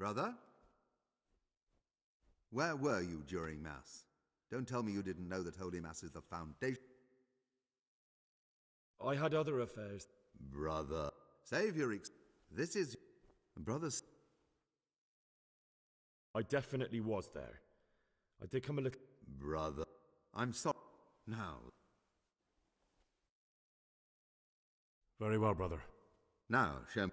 Brother? Where were you during Mass? Don't tell me you didn't know that Holy Mass is the foundation. I had other affairs. Brother. Save your This is... Brother... I definitely was there. I did come a little... Brother. I'm sorry. Now. Very well, brother. Now, show me.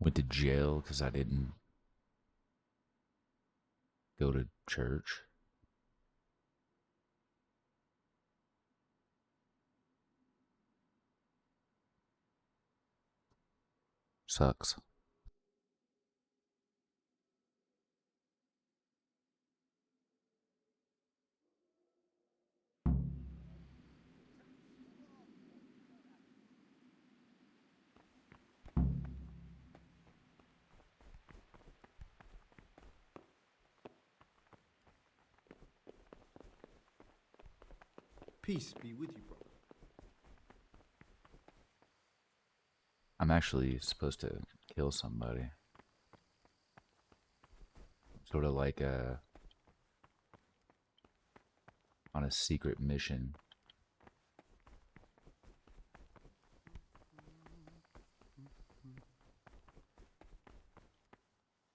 Went to jail because I didn't go to church. Sucks. Peace be with you, brother. I'm actually supposed to kill somebody. Sort of like on a secret mission.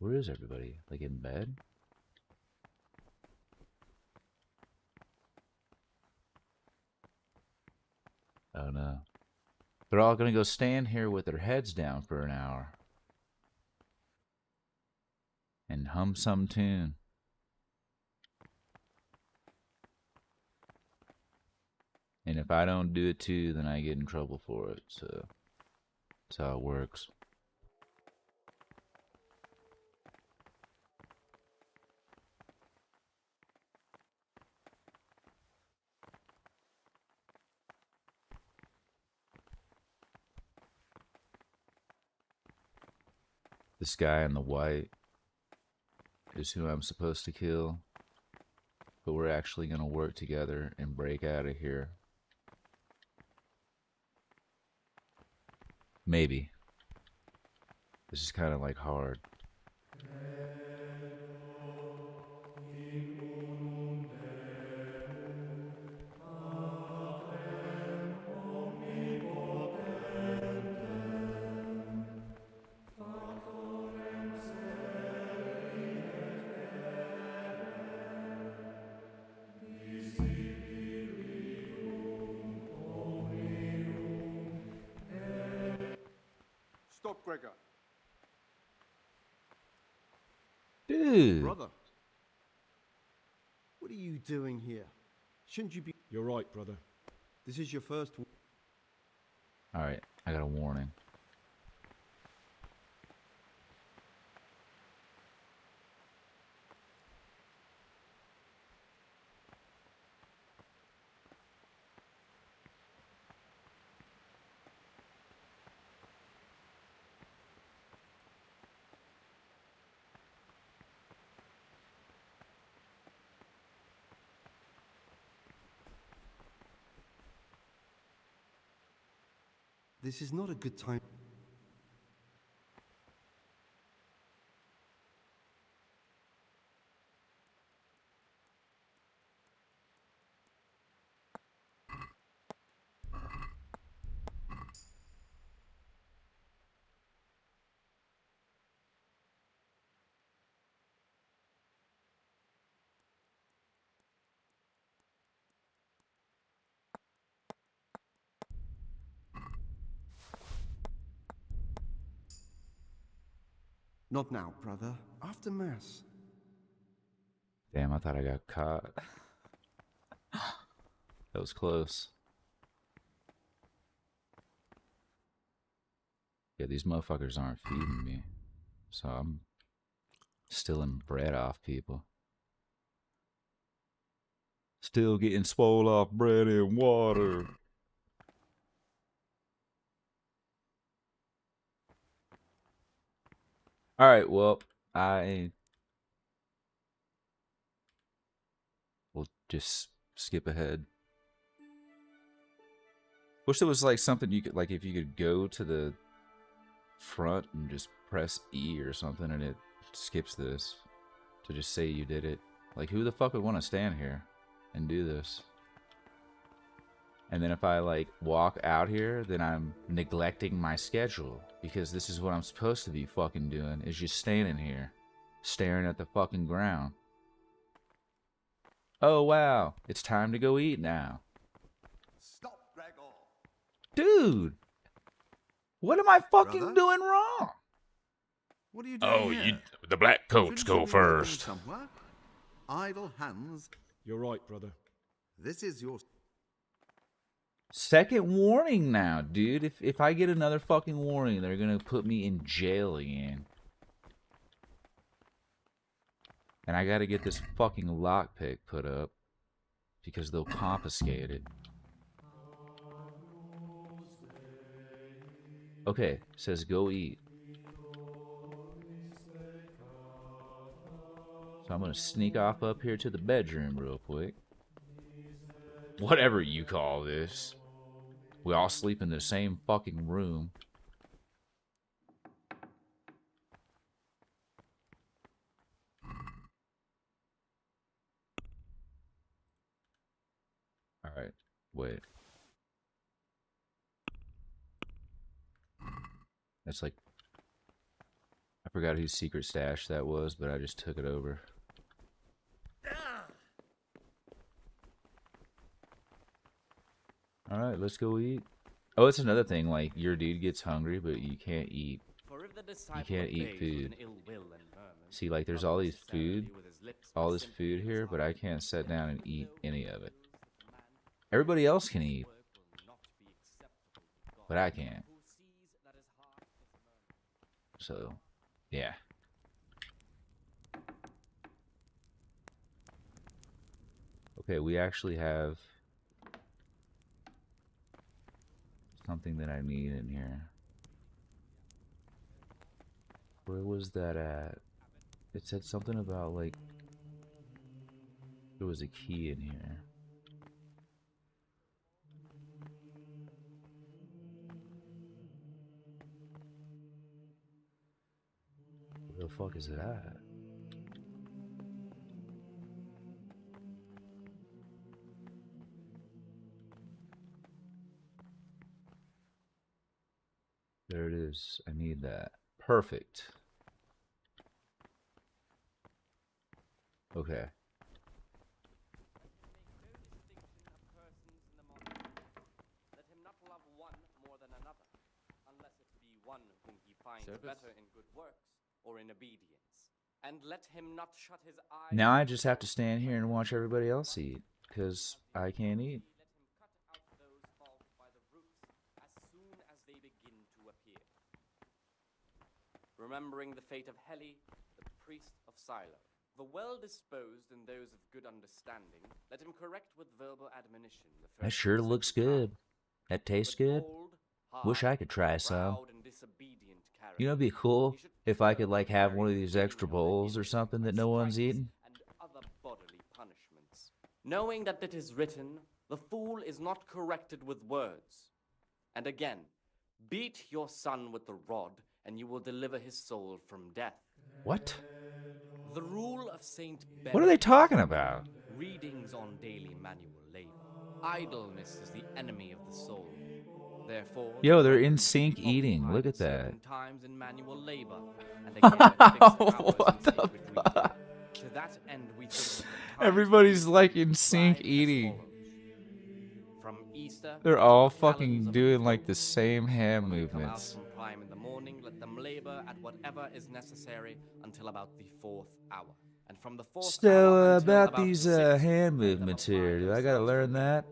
Where is everybody? Like in bed? Oh no. They're all gonna go stand here with their heads down for an hour. And hum some tune. And if I don't do it too, then I get in trouble for it. So that's how it works. This guy in the white is who I'm supposed to kill. But we're actually going to work together and break out of here. Maybe. This is kind of like hard. Stop, Gregor. Dude. Brother. What are you doing here? Shouldn't you be... You're right, brother. This is your first... Alright, I got a warning. This is not a good time. Not now, brother. After Mass. Damn, I thought I got caught. That was close. Yeah, these motherfuckers aren't feeding me. So I'm stealing bread off people. Still getting swole off bread and water. Alright, well, I will just skip ahead. Wish there was like something you could, like, if you could go to the front and just press E or something and it skips this to just say you did it. Like, who the fuck would want to stand here and do this? And then if I like walk out here, then I'm neglecting my schedule, because this is what I'm supposed to be fucking doing, is just standing here staring at the fucking ground. Oh wow, it's time to go eat now. Stop, Gregor! Dude, what am I fucking Brother? doing wrong? What are you doing Oh, here? the black coats Shouldn't go you be working first. somewhere? Idle hands. You're right, brother. This is your... Second warning now, dude. If I get another fucking warning, they're gonna put me in jail again. And I gotta get this fucking lockpick put up, because they'll confiscate it. Okay, says go eat. So I'm gonna sneak off up here to the bedroom real quick. Whatever you call this. We all sleep in the same fucking room. Alright, wait. That's like... I forgot whose secret stash that was, but I just took it over. Alright, let's go eat. Oh, it's another thing, like, your dude gets hungry, but you can't eat. You can't eat food. See, like, there's all these food, all this food here, but I can't sit down and eat any of it. Everybody else can eat, but I can't. So, yeah. Okay, we actually have something that I need in here. Where was that at? It said something about, like, there was a key in here. Where the fuck is it at? There it is. I need that. Perfect. Okay. Let him not love one more than another, unless it be one whom he finds better in good works or in obedience. And let him not shut his eyes. Now I just have to stand here and watch everybody else eat, because I can't eat. Let him cut out those faults by the roots as soon as they begin to appear. Remembering the fate of Heli, the priest of Silo. The well-disposed and those of good understanding, let him correct with verbal admonition the That first sure and looks second good. time. That tastes But good. bold, Wish hard, I could try some. proud, and disobedient character, You know, it'd be cool he should if I could, curb like, the have one of very these beginning extra of the bowls or illness something by that no one's stripes eating. and other bodily punishments. Knowing that it is written, the fool is not corrected with words. And again, beat your son with the rod, and you will deliver his soul from death. What? The rule of Saint Ben. What are they talking about? Readings on daily manual labor. Idleness is the enemy of the soul. Therefore, Yo, the they're broken in should sync be eating. occupied Look at at that. certain times in manual labor, and again at fixed hours What in the sacred reading. fuck? To that end, we think that the times Everybody's, will be like, in sync prescribed as eating. follows. From Easter, They're to all the fucking calends of doing, like, October. the same hand When they come out movements. from prime in the morning, let them labor at whatever is necessary until about the 4th hour. And from the 4th So, hour until about about the these 6th, hand let them movements apply here, do I gotta themselves learn to that?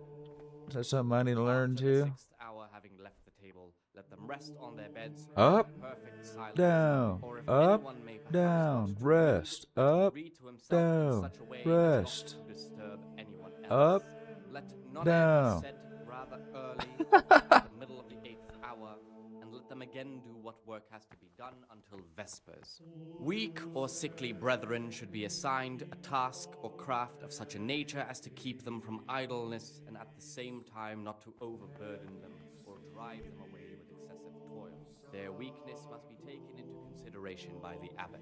Is that something I need to learn After too? the 6th hour, having left the table, let them rest on their beds Up, in perfect silence. down, Or if up, anyone may perhaps down, want to rest, read, let him up, read to himself in down, such a way rest. as not to disturb anyone else. Up. Let Noded Down. set rather early, at the middle of the 8th hour, and let them again do what work has to be done until Vespers. Weak or sickly brethren should be assigned a task or craft of such a nature as to keep them from idleness, and at the same time not to overburden them or drive them away with excessive toil. Their weakness must be taken into consideration by the abbot.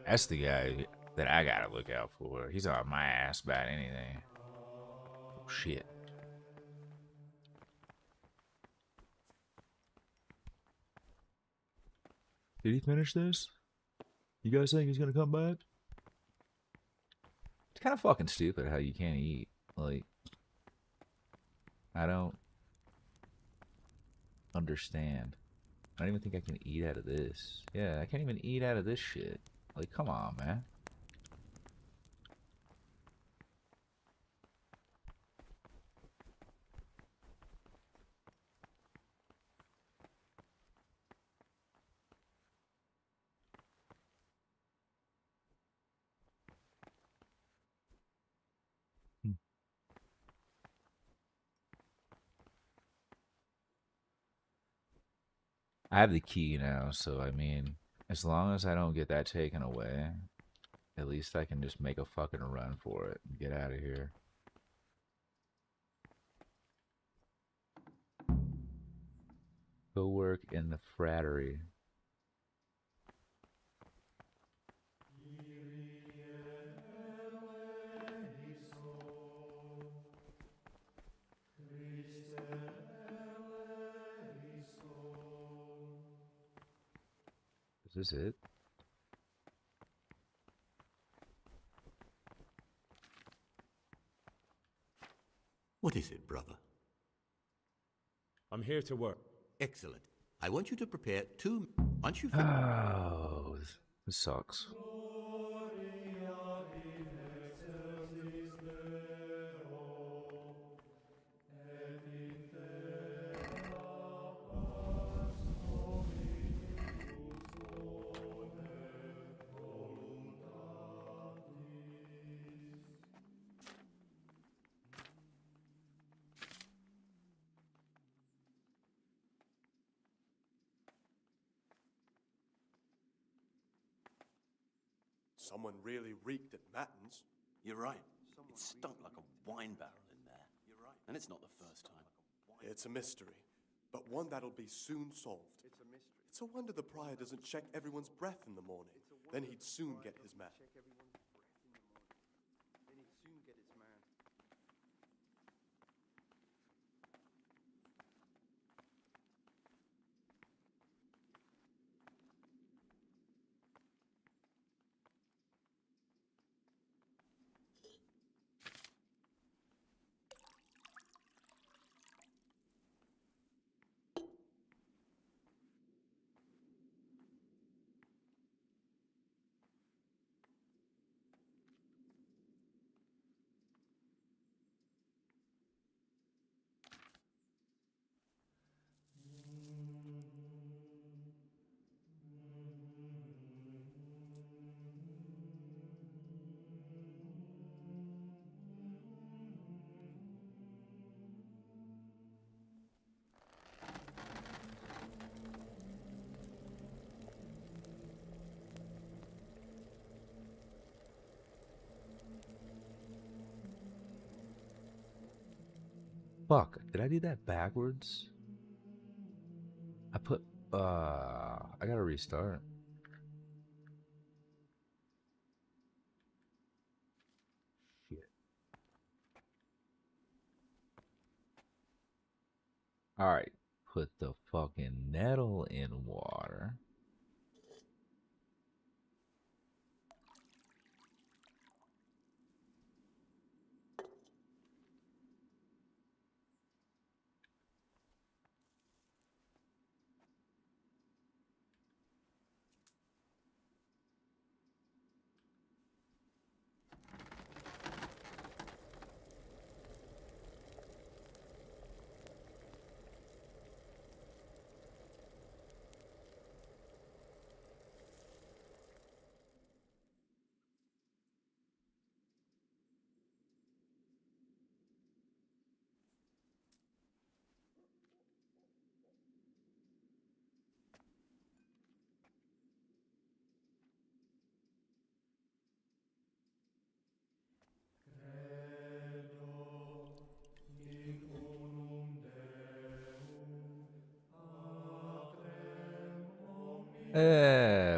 That's the guy that I gotta look out for. He's on my ass about anything. Oh, shit. Did he finish this? You guys think he's gonna come back? It's kind of fucking stupid how you can't eat. Like, I don't understand. I don't even think I can eat out of this. Yeah, I can't even eat out of this shit. Like, come on, man. I have the key now, so I mean, as long as I don't get that taken away, at least I can just make a fucking run for it and get out of here. Go work in the frattery. Is this it? What is it, brother? I'm here to work. Excellent. I want you to prepare two... Once you've... Oh, this sucks. Someone really reeked at Matins. You're right. It stunk like a wine barrel in there. You're right. And it's not the first time. It's a mystery, but one that'll be soon solved. It's a wonder the prior doesn't check everyone's breath in the morning. Then he'd soon get his man. Fuck, did I do that backwards? I gotta restart. Shit. Alright. Put the fucking nettle in water.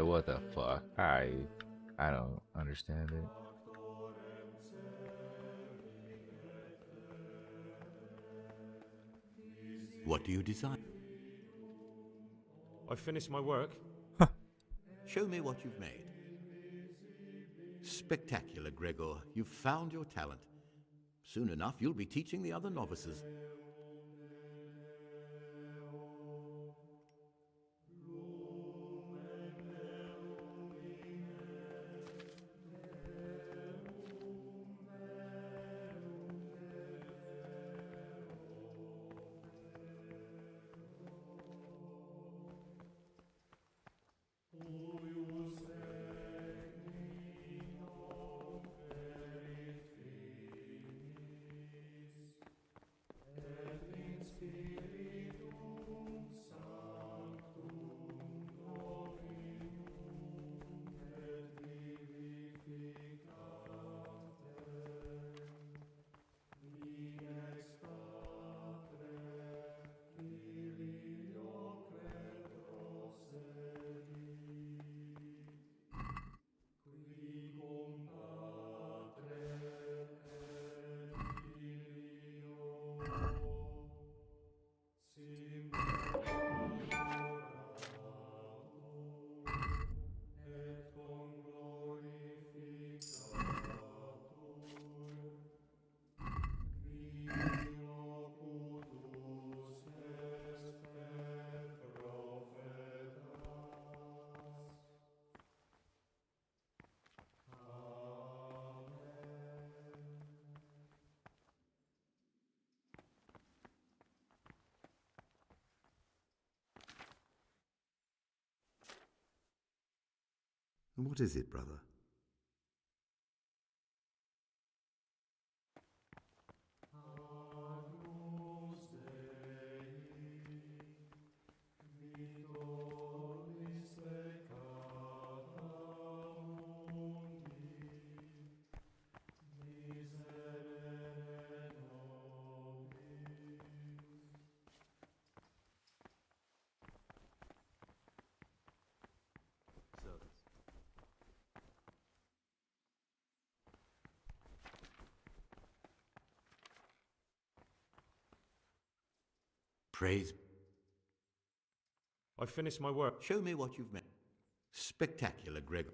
What the fuck? I don't understand it. What do you desire? I finished my work. Show me what you've made. Spectacular, Gregor. You've found your talent. Soon enough, you'll be teaching the other novices. And what is it, brother? Praise. I finished my work. Show me what you've made. Spectacular, Gregor.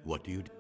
What do you do?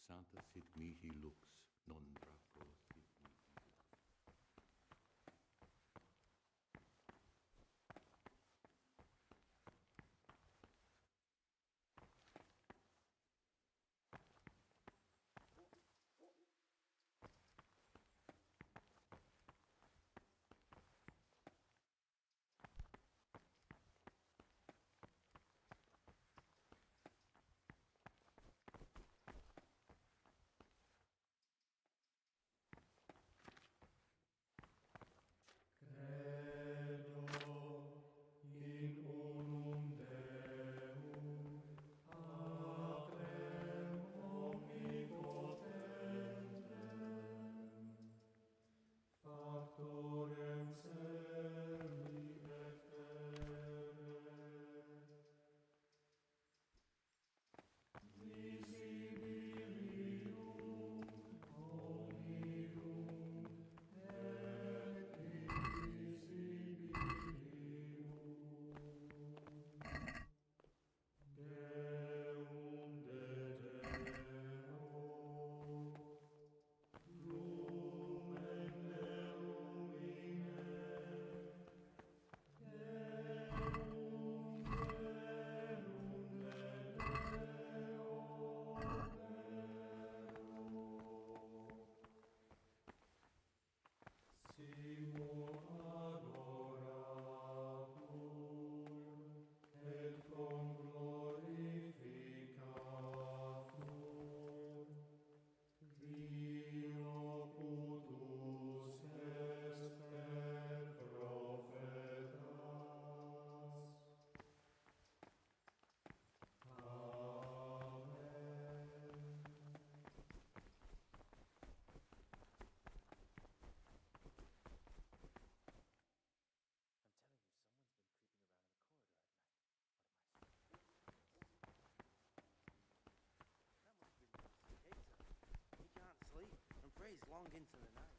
Santa sit mihi lux, non Draco sit mihi lux. He can't sleep and prays long into the night.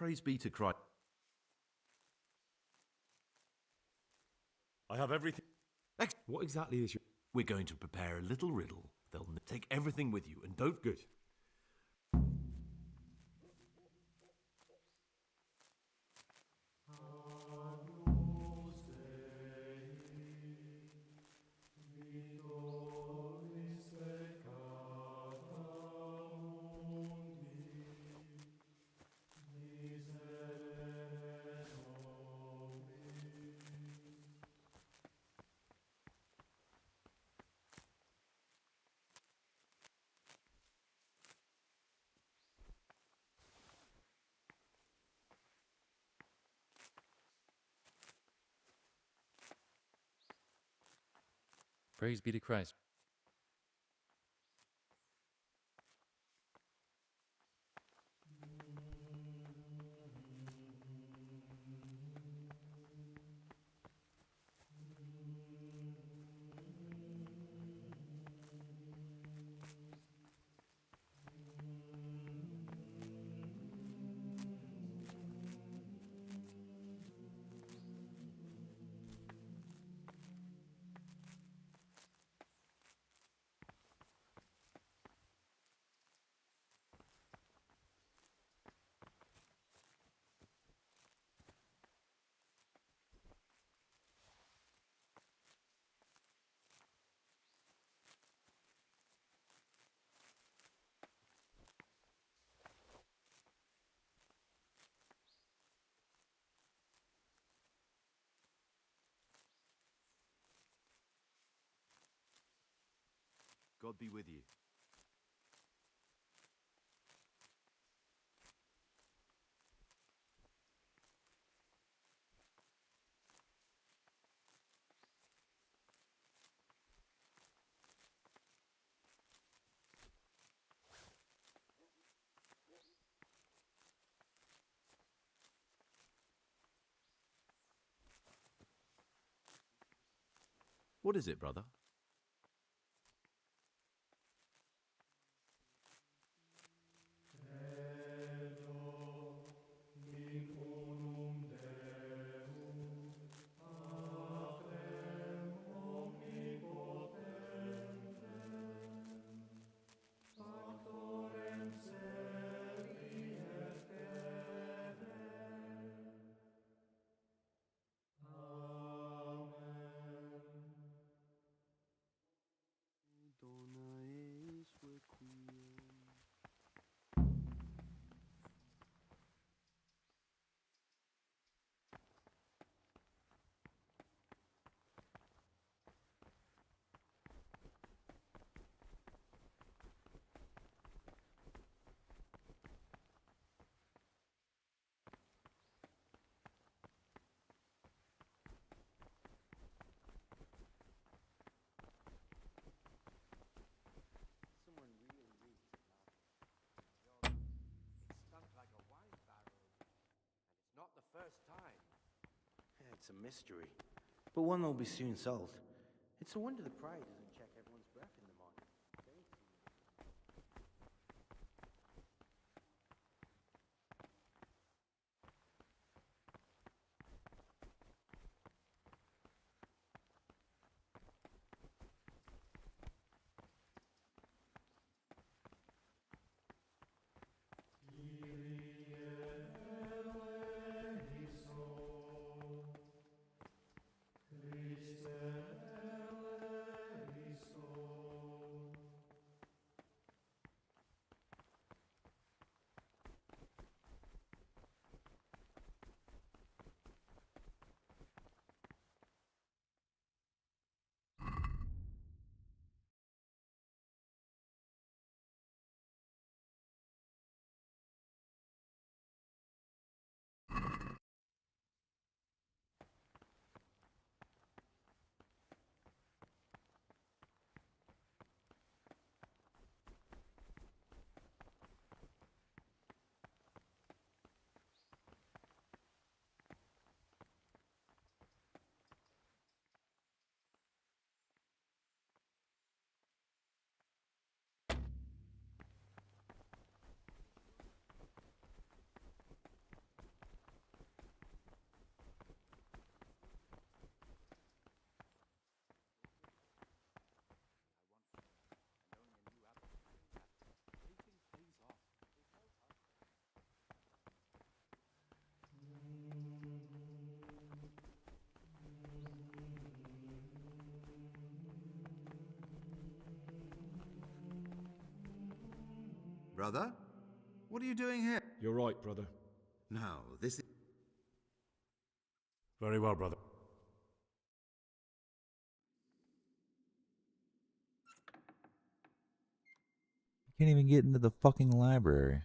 Praise be to Christ. I have everything. What exactly is your... We're going to prepare a little riddle. They'll take everything with you, and don't... Good. Praise be to Christ. God be with you. What is it, brother? Someone really reads it now. It stunk like a wine barrel. And it's not the first time. Yeah, it's a mystery. But one that'll be soon solved. It's a wonder the Prior doesn't check everyone's breath in the morning. Don't you? Brother? What are you doing here? You're right, brother. No, this is... Very well, brother. You can't even get into the fucking library.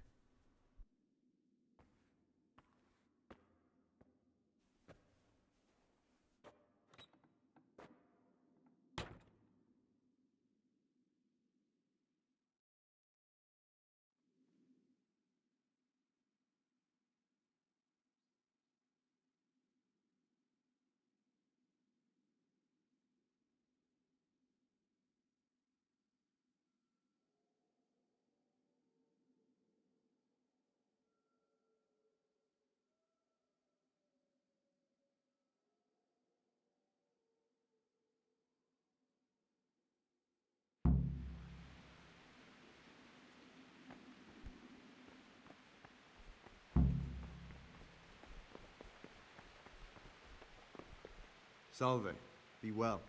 Salve. Be well.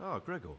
Ah, Gregor.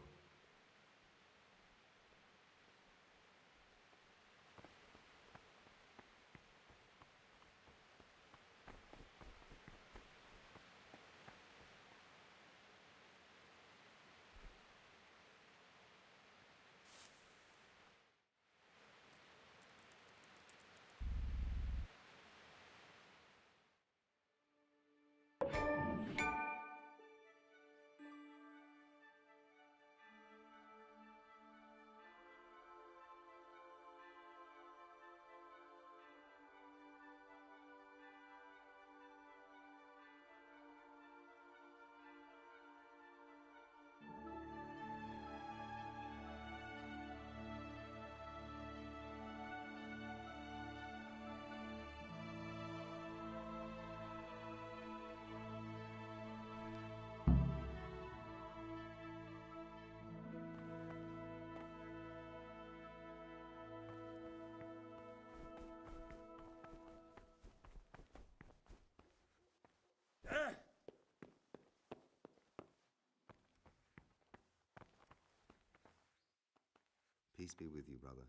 Peace be with you, brother.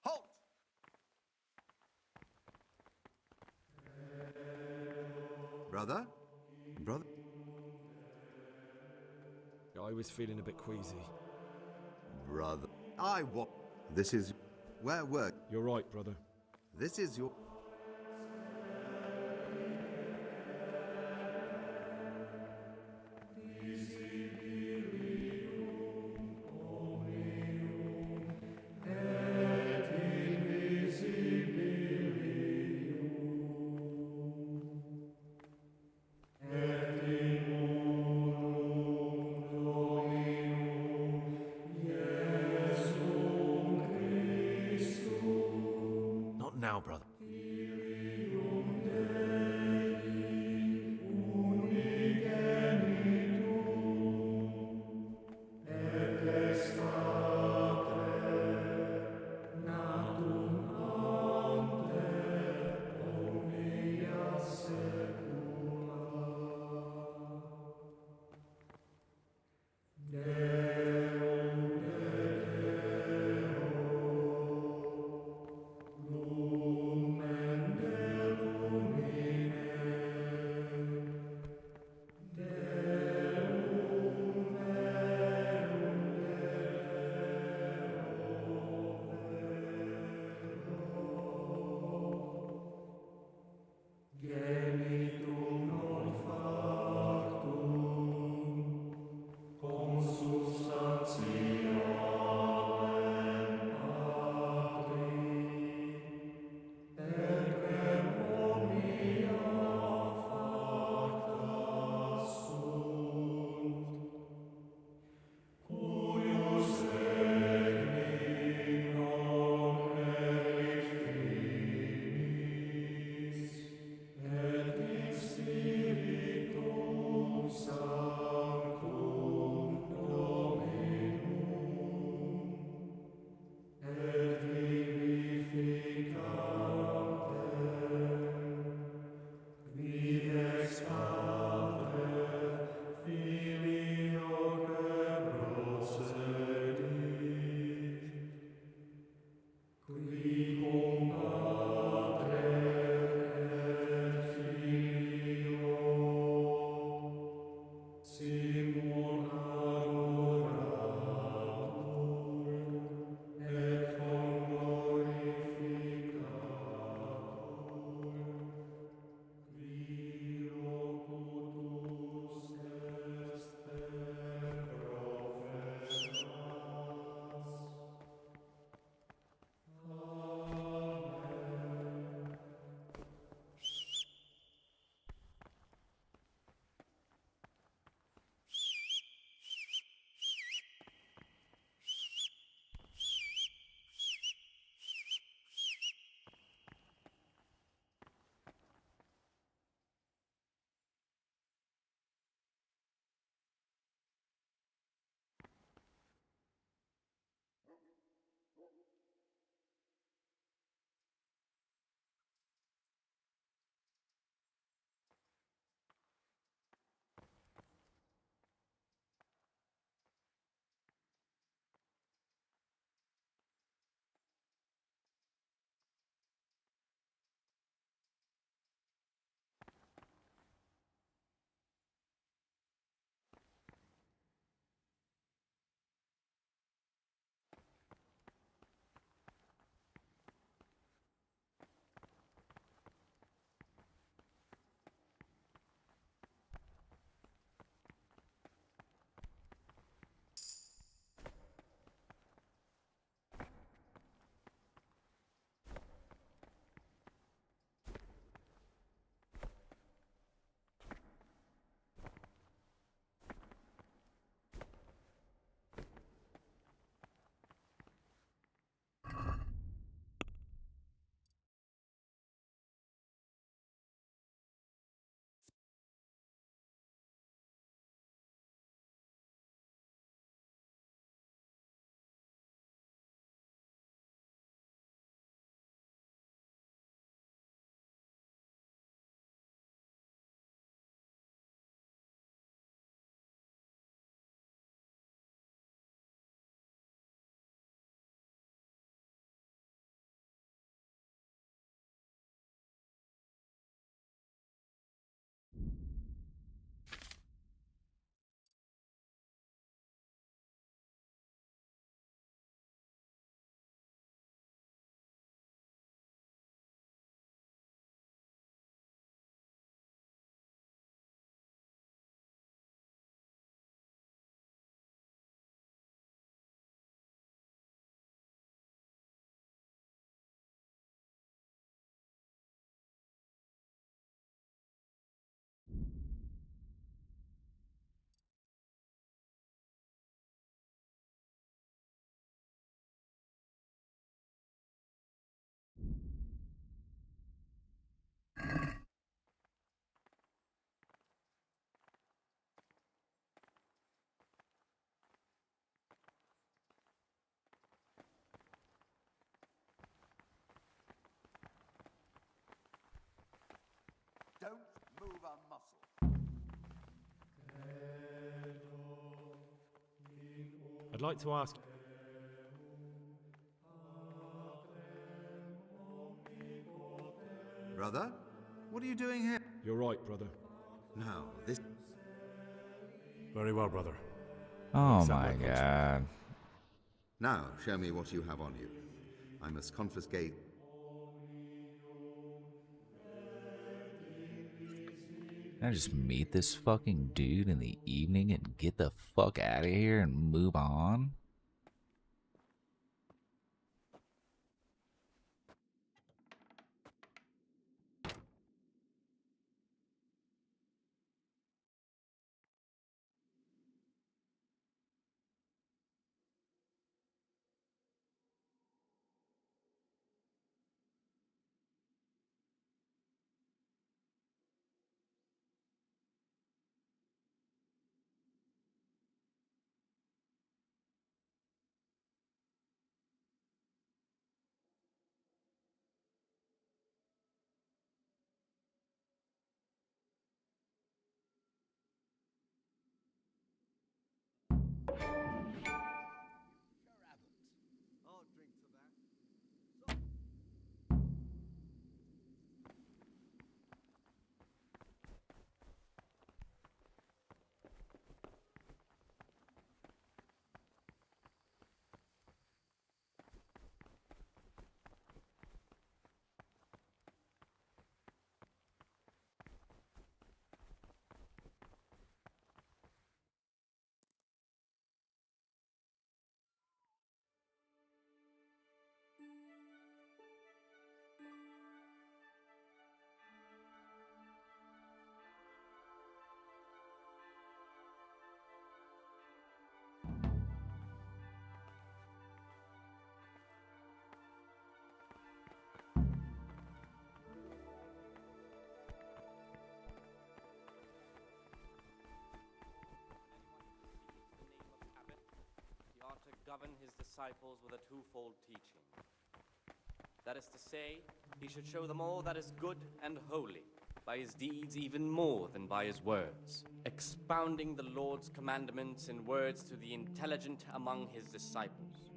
Halt! Brother? Brother? I was feeling a bit queasy. Brother. I what? This is... Where were... You're right, brother. This is your... Not now, brother. move a muscle. I'd like to ask. Brother, what are you doing here? You're right, brother. Now, this... Very well, brother. Oh Accept my punishment. god. Now, show me what you have on you. I must confiscate... Can I just meet this fucking dude in the evening and get the fuck out of here and move on? He ought to govern his disciples with a twofold teaching. That is to say, he should show them all that is good and holy, by his deeds even more than by his words, expounding the Lord's commandments in words to the intelligent among his disciples.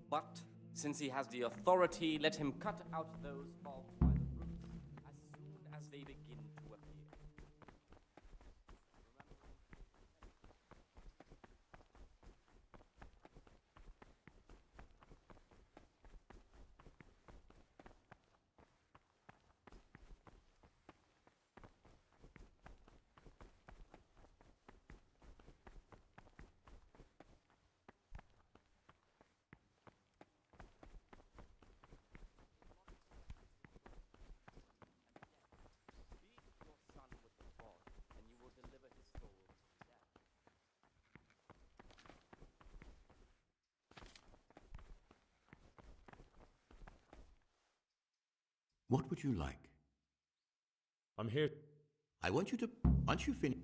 But since he has the authority, let him cut out those faults by the roots as soon as they begin to appear. Beat your son with the rod, and you will deliver his soul from death. What would you like? I'm here. I want you to... Once you finish...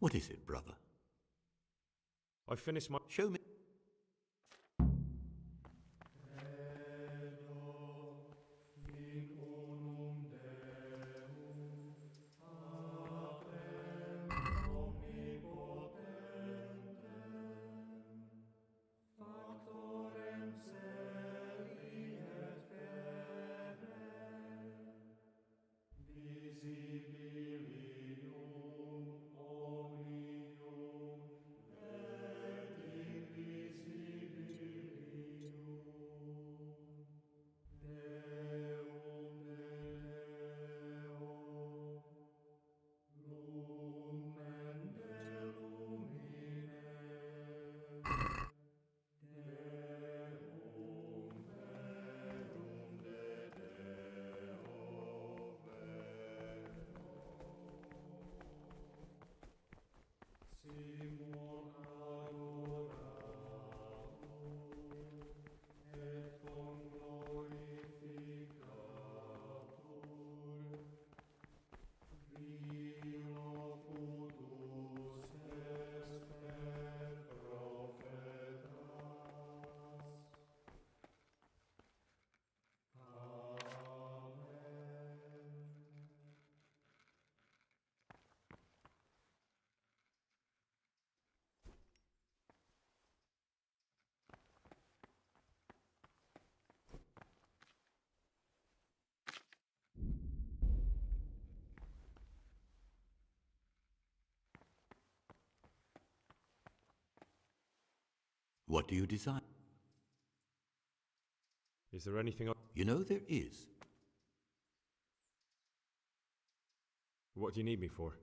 What is it, brother? I finished my... Show me. What do you desire? Is there anything I... You know there is. What do you need me for?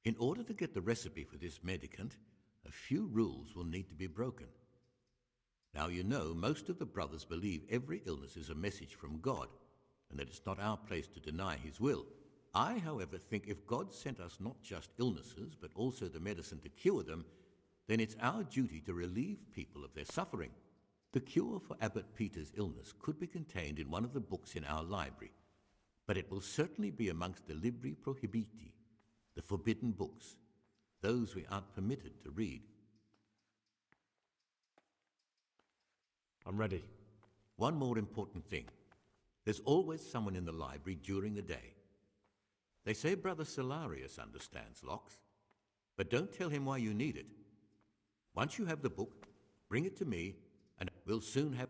In order to get the recipe for this medicament, a few rules will need to be broken. Now you know most of the brothers believe every illness is a message from God, and that it's not our place to deny his will. I, however, think if God sent us not just illnesses, but also the medicine to cure them, then it's our duty to relieve people of their suffering. The cure for Abbot Peter's illness could be contained in one of the books in our library, but it will certainly be amongst the Libri Prohibiti, the forbidden books, those we aren't permitted to read. I'm ready. One more important thing. There's always someone in the library during the day. They say Brother Solarius understands locks, but don't tell him why you need it. Once you have the book, bring it to me, and we'll soon have...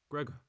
Gregor.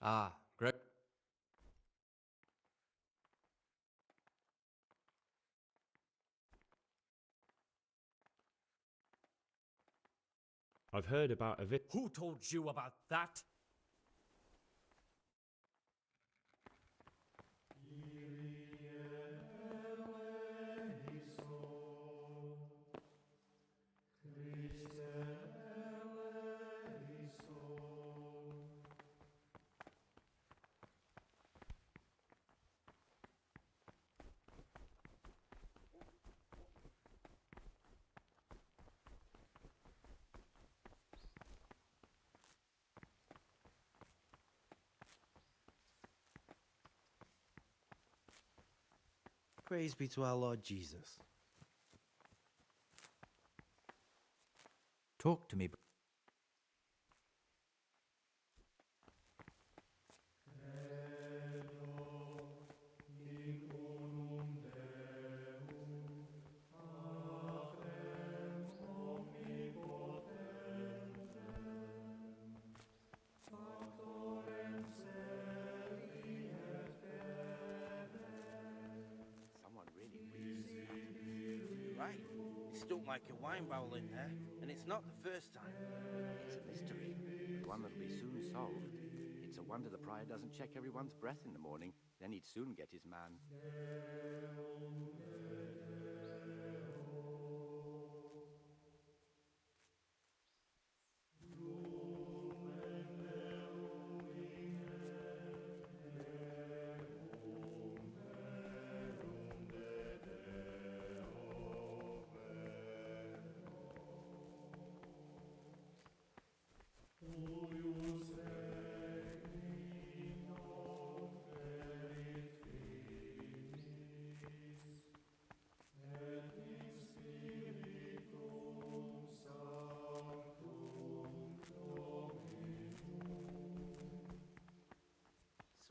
Ah, Greg. I've heard about a bit. Who told you about that? Praise be to our Lord Jesus. Talk to me. Someone really reads it. Right. It's stuck like a wine barrel in there, and it's not the first time. It's a mystery, but one that'll be soon solved. It's a wonder the prior doesn't check everyone's breath in the morning. Then he'd soon get his man.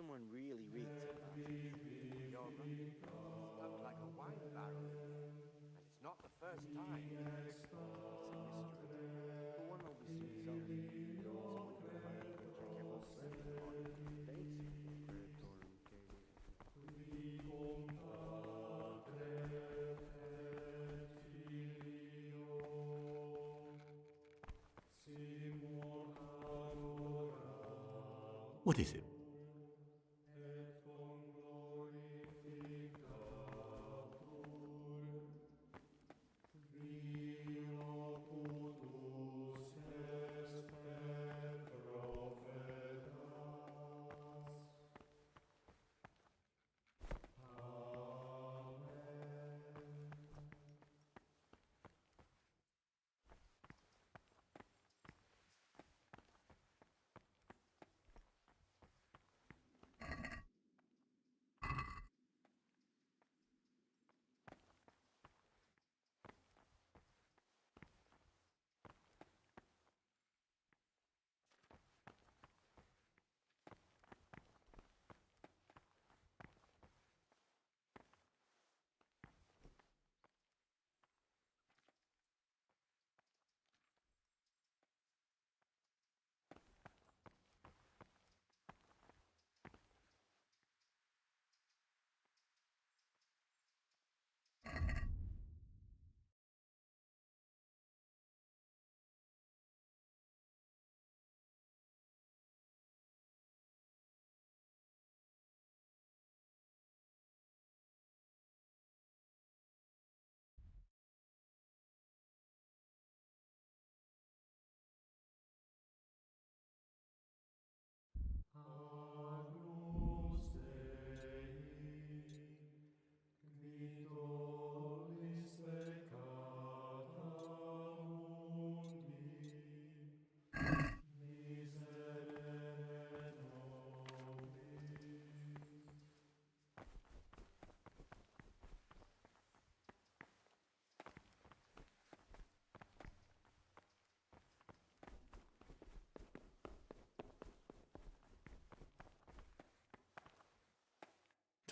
Someone really reeked of that. You're right. Stunk like a wine barrel. And it's not the first time. It's a mystery. But one will be soon solved. Someone in the prior doesn't check everyone's breath in the morning. They'd soon get What is it?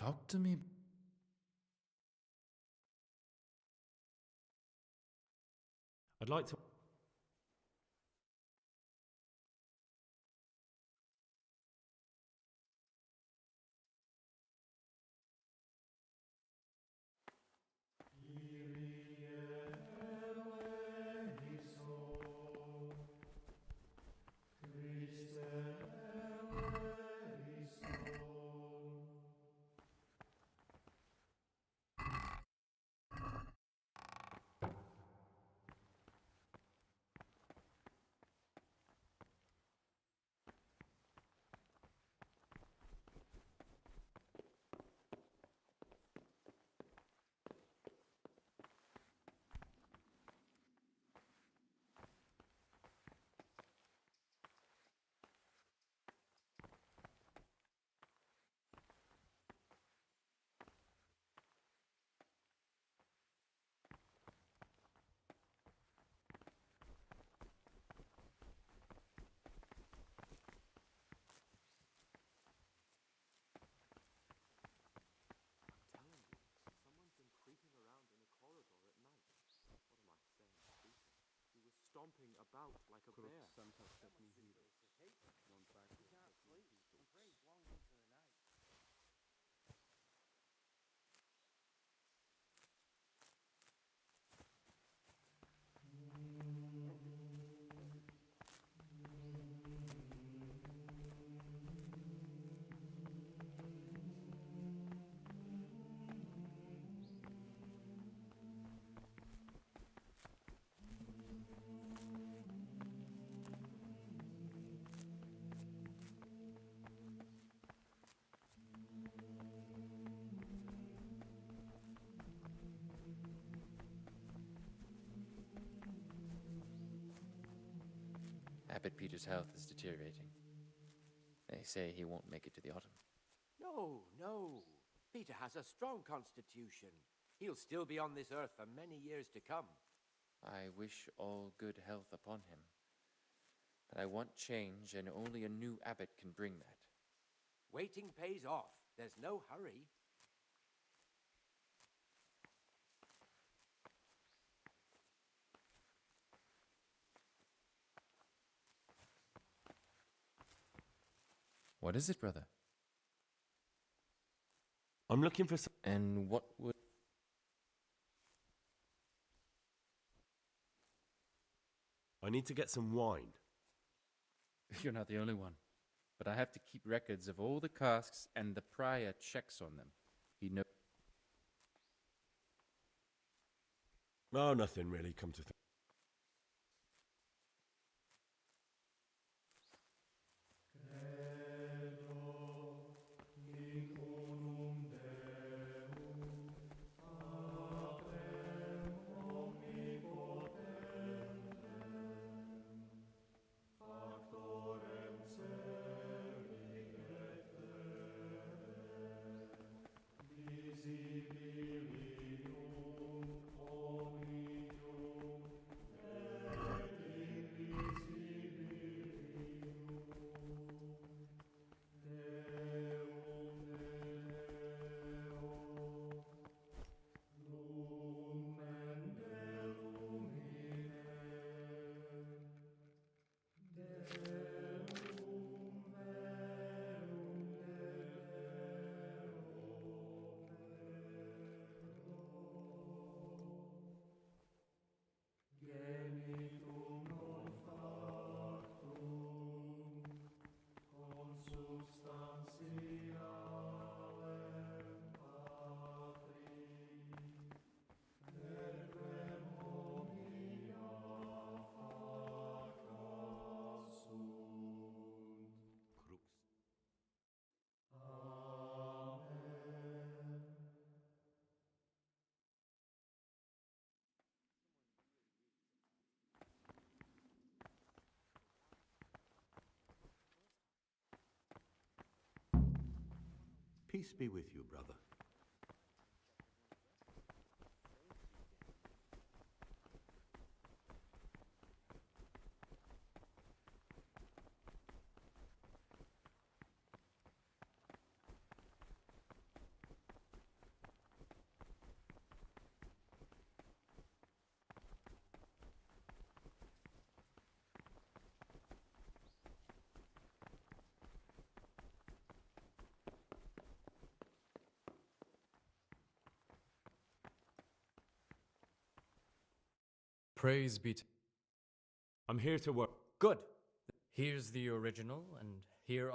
Talk to me. I'd like to. out like a bear. Santa set me here. One back. We can't sleep. And prays long into the night. Abbot Peter's health is deteriorating. They say he won't make it to the autumn. No, no. Peter has a strong constitution. He'll still be on this earth for many years to come. I wish all good health upon him. But I want change, and only a new abbot can bring that. Waiting pays off. There's no hurry. What is it, brother? I'm looking for some... And what would... I need to get some wine. You're not the only one. But I have to keep records of all the casks, and the prior checks on them. He knows... Oh, nothing really, come to think. Peace be with you, brother. Praise be to... I'm here to work. Good. Here's the original, and here...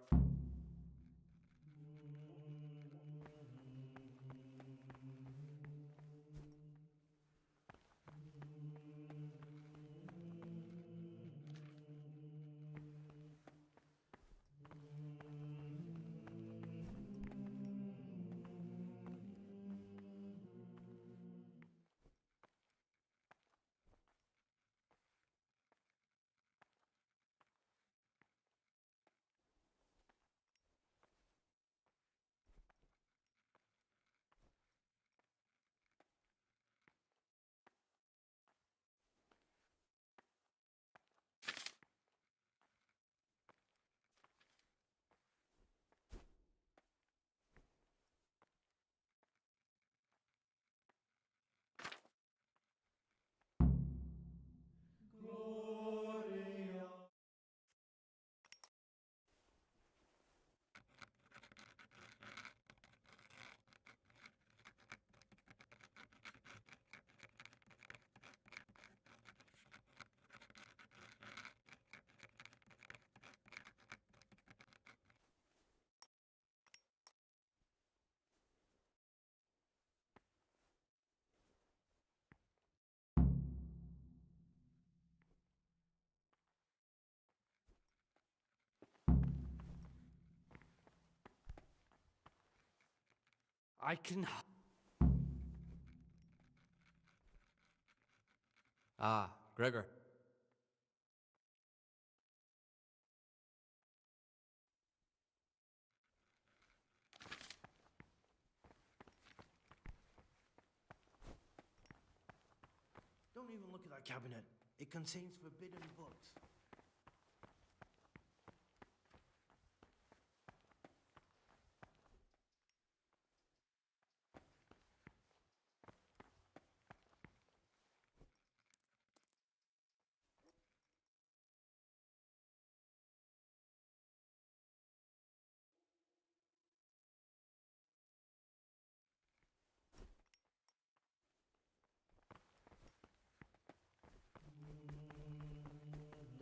I can. Ah, Gregor. Don't even look at that cabinet. It contains forbidden books.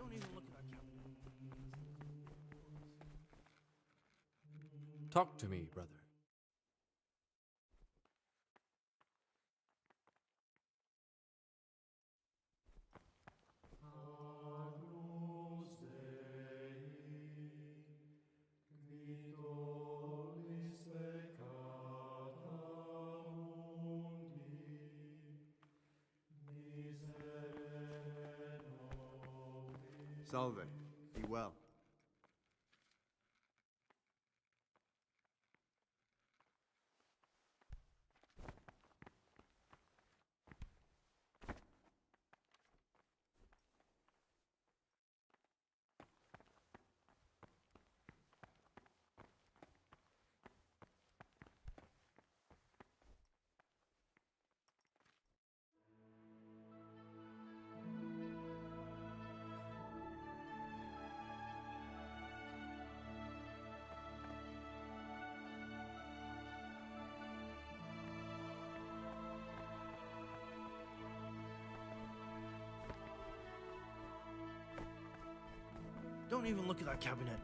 Don't even look at that cabinet. Talk to me, brother. Salve. Be well. Don't even look at that cabinet.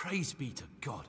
Praise be to God.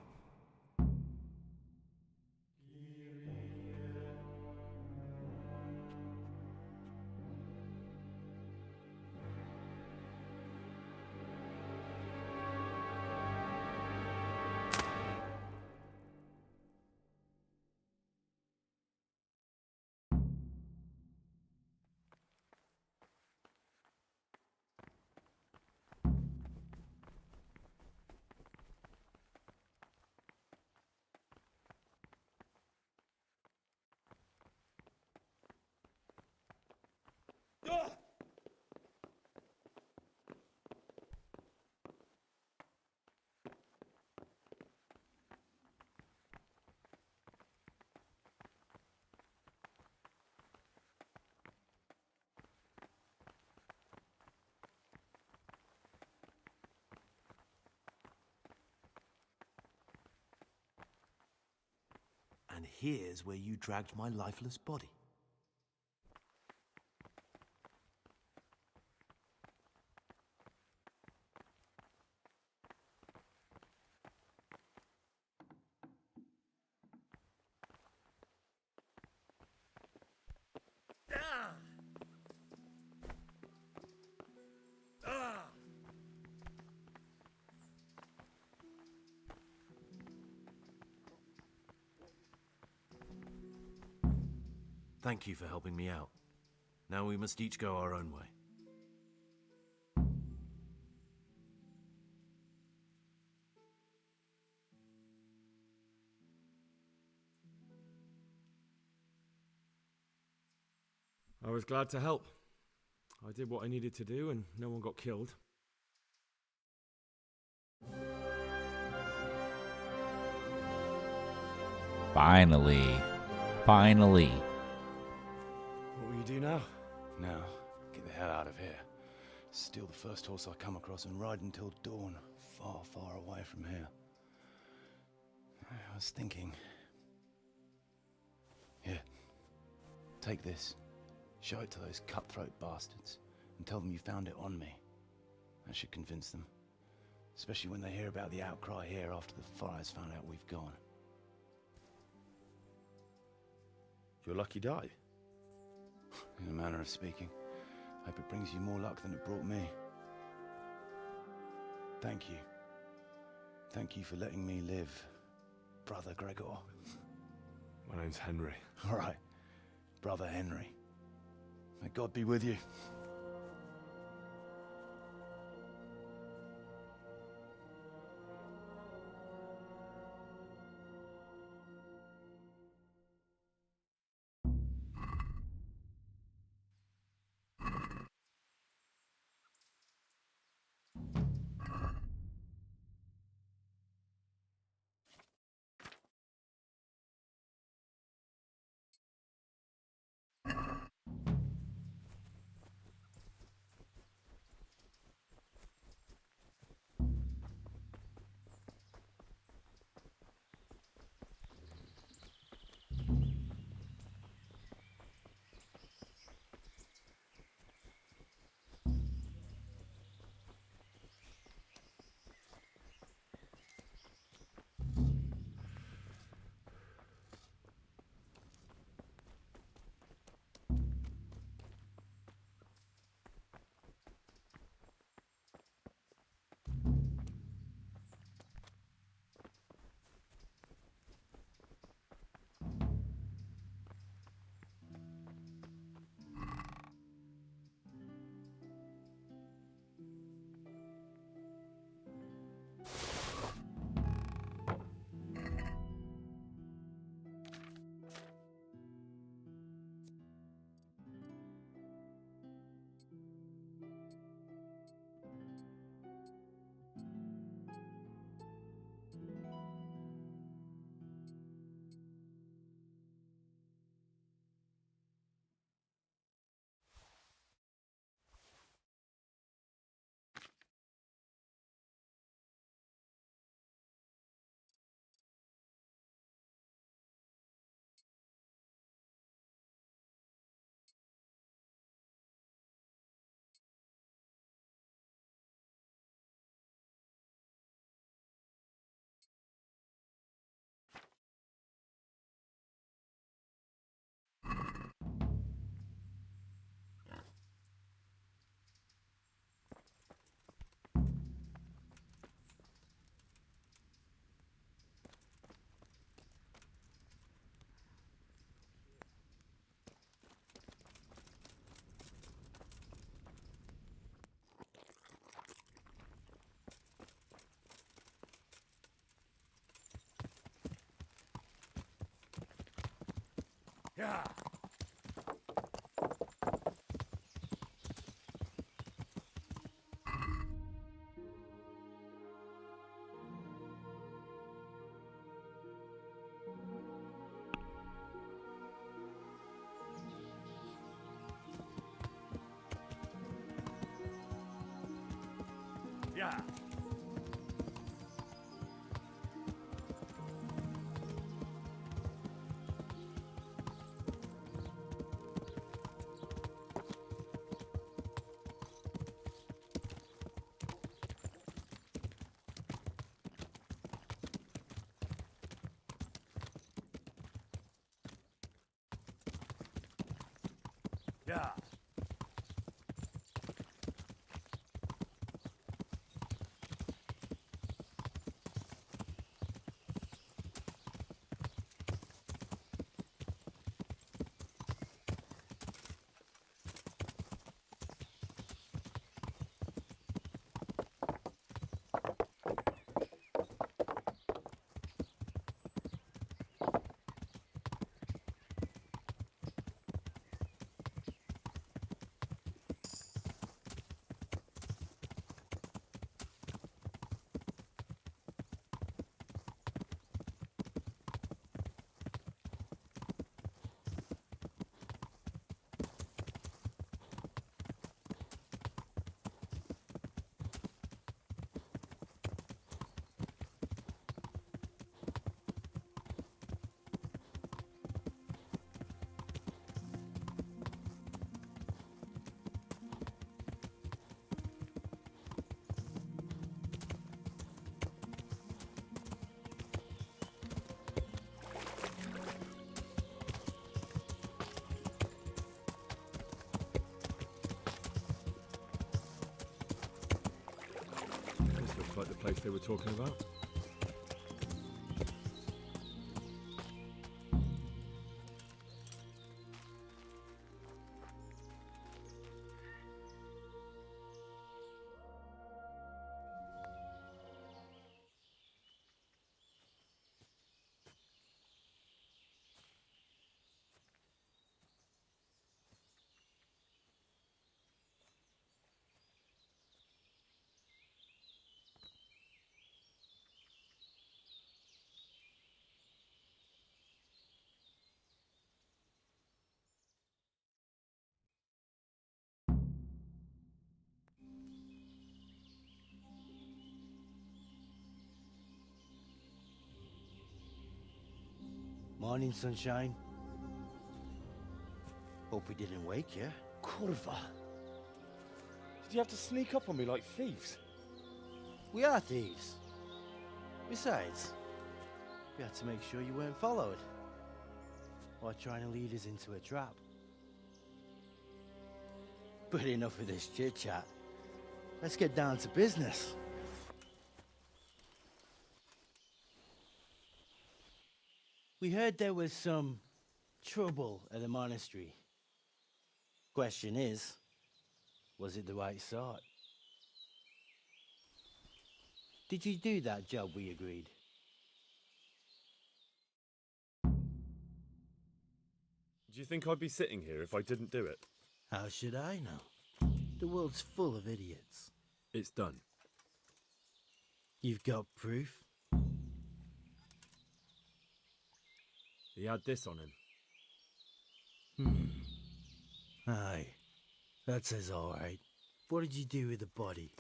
And here's where you dragged my lifeless body. Thank you for helping me out. Now we must each go our own way. I was glad to help. I did what I needed to do and no one got killed. Finally. Finally. What will you do now? Now, get the hell out of here. Steal the first horse I come across and ride until dawn, far, far away from here. I was thinking... Here, take this. Show it to those cutthroat bastards and tell them you found it on me. That should convince them. Especially when they hear about the outcry here after the Friars found out we've gone. Your lucky die? In a manner of speaking. Hope it brings you more luck than it brought me. Thank you. Thank you for letting me live, Brother Gregor. My name's Henry. All right, Brother Henry. May God be with you. Yeah. Yeah. Yeah. This looks like the place they were talking about. Morning, sunshine. Hope we didn't wake you. Kurva! Did you have to sneak up on me like thieves? We are thieves. Besides, we had to make sure you weren't followed. Or trying to lead us into a trap. But enough of this chit-chat. Let's get down to business. We heard there was some trouble at the monastery. Question is, was it the right sort? Did you do that job we agreed? Do you think I'd be sitting here if I didn't do it? How should I know? The world's full of idiots. It's done. You've got proof? He had this on him. Aye. That says all right. What did you do with the body?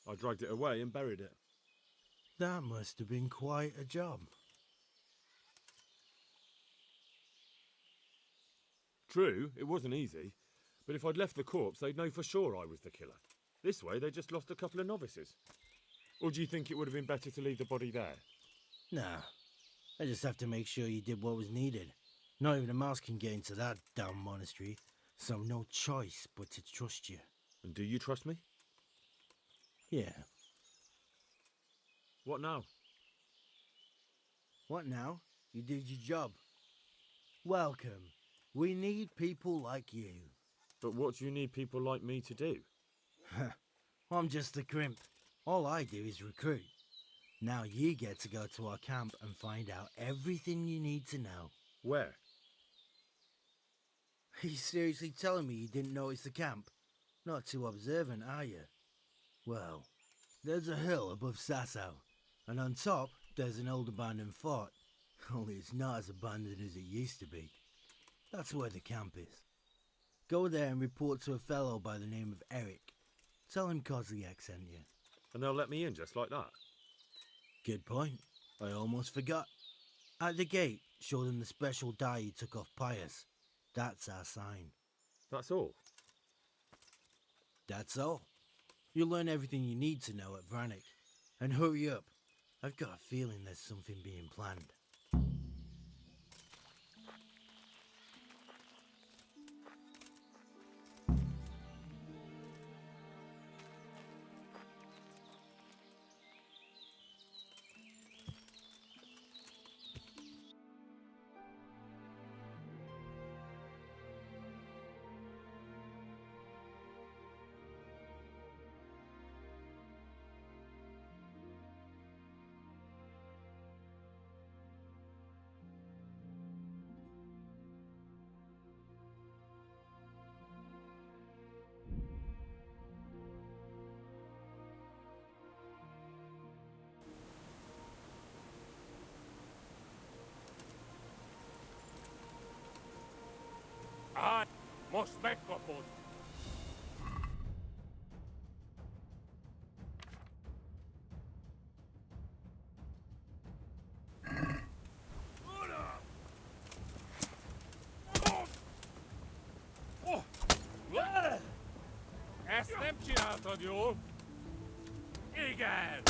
I dragged it away and buried it. That must have been quite a job. True, it wasn't easy. But if I'd left the corpse, they'd know for sure I was the killer. This way, they just lost a couple of novices. Or do you think it would have been better to leave the body there? Nah. I just have to make sure you did what was needed. Not even a mouse can get into that damn monastery, so no choice but to trust you. And do you trust me? Yeah. What now? What now? You did your job. Welcome. We need people like you. But what do you need people like me to do? I'm just the crimp. All I do is recruit. Now you get to go to our camp and find out everything you need to know. Where? Are you seriously telling me you didn't notice the camp? Not too observant, are you? Well, there's a hill above Sasau, and on top there's an old abandoned fort. Only it's not as abandoned as it used to be. That's where the camp is. Go there and report to a fellow by the name of Eric. Tell him Kozliak sent you. And they'll let me in just like that? Good point. I almost forgot. At the gate, show them the special dye you took off Pius. That's our sign. That's all? That's all. You'll learn everything you need to know at Vranik. And hurry up. I've got a feeling there's something being planned. I must make a point. Estemcsináltad, Igen!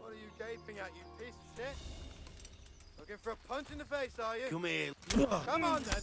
What are you gaping at, you piece of shit? Looking for a punch in the face, are you? Come here. Come on, then.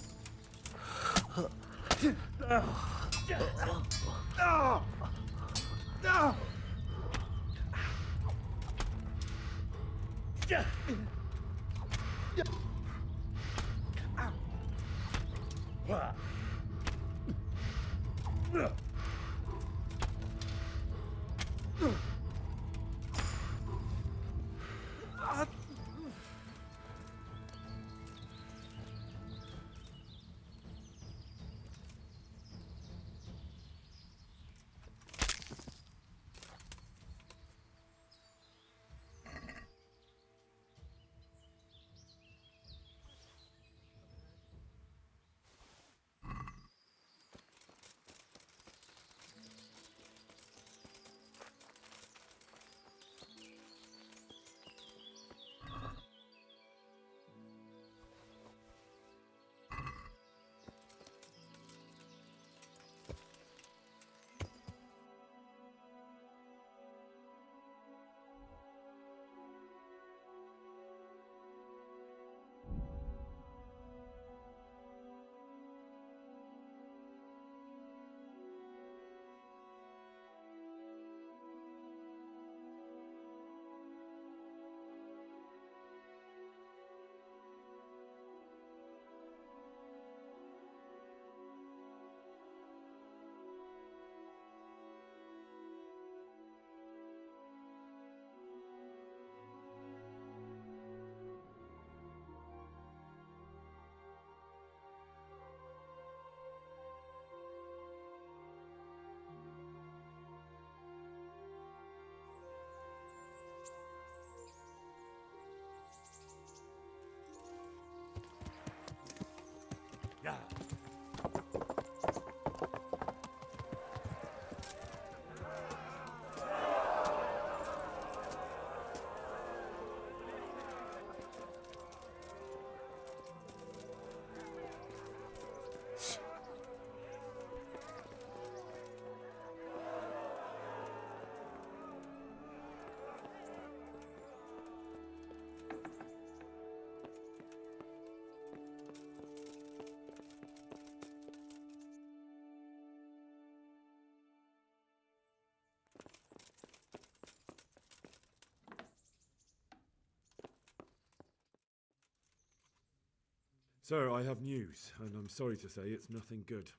Sir, I have news, and I'm sorry to say it's nothing good.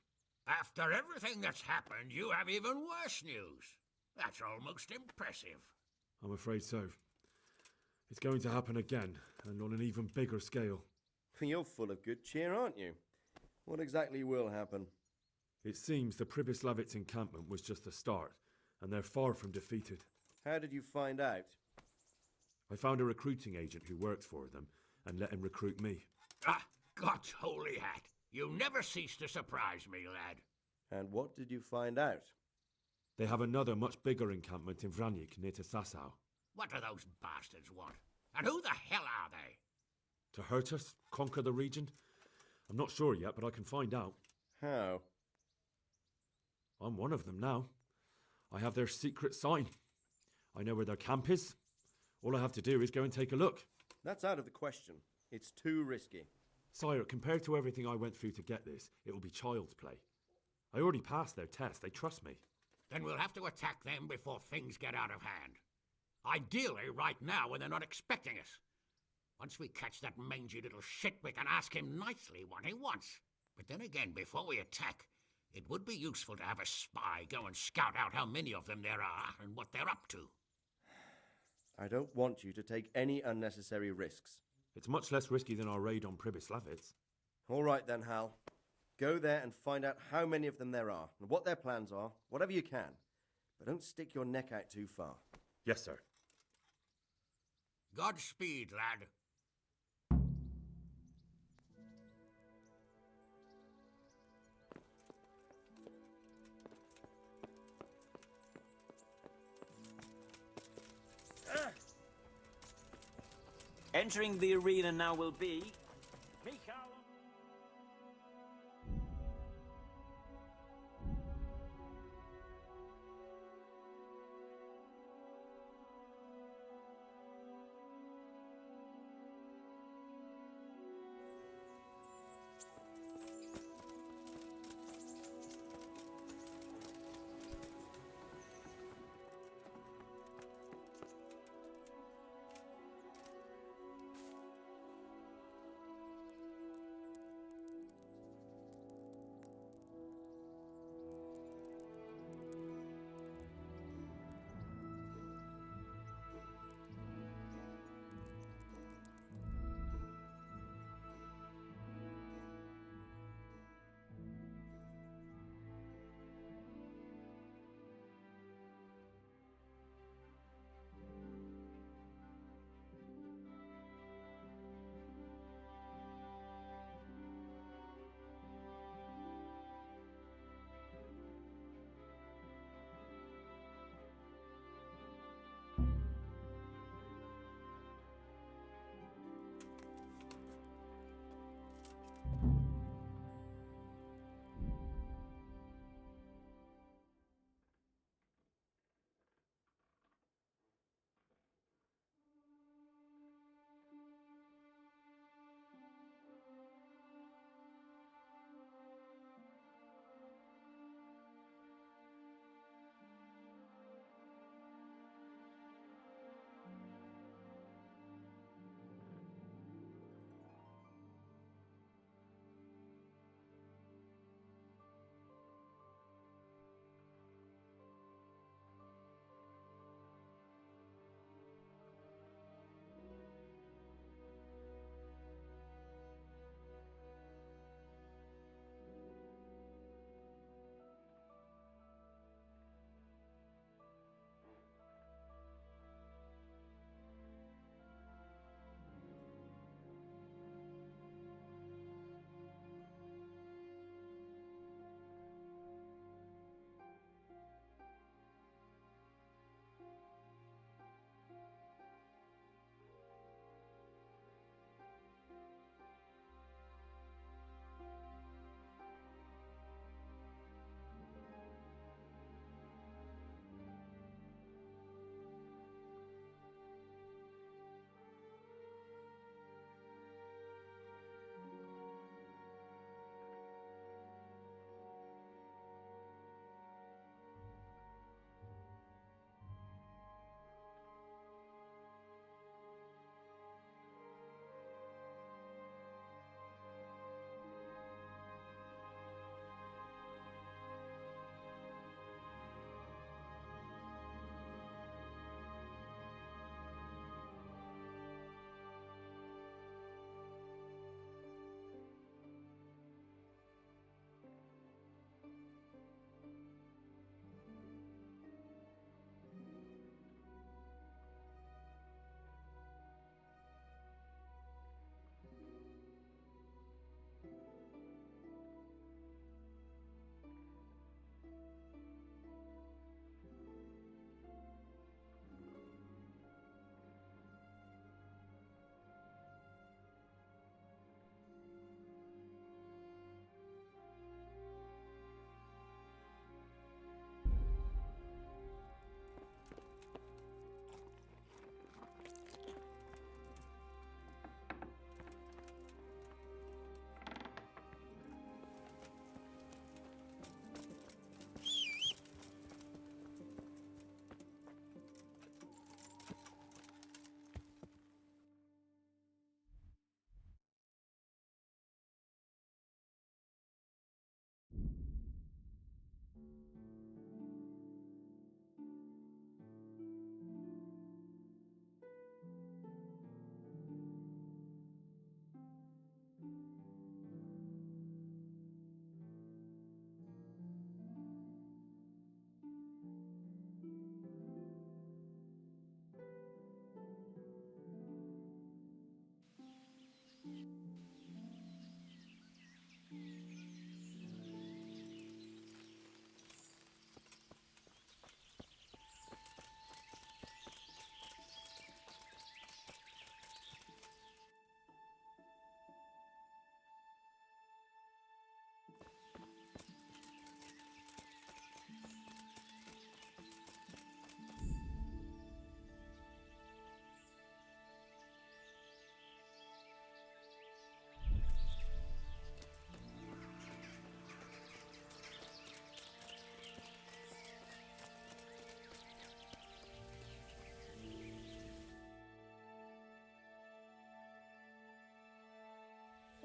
After everything that's happened, you have even worse news. That's almost impressive. I'm afraid so. It's going to happen again, and on an even bigger scale. You're full of good cheer, aren't you? What exactly will happen? It seems the Pribyslavitz encampment was just the start, and they're far from defeated. How did you find out? I found a recruiting agent who works for them, and let him recruit me. Ah, God's holy hat. You never cease to surprise me, lad. And what did you find out? They have another much bigger encampment in Vranyk near to Sasau. What do those bastards want? And who the hell are they? To hurt us? Conquer the region? I'm not sure yet, but I can find out. How? I'm one of them now. I have their secret sign. I know where their camp is. All I have to do is go and take a look. That's out of the question. It's too risky. Sire, compared to everything I went through to get this, it will be child's play. I already passed their test. They trust me. Then we'll have to attack them before things get out of hand. Ideally, right now, when they're not expecting us. Once we catch that mangy little shit, we can ask him nicely what he wants. But then again, before we attack, it would be useful to have a spy go and scout out how many of them there are and what they're up to. I don't want you to take any unnecessary risks. It's much less risky than our raid on Pribyslavitz. All right then, Hal. Go there and find out how many of them there are, and what their plans are, whatever you can. But don't stick your neck out too far. Yes, sir. Godspeed, lad. Entering the arena now will be Mikhail.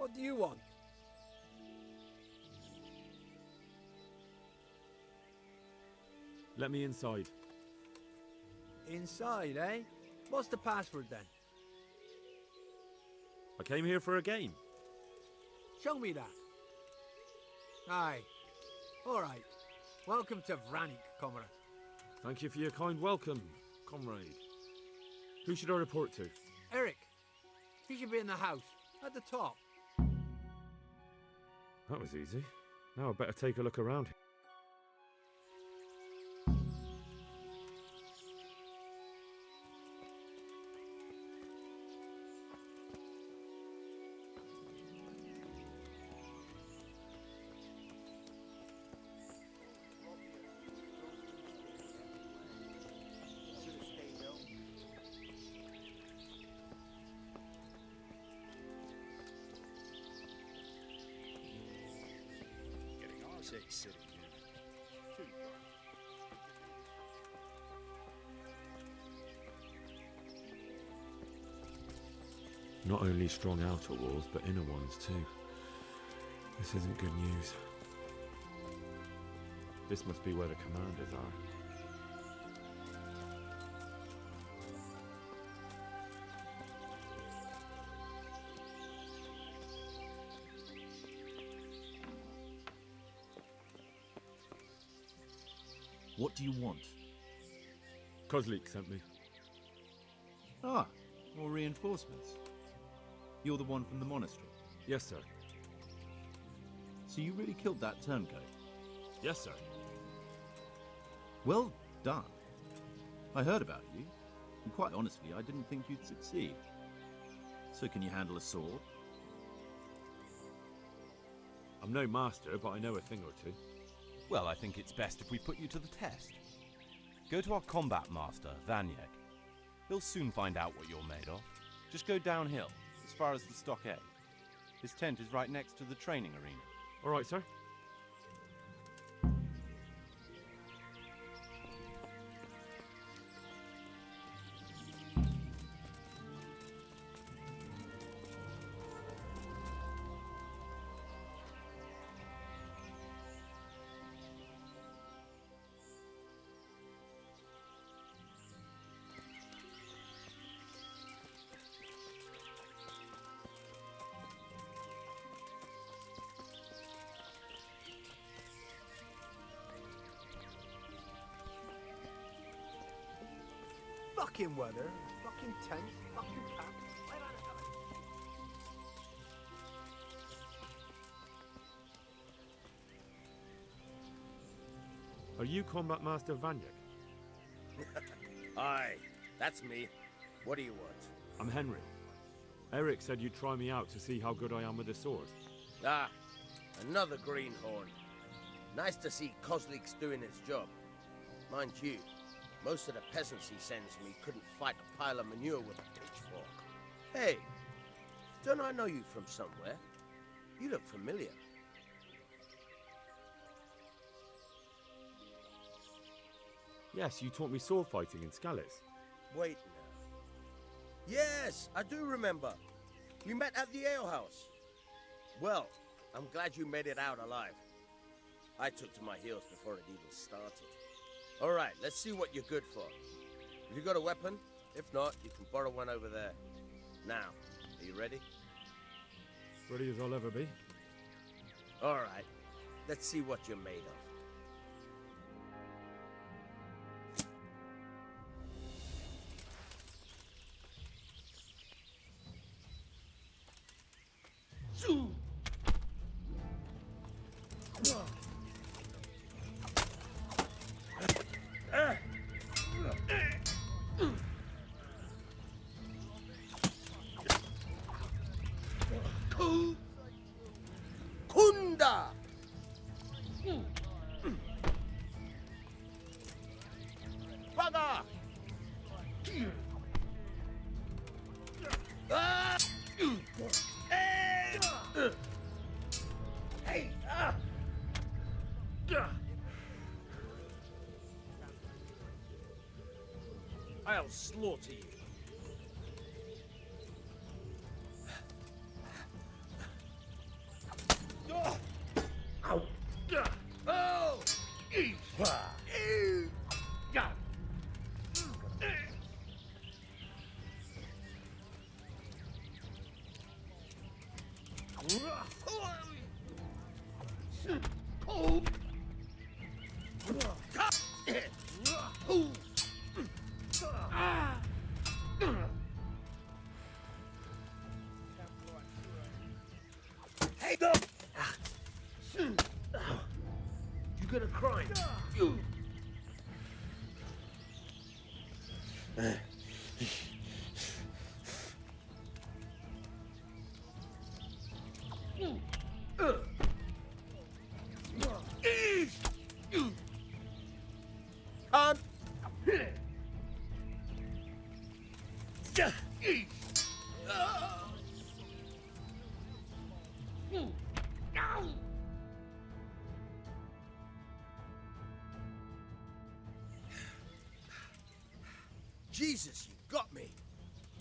What do you want? Let me inside. Inside, eh? What's the password then? I came here for a game. Show me that. Aye. All right. Welcome to Vranik, comrade. Thank you for your kind welcome, comrade. Who should I report to? Eric. He should be in the house, at the top. That was easy. Now I better take a look around. Not only strong outer walls, but inner ones too. This isn't good news. This must be where the commanders are. What do you want? Kozlik sent me. Ah, more reinforcements. You're the one from the monastery? Yes, sir. So you really killed that turncoat? Yes, sir. Well done. I heard about you, and quite honestly, I didn't think you'd succeed. So can you handle a sword? I'm no master, but I know a thing or two. Well, I think it's best if we put you to the test. Go to our combat master, Vanyek. He'll soon find out what you're made of. Just go downhill, as far as the stockade. His tent is right next to the training arena. All right, sir. Fucking weather, fucking tent, fucking camp. Are you Combat Master Vanyek? Aye, that's me. What do you want? I'm Henry. Eric said you'd try me out to see how good I am with the sword. Ah, another greenhorn. Nice to see Kozlik's doing his job. Mind you, most of the peasants he sends me couldn't fight a pile of manure with a pitchfork. Hey, don't I know you from somewhere? You look familiar. Yes, you taught me sword fighting in Skalitz. Wait now. Yes, I do remember. We met at the alehouse. Well, I'm glad you made it out alive. I took to my heels before it even started. All right, let's see what you're good for. Have you got a weapon? If not, you can borrow one over there. Now, are you ready? Ready as I'll ever be. All right, let's see what you're made of. Kunda! Baga! Ah! Hey! Ah! I'll slaughter you. Hey, no! You gonna cry? You. On. Jesus, you got me.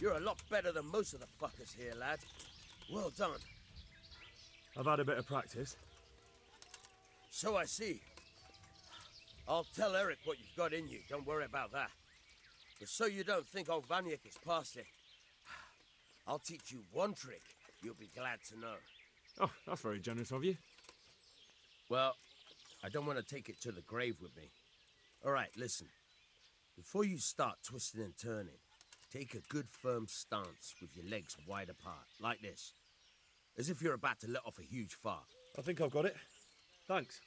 You're a lot better than most of the fuckers here, lad. Well done. I've had a bit of practice. So I see. I'll tell Eric what you've got in you. Don't worry about that. But so you don't think old Vanyek is past it, I'll teach you one trick you'll be glad to know. Oh, that's very generous of you. Well, I don't want to take it to the grave with me. All right, listen. Before you start twisting and turning, take a good firm stance with your legs wide apart, like this. As if you're about to let off a huge fart. I think I've got it. Thanks.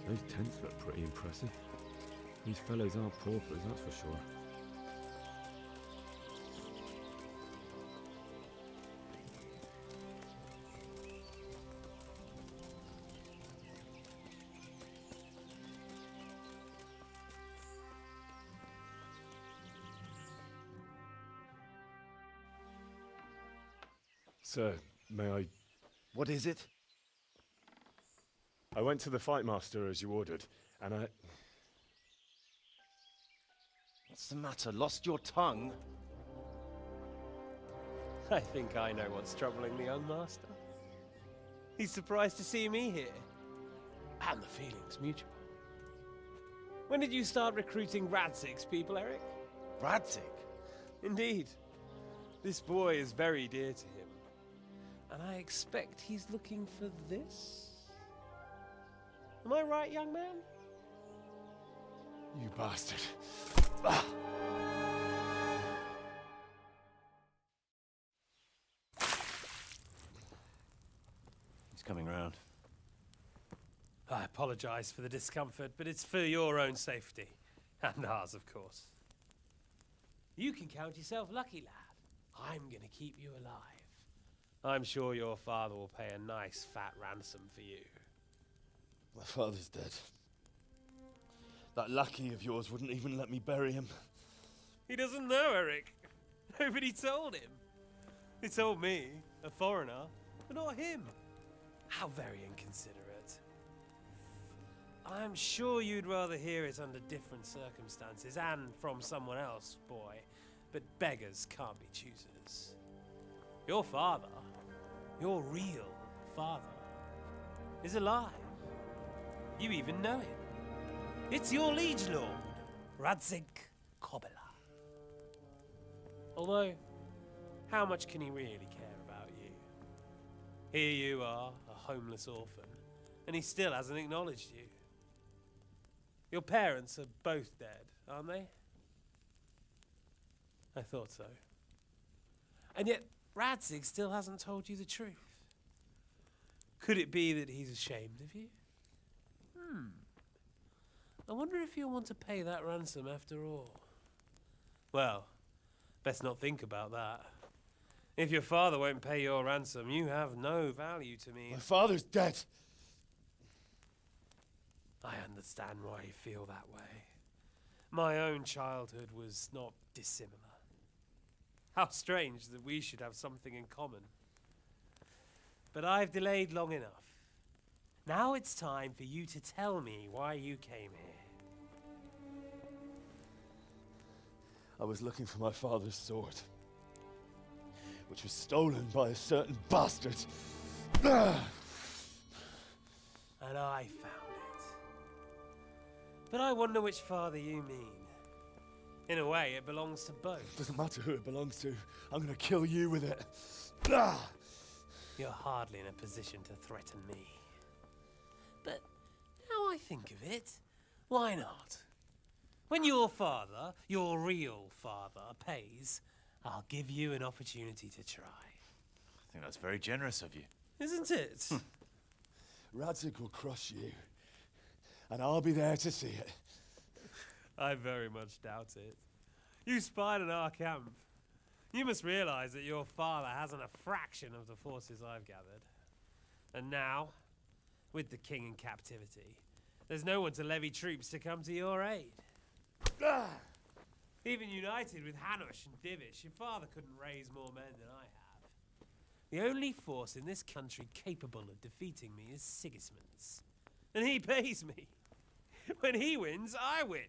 Those tents look pretty impressive. These fellows are paupers, that's for sure. Sir, may I... What is it? I went to the fight master as you ordered, and I... What's the matter? Lost your tongue? I think I know what's troubling the young master. He's surprised to see me here. And the feeling's mutual. When did you start recruiting Radzig's people, Eric? Radzig? Indeed. This boy is very dear to him. And I expect he's looking for this? Am I right, young man? You bastard. He's coming round. I apologize for the discomfort, but it's for your own safety. And ours, of course. You can count yourself lucky, lad. I'm gonna keep you alive. I'm sure your father will pay a nice fat ransom for you. My father's dead. That lackey of yours wouldn't even let me bury him. He doesn't know, Eric. Nobody told him. They told me, a foreigner, but not him. How very inconsiderate. I'm sure you'd rather hear it under different circumstances and from someone else, boy. But beggars can't be choosers. Your father, your real father, is alive. You even know him. It's your liege lord, Radzig Kobyla. Although, how much can he really care about you? Here you are, a homeless orphan, and he still hasn't acknowledged you. Your parents are both dead, aren't they? I thought so. And yet, Radzig still hasn't told you the truth. Could it be that he's ashamed of you? I wonder if you'll want to pay that ransom after all. Well, best not think about that. If your father won't pay your ransom, you have no value to me. My father's dead. I understand why you feel that way. My own childhood was not dissimilar. How strange that we should have something in common. But I've delayed long enough. Now it's time for you to tell me why you came here. I was looking for my father's sword, which was stolen by a certain bastard. And I found it. But I wonder which father you mean. In a way, it belongs to both. Doesn't matter who it belongs to. I'm gonna kill you with it. You're hardly in a position to threaten me. But now I think of it, why not? When your father, your real father, pays, I'll give you an opportunity to try. I think that's very generous of you. Isn't it? Radzig will crush you, and I'll be there to see it. I very much doubt it. You spied on our camp. You must realize that your father hasn't a fraction of the forces I've gathered. And now, with the king in captivity, there's no one to levy troops to come to your aid. Even united with Hanush and Divish, your father couldn't raise more men than I have. The only force in this country capable of defeating me is Sigismund's. And he pays me. When he wins, I win.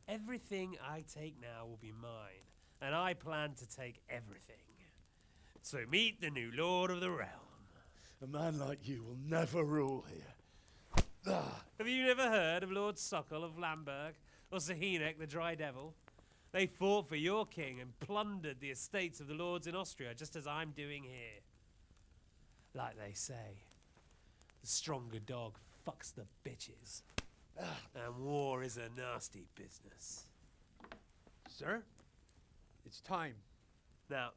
Everything I take now will be mine, and I plan to take everything. So meet the new Lord of the Realm. A man like you will never rule here. Have you never heard of Lord Sokol of Lamberg, or Sahinek the Dry Devil? They fought for your king and plundered the estates of the lords in Austria, just as I'm doing here. Like they say, the stronger dog fucks the bitches. And war is a nasty business. Sir, it's time. Now,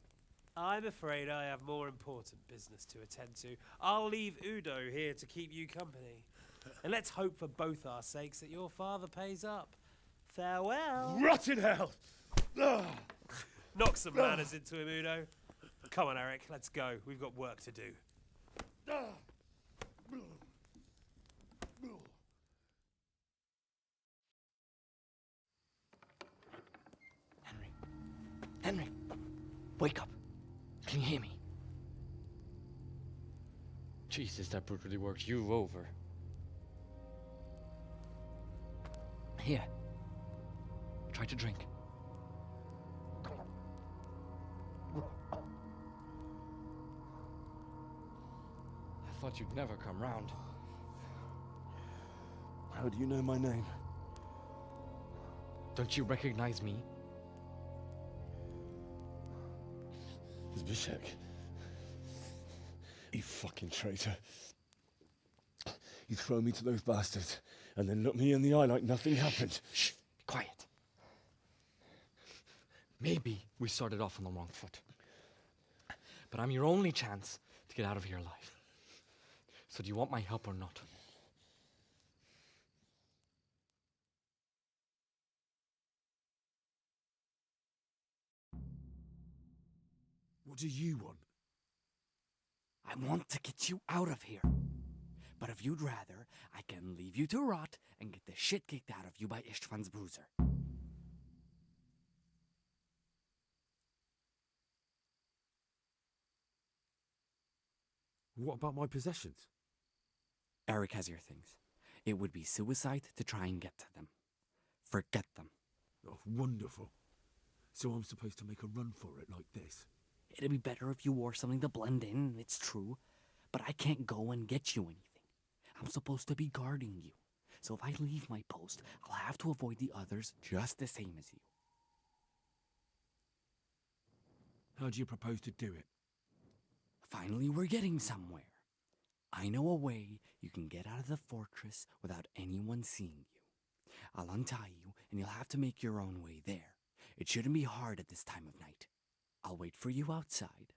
I'm afraid I have more important business to attend to. I'll leave Udo here to keep you company. And let's hope for both our sakes that your father pays up. Farewell. Rot in hell! Knock some manners into him, Udo. Come on, Eric, let's go. We've got work to do. Henry, wake up. Can you hear me? Jesus, that brutally worked you over. Here. Try to drink. I thought you'd never come round. How do you know my name? Don't you recognize me? Zbyszek. You fucking traitor. You throw me to those bastards, and then look me in the eye like nothing happened. Shh, be quiet. Maybe we started off on the wrong foot. But I'm your only chance to get out of here alive. So do you want my help or not? What do you want? I want to get you out of here. But if you'd rather, I can leave you to rot and get the shit kicked out of you by István's bruiser. What about my possessions? Eric has your things. It would be suicide to try and get to them. Forget them. Oh, wonderful. So I'm supposed to make a run for it like this? It'd be better if you wore something to blend in, it's true. But I can't go and get you anything. I'm supposed to be guarding you. So if I leave my post, I'll have to avoid the others just the same as you. How do you propose to do it? Finally, we're getting somewhere. I know a way you can get out of the fortress without anyone seeing you. I'll untie you, and you'll have to make your own way there. It shouldn't be hard at this time of night. I'll wait for you outside.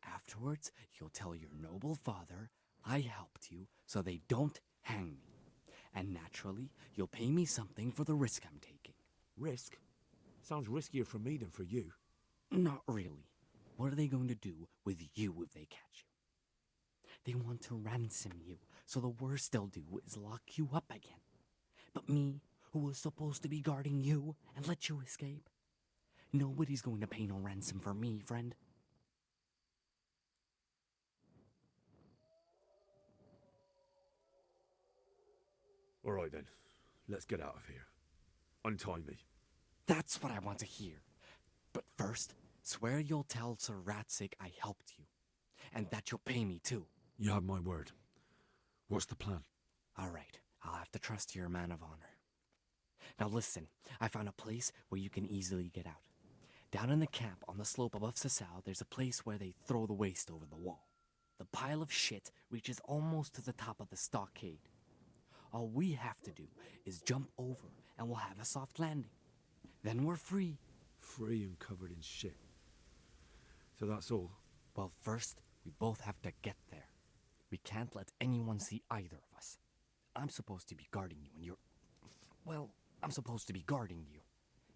Afterwards, you'll tell your noble father I helped you so they don't hang me. And naturally, you'll pay me something for the risk I'm taking. Risk? Sounds riskier for me than for you. Not really. What are they going to do with you if they catch you? They want to ransom you, so the worst they'll do is lock you up again. But me, who was supposed to be guarding you and let you escape? Nobody's going to pay no ransom for me, friend. All right then, let's get out of here. Untie me. That's what I want to hear. First, swear you'll tell Sir Ratsig I helped you, and that you'll pay me too. You have my word. What's the plan? All right, I'll have to trust you're a man of honor. Now listen, I found a place where you can easily get out. Down in the camp on the slope above Sasau, there's a place where they throw the waste over the wall. The pile of shit reaches almost to the top of the stockade. All we have to do is jump over and we'll have a soft landing. Then we're free. Free and covered in shit. So that's all? Well, first, we both have to get there. We can't let anyone see either of us. I'm supposed to be guarding you and you're... Well, I'm supposed to be guarding you.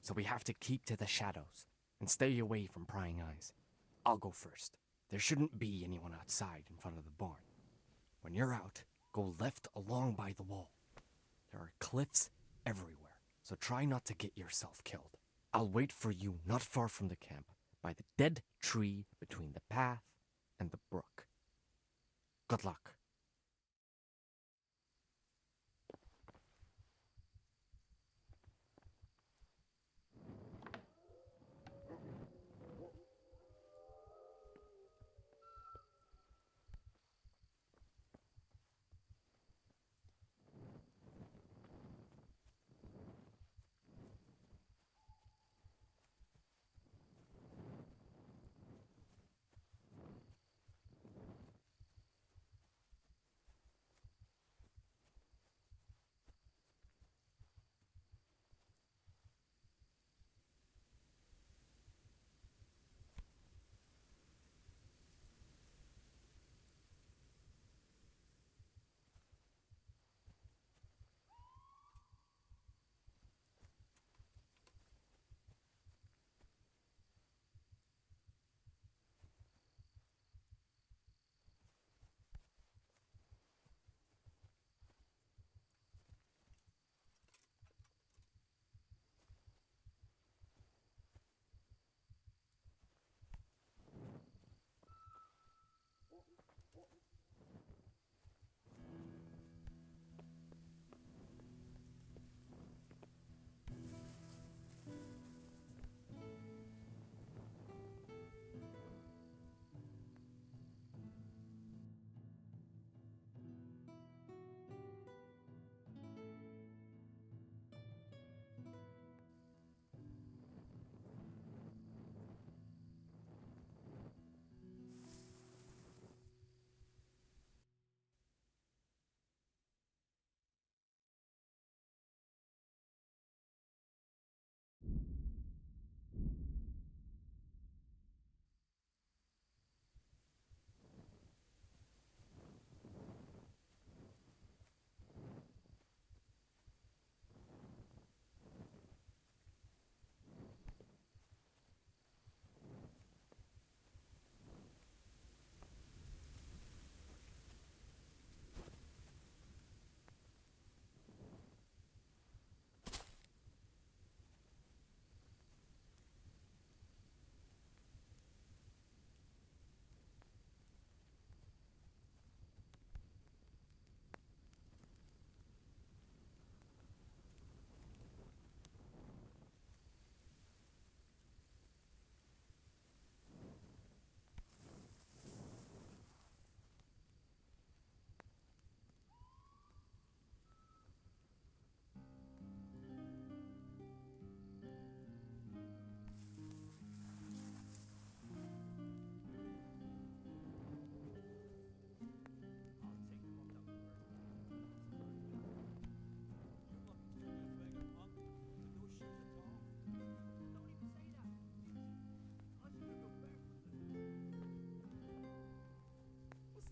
So we have to keep to the shadows and stay away from prying eyes. I'll go first. There shouldn't be anyone outside in front of the barn. When you're out, go left along by the wall. There are cliffs everywhere, so try not to get yourself killed. I'll wait for you not far from the camp, by the dead tree between the path and the brook. Good luck.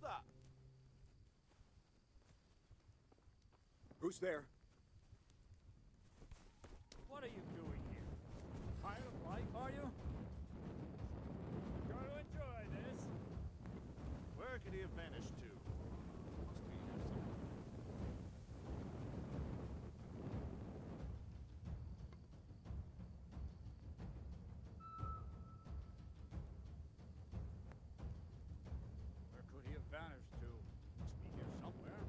that? Who's there? What are you doing here? Tired of life, are you? Going to enjoy this. Where could he have vanished to? Must be here somewhere. Where could he have vanished to? Must be here somewhere.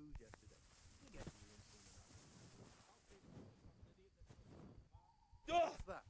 booze yesterday. You'll get to you in soon enough. What's that?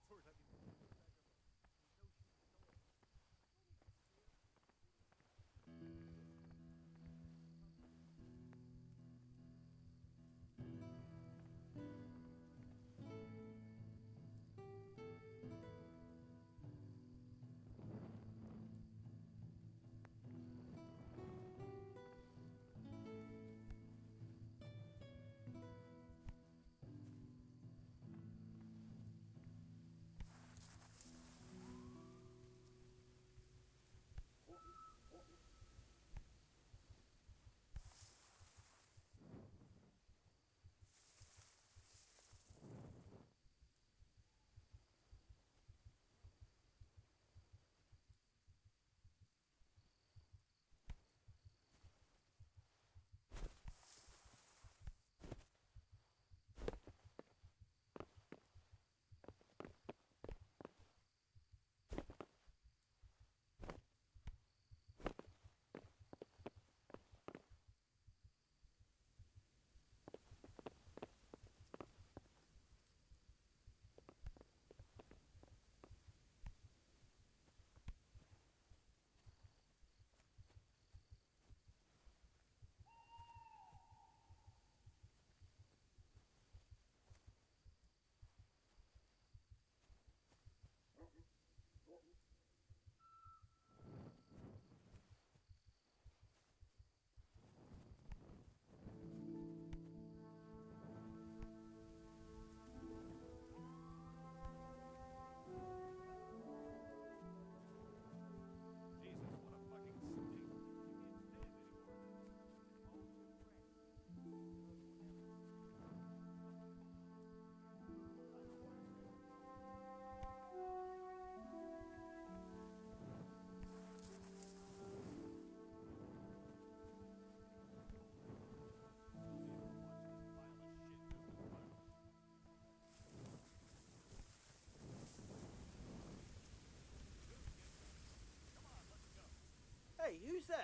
Hey, who's there?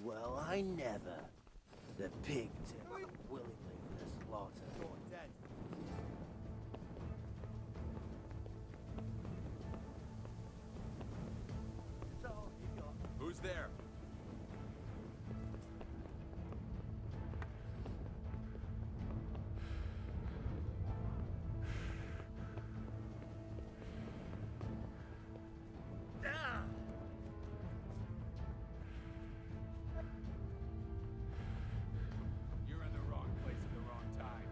Well, I never. The pig turned up willingly for the slaughter. You're dead. Is that all you got? Who's there? You're in the wrong place at the wrong time.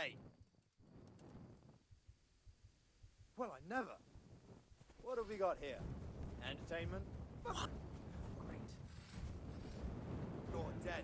Hey. Well, I never. What have we got here? Entertainment? What? Great. You're dead.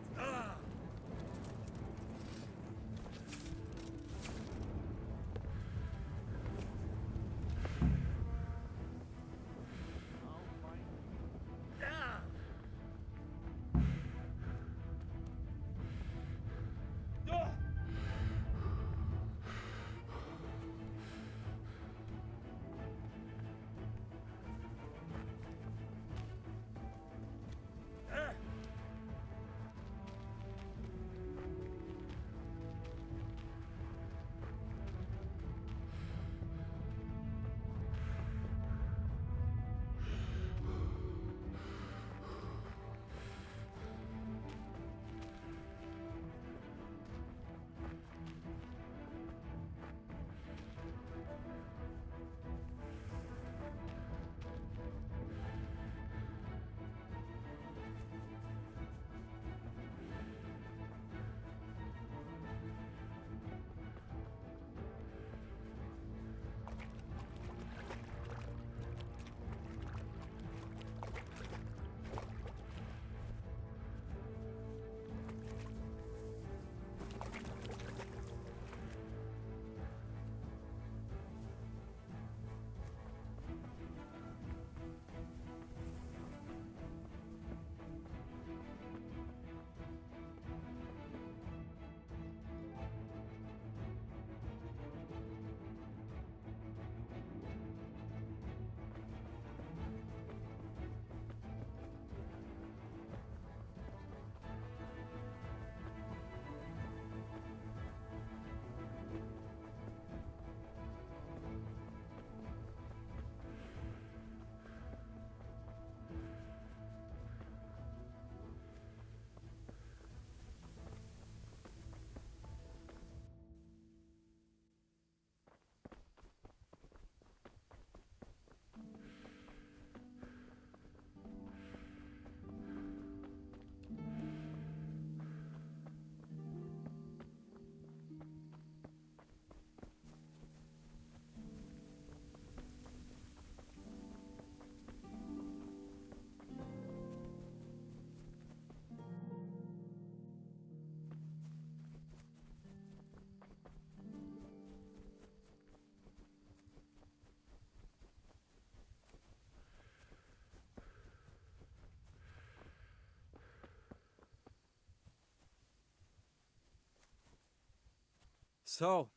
So,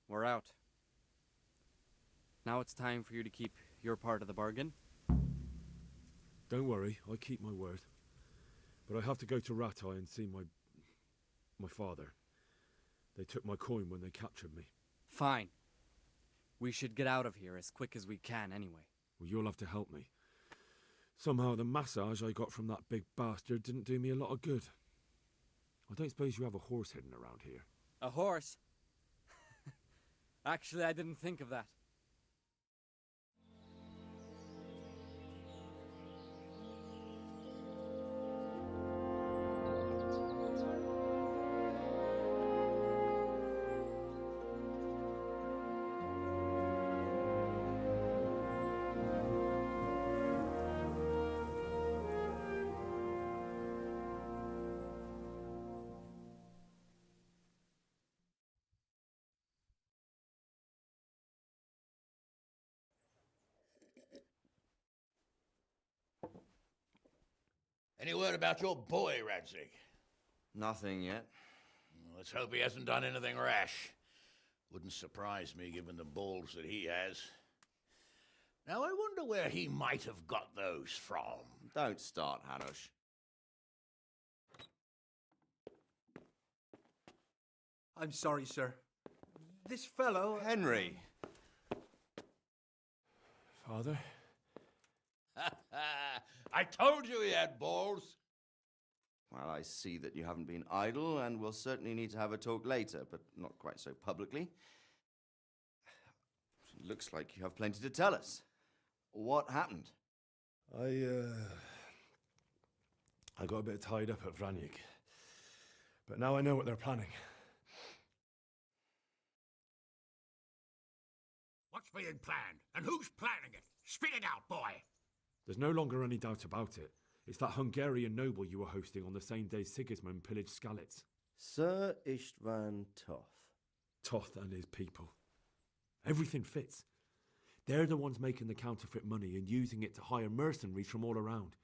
we're out. Now it's time for you to keep your part of the bargain. Don't worry, I keep my word. But I have to go to Rattay and see my father. They took my coin when they captured me. Fine. We should get out of here as quick as we can anyway. Well, you'll have to help me. Somehow the massage I got from that big bastard didn't do me a lot of good. I don't suppose you have a horse hidden around here. A horse? Actually, I didn't think of that. Any word about your boy, Radzig? Nothing yet. Let's hope he hasn't done anything rash. Wouldn't surprise me given the balls that he has. Now, I wonder where he might have got those from. Don't start, Hanush. I'm sorry, sir. This fellow... Henry! Father? I told you he had balls. Well, I see that you haven't been idle, and we'll certainly need to have a talk later, but not quite so publicly. Looks like you have plenty to tell us. What happened? I got a bit tied up at Vranyk. But now I know what they're planning. What's being planned? And who's planning it? Spit it out, boy! There's no longer any doubt about it. It's that Hungarian noble you were hosting on the same day Sigismund pillaged Skalitz. Sir Istvan Toth. Toth and his people. Everything fits. They're the ones making the counterfeit money and using it to hire mercenaries from all around.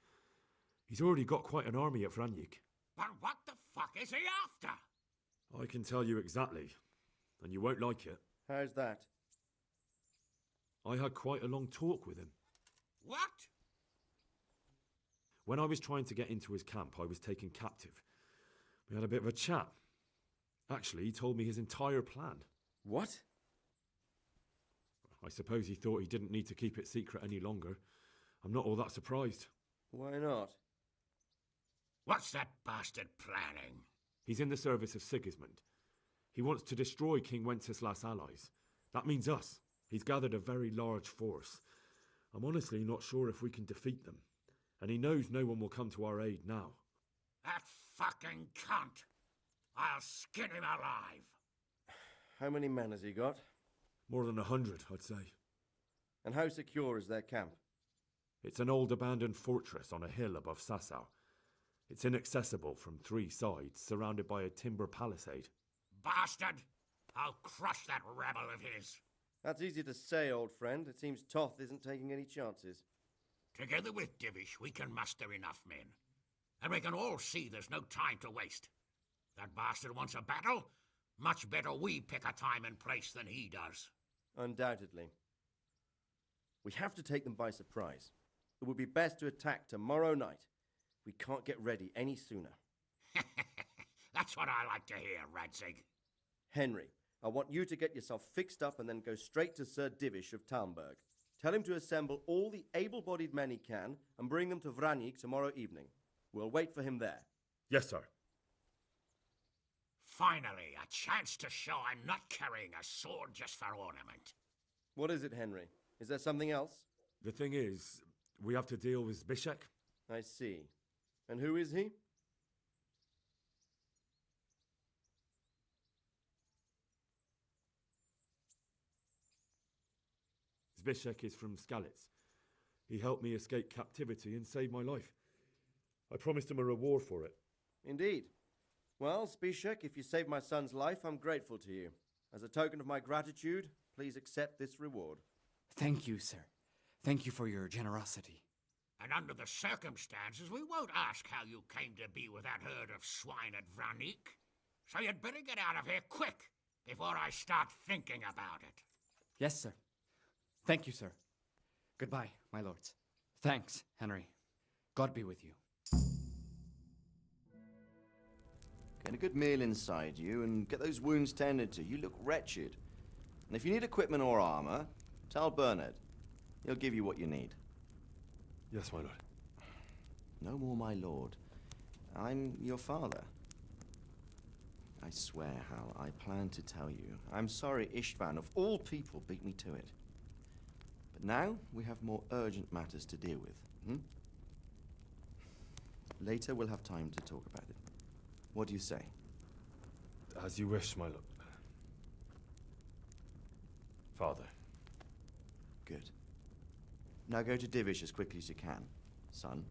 He's already got quite an army at Vranyik. But what the fuck is he after? I can tell you exactly, and you won't like it. How's that? I had quite a long talk with him. What? When I was trying to get into his camp, I was taken captive. We had a bit of a chat. Actually, he told me his entire plan. What? I suppose he thought he didn't need to keep it secret any longer. I'm not all that surprised. Why not? What's that bastard planning? He's in the service of Sigismund. He wants to destroy King Wenceslas' allies. That means us. He's gathered a very large force. I'm honestly not sure if we can defeat them. And he knows no one will come to our aid now. That fucking cunt! I'll skin him alive! How many men has he got? More than 100, I'd say. And how secure is their camp? It's an old abandoned fortress on a hill above Sasau. It's inaccessible from 3 sides, surrounded by a timber palisade. Bastard! I'll crush that rebel of his! That's easy to say, old friend. It seems Toth isn't taking any chances. Together with Divish, we can muster enough men. And we can all see there's no time to waste. That bastard wants a battle? Much better we pick a time and place than he does. Undoubtedly. We have to take them by surprise. It would be best to attack tomorrow night. We can't get ready any sooner. That's what I like to hear, Radzig. Henry, I want you to get yourself fixed up and then go straight to Sir Divish of Talmberg. Tell him to assemble all the able-bodied men he can and bring them to Vranyik tomorrow evening. We'll wait for him there. Yes, sir. Finally, a chance to show I'm not carrying a sword just for ornament. What is it, Henry? Is there something else? The thing is, we have to deal with Zbyszek. I see. And who is he? Zbyszek is from Skalitz. He helped me escape captivity and saved my life. I promised him a reward for it. Indeed. Well, Zbyszek, if you saved my son's life, I'm grateful to you. As a token of my gratitude, please accept this reward. Thank you, sir. Thank you for your generosity. And under the circumstances, we won't ask how you came to be with that herd of swine at Vranyik. So you'd better get out of here quick, before I start thinking about it. Yes, sir. Thank you, sir. Goodbye, my lords. Thanks, Henry. God be with you. Get a good meal inside you and get those wounds tended to. You look wretched. And if you need equipment or armor, tell Bernard. He'll give you what you need. Yes, my lord. No more, my lord. I'm your father. I swear, Hal, I plan to tell you. I'm sorry Istvan, of all people, beat me to it. But now we have more urgent matters to deal with. Later we'll have time to talk about it. What do you say? As you wish, my lord. Father. Good. Now go to Divish as quickly as you can, son.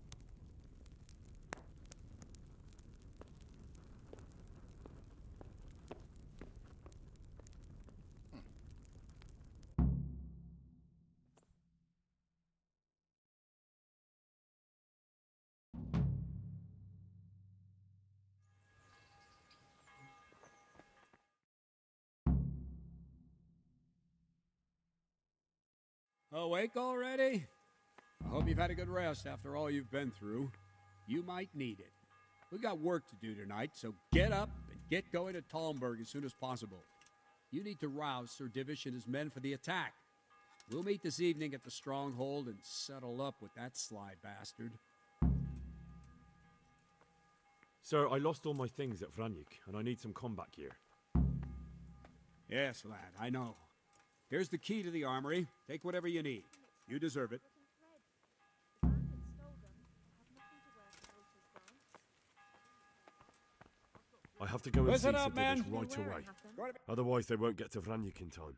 Awake already? I hope you've had a good rest after all you've been through. You might need it. We got work to do tonight, so get up and get going to Talmberg as soon as possible. You need to rouse Sir Divish and his men for the attack. We'll meet this evening at the stronghold and settle up with that sly bastard. Sir, I lost all my things at Vranyik, and I need some combat gear. Yes, lad, I know. Here's the key to the armory. Take whatever you need. You deserve it. I have to go and Listen see up, Sir Divish man. right away. Otherwise they won't get to Vranyik in time.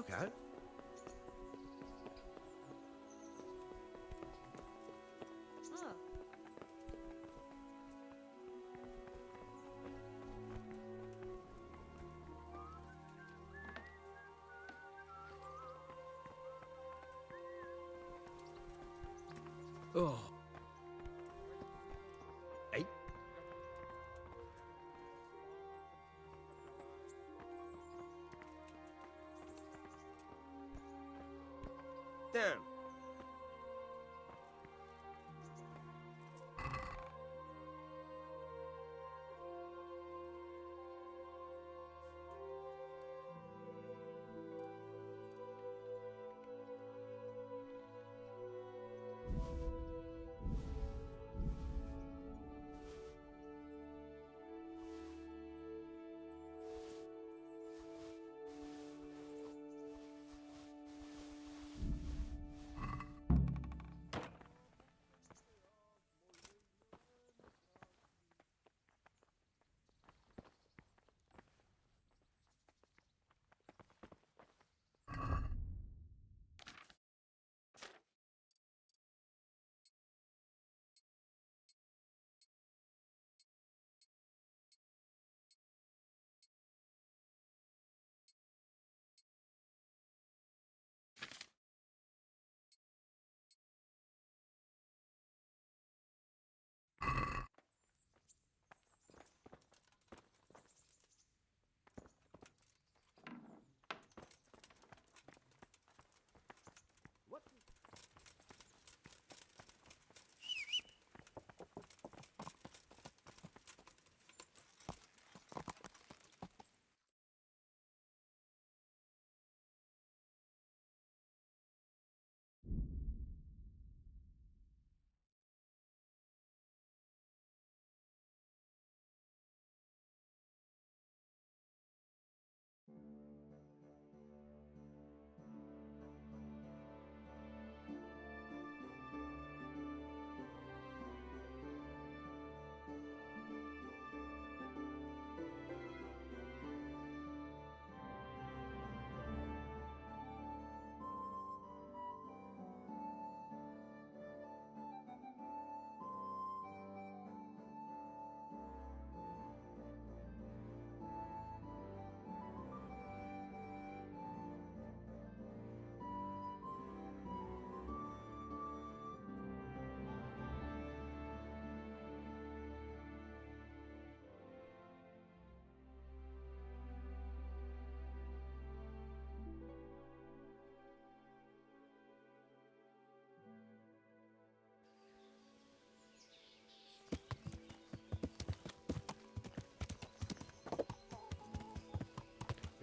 Look out. Oh. Hey. Damn.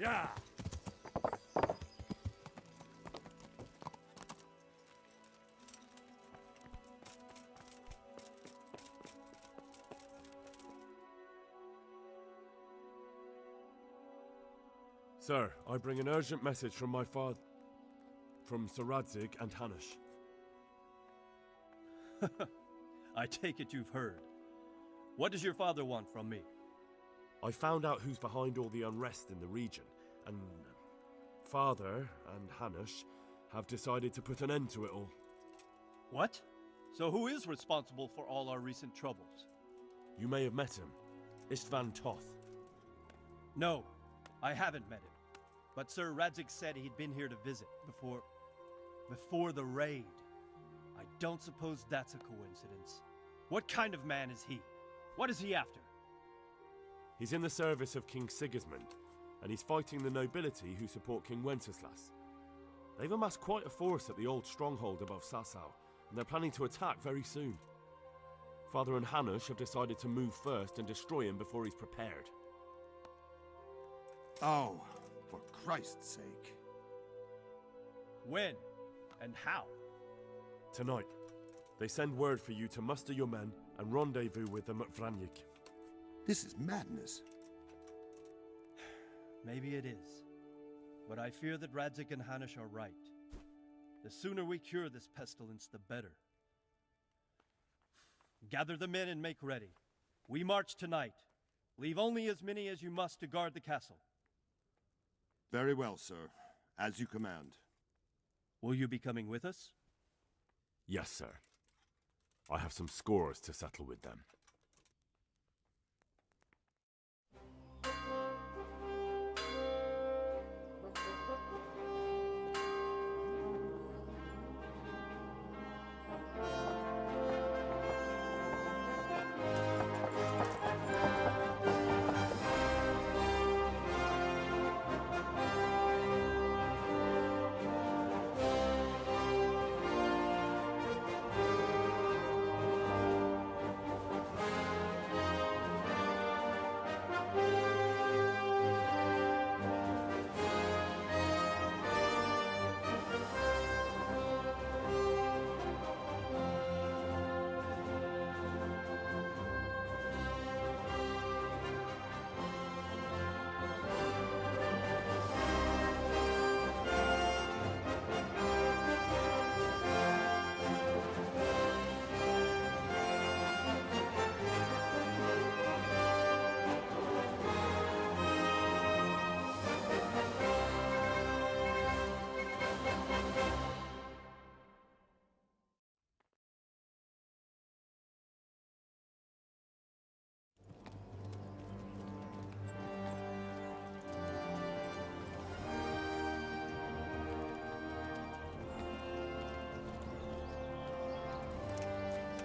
Yeah. Sir, I bring an urgent message from my father, from Sir Radzig and Hanush. I take it you've heard. What does your father want from me? I found out who's behind all the unrest in the region, and Father and Hanush have decided to put an end to it all. What? So who is responsible for all our recent troubles? You may have met him, Istvan Toth. No, I haven't met him. But Sir Radzig said he'd been here to visit before the raid. I don't suppose that's a coincidence. What kind of man is he? What is he after? He's in the service of King Sigismund, and he's fighting the nobility who support King Wenceslas. They've amassed quite a force at the old stronghold above Sasau, and they're planning to attack very soon. Father and Hanush have decided to move first and destroy him before he's prepared. Oh, for Christ's sake. When? And how? Tonight, they send word for you to muster your men and rendezvous with them at Vranyik. This is madness. Maybe it is. But I fear that Radzig and Hanush are right. The sooner we cure this pestilence, the better. Gather the men and make ready. We march tonight. Leave only as many as you must to guard the castle. Very well, sir. As you command. Will you be coming with us? Yes, sir. I have some scores to settle with them.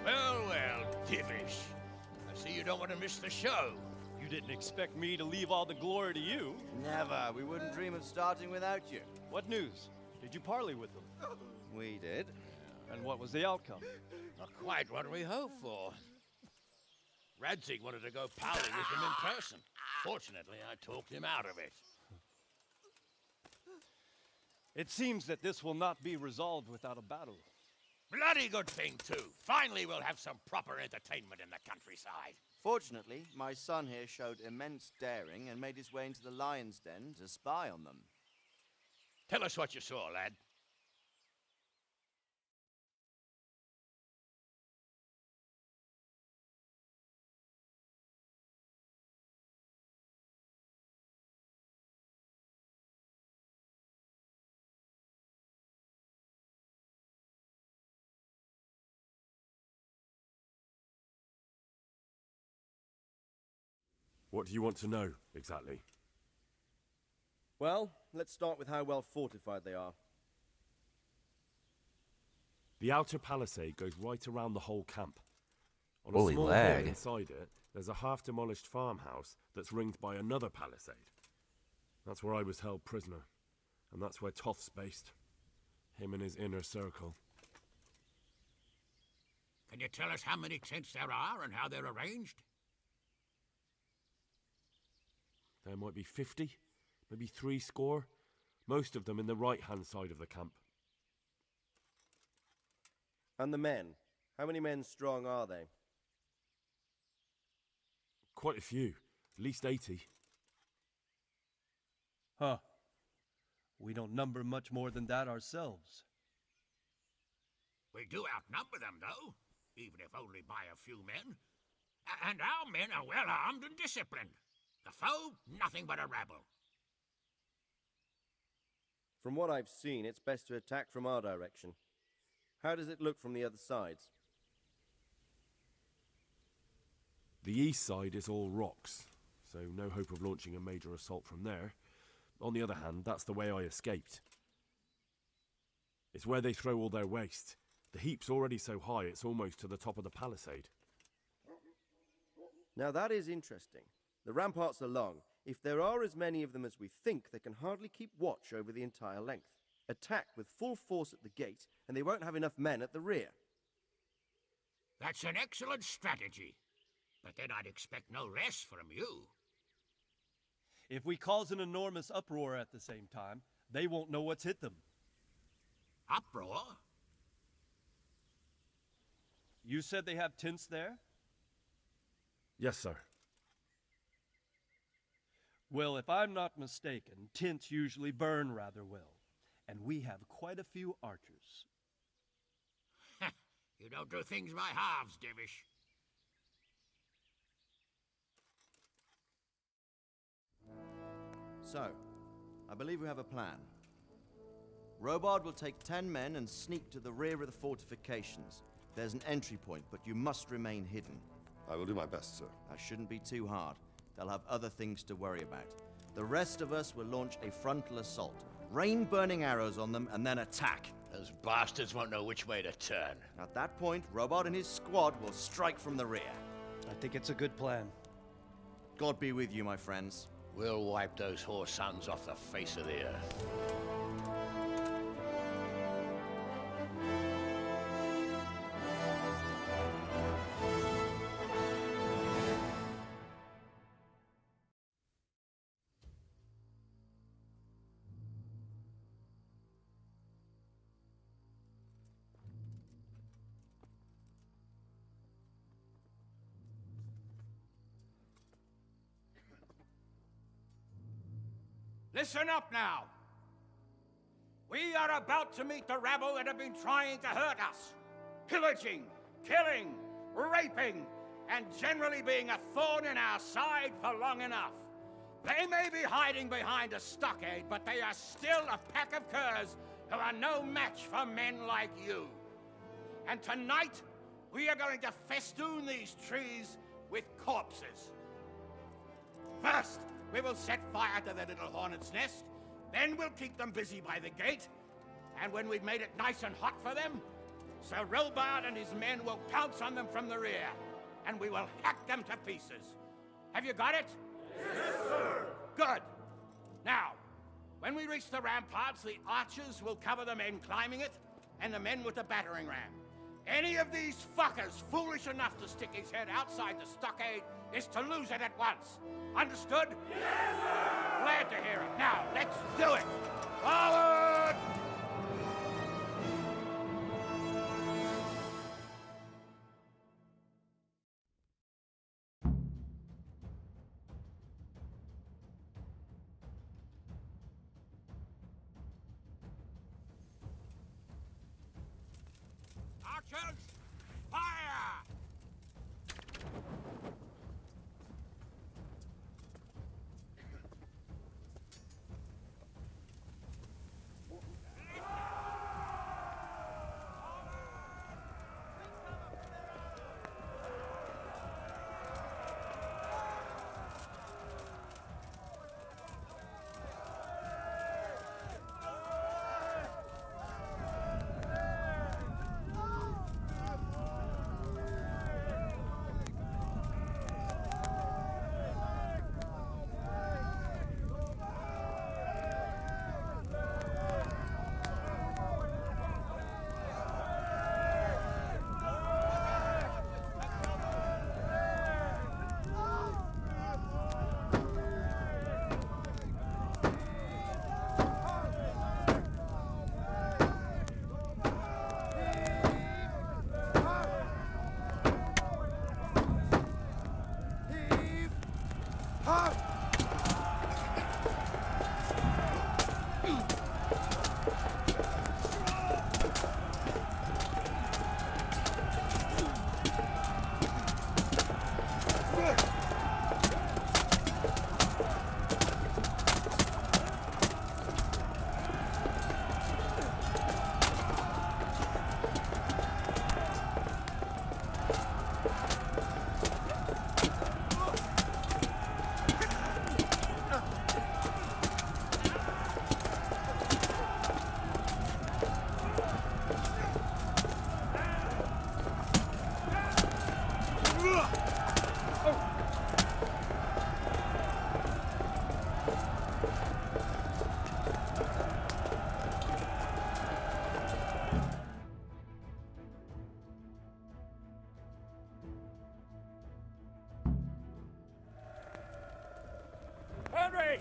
Well, Divish. I see you don't want to miss the show. You didn't expect me to leave all the glory to you. Never. We wouldn't dream of starting without you. What news? Did you parley with them? We did. And what was the outcome? Not quite what we hoped for. Radzig wanted to go parley with him in person. Fortunately, I talked him out of it. It seems that this will not be resolved without a battle. Bloody good thing, too. Finally, we'll have some proper entertainment in the countryside. Fortunately, my son here showed immense daring and made his way into the lion's den to spy on them. Tell us what you saw, lad. What do you want to know, exactly? Well, let's start with how well fortified they are. The outer palisade goes right around the whole camp. On Holy a small lag. hill inside it, there's a half-demolished farmhouse that's ringed by another palisade. That's where I was held prisoner, and that's where Toth's based. Him and his inner circle. Can you tell us how many tents there are and how they're arranged? There might be 50, maybe 60, most of them in the right-hand side of the camp. And the men? How many men strong are they? Quite a few, at least 80. Huh. We don't number much more than that ourselves. We do outnumber them, though, even if only by a few men. And our men are well armed and disciplined. The foe, nothing but a rabble. From what I've seen, it's best to attack from our direction. How does it look from the other sides? The east side is all rocks, so no hope of launching a major assault from there. On the other hand, that's the way I escaped. It's where they throw all their waste. The heap's already so high it's almost to the top of the palisade. Now that is interesting. The ramparts are long. If there are as many of them as we think, they can hardly keep watch over the entire length. Attack with full force at the gate, and they won't have enough men at the rear. That's an excellent strategy. But then I'd expect no less from you. If we cause an enormous uproar at the same time, they won't know what's hit them. Uproar? You said they have tents there? Yes, sir. Well, if I'm not mistaken, tents usually burn rather well, and we have quite a few archers. You don't do things by halves, Divish. So, I believe we have a plan. Robard will take 10 men and sneak to the rear of the fortifications. There's an entry point, but you must remain hidden. I will do my best, sir. That shouldn't be too hard. They'll have other things to worry about. The rest of us will launch a frontal assault. Rain burning arrows on them and then attack. Those bastards won't know which way to turn. At that point, Robard and his squad will strike from the rear. I think it's a good plan. God be with you, my friends. We'll wipe those whore sons off the face of the earth. Listen up now. We are about to meet the rabble that have been trying to hurt us. Pillaging, killing, raping, and generally being a thorn in our side for long enough. They may be hiding behind a stockade, but they are still a pack of curs who are no match for men like you. And tonight, we are going to festoon these trees with corpses. First, we will set fire to their little hornet's nest. Then we'll keep them busy by the gate. And when we've made it nice and hot for them, Sir Robard and his men will pounce on them from the rear. And we will hack them to pieces. Have you got it? Yes, sir! Good. Now, when we reach the ramparts, the archers will cover the men climbing it, and the men with the battering ram. Any of these fuckers foolish enough to stick his head outside the stockade is to lose it at once. Understood? Yes, sir! Glad to hear it. Now, let's do it! Forward! Archers, fire! Henry!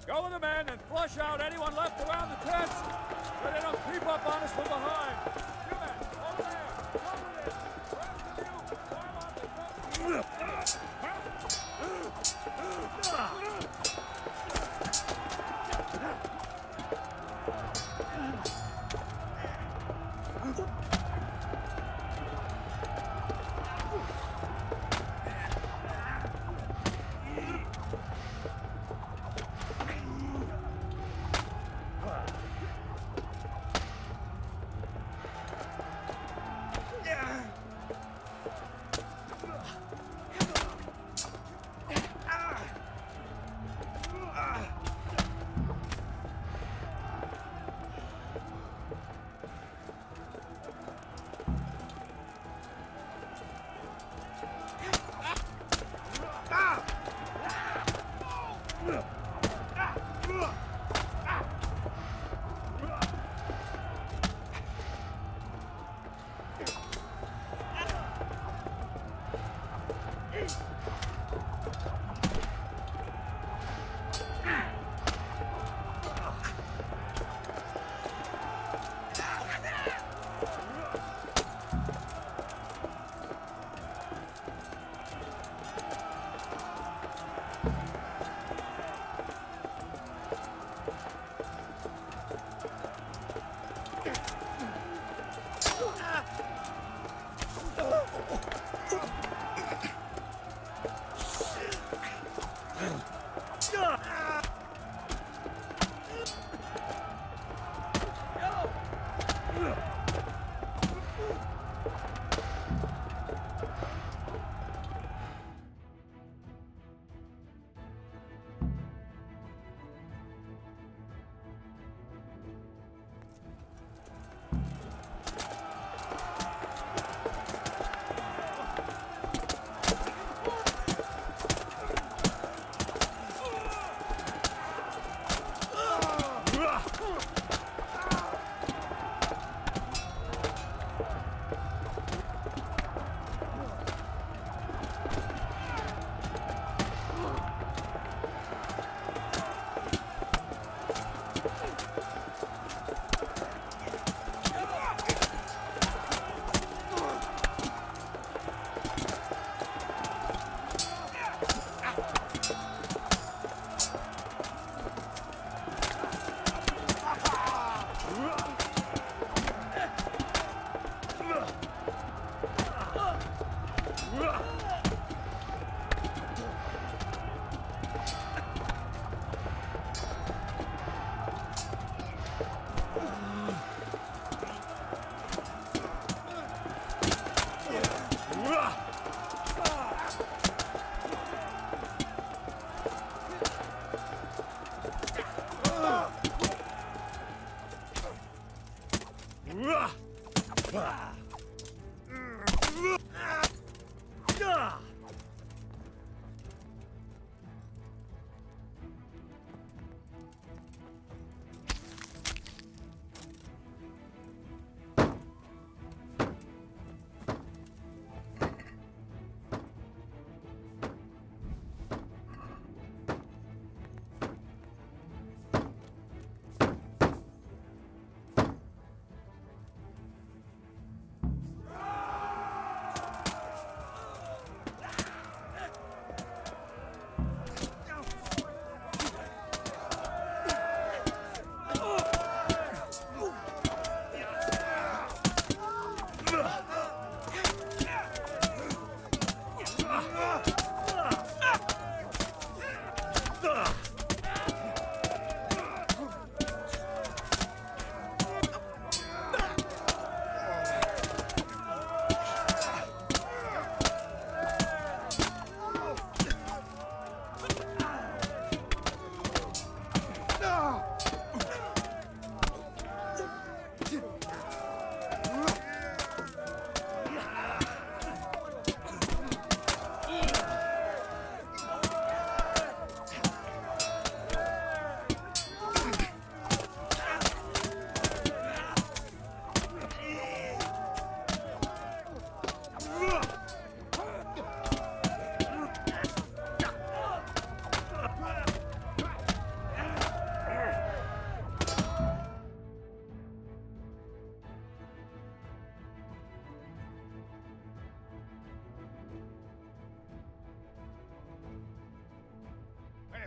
Go with the men and flush out anyone left around the tents so they don't creep up on us from behind. You men, over there!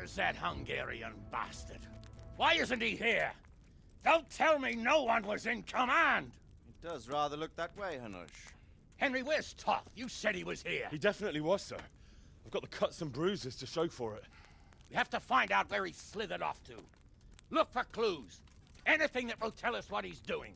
Where's that Hungarian bastard? Why isn't he here? Don't tell me no one was in command! It does rather look that way, Hanush. Henry, where's Toth? You said he was here. He definitely was, sir. I've got the cuts and bruises to show for it. We have to find out where he slithered off to. Look for clues. Anything that will tell us what he's doing.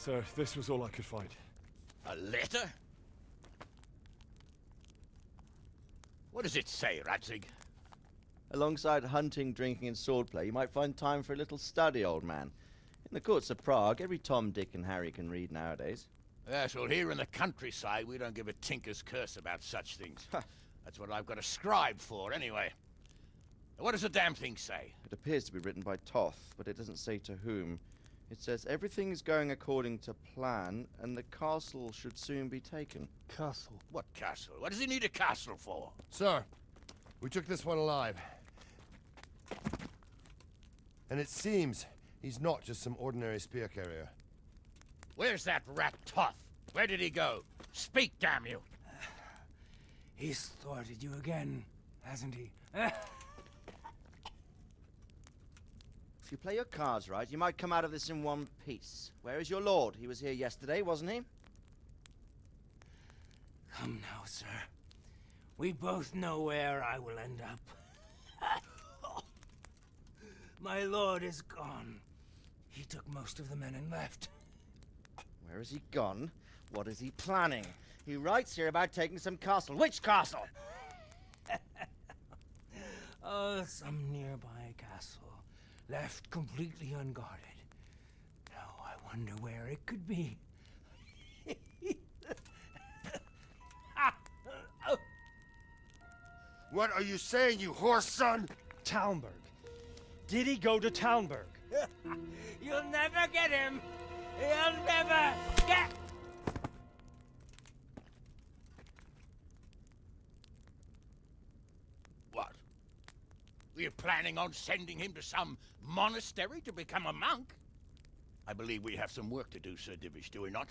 Sir, this was all I could find. A letter? What does it say, Radzig? Alongside hunting, drinking, and swordplay, you might find time for a little study, old man. In the courts of Prague, every Tom, Dick, and Harry can read nowadays. Yes, well, here in the countryside, we don't give a tinker's curse about such things. That's what I've got a scribe for, anyway. What does the damn thing say? It appears to be written by Toth, but it doesn't say to whom. It says everything's going according to plan, and the castle should soon be taken. Castle? What castle? What does he need a castle for? Sir, we took this one alive. And it seems he's not just some ordinary spear carrier. Where's that rat Toth? Where did he go? Speak, damn you! He's thwarted you again, hasn't he? If you play your cards right, you might come out of this in one piece. Where is your lord? He was here yesterday, wasn't he? Come now, sir. We both know where I will end up. My lord is gone. He took most of the men and left. Where has he gone? What is he planning? He writes here about taking some castle. Which castle? Oh, some nearby castle. Left completely unguarded. Now I wonder where it could be. What are you saying, you horse son? Talmberg. Did he go to Talmberg? You'll never get him. You'll never get... What? Were you planning on sending him to some monastery to become a monk? I believe we have some work to do, Sir Divish, do we not?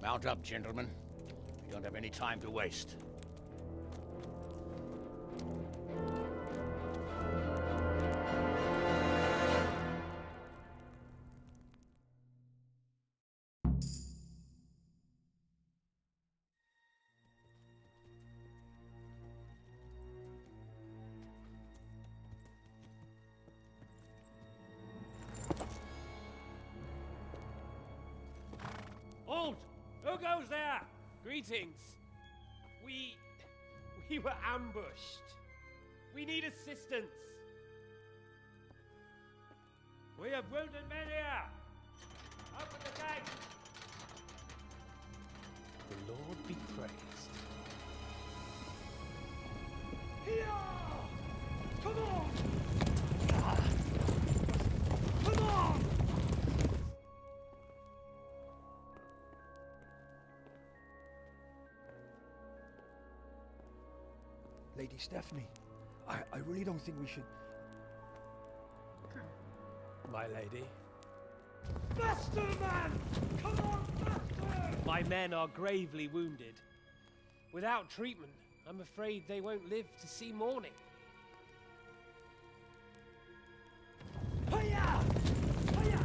Mount up, gentlemen. We don't have any time to waste. Halt! Who goes there? Greetings. We were ambushed. We need assistance. We have wounded men here. Open the gate. The Lord be praised. Here! Come on! Come on! Lady Stephanie, I really don't think we should... My lady. Faster, man! Come on, faster! My men are gravely wounded. Without treatment, I'm afraid they won't live to see morning. Hiya! Hiya!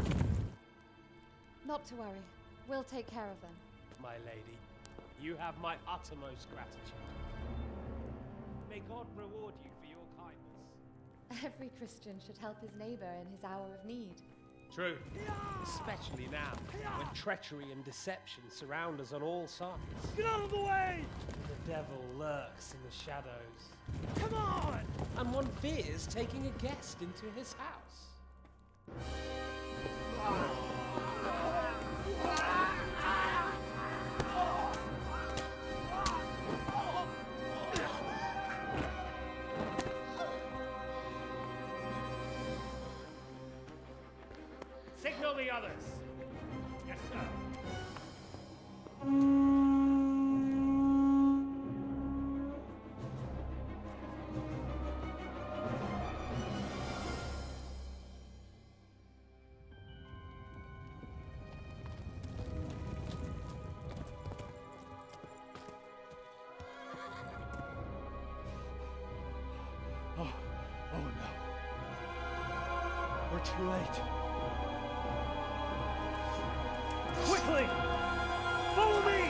Not to worry. We'll take care of them. My lady, you have my uttermost gratitude. May God reward you for your kindness. Every Christian should help his neighbor in his hour of need. True. Especially now, when treachery and deception surround us on all sides. Get out of the way! The devil lurks in the shadows. Come on! And one fears taking a guest into his house. Signal the others. Yes, sir. Oh no. We're too late. Quickly! Follow me!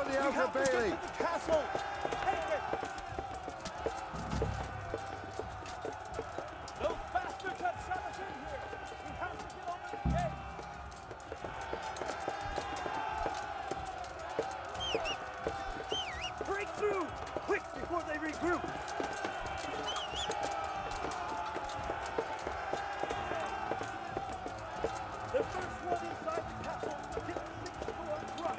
on the Outer Bailey! The castle! Take it! Those bastards have shut us in here! We have to get over the gate! Break through! Quick, before they regroup! The first one inside the castle gets 6 swords drunk!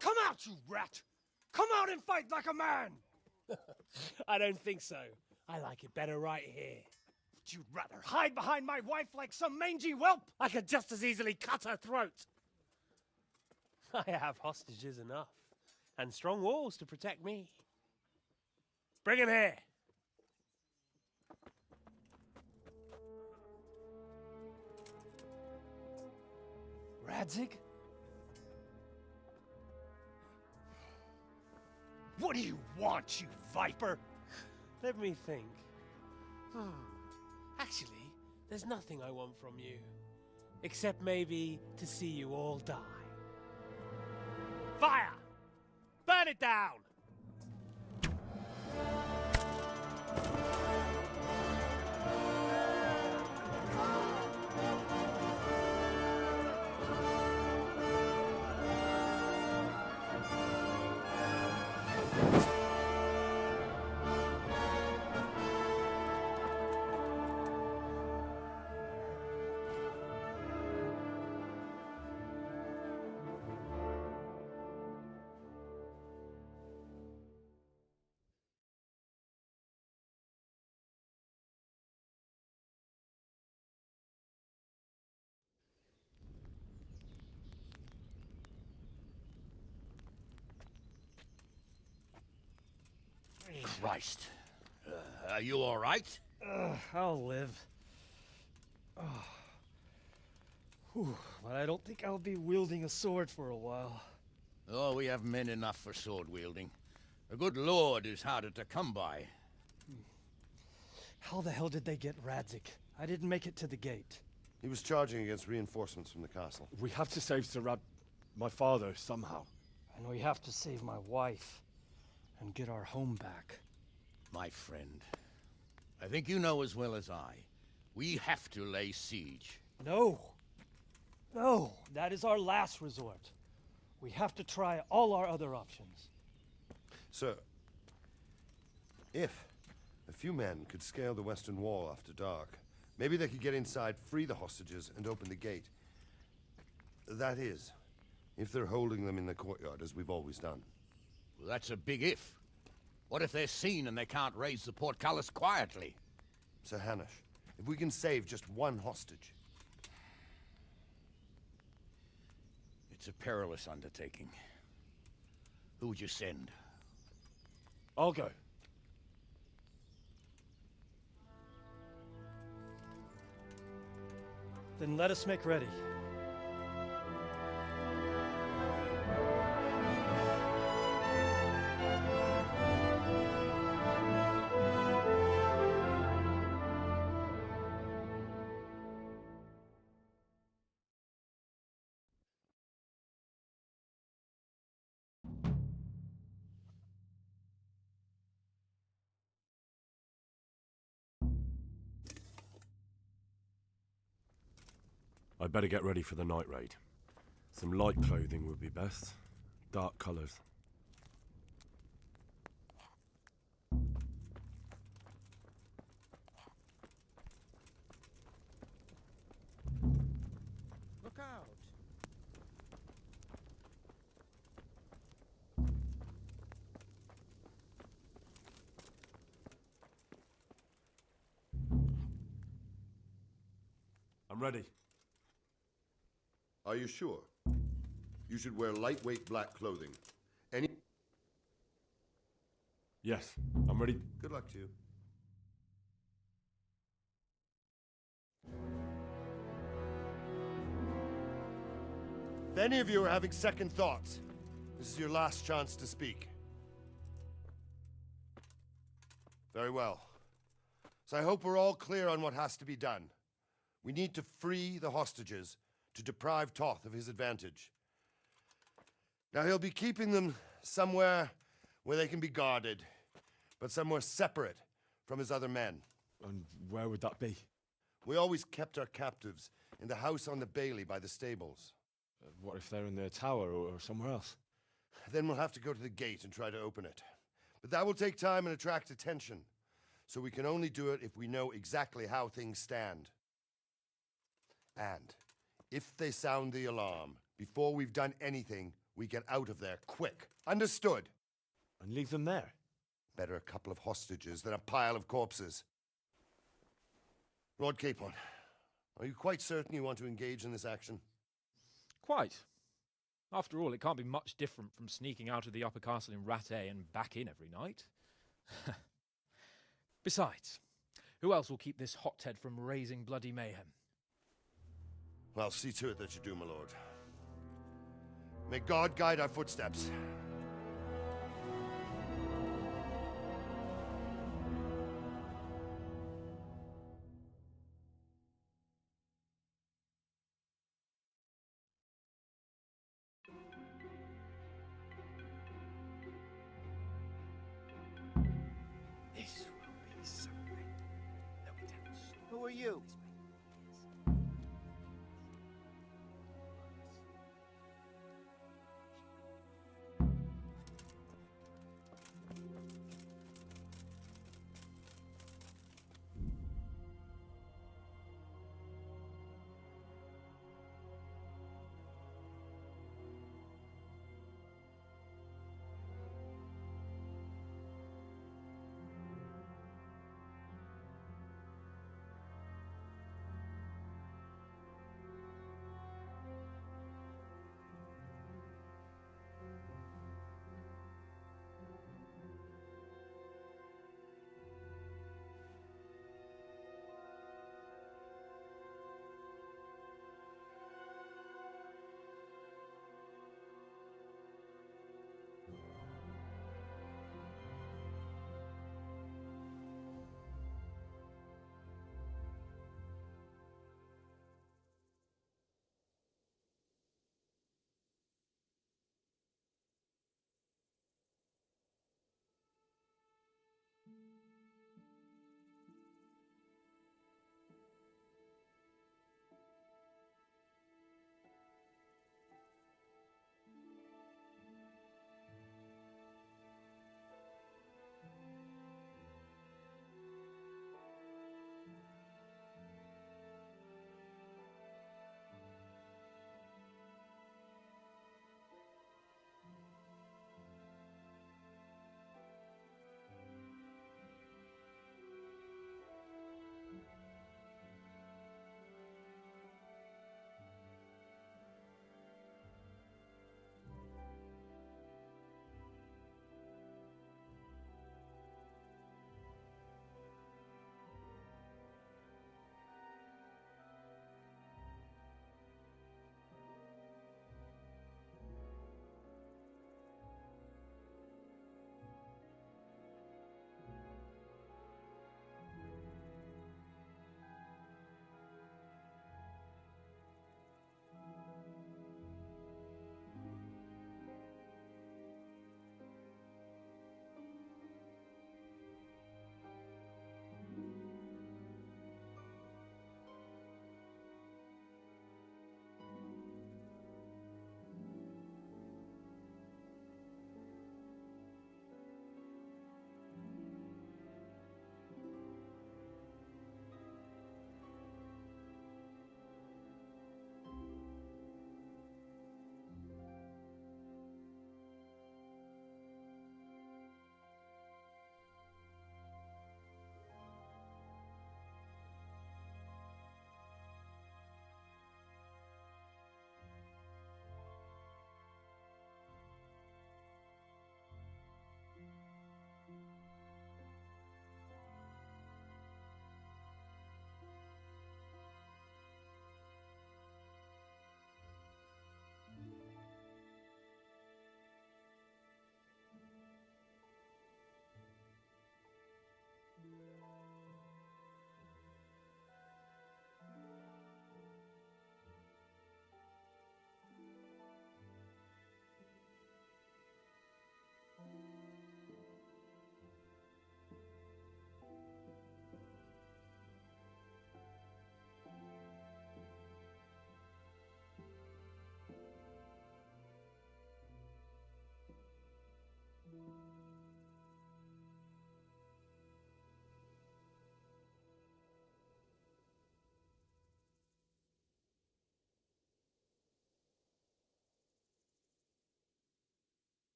Come out, you rat! Come out and fight like a man! I don't think so. I like it better right here. Would you rather hide behind my wife like some mangy whelp? I could just as easily cut her throat. I have hostages enough, and strong walls to protect me. Bring him here! Radzig? What do you want, you viper? Let me think. Actually, there's nothing I want from you. Except maybe to see you all die. Fire! Burn it down! Christ. Are you all right? I'll live. Oh. Whew, but I don't think I'll be wielding a sword for a while. Oh, we have men enough for sword wielding. A good lord is harder to come by. How the hell did they get Radzik? I didn't make it to the gate. He was charging against reinforcements from the castle. We have to save my father, somehow. And we have to save my wife and get our home back. My friend, I think you know as well as I. We have to lay siege. No. No, that is our last resort. We have to try all our other options. Sir, if a few men could scale the western wall after dark, maybe they could get inside, free the hostages, and open the gate. That is, if they're holding them in the courtyard, as we've always done. Well, that's a big if. What if they're seen and they can't raise the portcullis quietly? Sir Hanush, if we can save just one hostage. It's a perilous undertaking. Who would you send? I'll go. Then let us make ready. I'd better get ready for the night raid. Some light clothing would be best. Dark colours. Look out! I'm ready. Are you sure? You should wear lightweight black clothing. Any... Yes, I'm ready. Good luck to you. If any of you are having second thoughts, this is your last chance to speak. Very well. So I hope we're all clear on what has to be done. We need to free the hostages to deprive Toth of his advantage. Now he'll be keeping them somewhere where they can be guarded, but somewhere separate from his other men. And where would that be? We always kept our captives in the house on the Bailey by the stables. What if they're in their tower or somewhere else? Then we'll have to go to the gate and try to open it. But that will take time and attract attention, so we can only do it if we know exactly how things stand. And if they sound the alarm, before we've done anything, we get out of there quick. Understood? And leave them there? Better a couple of hostages than a pile of corpses. Lord Capon, are you quite certain you want to engage in this action? Quite. After all, it can't be much different from sneaking out of the upper castle in Rattay and back in every night. Besides, who else will keep this hothead from raising bloody mayhem? Well, see to it that you do, my lord. May God guide our footsteps. This will be something. Who are you?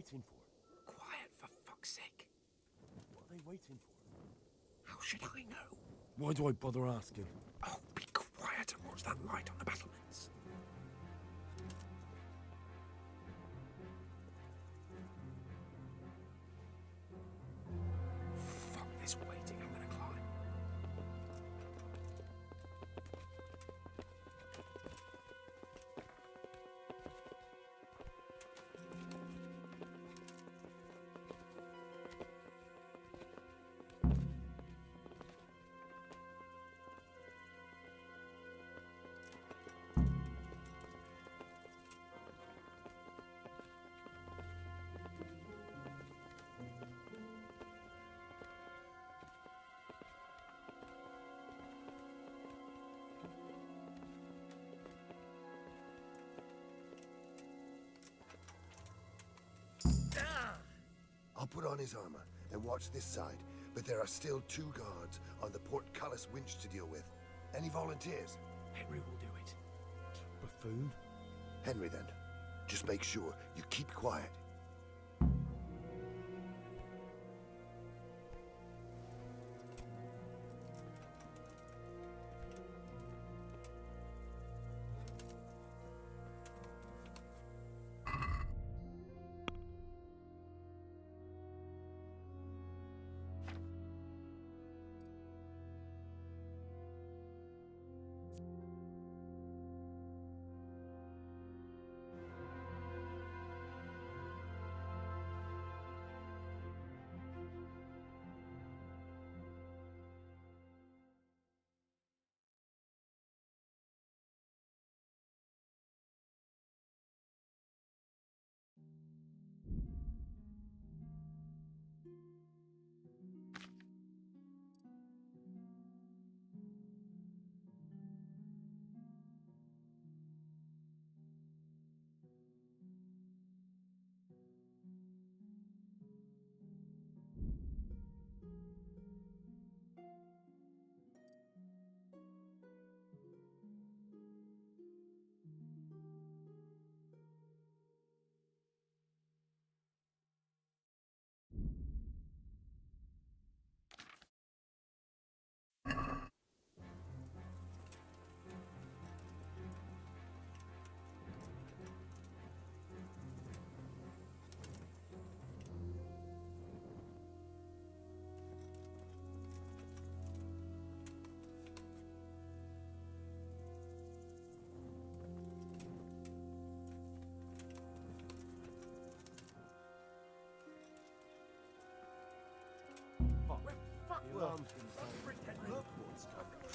waiting for? Quiet, for fuck's sake. What are they waiting for? How should I know? Why do I bother asking? Oh, be quiet and watch that light on the battlements. Fuck this waiting, I'm gonna climb. I'll put on his armor and watch this side, but there are still 2 guards on the portcullis winch to deal with. Any volunteers? Henry will do it. Buffoon? Henry, then. Just make sure you keep quiet.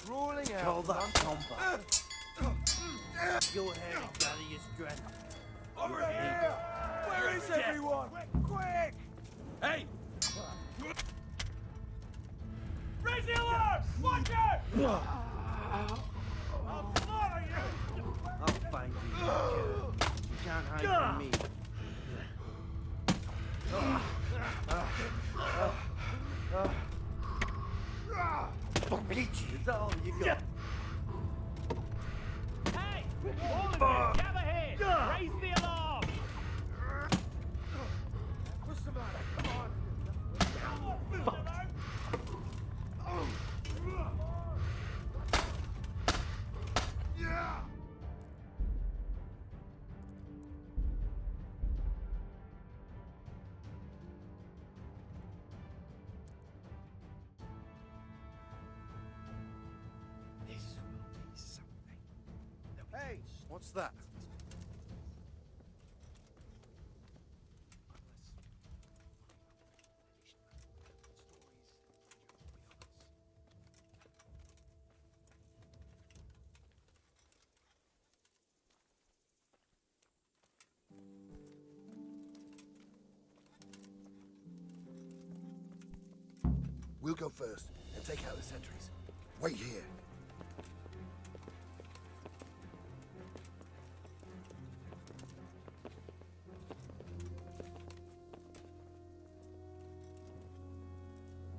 Rolling out. Call that combat. Go ahead and gather your strength. Over here! Where is everyone? Quick! Hey! Raise the alarm! Watch it! I'll slaughter you! I'll find you. You can't hide from me. Is that all you got? Hey! All of you, gather here! Raise the alarm! What's the matter? Come on! Fuck! Yeah! Hey, what's that? We'll go first and take out the sentries. Wait here.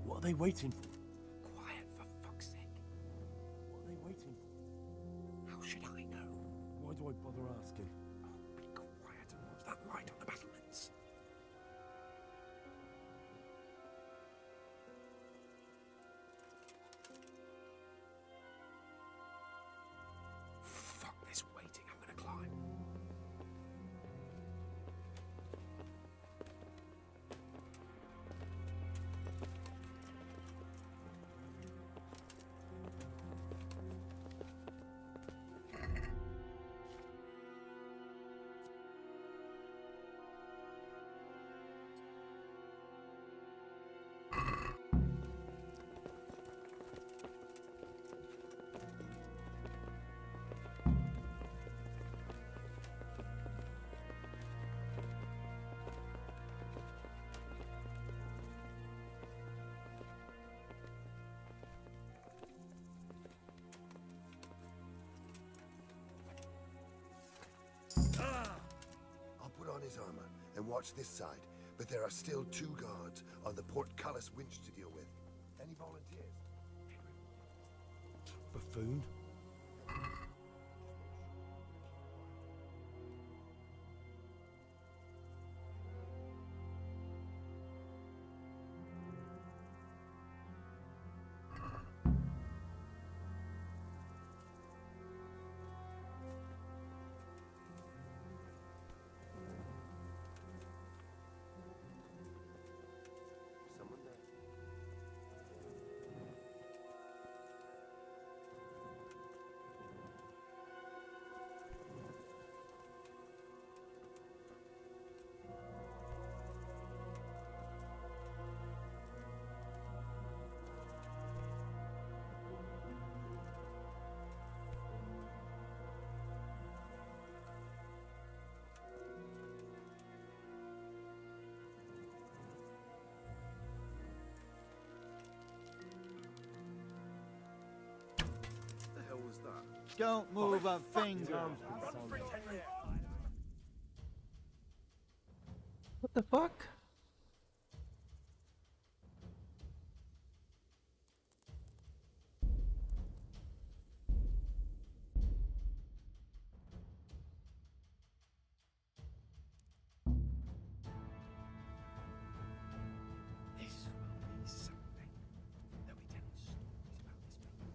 What are they waiting for? Quiet, for fuck's sake. What are they waiting for? How should I know? Why do I bother asking? Oh, be quiet and watch that light on the battlements. his armor and watch this side, but there are still 2 guards on the portcullis winch to deal with. Any volunteers? Buffoon? Someone there? What the hell was that? Don't move a finger. What the fuck? This will be something. There'll be telling stories about this place.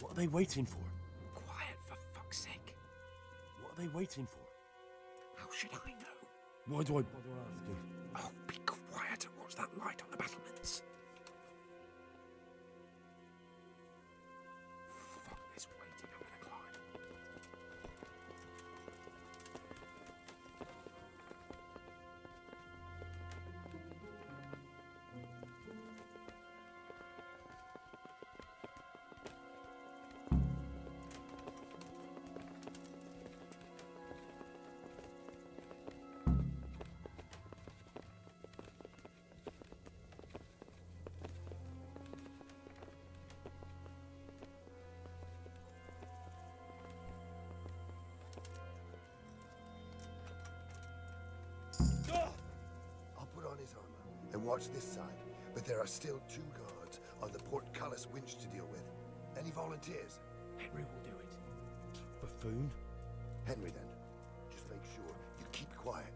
What are they waiting for? Quiet, for fuck's sake. What are they waiting for? How should I know? Why do I bother asking? Oh, be quiet and watch that light on the battlements. Fuck this waiting, I'm gonna climb. I'll put on his armor and watch this side, but there are still 2 guards on the portcullis winch to deal with. Any volunteers? Henry will do it. Buffoon? Henry, then. Just make sure you keep quiet.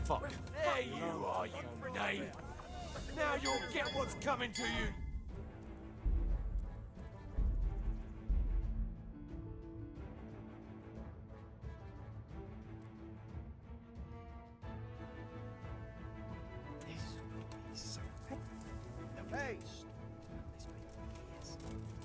Fuck. There you are, you knave. Now you'll get what's coming to you. This will be something. Hey! This place is.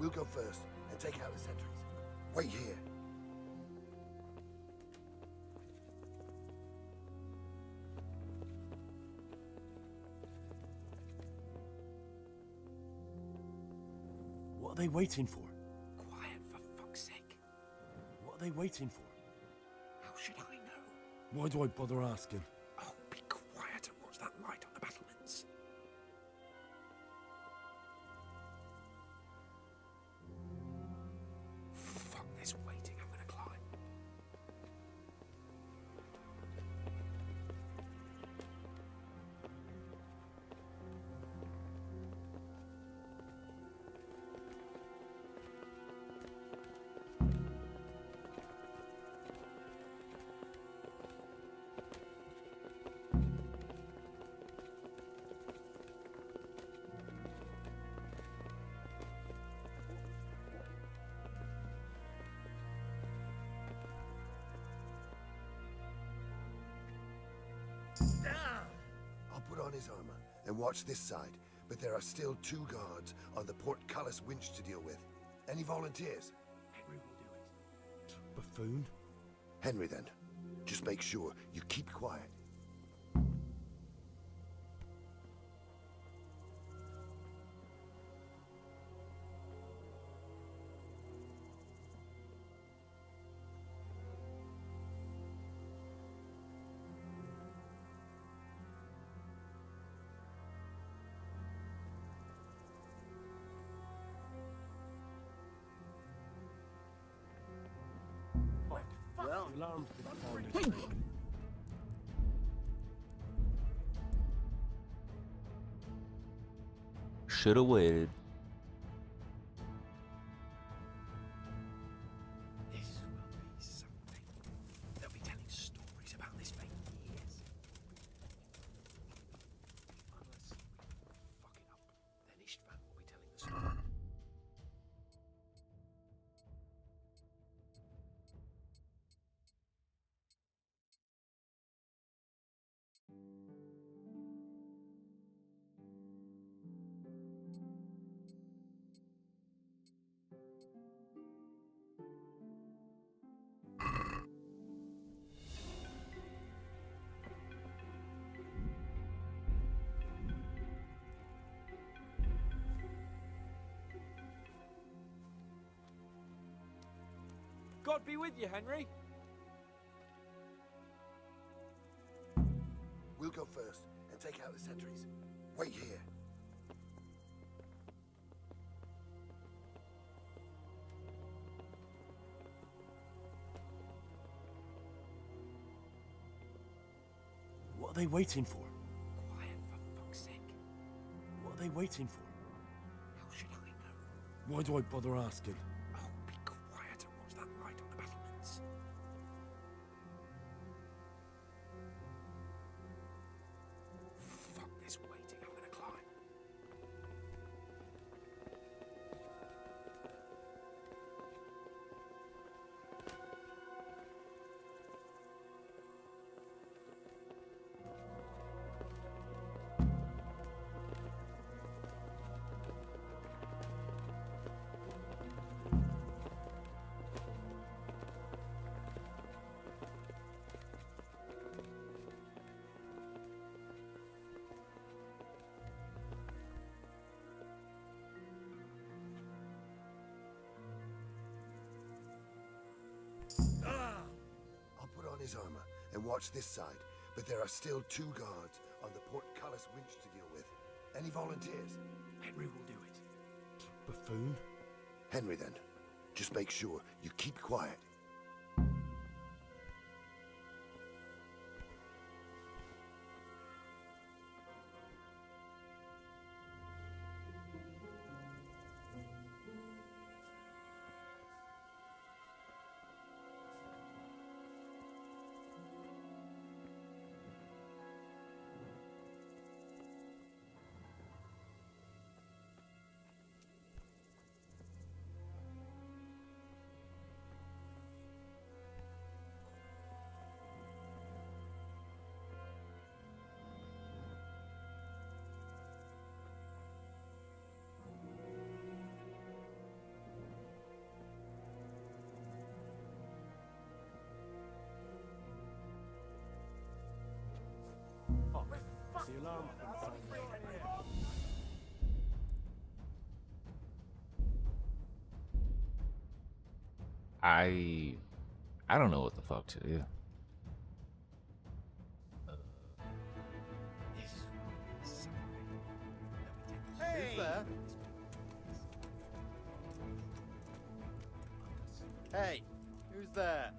We'll go first and take out the sentries. Wait here. What are they waiting for? Quiet, for fuck's sake. What are they waiting for? How should I know? Why do I bother asking? Oh, be quiet and watch that light on the battlements. Fuck this waiting, I'm gonna climb. I'll put on his armor and watch this side, but there are still 2 guards on the portcullis winch to deal with. Any volunteers? Henry will do it. Buffoon? Henry, then. Just make sure you keep quiet. Well, the alarm's been sounded. Should have waited. This will be something. They'll be telling stories about this for years. Unless we fuck it up, then Istvan will be telling the story. God be with you, Henry. We'll go first and take out the sentries. Wait here. What are they waiting for? Quiet, for fuck's sake. What are they waiting for? How should I know? Why do I bother asking? Oh, be quiet and watch that light on the battlements. Fuck this waiting, I'm gonna climb. I'll put on his armor and watch this side, but there are still 2 guards on the portcullis winch to deal with. Any volunteers? Henry will do it. Buffoon? Henry, then. Just make sure you keep quiet. The alarm I don't know what the fuck to do. Who's there? Hey, who's there?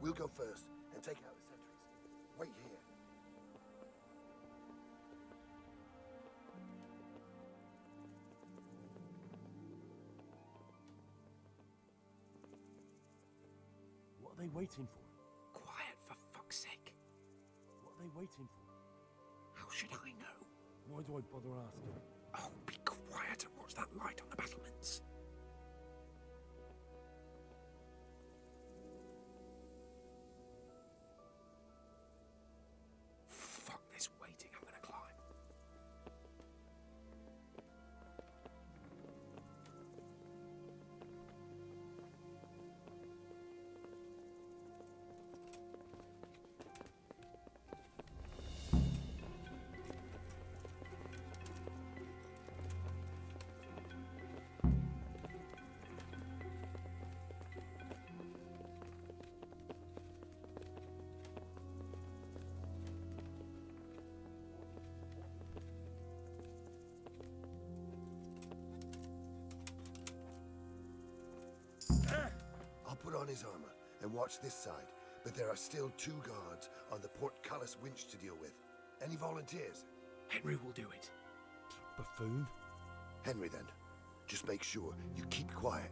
We'll go first and take out the sentries. Wait here. What are they waiting for? Quiet, for fuck's sake. What are they waiting for? How should I know? Why do I bother asking? Oh, be quiet and watch that light on the battlements. Fuck this waiting, I'm gonna climb. I'll put on his armor and watch this side, but there are still 2 guards on the portcullis winch to deal with. Any volunteers? Henry will do it. Buffoon? Henry, then. Just make sure you keep quiet.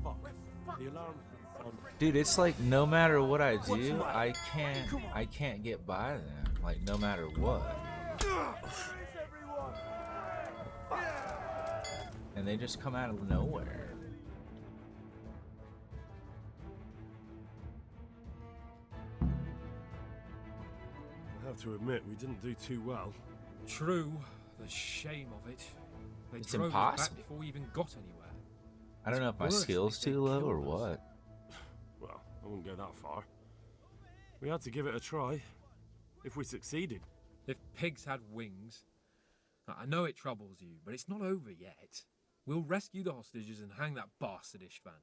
Fuck. The alarm on. Dude, it's like no matter what I do, I can't get by them. Like no matter what. And they just come out of nowhere. I have to admit, we didn't do too well. True. The shame of it. They It's drove us impossible. back before we even got anywhere. I don't know if my Worse, skill's they too low or killed us. what. Well, I wouldn't go that far. We had to give it a try. If we succeeded. If pigs had wings. I know it troubles you, but it's not over yet. We'll rescue the hostages and hang that bastard Ishvan.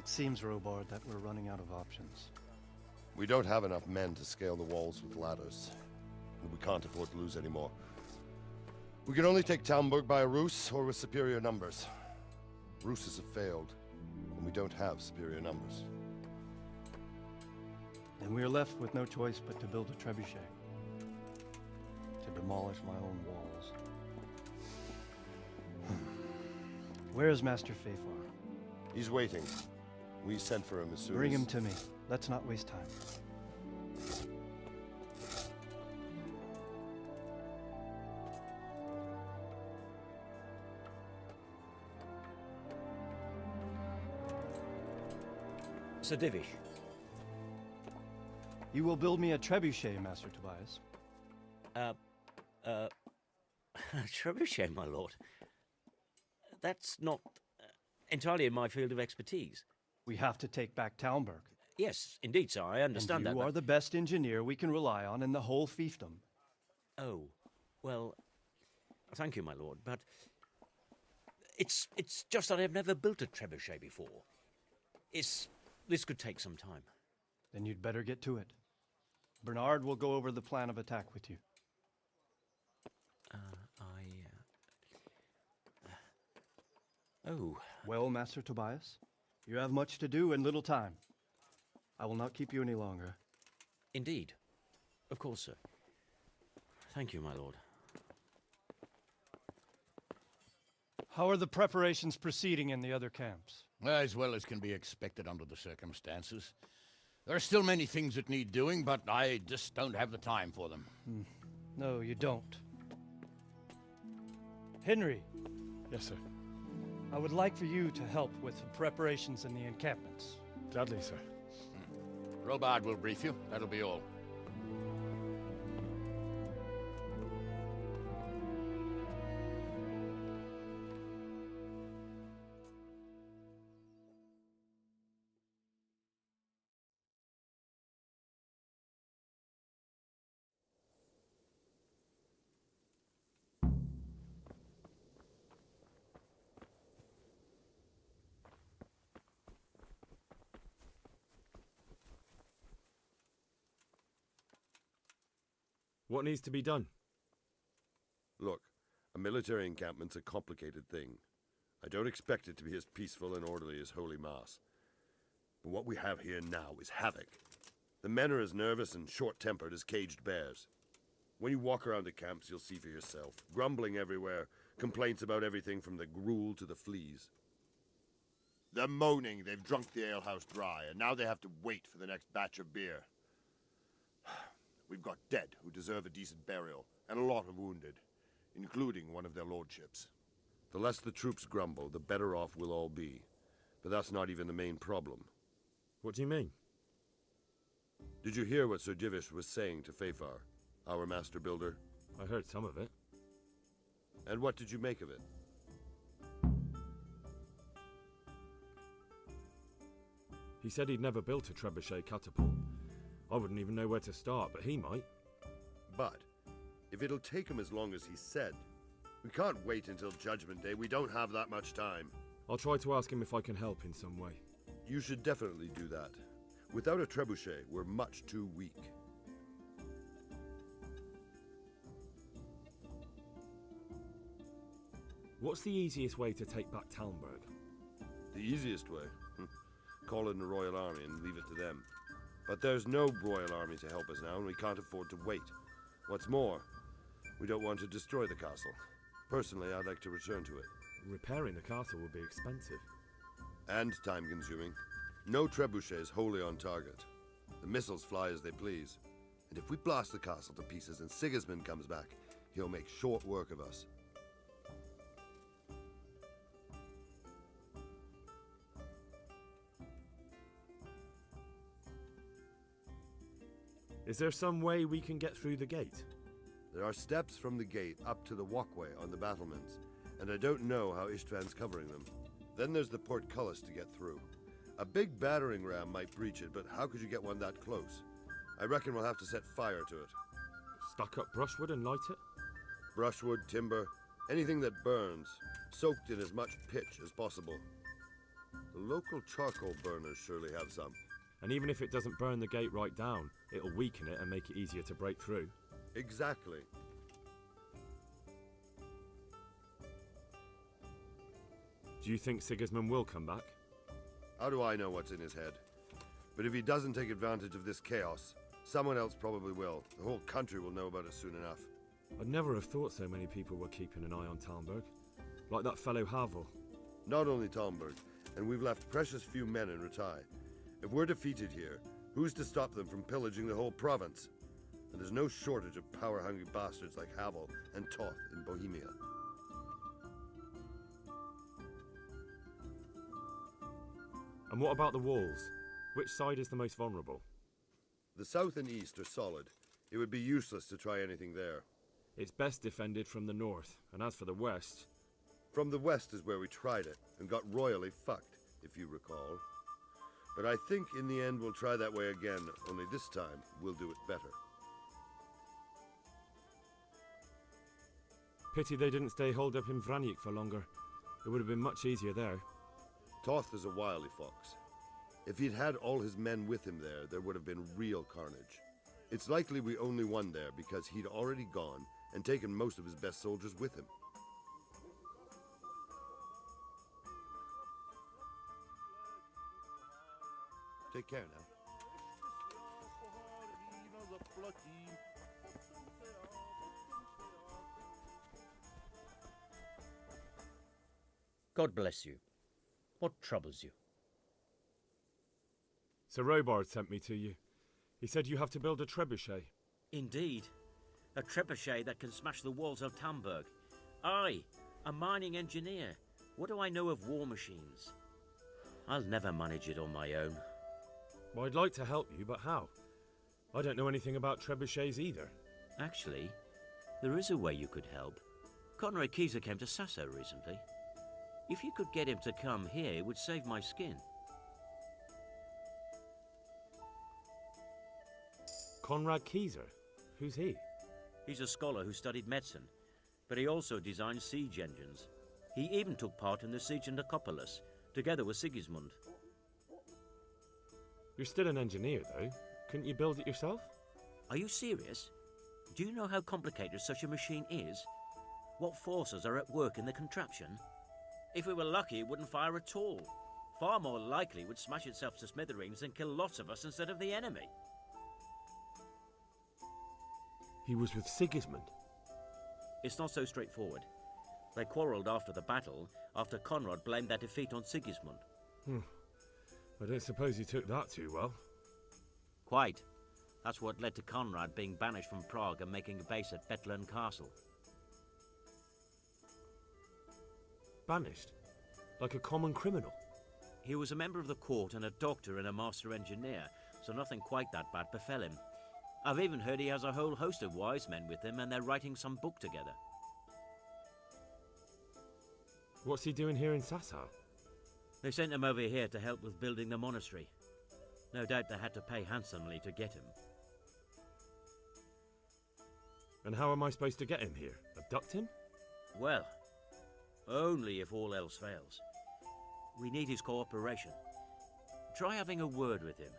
It seems, Robard, that we're running out of options. We don't have enough men to scale the walls with ladders. And we can't afford to lose any more. We can only take Talmberg by a ruse or with superior numbers. Ruses have failed, and we don't have superior numbers. Then we are left with no choice but to build a trebuchet. To demolish my own walls. Where is Master Fafar? He's waiting. We sent for him as soon as... Bring him to me. Let's not waste time. Sir Divish. You will build me a trebuchet, Master Tobias. Trebuchet, my lord. That's not entirely in my field of expertise. We have to take back Talmberg. Yes, indeed, sir. I understand and that. You are the best engineer we can rely on in the whole fiefdom. Oh, well, thank you, my lord, but it's just that I've never built a trebuchet before. This could take some time. Then you'd better get to it. Bernard will go over the plan of attack with you. Oh. Well, Master Tobias, you have much to do and little time. I will not keep you any longer. Indeed. Of course, sir. Thank you, my lord. How are the preparations proceeding in the other camps? As well as can be expected under the circumstances. There are still many things that need doing, but I just don't have the time for them. No, you don't. Henry. Yes, sir. I would like for you to help with the preparations in the encampments. Gladly, sir. Robard will brief you. That'll be all. What needs to be done? Look, a military encampment's a complicated thing. I don't expect it to be as peaceful and orderly as Holy Mass. But what we have here now is havoc. The men are as nervous and short-tempered as caged bears. When you walk around the camps, you'll see for yourself. Grumbling everywhere, complaints about everything from the gruel to the fleas. They're moaning they've drunk the alehouse dry, and now they have to wait for the next batch of beer. We've got dead who deserve a decent burial, and a lot of wounded, including one of their lordships. The less the troops grumble, the better off we'll all be. But that's not even the main problem. What do you mean? Did you hear what Sir Divish was saying to Fafar, our master builder? I heard some of it. And what did you make of it? He said he'd never built a trebuchet catapult. I wouldn't even know where to start, but he might. But if it'll take him as long as he said, we can't wait until Judgment Day. We don't have that much time. I'll try to ask him if I can help in some way. You should definitely do that. Without a trebuchet, we're much too weak. What's the easiest way to take back Talmberg? The easiest way? Call in the Royal Army and leave it to them. But there's no Royal Army to help us now, and we can't afford to wait. What's more, we don't want to destroy the castle. Personally, I'd like to return to it. Repairing the castle would be expensive. And time-consuming. No trebuchet is wholly on target. The missiles fly as they please. And if we blast the castle to pieces and Sigismund comes back, he'll make short work of us. Is there some way we can get through the gate? There are steps from the gate up to the walkway on the battlements, and I don't know how Istvan's covering them. Then there's the portcullis to get through. A big battering ram might breach it, but how could you get one that close? I reckon we'll have to set fire to it. Stack up brushwood and light it? Brushwood, timber, anything that burns, soaked in as much pitch as possible. The local charcoal burners surely have some. And even if it doesn't burn the gate right down, it'll weaken it and make it easier to break through. Exactly. Do you think Sigismund will come back? How do I know what's in his head? But if he doesn't take advantage of this chaos, someone else probably will. The whole country will know about it soon enough. I'd never have thought so many people were keeping an eye on Talmberg. Like that fellow Havel. Not only Talmberg, and we've left precious few men in Rattay. If we're defeated here, who's to stop them from pillaging the whole province? And there's no shortage of power-hungry bastards like Havel and Toth in Bohemia. And what about the walls? Which side is the most vulnerable? The south and east are solid. It would be useless to try anything there. It's best defended from the north, and as for the west... From the west is where we tried it, and got royally fucked, if you recall. But I think in the end we'll try that way again, only this time we'll do it better. Pity they didn't stay holed up in Vranic for longer. It would have been much easier there. Toth is a wily fox. If he'd had all his men with him there would have been real carnage. It's likely we only won there because he'd already gone and taken most of his best soldiers with him. Take care now. God bless you. What troubles you? Sir Robard sent me to you. He said you have to build a trebuchet. Indeed. A trebuchet that can smash the walls of Talmberg. I, a mining engineer. What do I know of war machines? I'll never manage it on my own. Well, I'd like to help you, but how? I don't know anything about trebuchets either. Actually, there is a way you could help. Conrad Keyser came to Sasso recently. If you could get him to come here, it would save my skin. Conrad Keyser? Who's he? He's a scholar who studied medicine, but he also designed siege engines. He even took part in the siege of Nicopolis, together with Sigismund. You're still an engineer, though. Couldn't you build it yourself? Are you serious? Do you know how complicated such a machine is? What forces are at work in the contraption? If we were lucky, it wouldn't fire at all. Far more likely it would smash itself to smithereens and kill lots of us instead of the enemy. He was with Sigismund. It's not so straightforward. They quarrelled after the battle, after Conrad blamed their defeat on Sigismund. I don't suppose he took that too well. Quite. That's what led to Conrad being banished from Prague and making a base at Betlen Castle. Banished? Like a common criminal? He was a member of the court and a doctor and a master engineer, so nothing quite that bad befell him. I've even heard he has a whole host of wise men with him and they're writing some book together. What's he doing here in Sasau? They sent him over here to help with building the monastery. No doubt they had to pay handsomely to get him. And how am I supposed to get him here? Abduct him? Well, only if all else fails. We need his cooperation. Try having a word with him.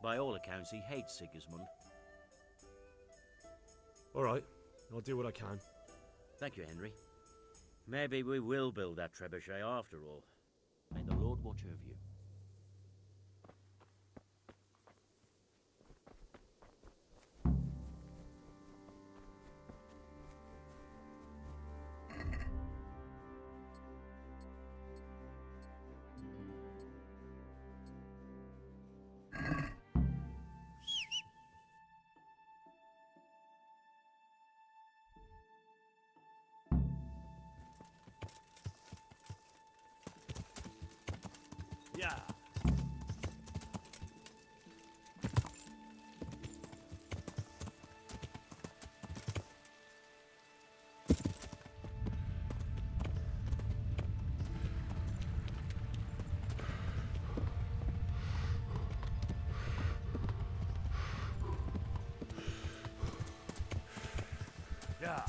By all accounts, he hates Sigismund. All right, I'll do what I can. Thank you, Henry. Maybe we will build that trebuchet after all. May the Lord watch over you. Yeah. Yeah.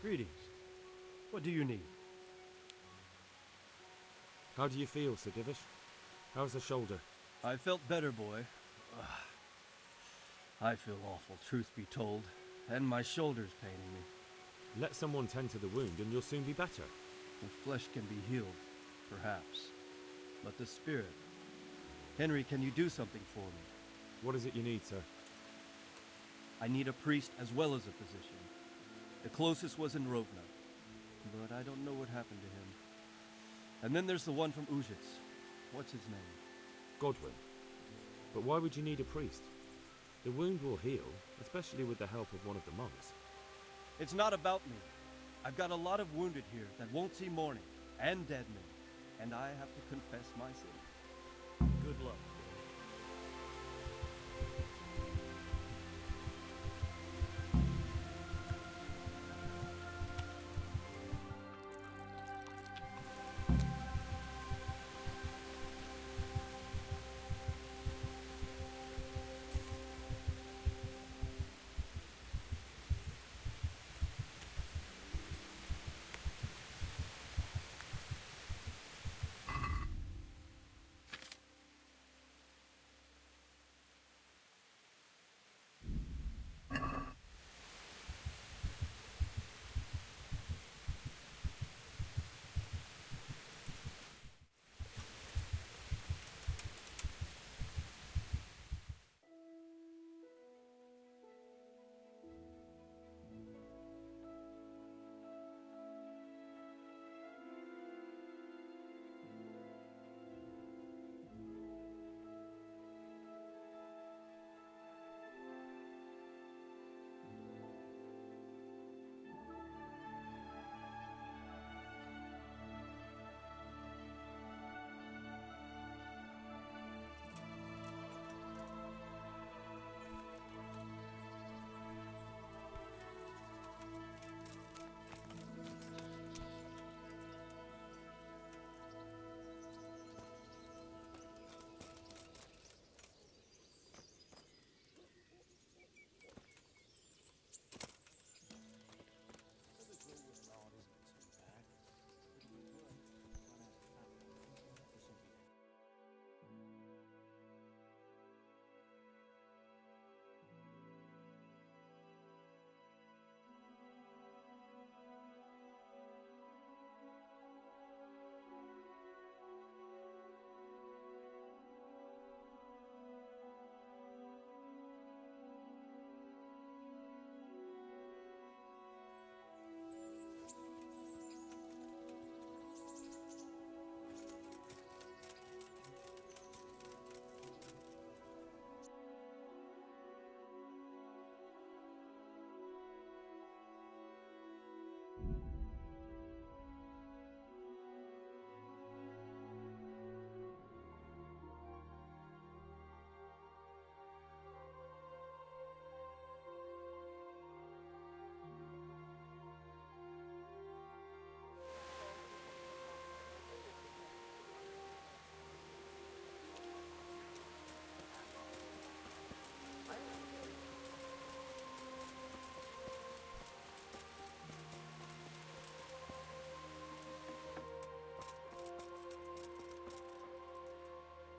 Greetings. What do you need? How do you feel, Sir Divish? How's the shoulder? I felt better, boy. I feel awful, truth be told. And my shoulder's paining me. Let someone tend to the wound and you'll soon be better. The flesh can be healed, perhaps. But the spirit... Henry, can you do something for me? What is it you need, sir? I need a priest as well as a physician. The closest was in Rovna, but I don't know what happened to him. And then there's the one from Uzhitz. What's his name? Godwin. But why would you need a priest? The wound will heal, especially with the help of one of the monks. It's not about me. I've got a lot of wounded here that won't see morning, and dead men, and I have to confess my sin. Good luck.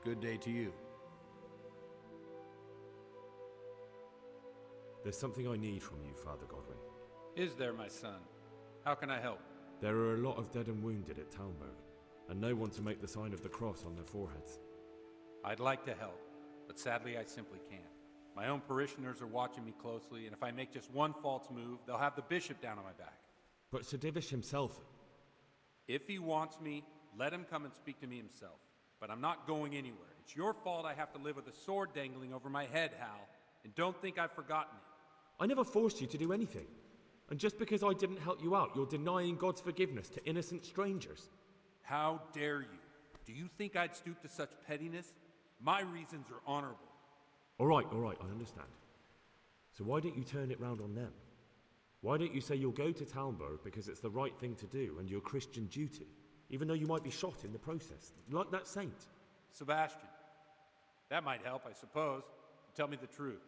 Good day to you. There's something I need from you, Father Godwin. Is there, my son? How can I help? There are a lot of dead and wounded at Talmberg, and no one to make the sign of the cross on their foreheads. I'd like to help, but sadly I simply can't. My own parishioners are watching me closely, and if I make just one false move, they'll have the bishop down on my back. But Sir Divish himself... If he wants me, let him come and speak to me himself. But I'm not going anywhere. It's your fault I have to live with a sword dangling over my head, Hal. And don't think I've forgotten it. I never forced you to do anything. And just because I didn't help you out, you're denying God's forgiveness to innocent strangers. How dare you? Do you think I'd stoop to such pettiness? My reasons are honorable. All right, I understand. So why don't you turn it round on them? Why don't you say you'll go to Talmberg because it's the right thing to do and your Christian duty, even though you might be shot in the process, like that saint? Sebastian. That might help, I suppose. Tell me the truth.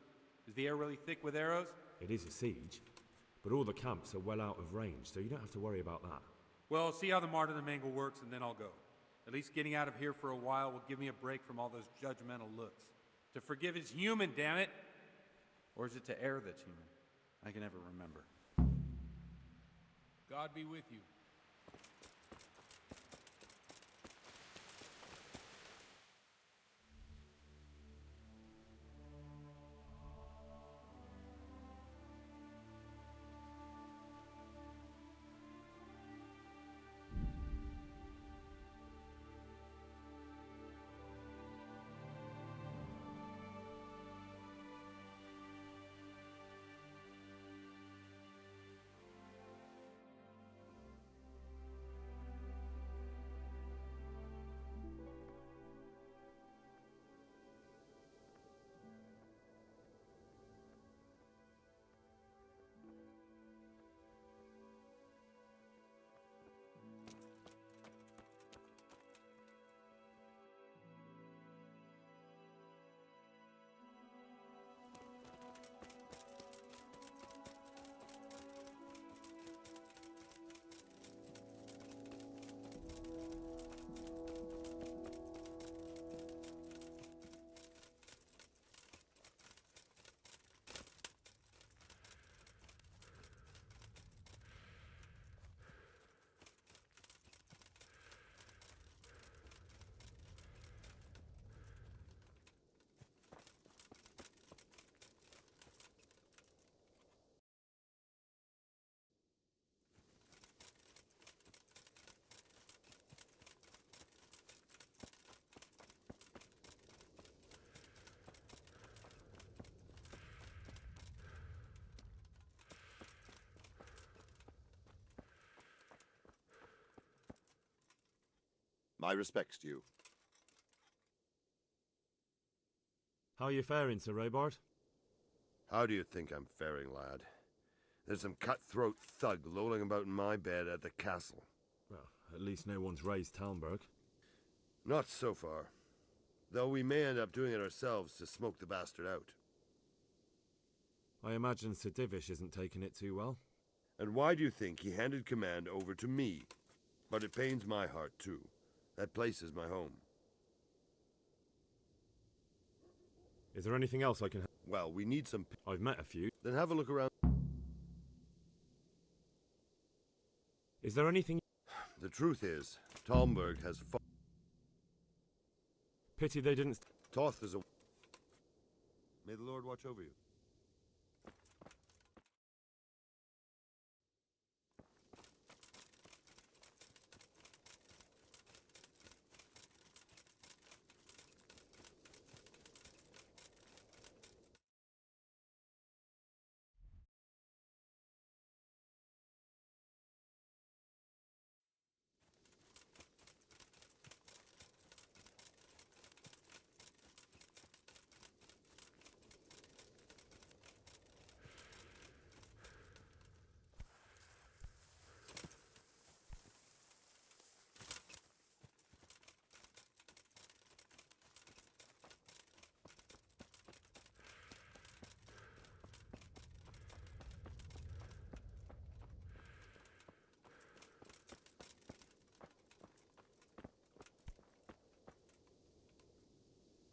Is the air really thick with arrows? It is a siege. But all the camps are well out of range, so you don't have to worry about that. Well, see how the martyrdom angle works, and then I'll go. At least getting out of here for a while will give me a break from all those judgmental looks. To forgive is human, damn it! Or is it to err that's human? I can never remember. God be with you. My respects to you. How are you faring, Sir Robard? How do you think I'm faring, lad? There's some cutthroat thug lolling about in my bed at the castle. Well, at least no one's raised Talmberg. Not so far. Though we may end up doing it ourselves to smoke the bastard out. I imagine Sir Divish isn't taking it too well. And why do you think he handed command over to me? But it pains my heart, too. That place is my home. Is there anything else I can... Well, we need some... I've met a few. Then have a look around. Is there anything... The truth is, Talmberg has... Pity they didn't... Toth is a... May the Lord watch over you.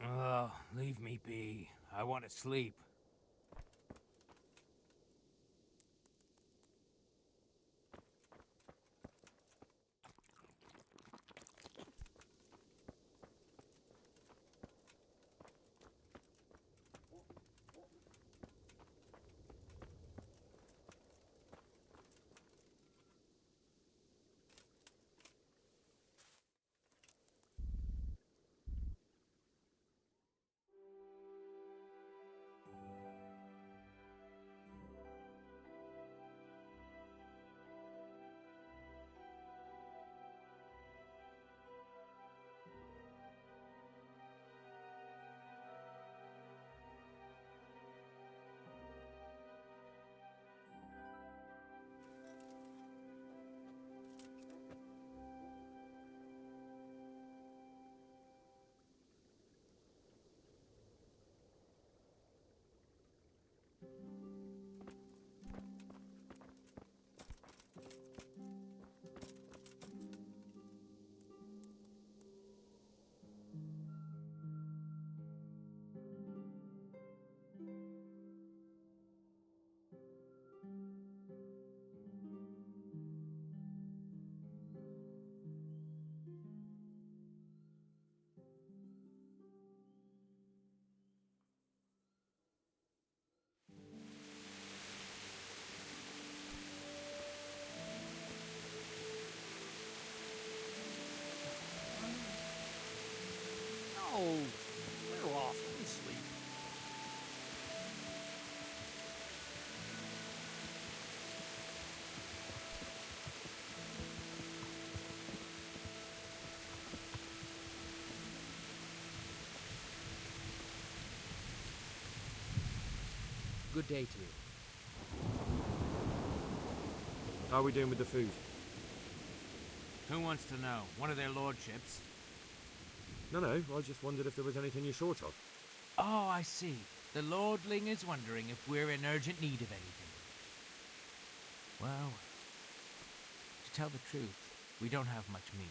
Oh, leave me be. I want to sleep. good day to you. How are we doing with the food? Who wants to know? One of their lordships? No, I just wondered if there was anything you're short of. Oh, I see. The lordling is wondering if we're in urgent need of anything. Well, to tell the truth, we don't have much meat.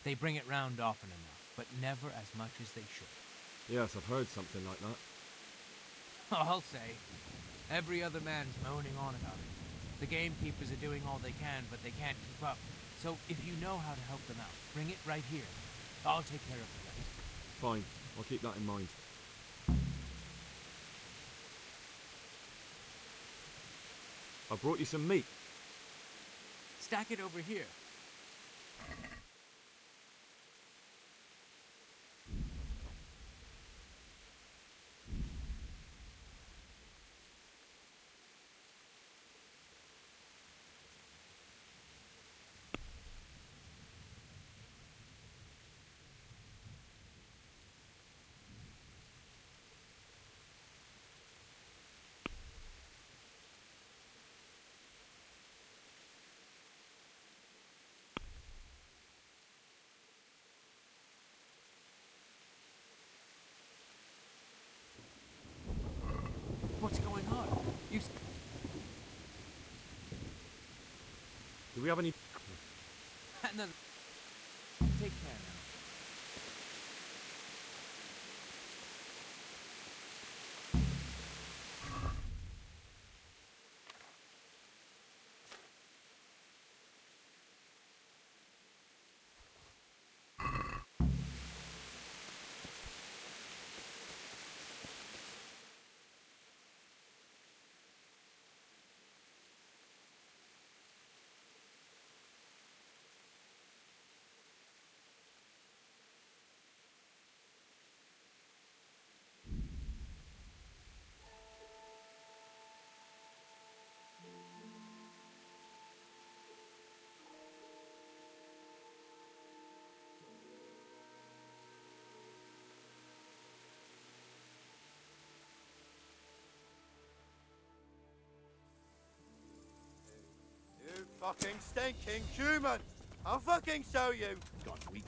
They bring it round often enough, but never as much as they should. Yes, I've heard something like that. I'll say. Every other man's moaning on about it. The gamekeepers are doing all they can, but they can't keep up. So if you know how to help them out, bring it right here. I'll take care of the rest. Fine, I'll keep that in mind. I brought you some meat. Stack it over here. What's going on? Do we have any... No. Take care now. You fucking stinking human! I'll fucking show you! God, we...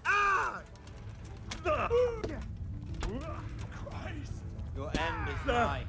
Ah! Christ! Your end is nigh.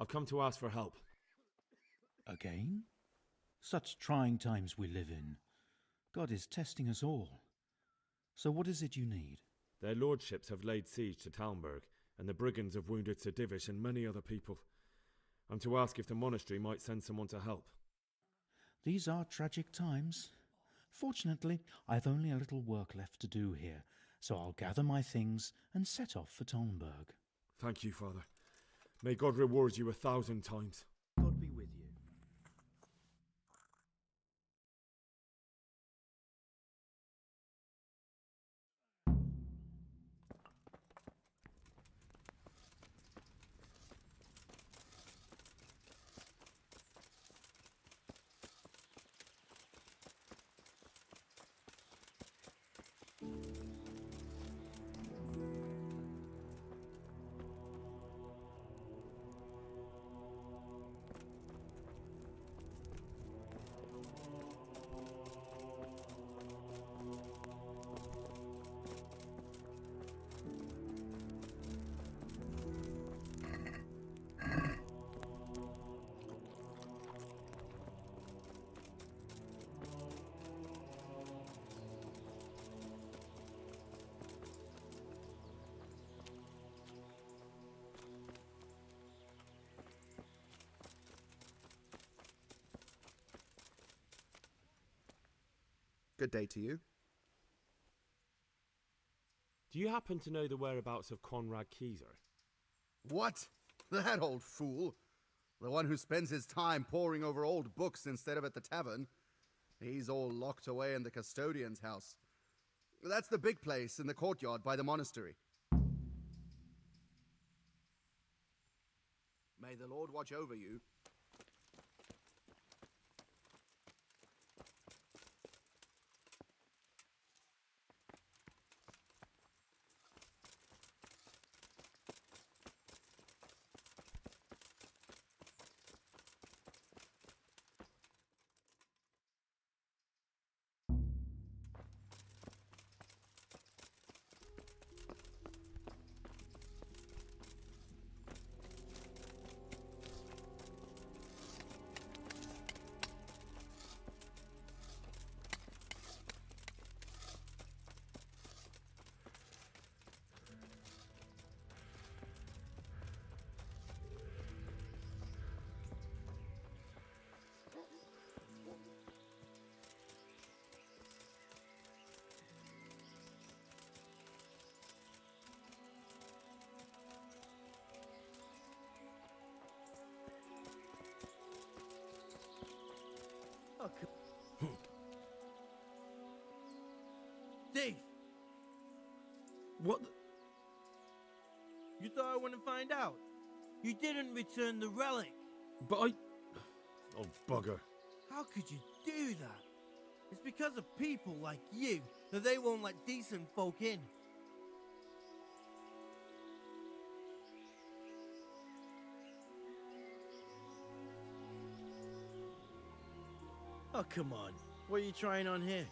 I've come to ask for help. Again? Such trying times we live in. God is testing us all. So what is it you need? Their lordships have laid siege to Talmberg, and the brigands have wounded Sir Divish and many other people. I'm to ask if the monastery might send someone to help. These are tragic times. Fortunately, I've only a little work left to do here, so I'll gather my things and set off for Talmberg. Thank you, Father. May God reward you 1,000 times. God be with you. Good day to you. Do you happen to know the whereabouts of Conrad Keyser? What? That old fool? The one who spends his time poring over old books instead of at the tavern? He's all locked away in the custodian's house. That's the big place in the courtyard by the monastery. May the Lord watch over you. Dave! What the... You thought I wouldn't find out? You didn't return the relic. But I... Oh, bugger. How could you do that? It's because of people like you that they won't let decent folk in. Oh, come on. What are you trying on here?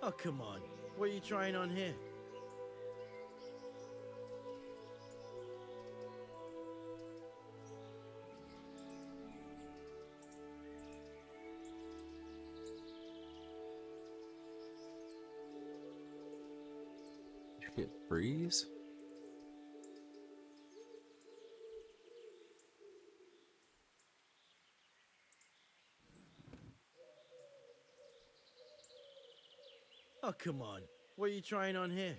Oh, come on. What are you trying on here? Did you get breeze? Oh, come on. What are you trying on here?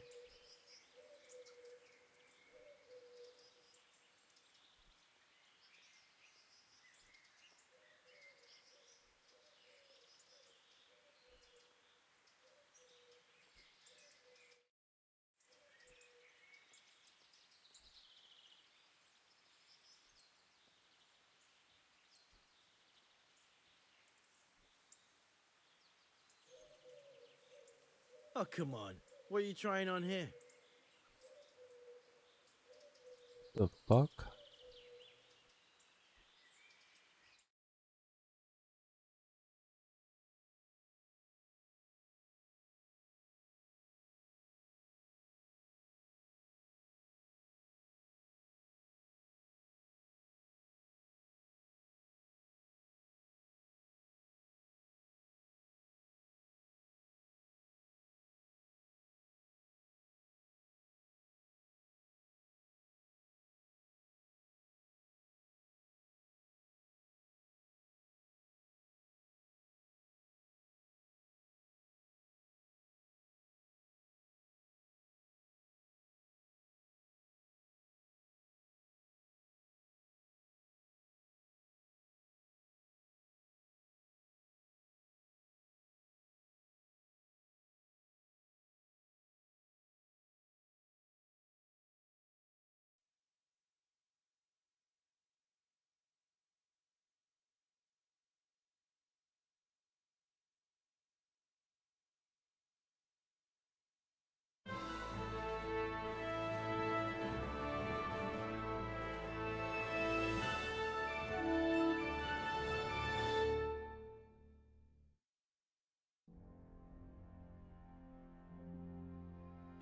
Oh, come on. What are you trying on here? The fuck?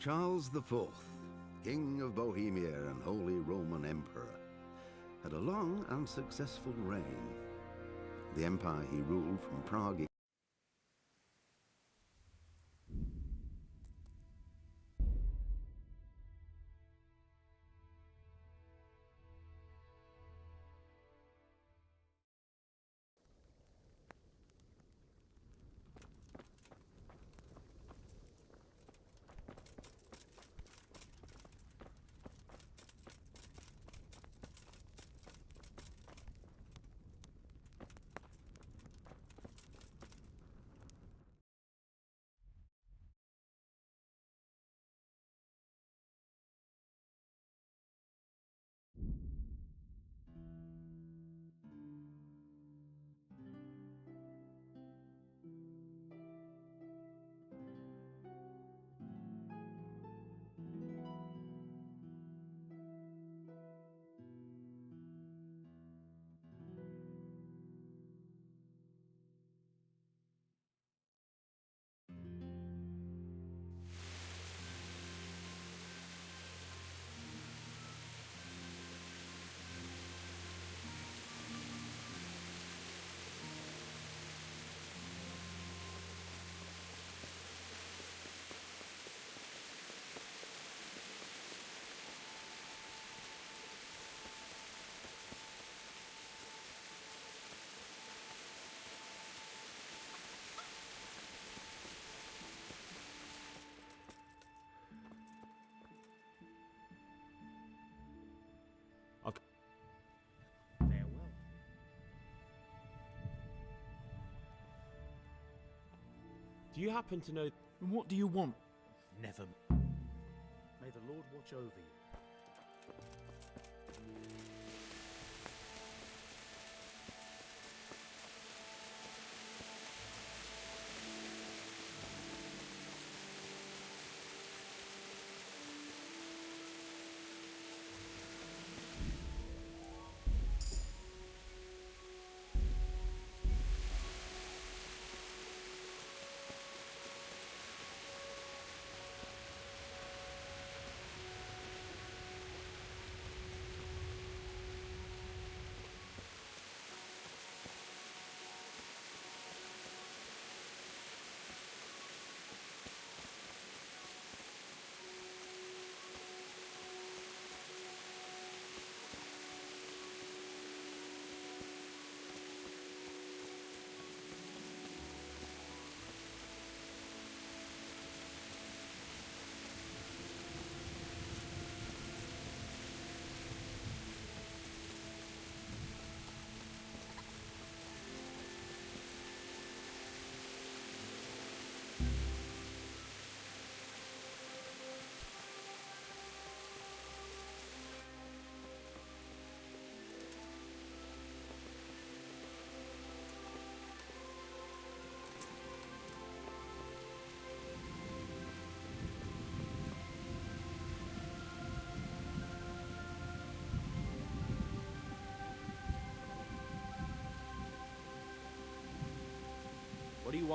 Charles IV, King of Bohemia and Holy Roman Emperor, had a long and successful reign. The empire he ruled from Prague Do you happen to know... What do you want? Never. May the Lord watch over you.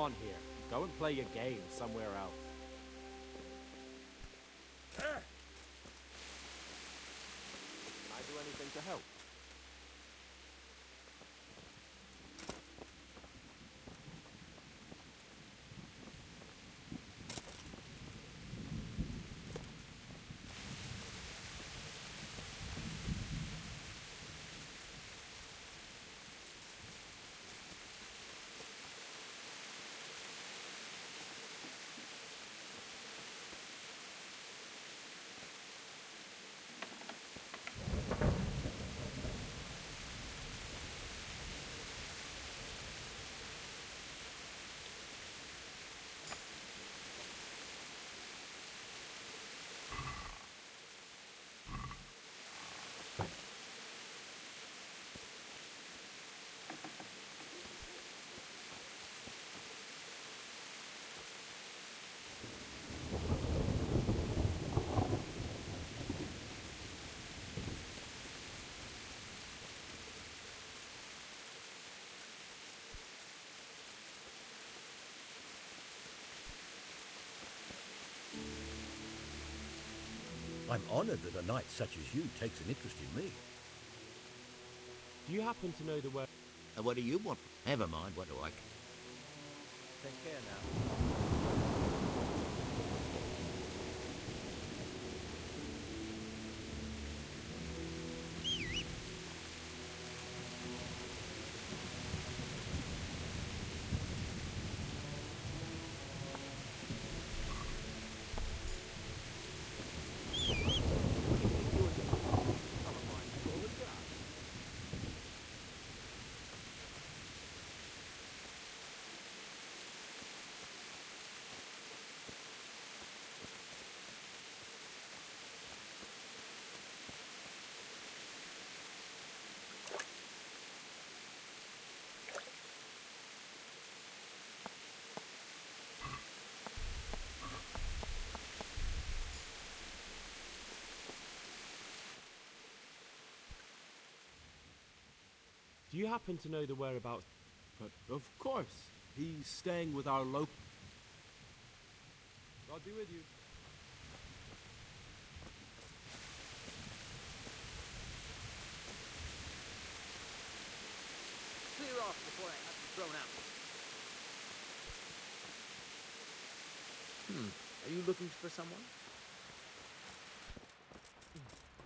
want here? Go and play your game somewhere else. Can I do anything to help? I'm honored that a knight such as you takes an interest in me. Do you happen to know the way? What do you want? Never mind, what do I care? Take care now. Do you happen to know the whereabouts? But of course, he's staying with our local. God be with you. Clear off before I have you thrown out. Are you looking for someone?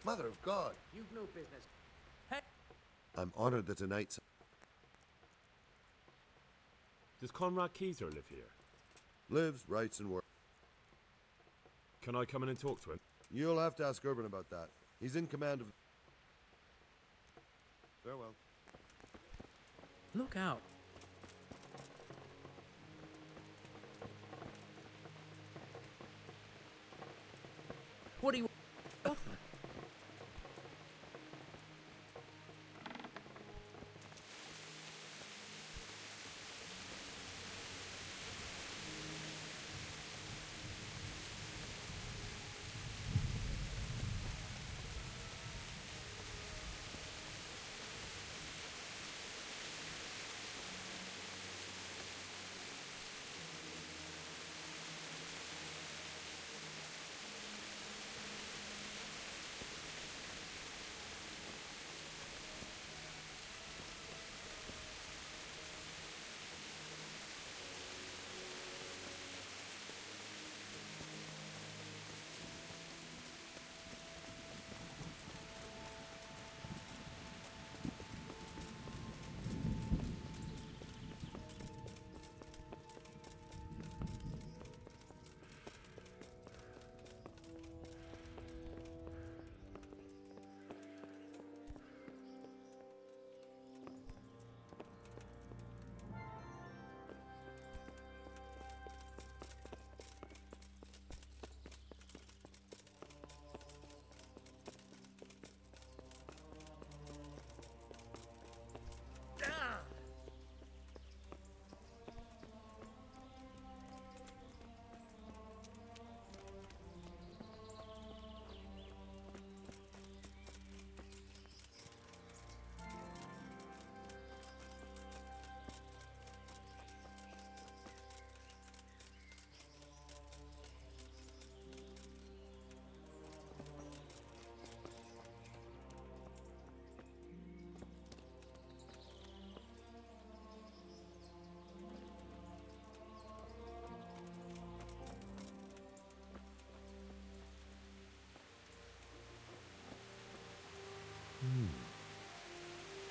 Mother of God! You've no business. I'm honored that a knight's... Does Conrad Keyser live here? Lives, writes, and works. Can I come in and talk to him? You'll have to ask Urban about that. He's in command of... Farewell. Look out. What do you...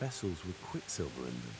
Vessels with quicksilver in them.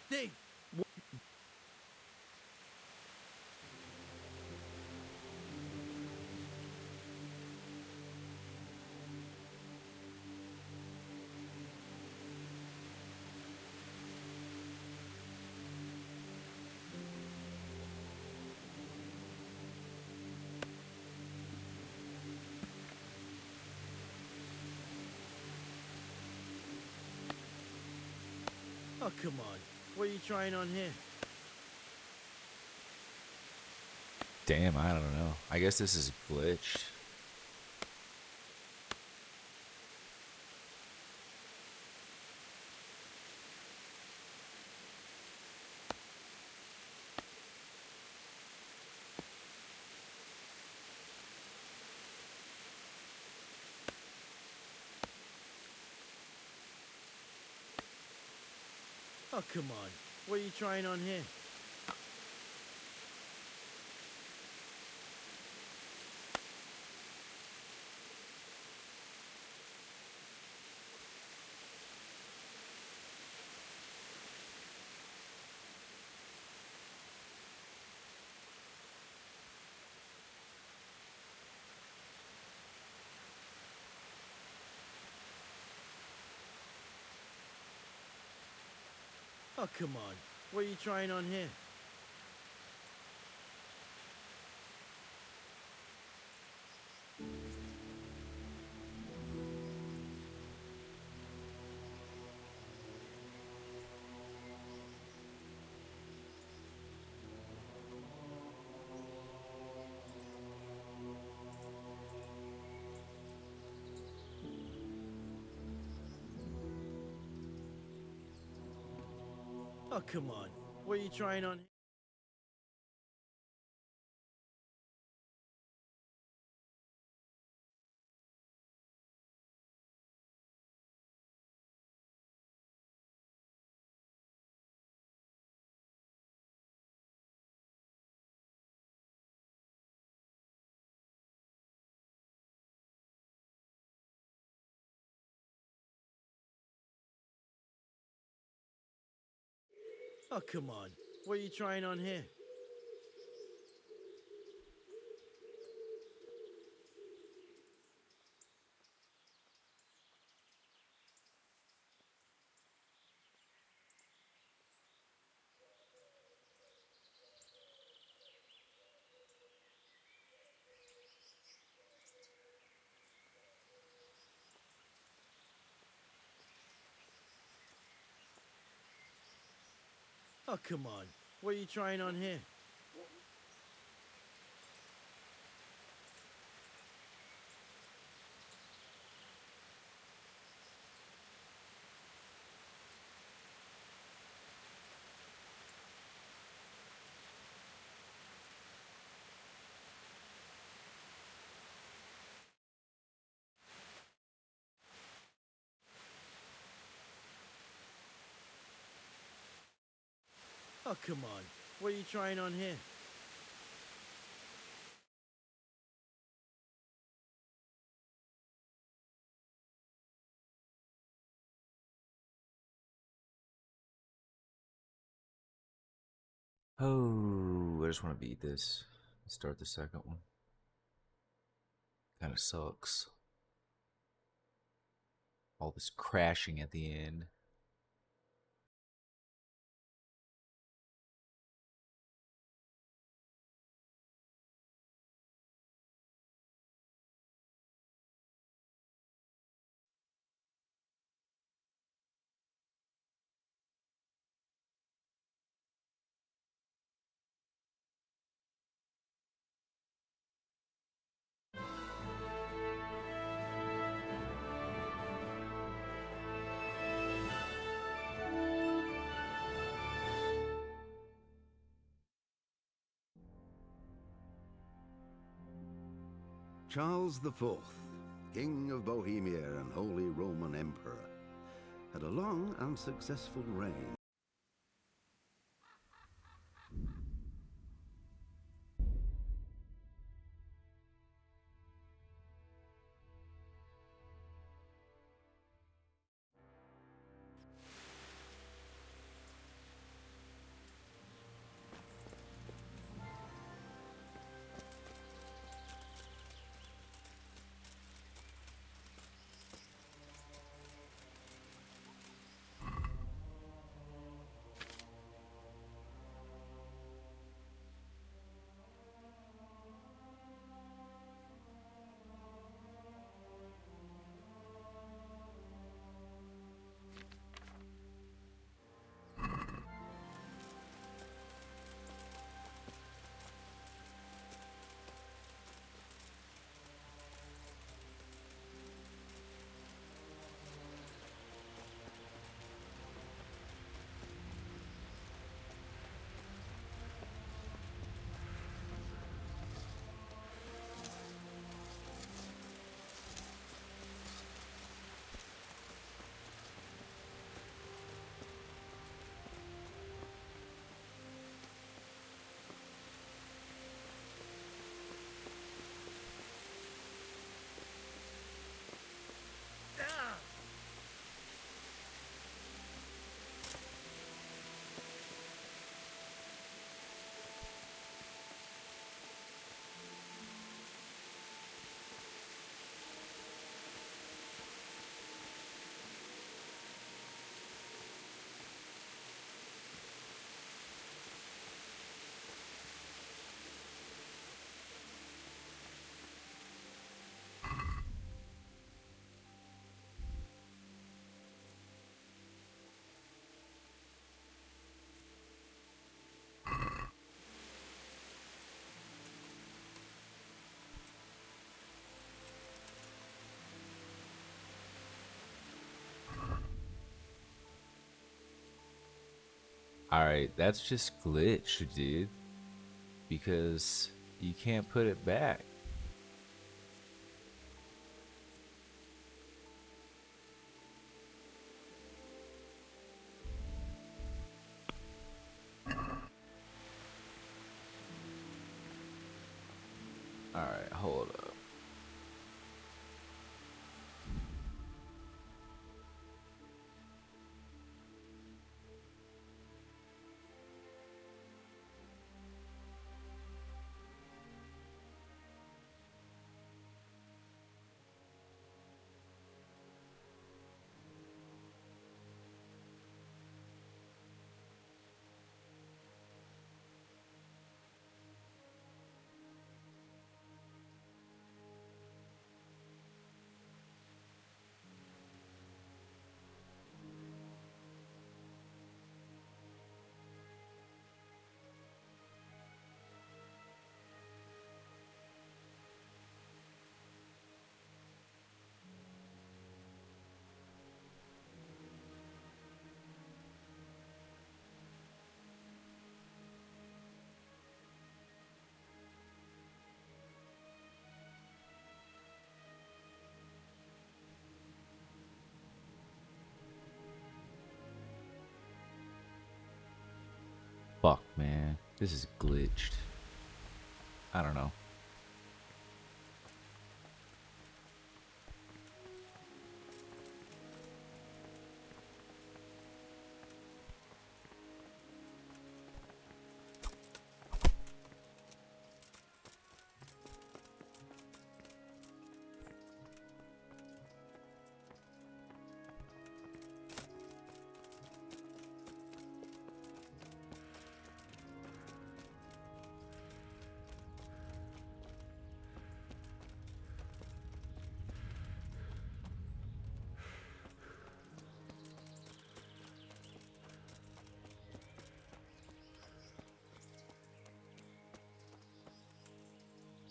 Dave! Oh, come on. What are you trying on here? Damn, I don't know. I guess this is glitched. Oh, come on. What are you trying on here? Oh, come on. What are you trying on here? Oh, come on. What are you trying on? Oh, come on. What are you trying on here? Oh, come on. What are you trying on here? Oh, come on. What are you trying on here? Oh, I just want to beat this. Start the second one. Kind of sucks. All this crashing at the end. Charles IV, King of Bohemia and Holy Roman Emperor, had a long and successful reign. Alright, that's just glitch, dude. Because you can't put it back. Alright, hold up. fuck, man? This is glitched. I don't know.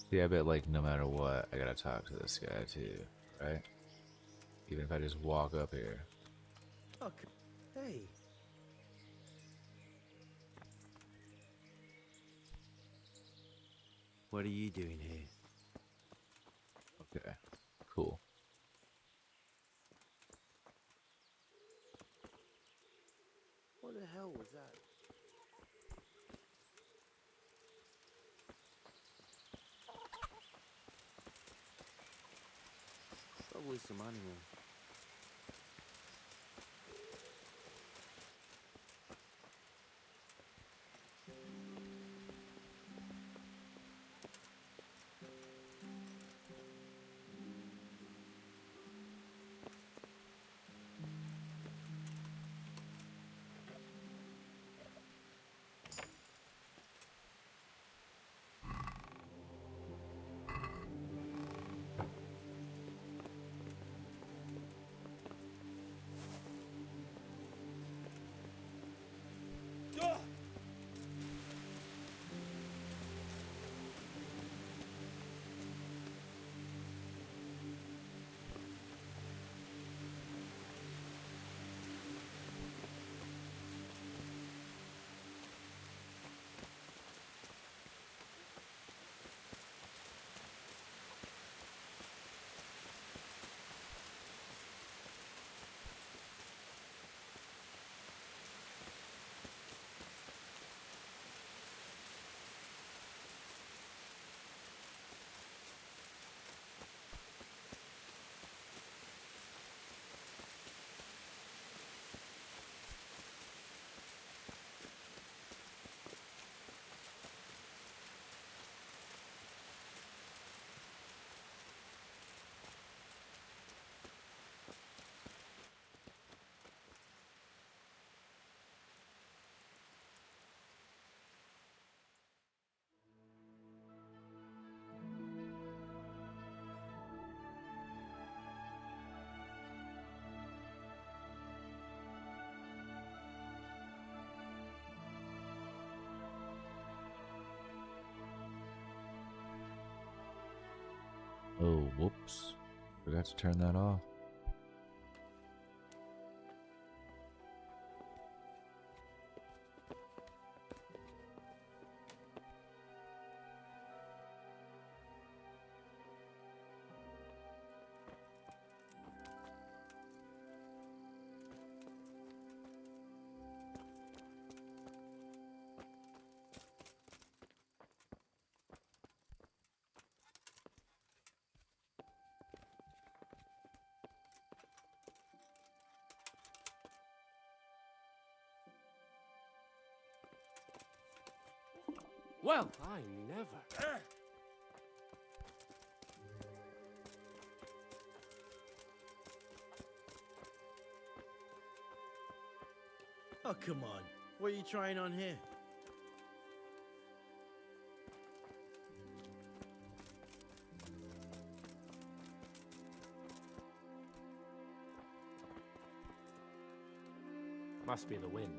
Yeah, I bet like no matter what, I gotta talk to this guy too, right? Even if I just walk up here. Oh, hey. What are you doing here? Okay, cool. What the hell was that? Probably some animal. Oh, whoops. Forgot to turn that off. Well, I never. Oh, come on. What are you trying on here? Must be the wind.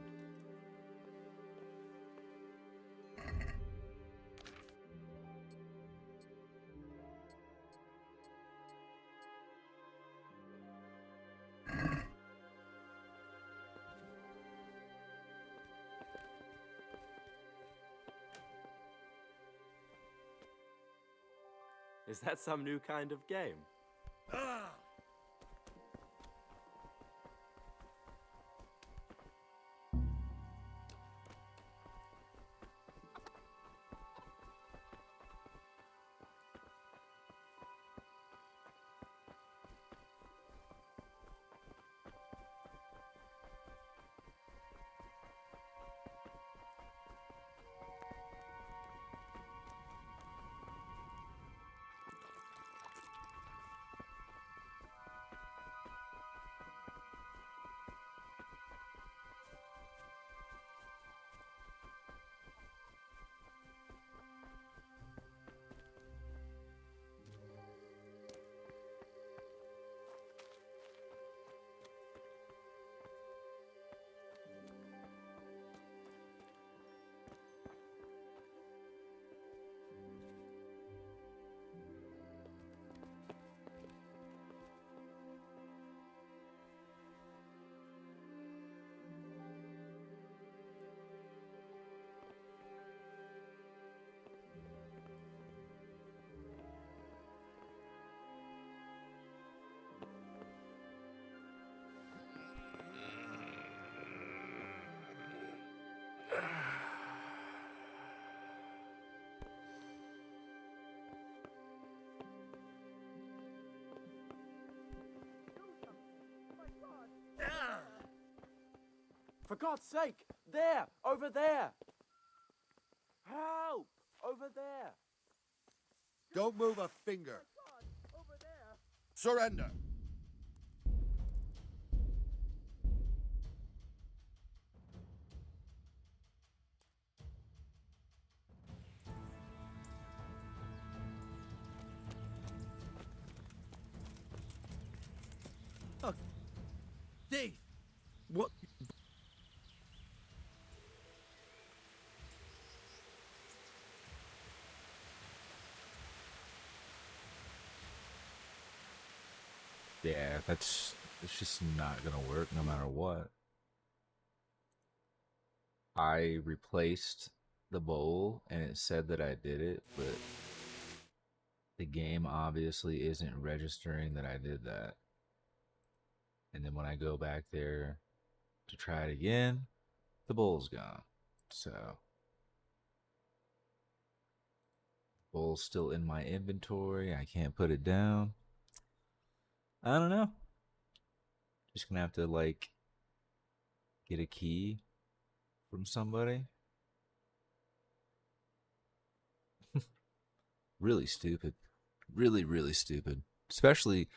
Is that some new kind of game? For God's sake! There! Over there! Help! Over there! Don't move a finger. Surrender. Oh, Dave! What? Yeah, it's just not gonna work no matter what. I replaced the bowl and it said that I did it, but the game obviously isn't registering that I did that. And then when I go back there to try it again, the bowl's gone. So, bowl's still in my inventory. I can't put it down. I don't know. Just gonna have to like get a key from somebody. Really stupid. Really, really stupid. Especially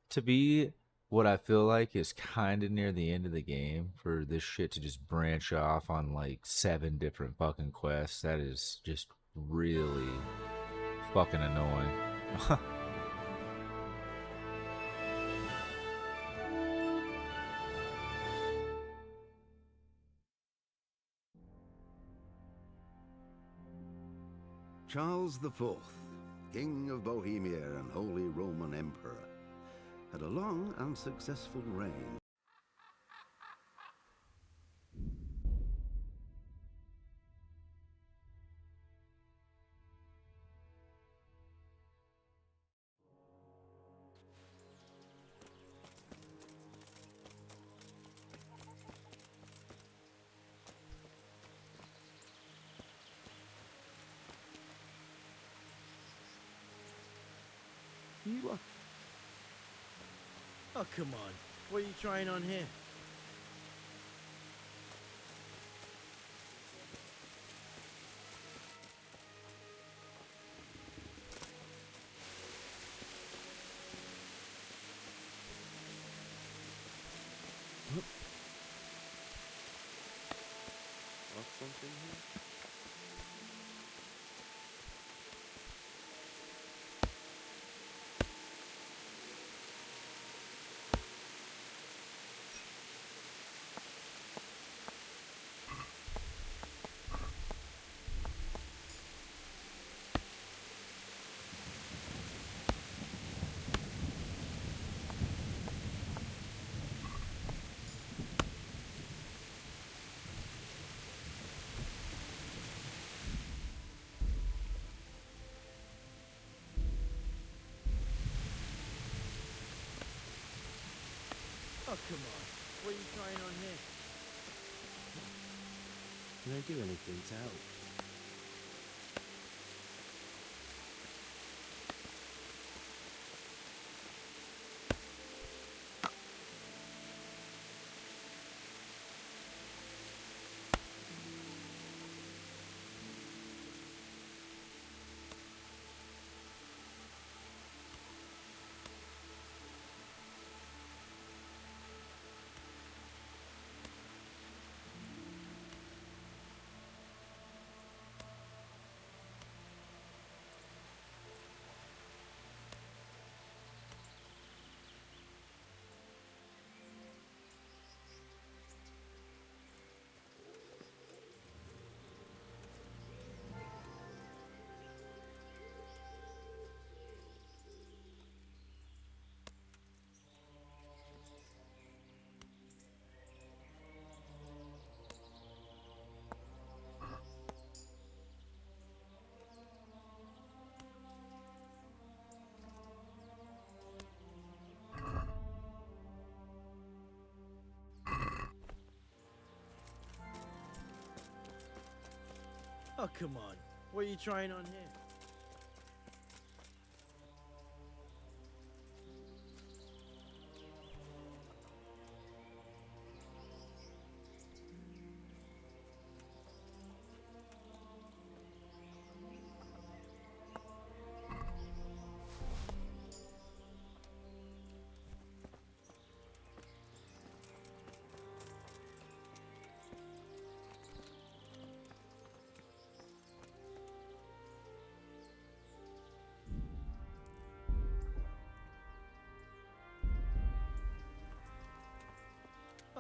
to be what I feel like is kind of near the end of the game for this shit to just branch off on like 7 different fucking quests. That is just really fucking annoying. Charles IV, King of Bohemia and Holy Roman Emperor, had a long and successful reign. You are... Oh, come on. What are you trying on here? Lost something here? Oh, come on. What are you trying on here? Can I do anything to help? Oh, come on. What are you trying on here?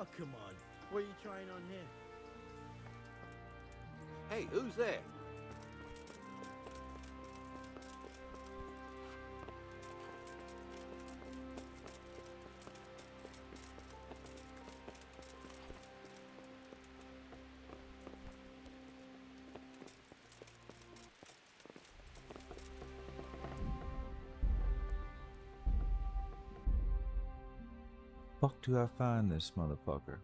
Oh, come on. What are you trying on here? Hey, who's there? Fuck do I find this motherfucker?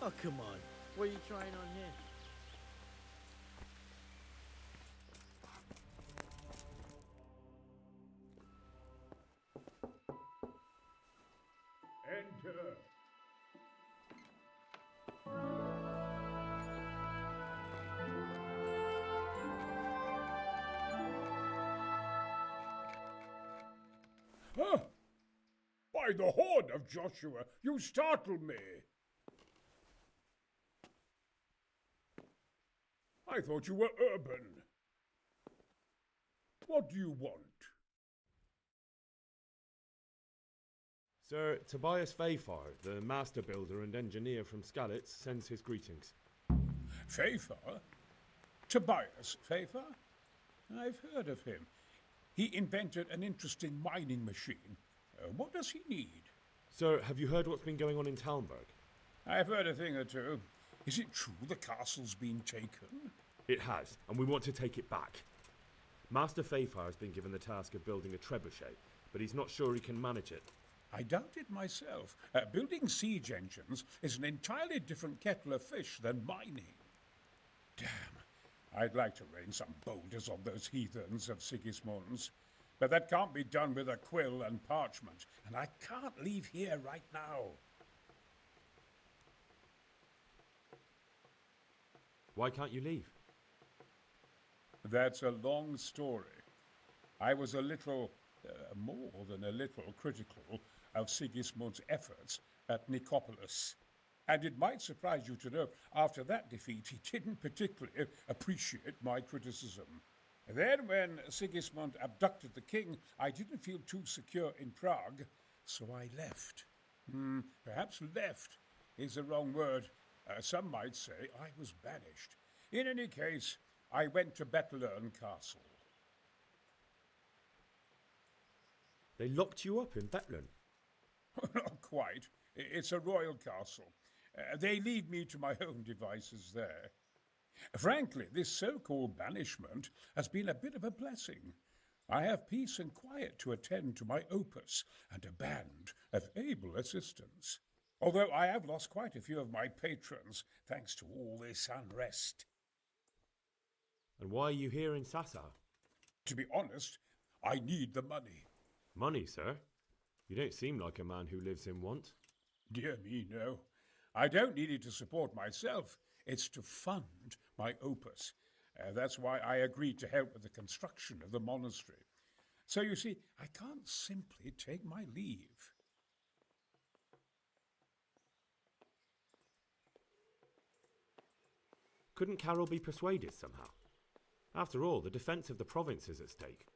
Oh, come on. What are you trying on here? Enter. Huh? By the horn of Joshua, you startled me. I thought you were urban. What do you want? Sir Tobias Fayfar, the master builder and engineer from Skalitz, sends his greetings. Fayfar? Tobias Fayfar? I've heard of him. He invented an interesting mining machine. What does he need? Sir, have you heard what's been going on in Talmberg? I've heard a thing or two. Is it true the castle's been taken? It has, and we want to take it back. Master Fayfar has been given the task of building a trebuchet, but he's not sure he can manage it. I doubt it myself. Building siege engines is an entirely different kettle of fish than mining. Damn, I'd like to rain some boulders on those heathens of Sigismund's. But that can't be done with a quill and parchment, and I can't leave here right now. Why can't you leave? That's a long story. I was a little, more than a little, critical of Sigismund's efforts at Nicopolis. And it might surprise you to know, after that defeat, he didn't particularly appreciate my criticism. Then, when Sigismund abducted the king, I didn't feel too secure in Prague, so I left. Perhaps left is the wrong word. Some might say I was banished. In any case, I went to Bettelern Castle. They locked you up in Bettelern? Not quite. It's a royal castle. They leave me to my own devices there. Frankly, this so-called banishment has been a bit of a blessing. I have peace and quiet to attend to my opus and a band of able assistants. Although I have lost quite a few of my patrons thanks to all this unrest. And why are you here in Sassa? To be honest, I need the money. Money, sir? You don't seem like a man who lives in want. Dear me, no. I don't need it to support myself. It's to fund my opus. That's why I agreed to help with the construction of the monastery. So you see, I can't simply take my leave. Couldn't Carol be persuaded somehow? After all, the defence of the province is at stake.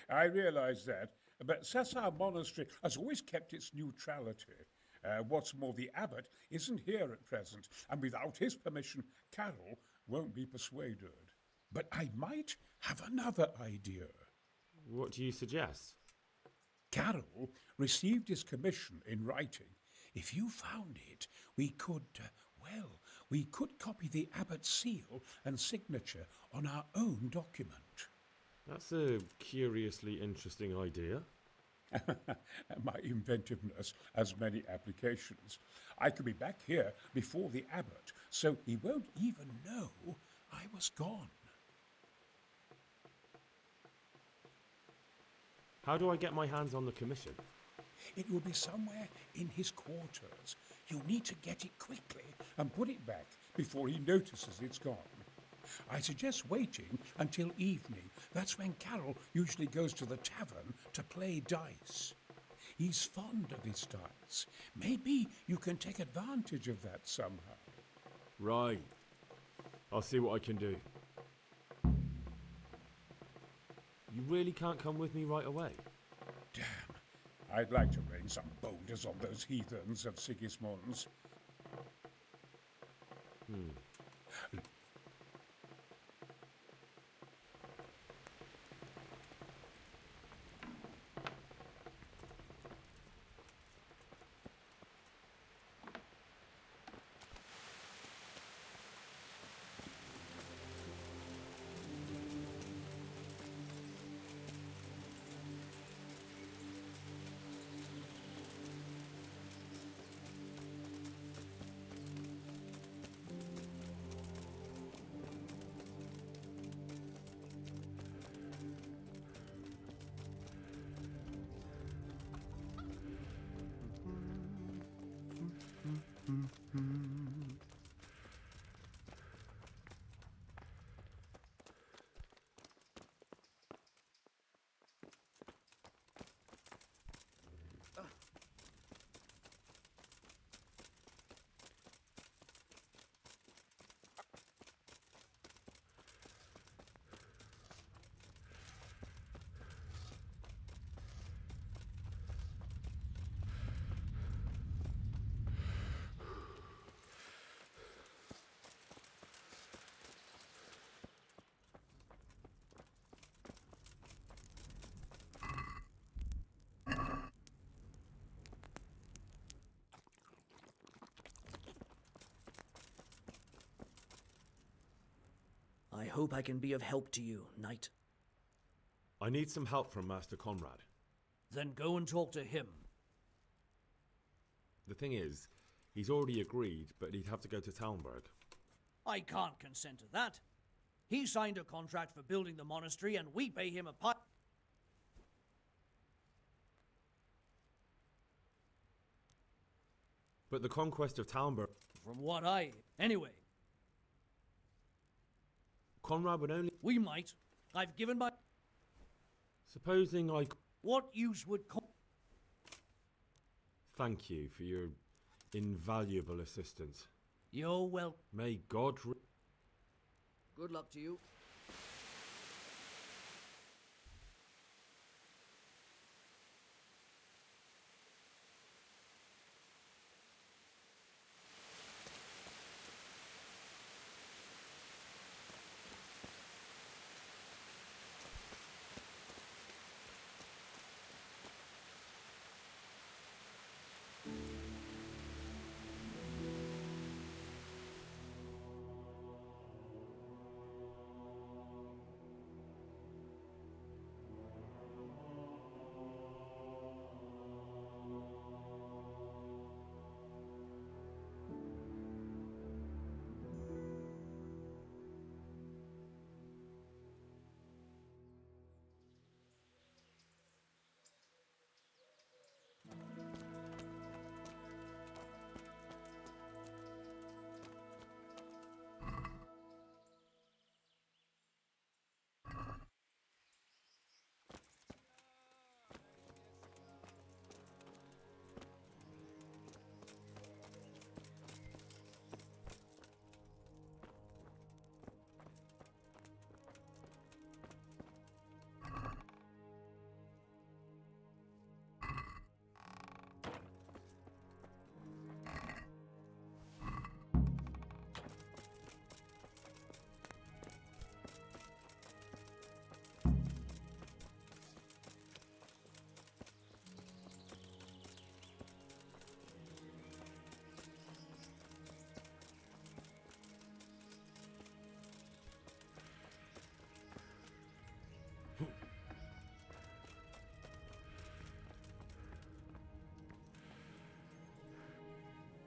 I realize that, but Sassa Monastery has always kept its neutrality. What's more, the abbot isn't here at present, and without his permission, Carol won't be persuaded. But I might have another idea. What do you suggest? Carol received his commission in writing. If you found it, we could, we could copy the abbot's seal and signature on our own document. That's a curiously interesting idea. My inventiveness has many applications. I could be back here before the abbot, so he won't even know I was gone. How do I get my hands on the commission? It will be somewhere in his quarters. You need to get it quickly and put it back before he notices it's gone. I suggest waiting until evening. That's when Carol usually goes to the tavern to play dice. He's fond of his dice. Maybe you can take advantage of that somehow. Right. I'll see what I can do. You really can't come with me right away? Damn. I'd like to rain some boulders on those heathens of Sigismund's. I hope I can be of help to you, knight. I need some help from Master Conrad. Then go and talk to him. The thing is, he's already agreed, but he'd have to go to Talmberg. I can't consent to that. He signed a contract for building the monastery, and we pay him a pot. But the conquest of Talmberg... From what I... Anyway. Conrad would only... We might. I've given my... Supposing I... What use would... Thank you for your invaluable assistance. You're well... May God... Good luck to you.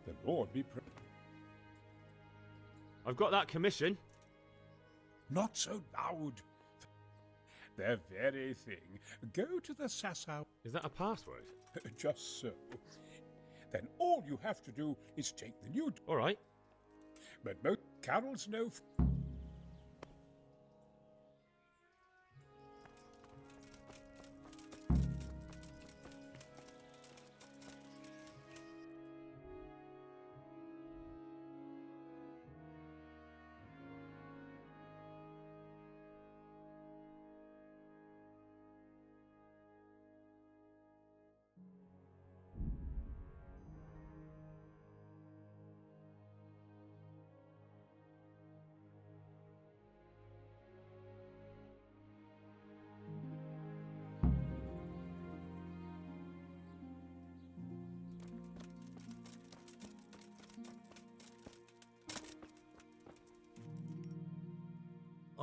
The Lord be praised. I've got that commission. Not so loud. The very thing. Go to the Sasau. Is that a password? Just so. Then all you have to do is take the new... All right. But most carols know...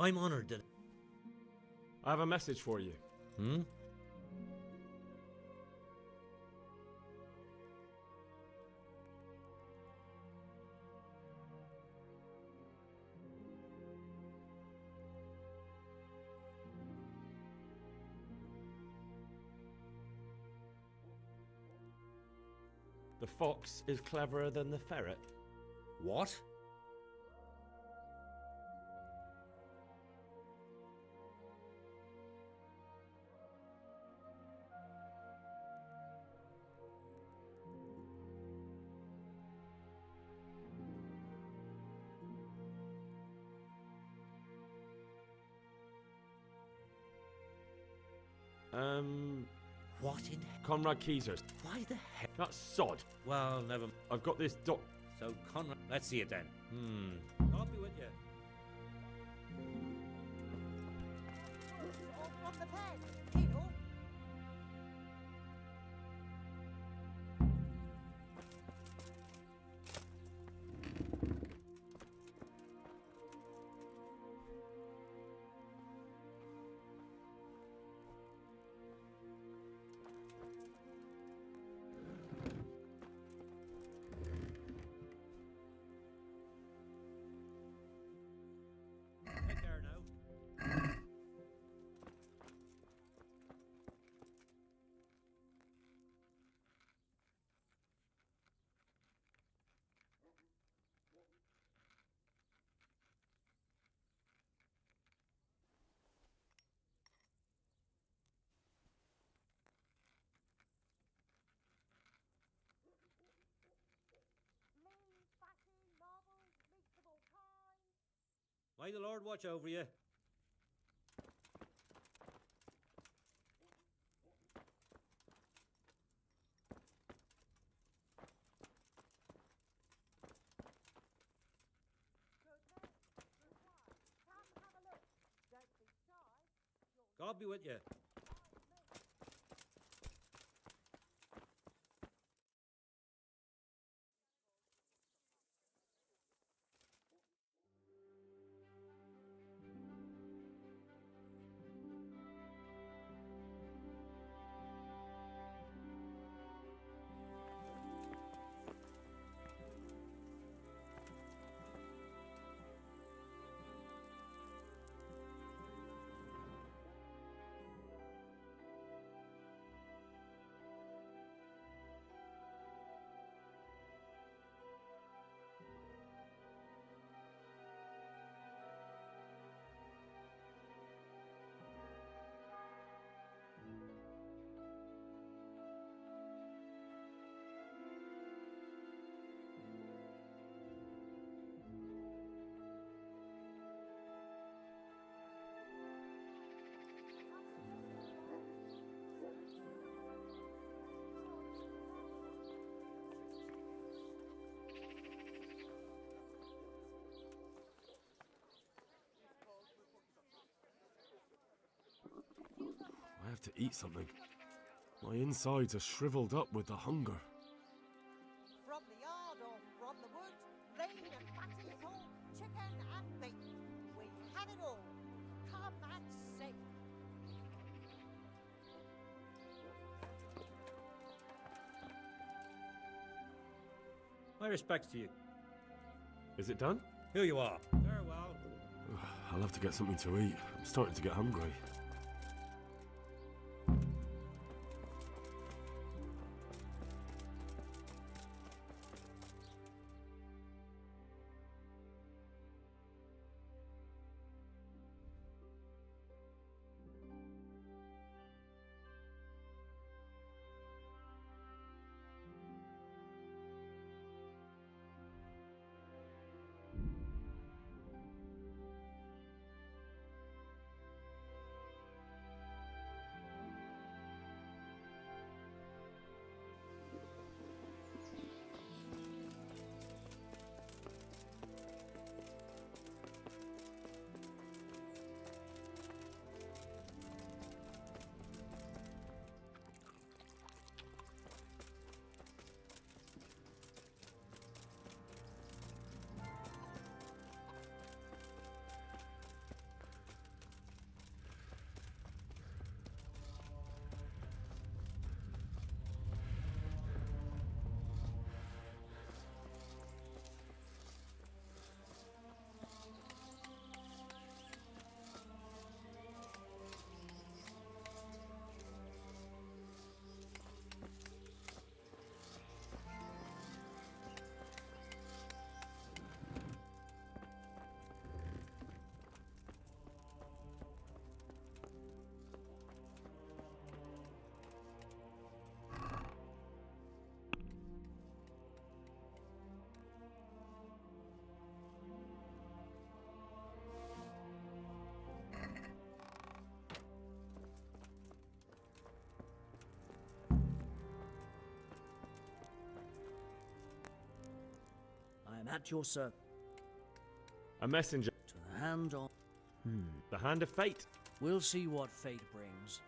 I'm honored that... I have a message for you. Hmm? The fox is cleverer than the ferret. What? What in... Conrad Keezers. Why the heck? That's sod. Well, never... I've got this doc... So, Conrad... Let's see it then. I'll be with you. Take care now. May the Lord watch over you. God be with you. I have to eat something. My insides are shriveled up with the hunger. From the yard or from the woods, lean and fatty pork, chicken and meat. We have it all. Come and see. My respects to you. Is it done? Here you are. Farewell. I'll have to get something to eat. I'm starting to get hungry. I'm at your service. A messenger. To the hand of... The hand of fate. We'll see what fate brings.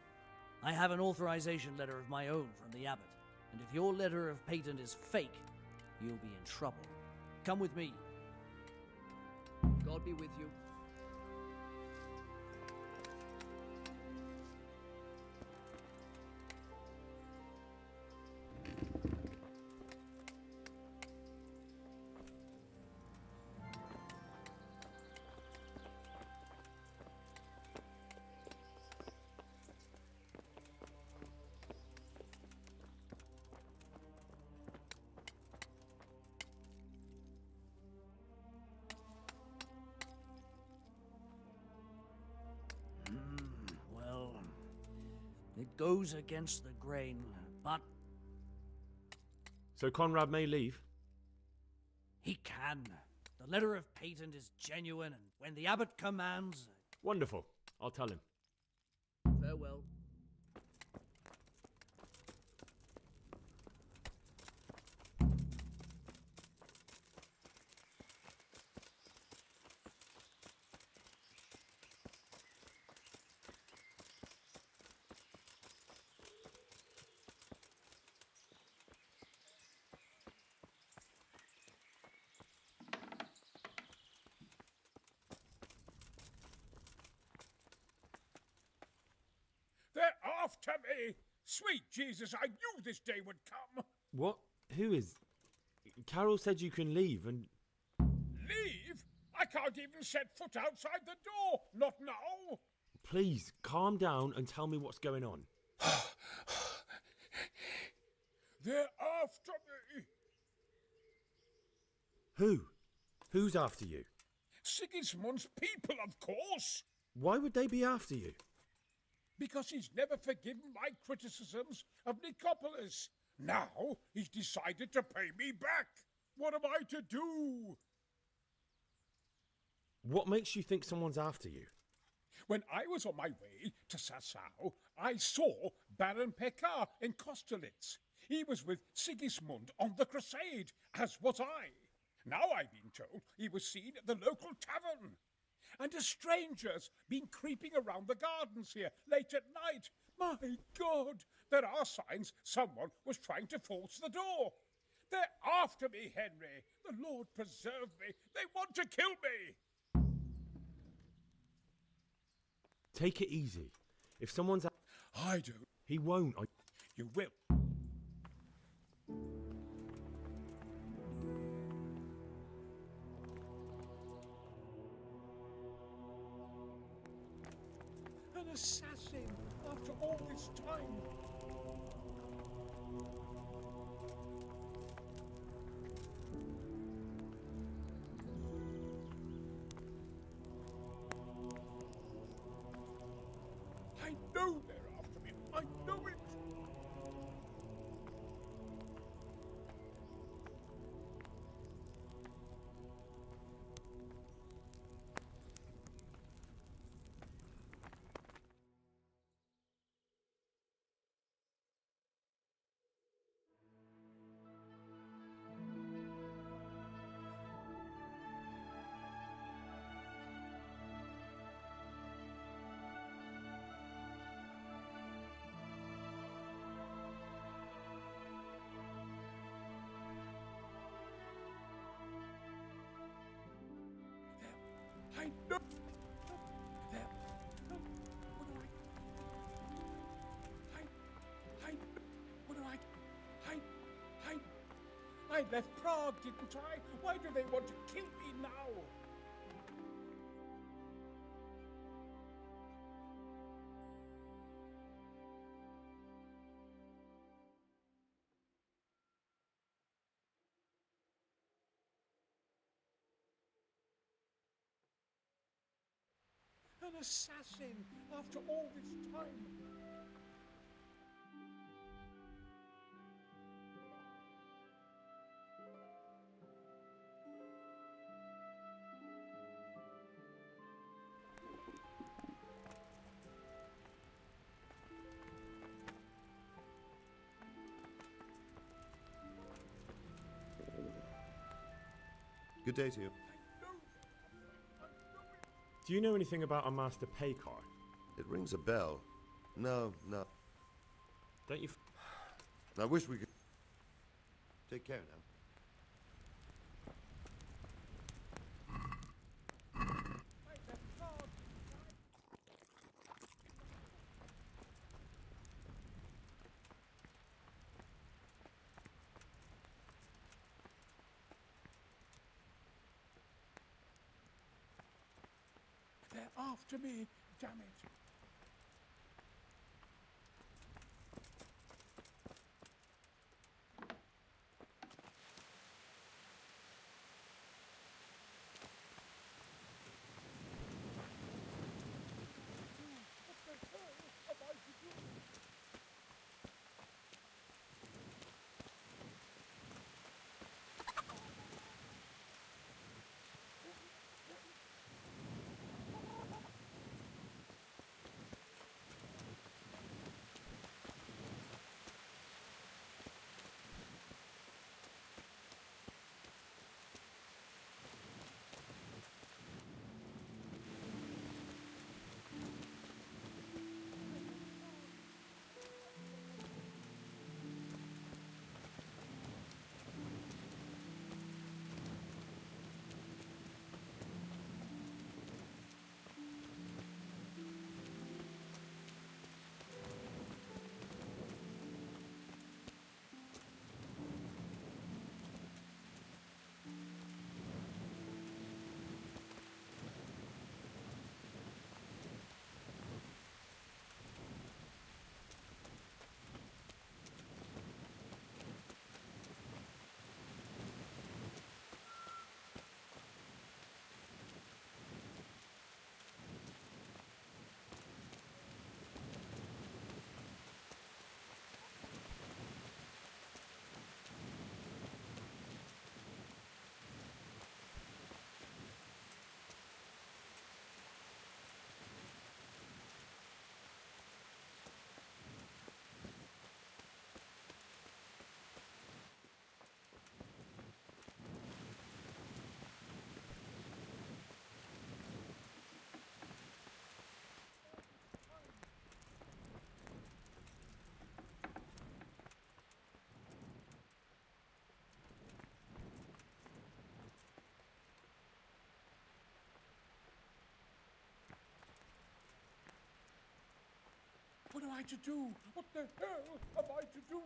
I have an authorization letter of my own from the abbot, and if your letter of patent is fake, you'll be in trouble. Come with me. God be with you. Well, it goes against the grain, but So Conrad may leave? he can. The letter of patent is genuine, and when the abbot commands... Wonderful. I'll tell him. Farewell. They're after me! Sweet Jesus, I knew this day would come! What? Who is... Carol said you can leave and... Leave? I can't even set foot outside the door! Not now! Please, calm down and tell me what's going on. They're after me! Who? Who's after you? Sigismund's people, of course! Why would they be after you? Because he's never forgiven my criticisms of Nicopolis. Now he's decided to pay me back. What am I to do? What makes you think someone's after you? When I was on my way to Sassau, I saw Baron Pekar in Kosterlitz. He was with Sigismund on the crusade, as was I. Now I've been told he was seen at the local tavern. And a stranger's been creeping around the gardens here late at night. My God, there are signs someone was trying to force the door. They're after me, Henry. The Lord preserve me. They want to kill me. Take it easy. If someone's... I don't. He won't. You will. An assassin after all this time. I know they're after me. I know it. I know. There. What do what do I left Prague, didn't I? Why do they want to kill me now? An assassin after all this time. Good day to you. Do you know anything about a Master Paykar? It rings a bell. No. Don't you? I wish we could. Take care now. They're after me, damn it. What am I to do? What the hell am I to do?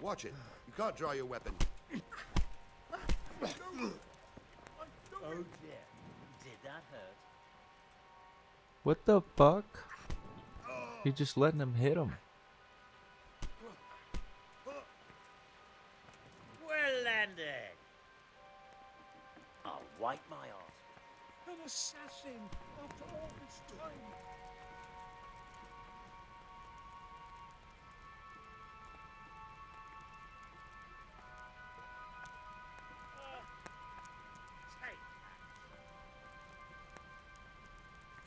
Watch it. You can't draw your weapon. Oh dear. Did that hurt? What the fuck? You're just letting him hit him. Well landed. I'll wipe my arse. An assassin after all this time.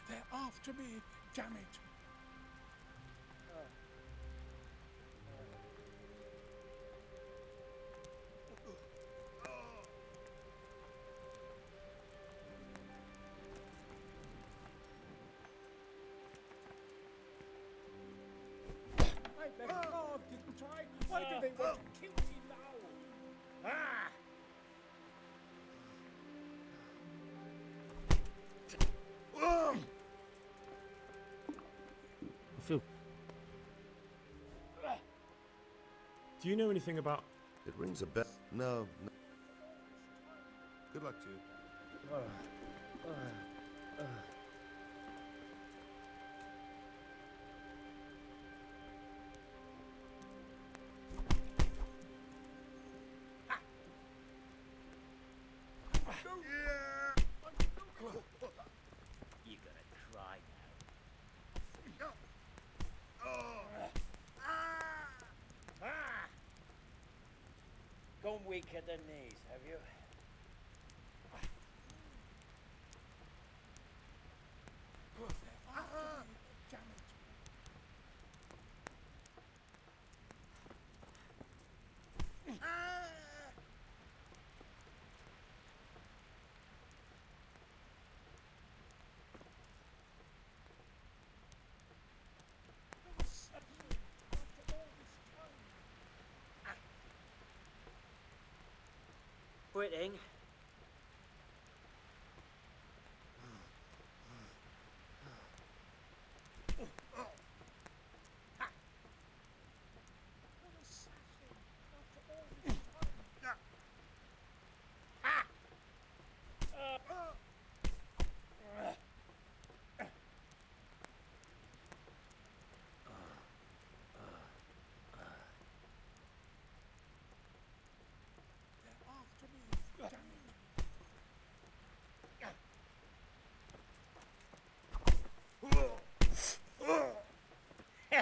They're after me, damn it. I left hard, didn't I? Why do they want to kill me now? Ah! too. Do you know anything about... It rings a bell. No. Good luck to you. You're gonna cry now. Gone weak at the knees, have you? Quitting.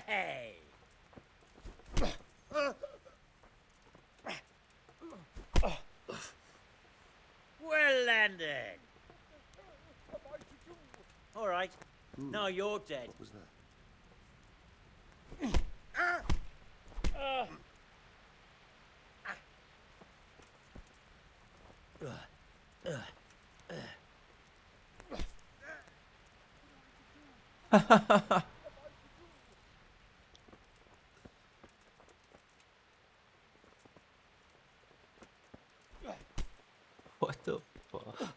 Hey! Well landed. All right. Now you're dead. What was that? What the fuck?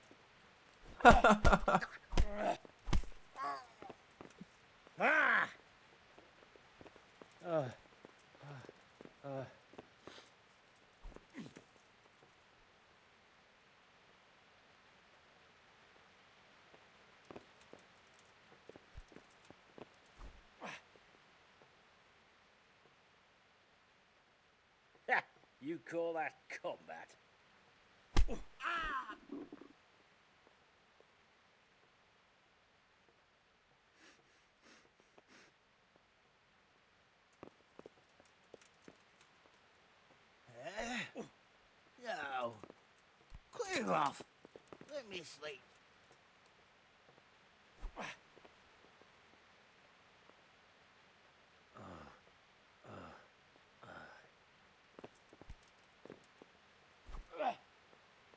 You call that combat? No. Clear off. Let me sleep.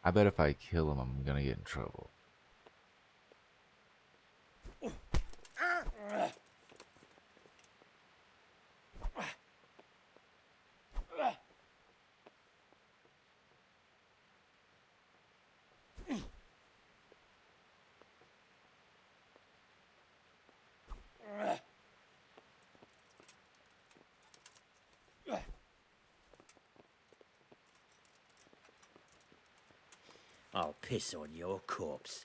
I bet if I kill him, I'm gonna get in trouble. I'll piss on your corpse.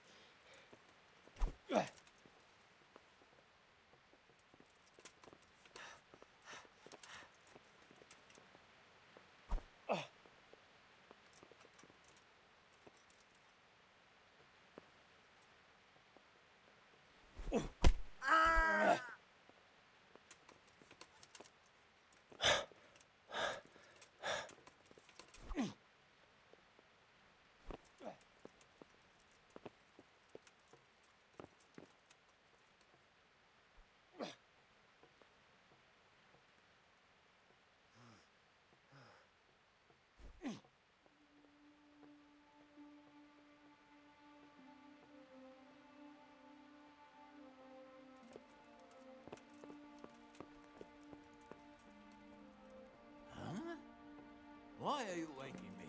Why are you waking me?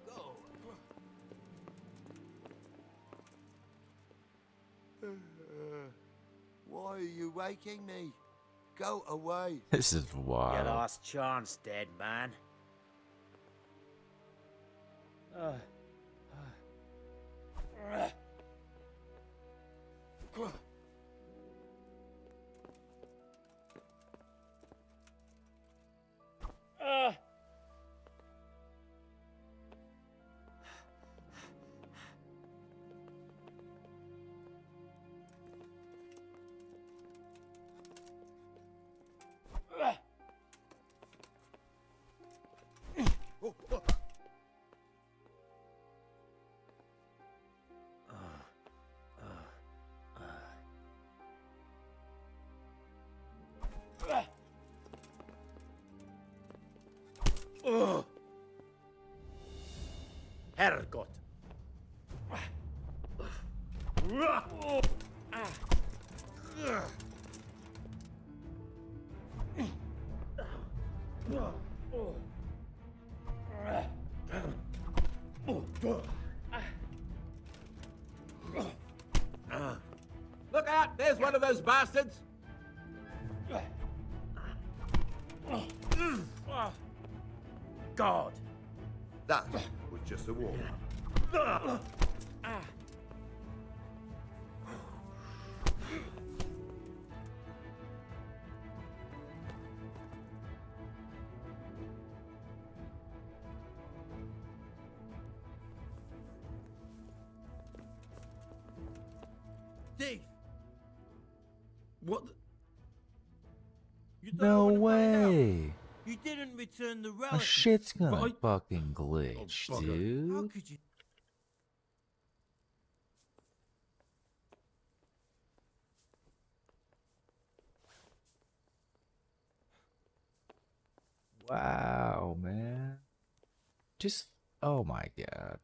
Go. Why are you waking me? Go away. This is Your wild. last chance, dead man. Herrgott! Look out! There's one of those bastards! God! That was just a warm Dave! What the... You don't No wanna find out? way. You didn't return the My relic. shit's gonna But fucking glitch, How dude. could you... Wow, man. Just, oh my god.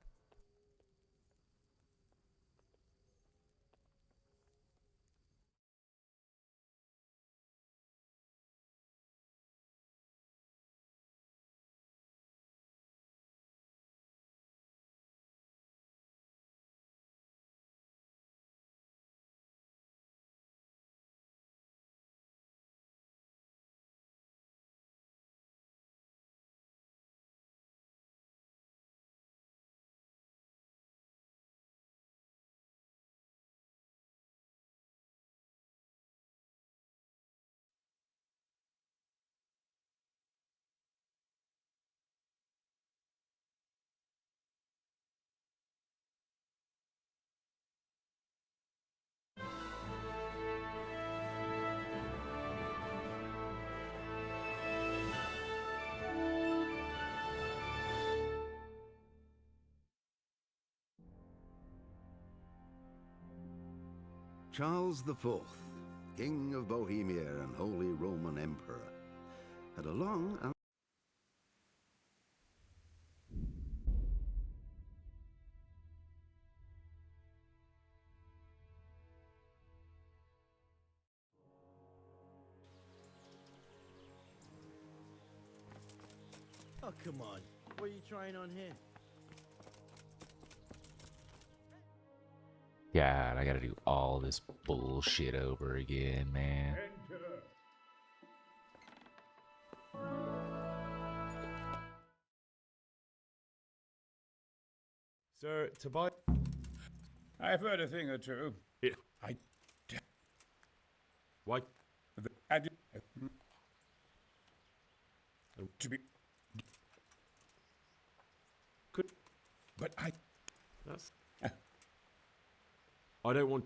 Charles IV, King of Bohemia and Holy Roman Emperor, had a long and Oh, come on. What are you trying on here? God, I gotta do all this bullshit over again, man. Sir, to buy. I've heard a thing or two. Yeah. I. Why? To be. Could. But I. That's. I don't want.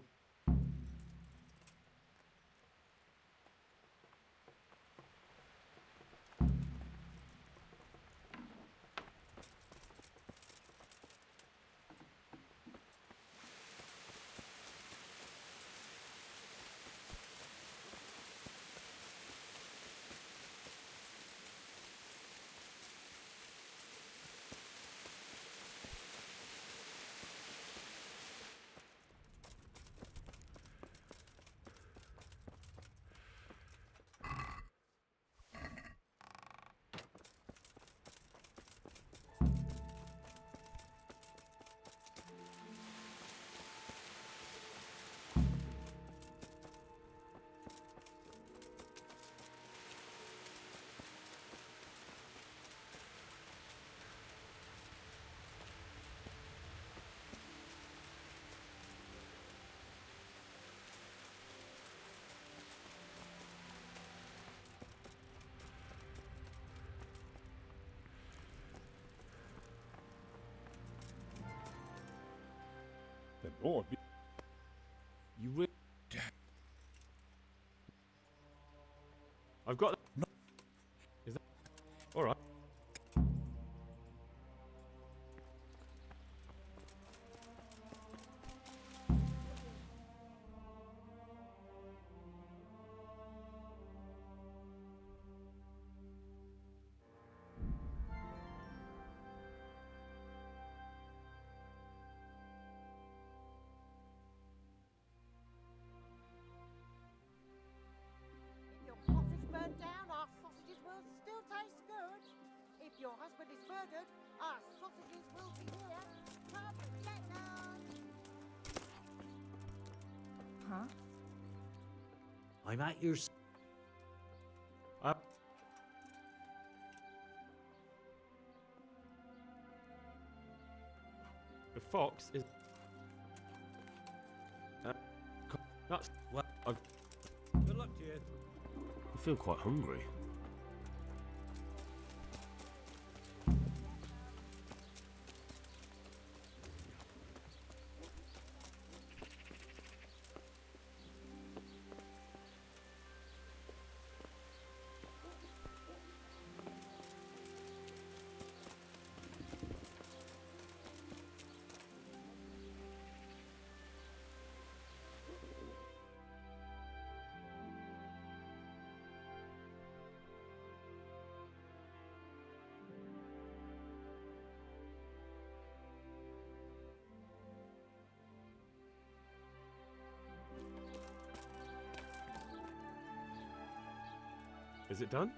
Lord. You really... I've got... Is that... Alright. If your cottage burned down, our sausages will still taste good. If your husband is murdered, our sausages will be here. Come get us. Huh? I'm at your... The fox is... that's... What? Good luck to you. I feel quite hungry. Is it done?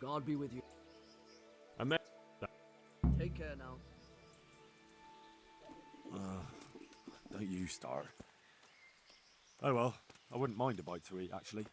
God be with you. And then. Take care now. Don't you start. Oh well, I wouldn't mind a bite to eat, actually.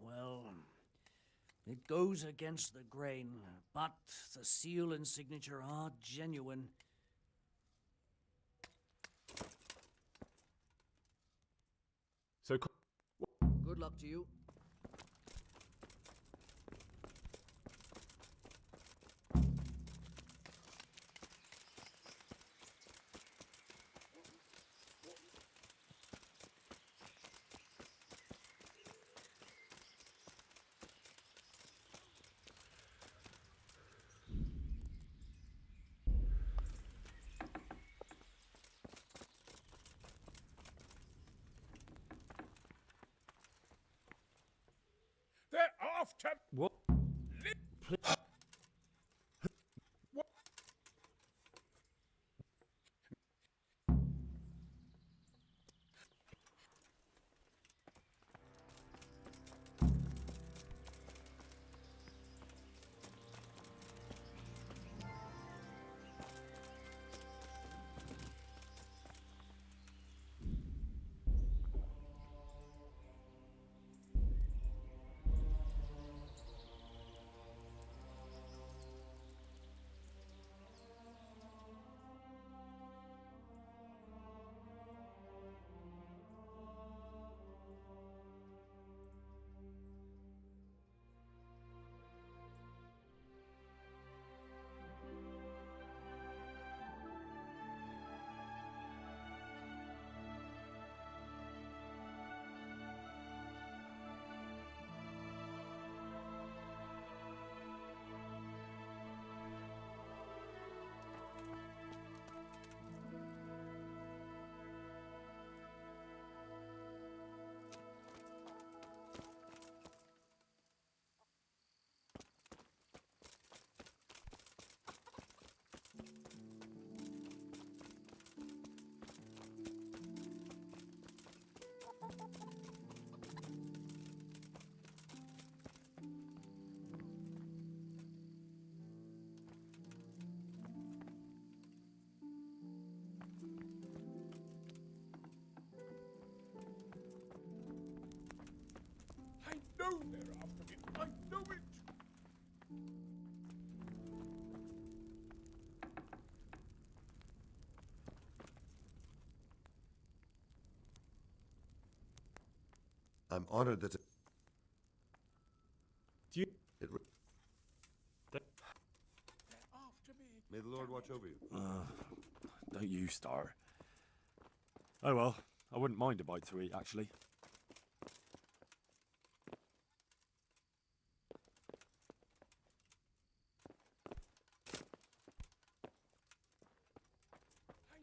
Well, it goes against the grain, but the seal and signature are genuine. So. Good luck to you. They're after. What? I know they're after me. I know it. I'm honored that. Do you? May the Lord watch over you. Don't you start. Oh well, I wouldn't mind a bite to eat, actually. I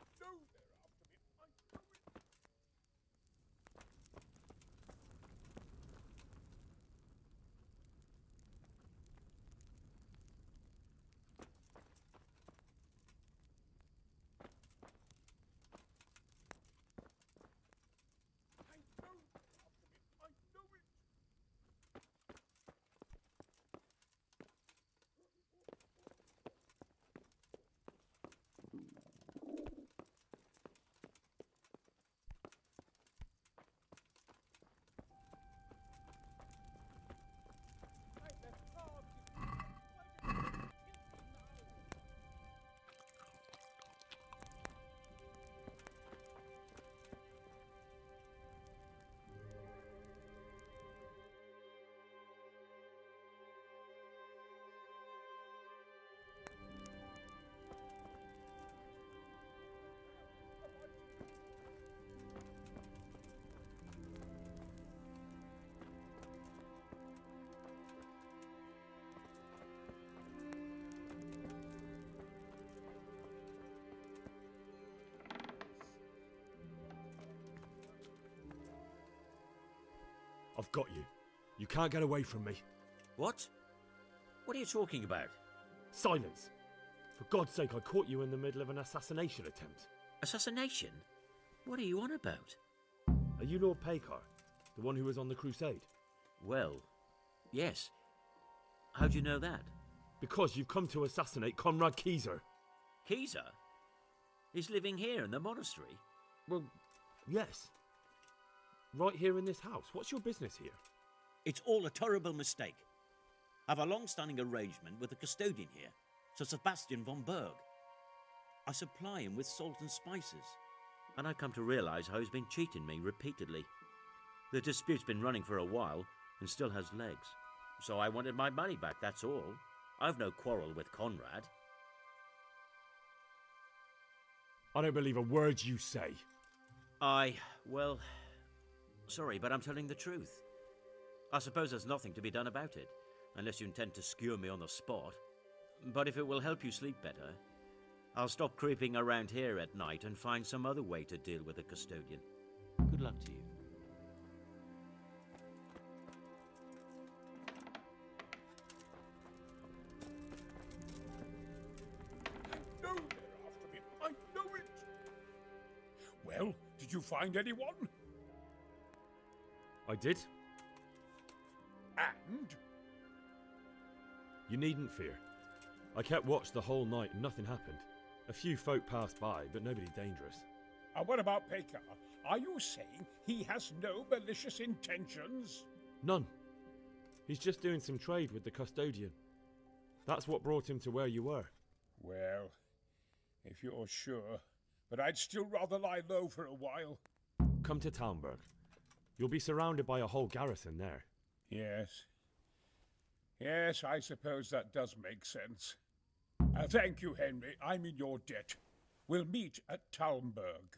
know I've got you. You can't get away from me. What? What are you talking about? Silence! For God's sake, I caught you in the middle of an assassination attempt. Assassination? What are you on about? Are you Lord Pekar, the one who was on the crusade? Well, yes. How do you know that? Because you've come to assassinate Conrad Keyser. Keyser? He's living here in the monastery? Well, yes. Right here in this house. What's your business here? It's all a terrible mistake. I've a long-standing arrangement with the custodian here, Sir Sebastian von Berg. I supply him with salt and spices, and I've come to realise how he's been cheating me repeatedly. The dispute's been running for a while and still has legs, so I wanted my money back, that's all. I've no quarrel with Conrad. I don't believe a word you say. Well, sorry, but I'm telling the truth. I suppose there's nothing to be done about it, unless you intend to skewer me on the spot. But if it will help you sleep better, I'll stop creeping around here at night and find some other way to deal with the custodian. Good luck to you. No, they're after me. I know it. Well, did you find anyone? I did. And? You needn't fear. I kept watch the whole night and nothing happened. A few folk passed by, but nobody dangerous. And what about Pekar? Are you saying he has no malicious intentions? None. He's just doing some trade with the custodian. That's what brought him to where you were. Well, if you're sure, but I'd still rather lie low for a while. Come to Talmberg. You'll be surrounded by a whole garrison there. Yes. Yes, I suppose that does make sense. Thank you, Henry. I'm in your debt. We'll meet at Talmberg.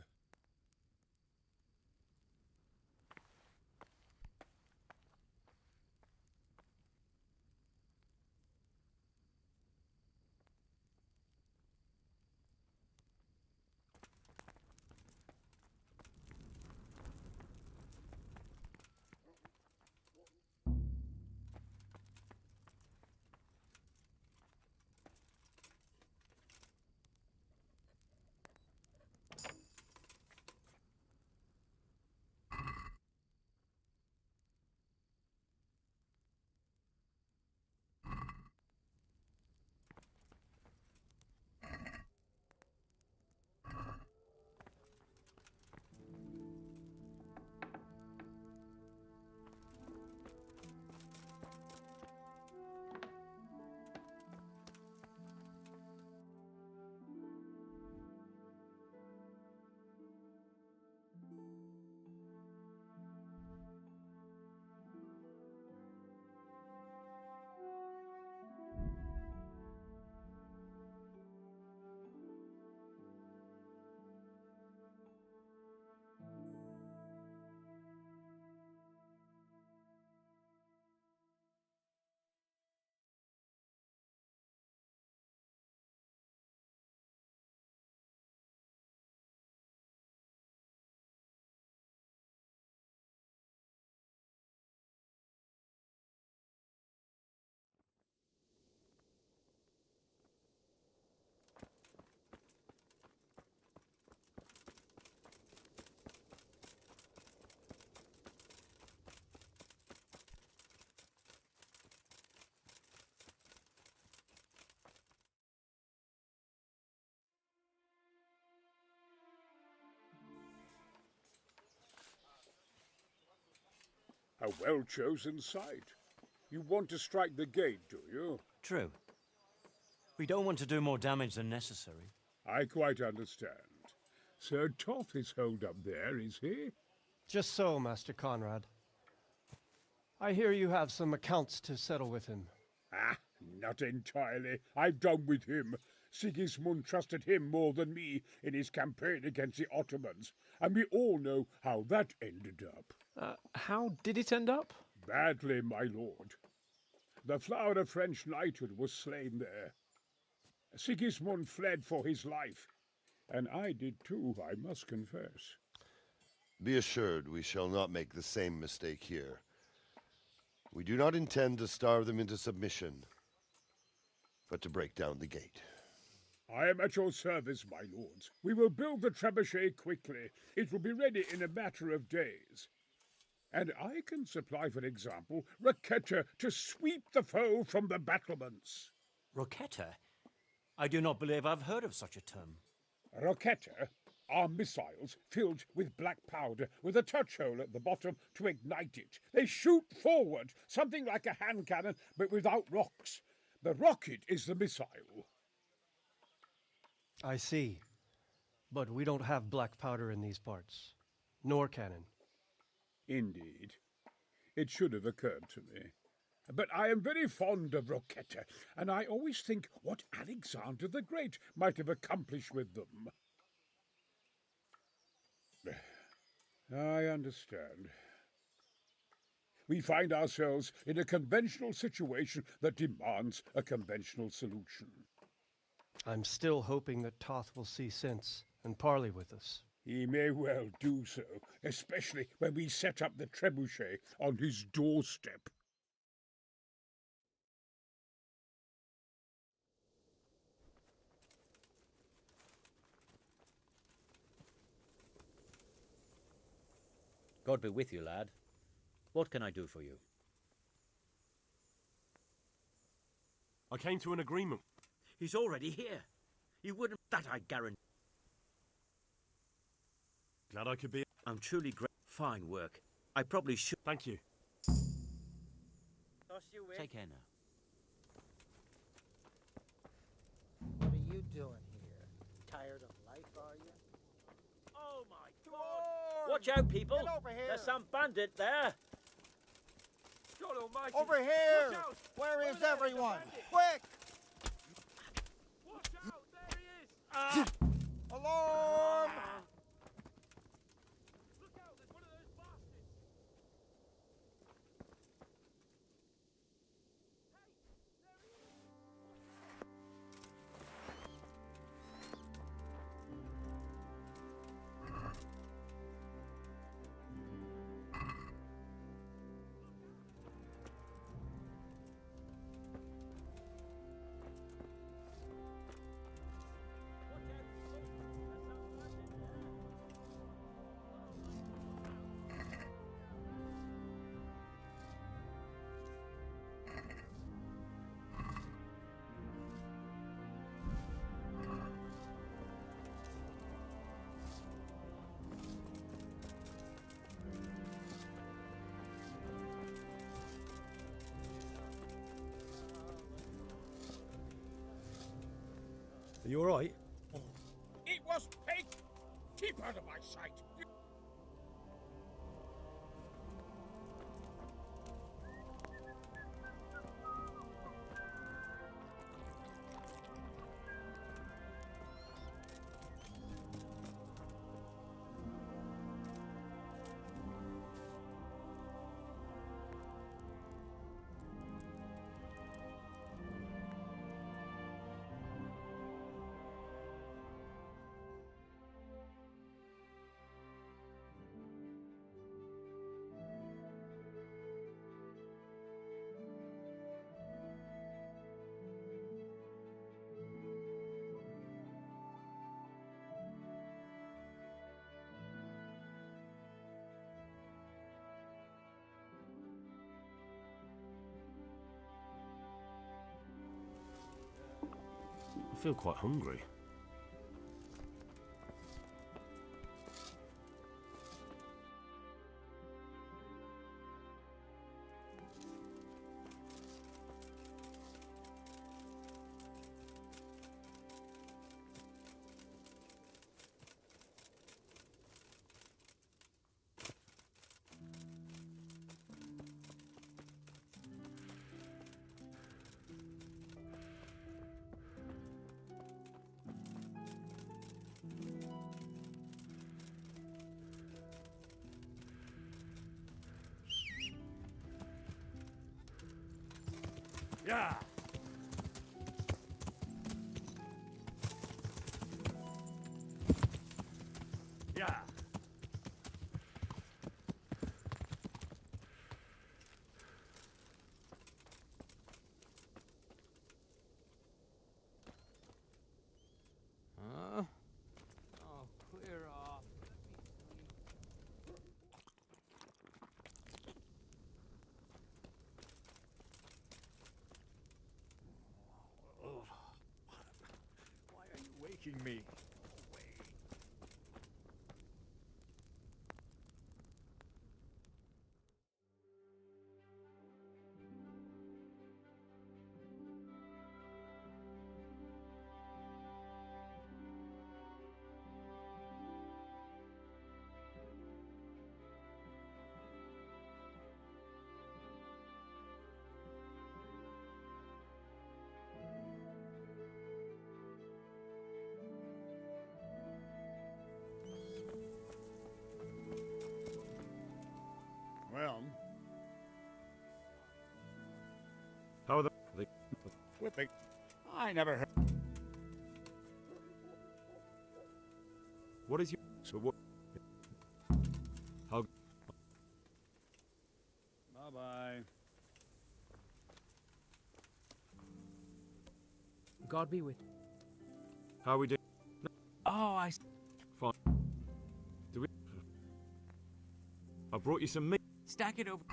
A well-chosen site. You want to strike the gate, do you? True. We don't want to do more damage than necessary. I quite understand. Sir Toth is holed up there, is he? Just so, Master Conrad. I hear you have some accounts to settle with him. Ah, not entirely. I've done with him. Sigismund trusted him more than me in his campaign against the Ottomans, and we all know how that ended up. How did it end up? Badly, my lord. The flower of French knighthood was slain there. Sigismund fled for his life, and I did too, I must confess. Be assured we shall not make the same mistake here. We do not intend to starve them into submission, but to break down the gate. I am at your service, my lords. We will build the trebuchet quickly. It will be ready in a matter of days. And I can supply, for example, Roketa to sweep the foe from the battlements. Roketa? I do not believe I've heard of such a term. Roketa are missiles filled with black powder with a touch hole at the bottom to ignite it. They shoot forward, something like a hand cannon, but without rocks. The rocket is the missile. I see. But we don't have black powder in these parts. Nor cannon. Indeed. It should have occurred to me. But I am very fond of Roketa, and I always think what Alexander the Great might have accomplished with them. I understand. We find ourselves in a conventional situation that demands a conventional solution. I'm still hoping that Toth will see sense and parley with us. He may well do so, especially when we set up the trebuchet on his doorstep. God be with you, lad. What can I do for you? I came to an agreement. He's already here. You wouldn't... That I guarantee. Glad I could be... I'm truly great. Fine work. I probably should... Thank you. Take care now. What are you doing here? Tired of life, are you? Oh my God! Watch out, people! Get over here! There's some bandit there! God almighty! Over here! Watch out! Where is Over there, everyone? there's a bandit! Quick! Watch out! There he is! Alarm! Look out! There's one of those bastards! Are you alright? It was fake! Keep out of my sight! I feel quite hungry. Yeah! Yeah! me. Well, How are the... whipping. I never heard. What is your... So what... How... Bye-bye. God be with. How are we doing? Oh, I. Fine. Do we... I brought you some meat. Stack it over.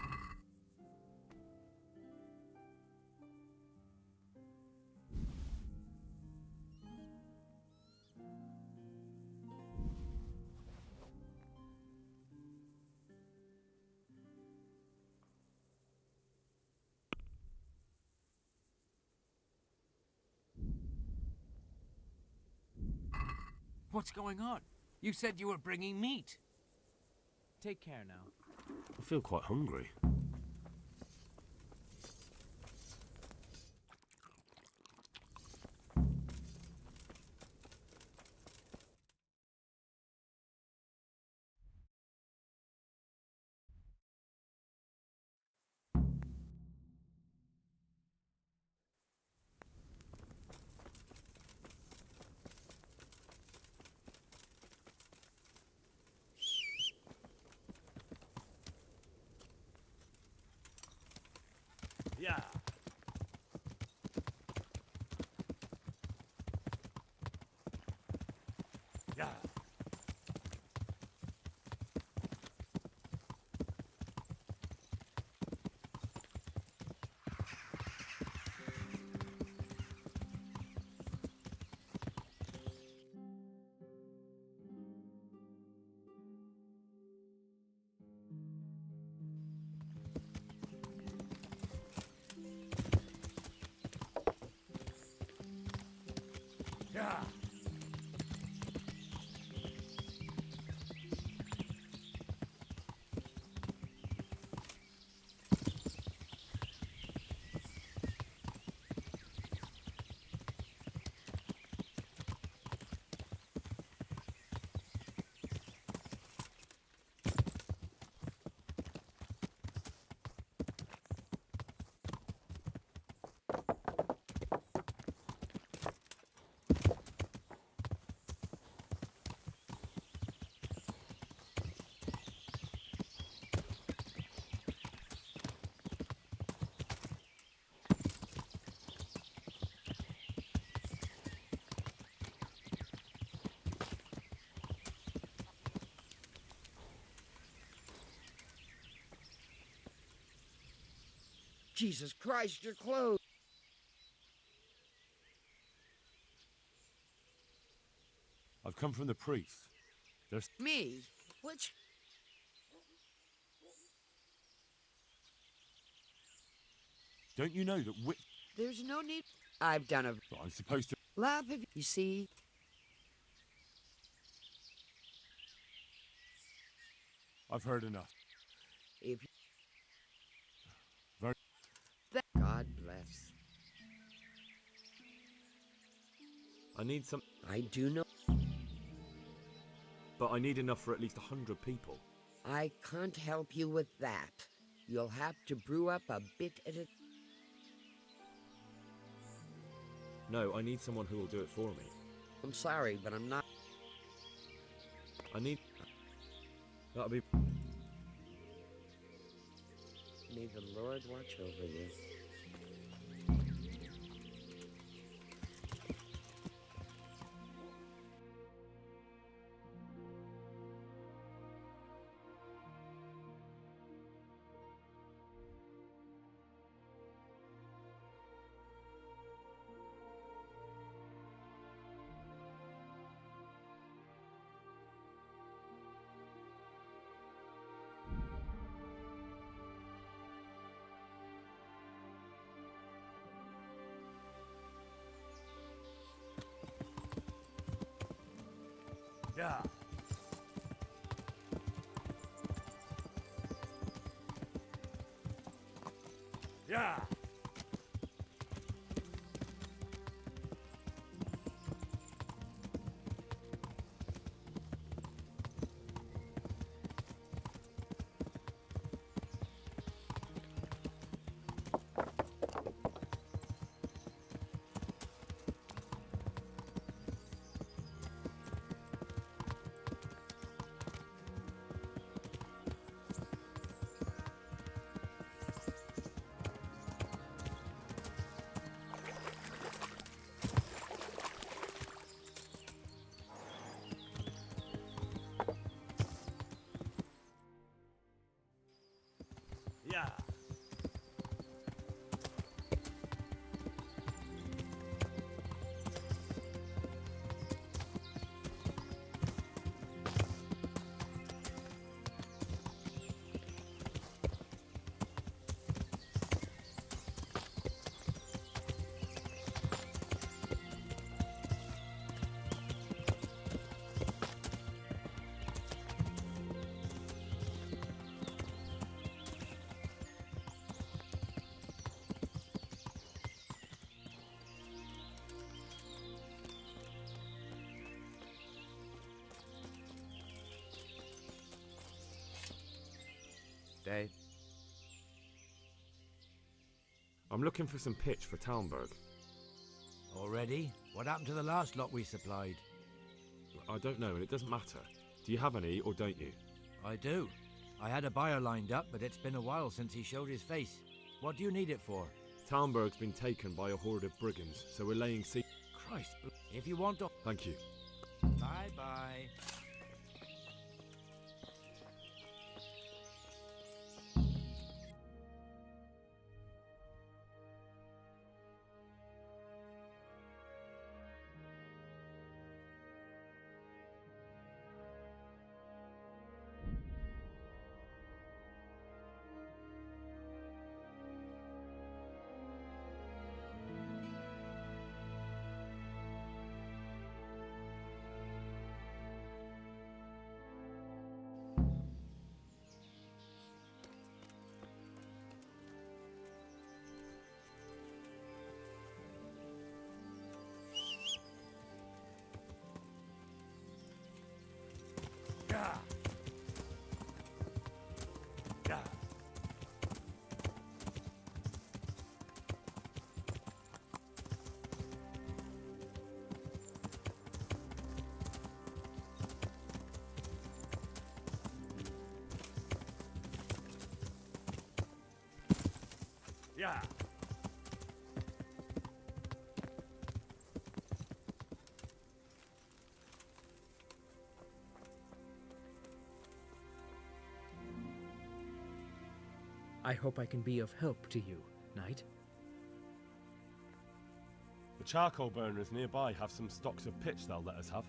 What's going on? You said you were bringing meat. Take care now. I feel quite hungry. Yeah. Yeah. Yeah. Jesus Christ, you're closed. I've come from the priest. There's... Me? Which? Don't you know that There's no need. I've done a. I'm supposed to... Laugh if you see. I've heard enough. If. Very... God bless. I need some... I do know. But I need enough for at least 100 people. I can't help you with that. You'll have to brew up a bit at a... No, I need someone who will do it for me. I'm sorry, but I'm not... I need... That'll be... May the Lord watch over you. Yeah. Yeah. Yeah. Dave? I'm looking for some pitch for Talmberg. Already? What happened to the last lot we supplied? I don't know, and it doesn't matter. Do you have any, or don't you? I do. I had a buyer lined up, but it's been a while since he showed his face. What do you need it for? Talmberg's been taken by a horde of brigands, so we're laying siege. Christ, if you want to... Thank you. Bye-bye. Yeah. Yeah. Yeah. I hope I can be of help to you, Knight. The charcoal burners nearby have some stocks of pitch they'll let us have.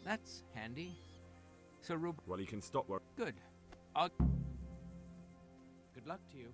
That's handy. So, Rub... Well, you can stop work. Good. I'll... Good luck to you.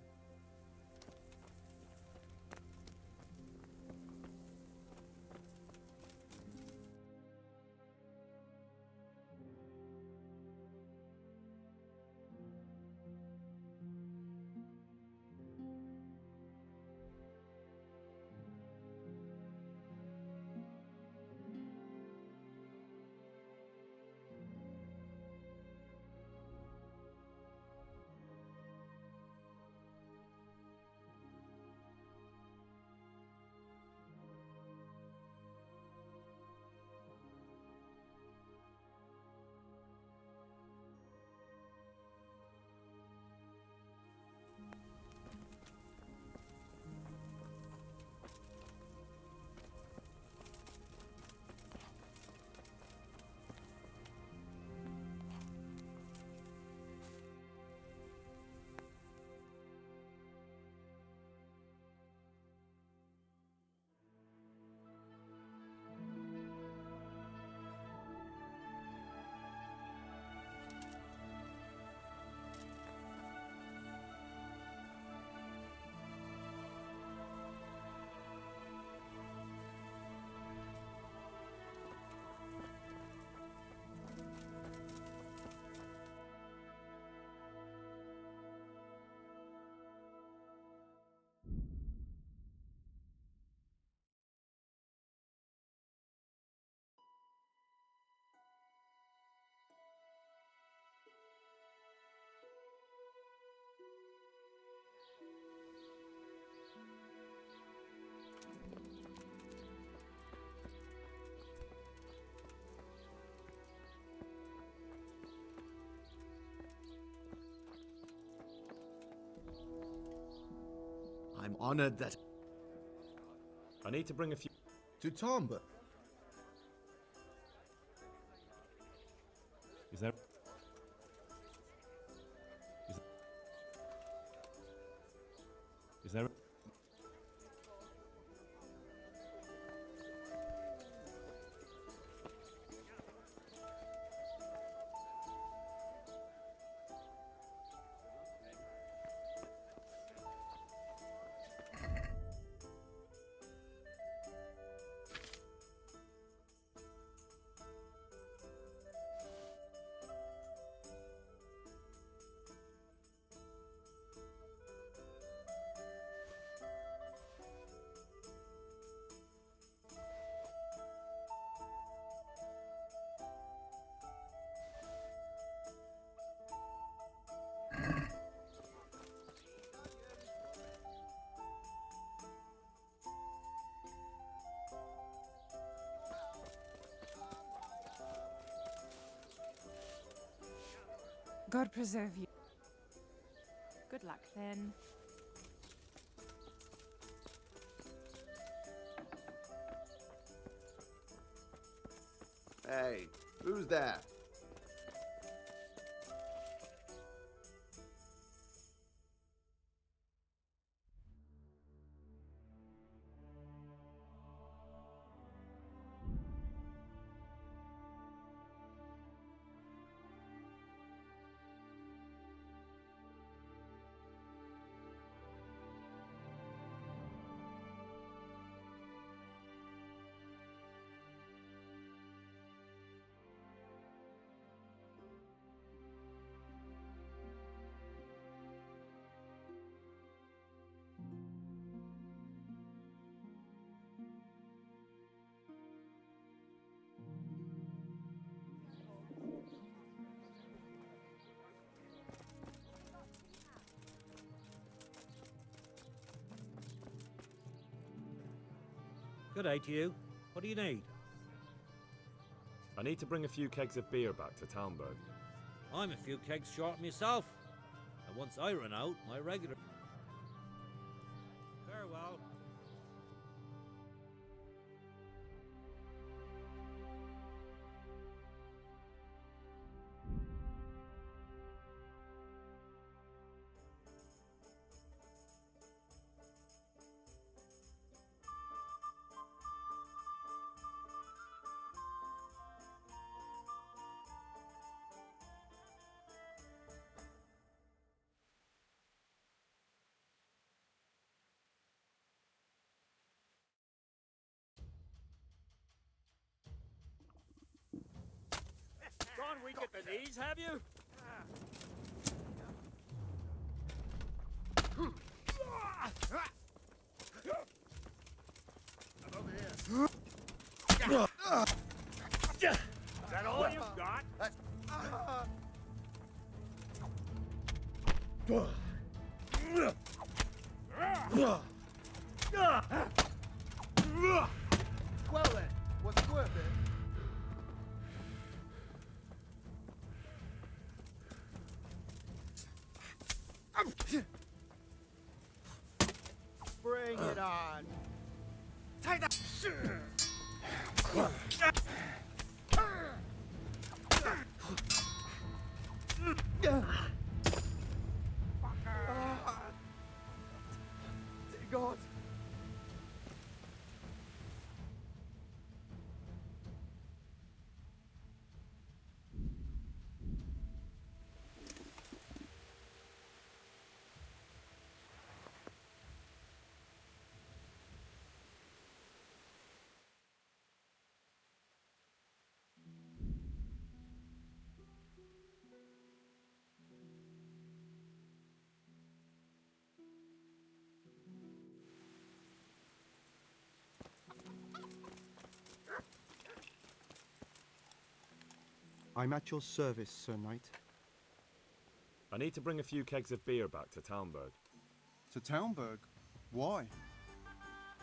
I'm honored that... I need to bring a few... To Talmberg. Is there... Is there... God preserve you. Good luck then. Hey, who's that? Good day to you. What do you need? I need to bring a few kegs of beer back to Talmberg. I'm a few kegs short myself. And once I run out, my regular... Farewell. Gone weak at the knees, have you? Is that all you've got? Well then, what's it worth it? Bring it on. Take that. God. I'm at your service, Sir Knight. I need to bring a few kegs of beer back to Talmberg. To Talmberg? Why?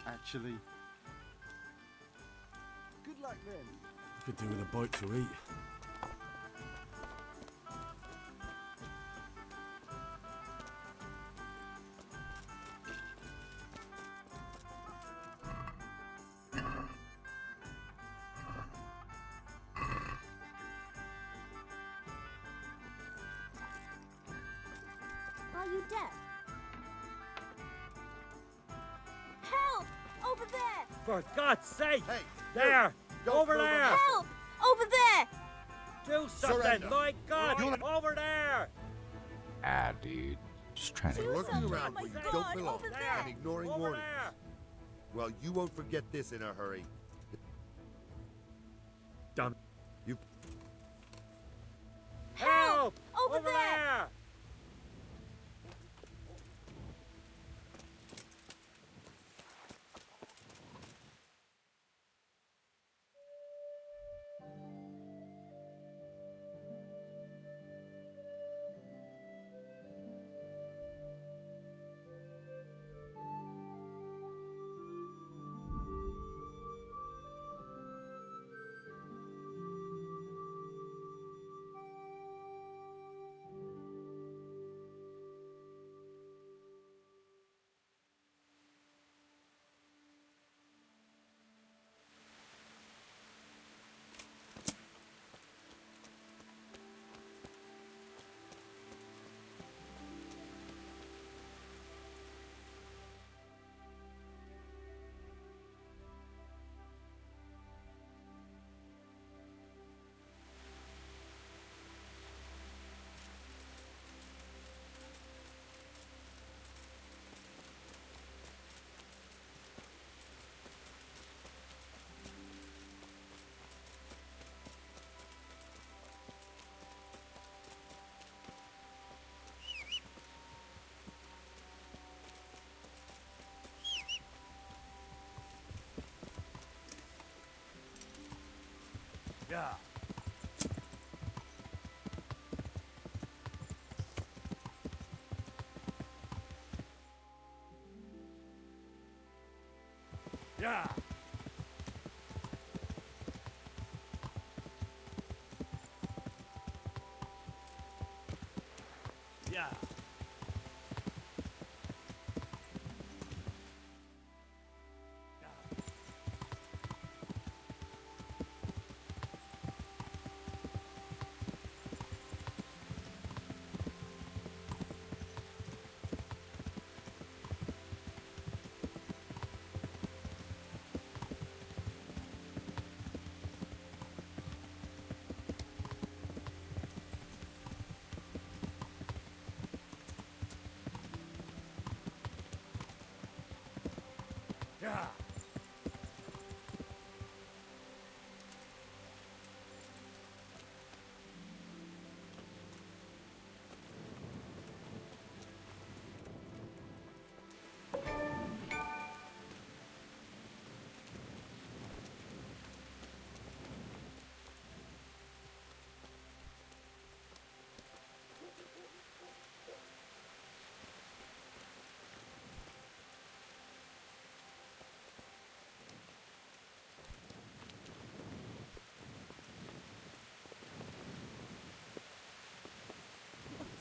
Actually... Good luck then. Could do with a bite to eat. death. Help! Over there! For God's sake! Hey, there! don't Over throw them there! out. Help! Over there! Do something! Surrender. My God! Over there! Ah, dude. Just trying to... Lurking something, around oh where my you God, don't belong over there. and ignoring Over warnings. there! Well, you won't forget this in a hurry. Damn. You Help! Over there! there! Yeah. Yeah. Yeah. Yeah.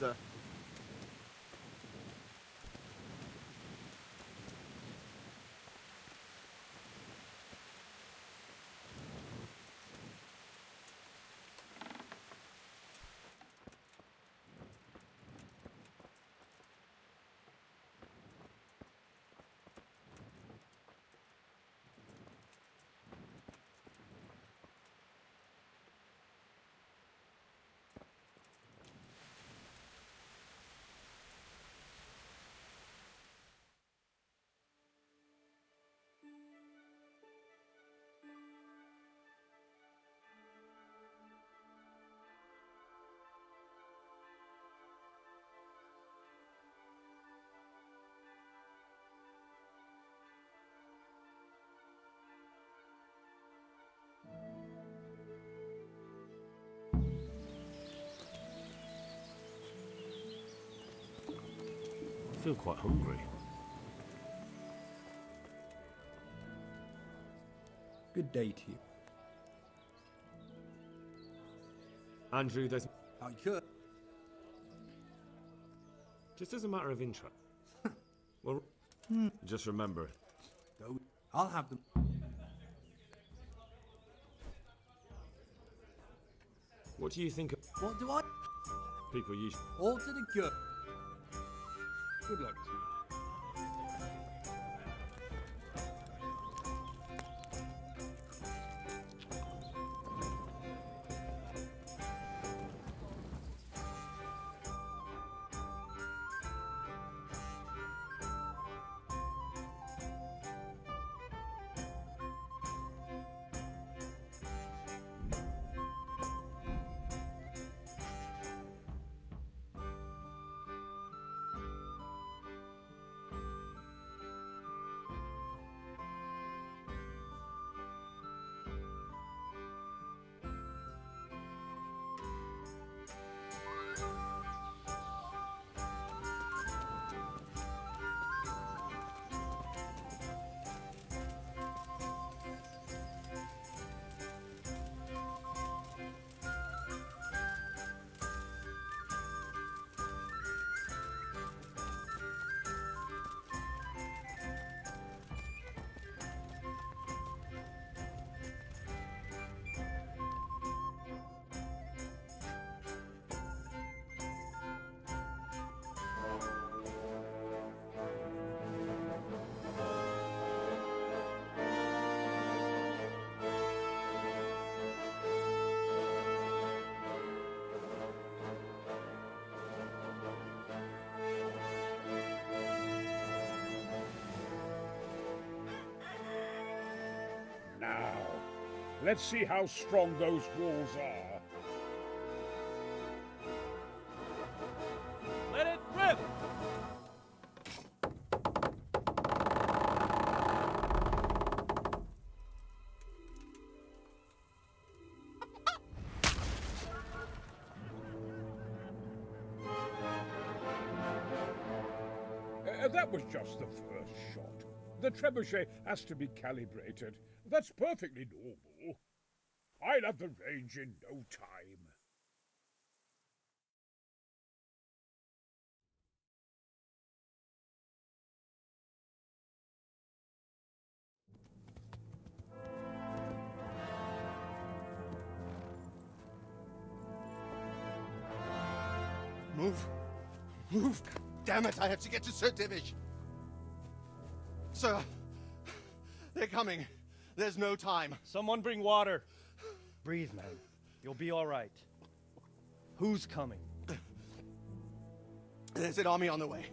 Sir. I feel quite hungry. Good day to you. Andrew, there's... I could. Just as a matter of interest. Well, just remember. I'll have them. What do you think of What do I? people usually... All to the good. Good luck to you. Now, let's see how strong those walls are. Let it rip! That was just the first shot. The trebuchet has to be calibrated. That's perfectly normal. I'll have the range in no time. Move. Move. God damn it, I have to get to Sir Divish. Sir, they're coming. There's no time. Someone bring water. Breathe, man. You'll be all right. Who's coming? There's an army on the way.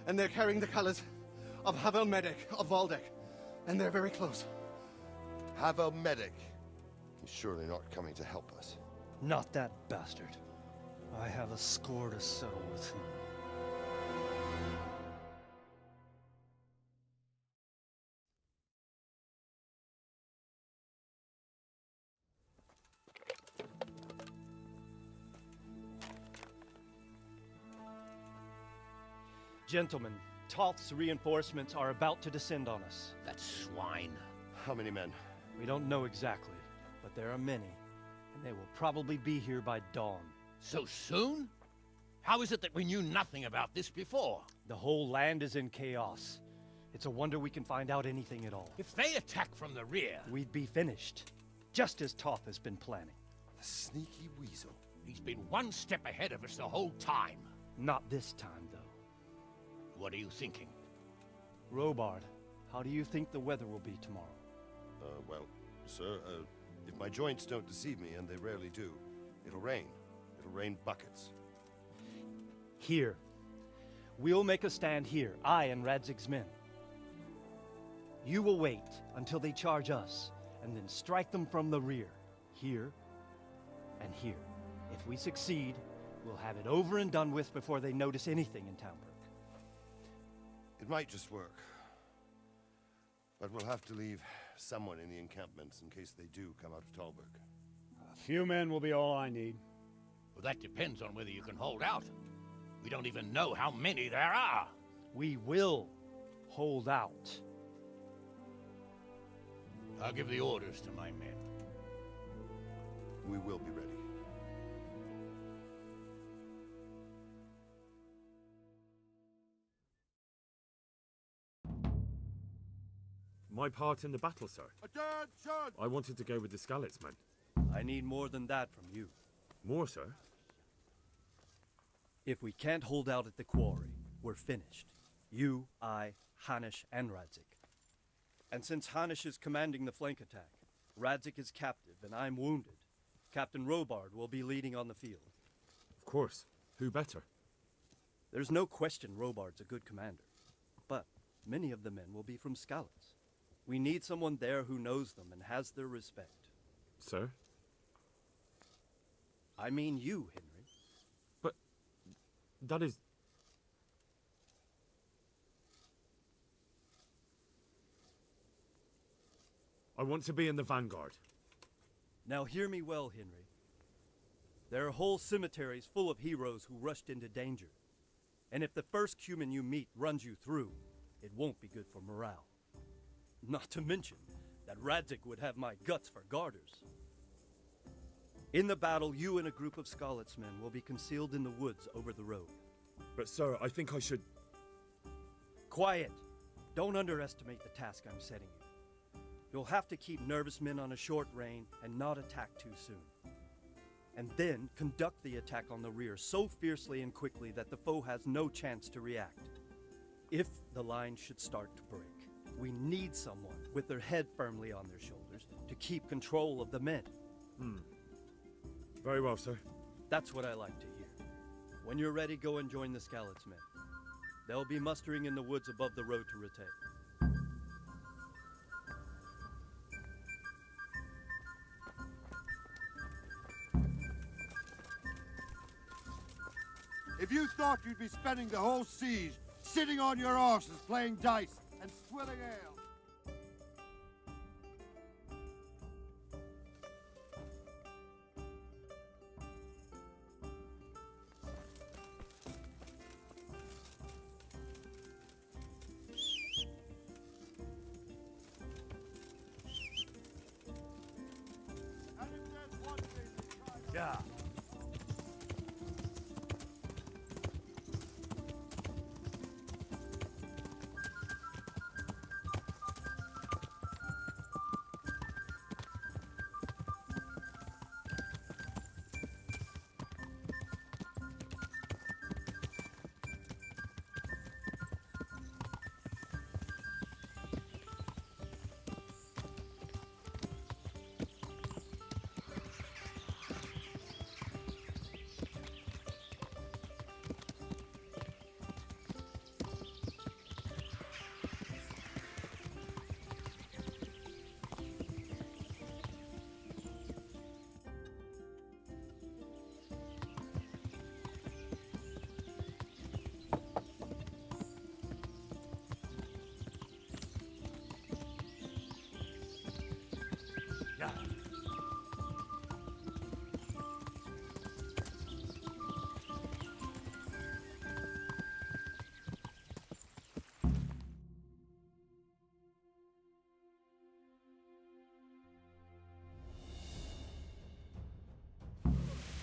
And they're carrying the colors of Havel Medic of Valdek. And they're very close. Havel Medic? He's surely not coming to help us. Not that bastard. I have a score to settle with him. Gentlemen, Toth's reinforcements are about to descend on us. That swine. How many men? We don't know exactly, but there are many, and they will probably be here by dawn. So soon? How is it that we knew nothing about this before? The whole land is in chaos. It's a wonder we can find out anything at all. If they attack from the rear... We'd be finished, just as Toth has been planning. The sneaky weasel. He's been one step ahead of us the whole time. Not this time, though. What are you thinking? Robard, how do you think the weather will be tomorrow? Well, sir, if my joints don't deceive me, and they rarely do, it'll rain. It'll rain buckets. Here. We'll make a stand here, I and Radzig's men. You will wait until they charge us, and then strike them from the rear. Here and here. If we succeed, we'll have it over and done with before they notice anything in Townburg. It might just work. But we'll have to leave someone in the encampments in case they do come out of Talberg. A few men will be all I need. Well, that depends on whether you can hold out. We don't even know how many there are. We will hold out. I'll give the orders to my men. We will be ready. My part in the battle, sir. I wanted to go with the Skalitz men. I need more than that from you. More, sir? If we can't hold out at the quarry, we're finished. You, I, Hanish, and Radzik. And since Hanish is commanding the flank attack, Radzik is captive and I'm wounded, Captain Robard will be leading on the field. Of course. Who better? There's no question Robard's a good commander, but many of the men will be from Skalitz. We need someone there who knows them and has their respect. Sir? I mean you, Henry. But that is... I want to be in the vanguard. Now hear me well, Henry. There are whole cemeteries full of heroes who rushed into danger. And if the first human you meet runs you through, it won't be good for morale. Not to mention that Radzik would have my guts for garters. In the battle, you and a group of Skalitz men will be concealed in the woods over the road. But sir, I think I should... Quiet! Don't underestimate the task I'm setting you. You'll have to keep nervous men on a short rein and not attack too soon. And then conduct the attack on the rear so fiercely and quickly that the foe has no chance to react. If the line should start to break, we need someone with their head firmly on their shoulders to keep control of the men. Very well, sir. That's what I like to hear. When you're ready, go and join the Skalitz men. They'll be mustering in the woods above the road to Rattay. If you thought you'd be spending the whole siege sitting on your arses playing dice and swilling ale... Yeah.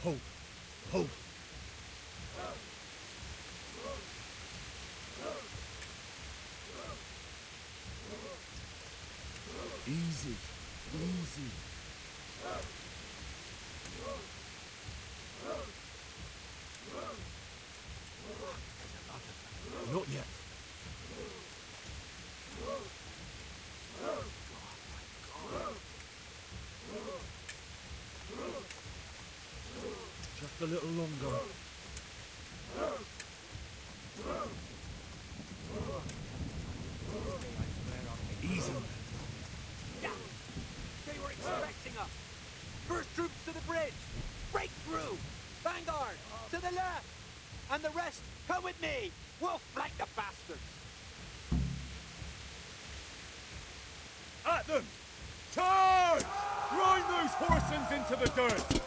Hope! Hope! Easy. Easy. Not yet. Just a little longer. Easy. Yeah. They were expecting us. First troops to the bridge. Break through. Vanguard, to the left. And the rest, come with me. We'll flank the bastards. At them! Charge! Grind those horsens into the dirt!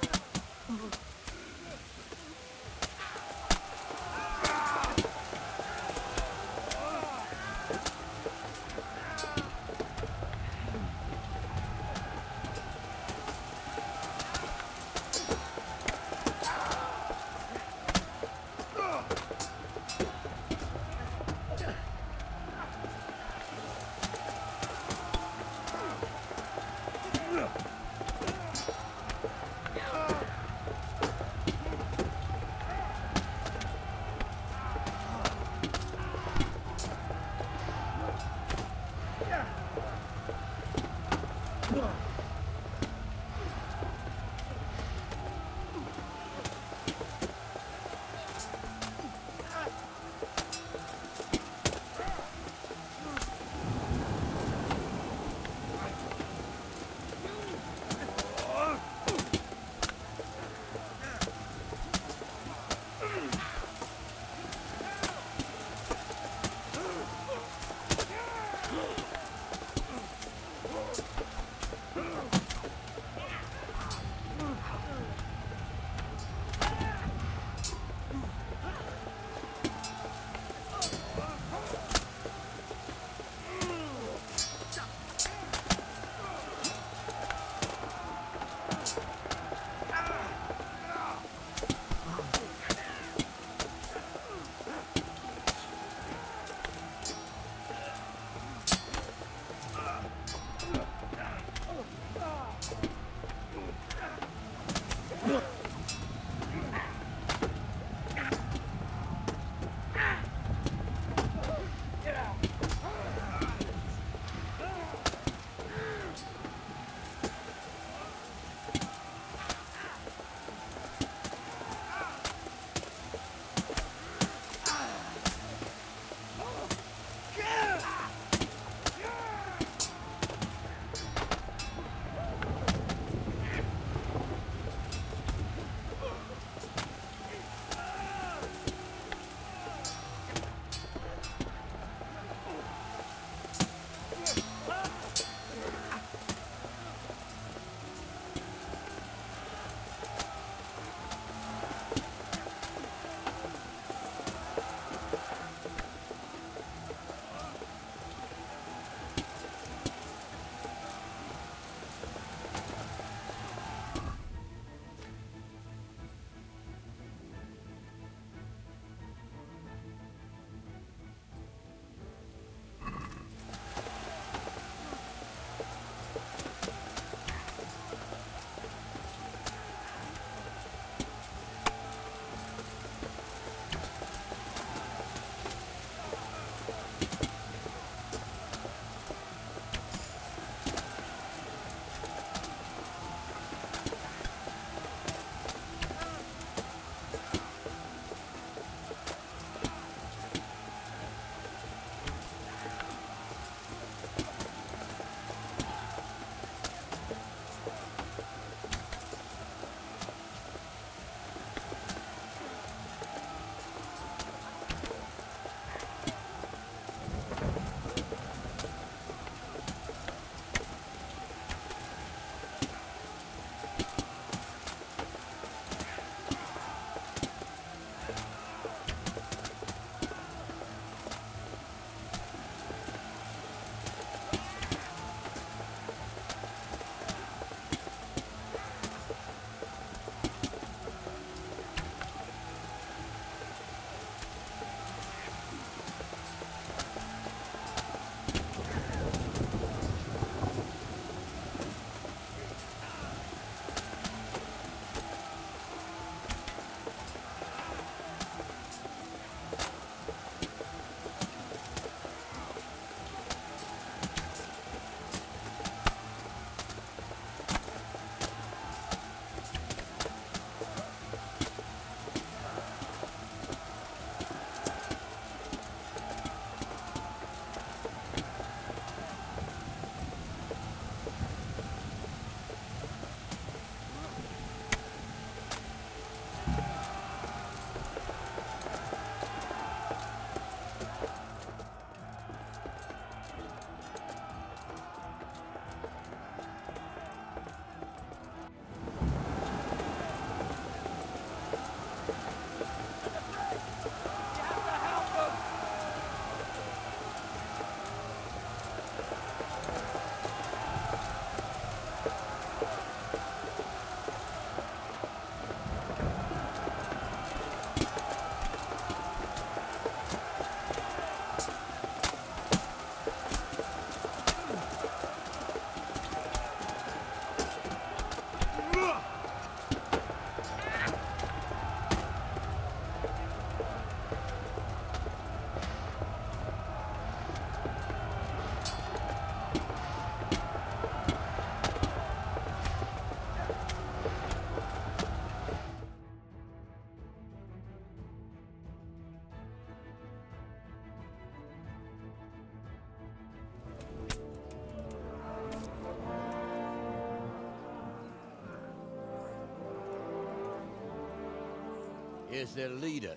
Here's their leader.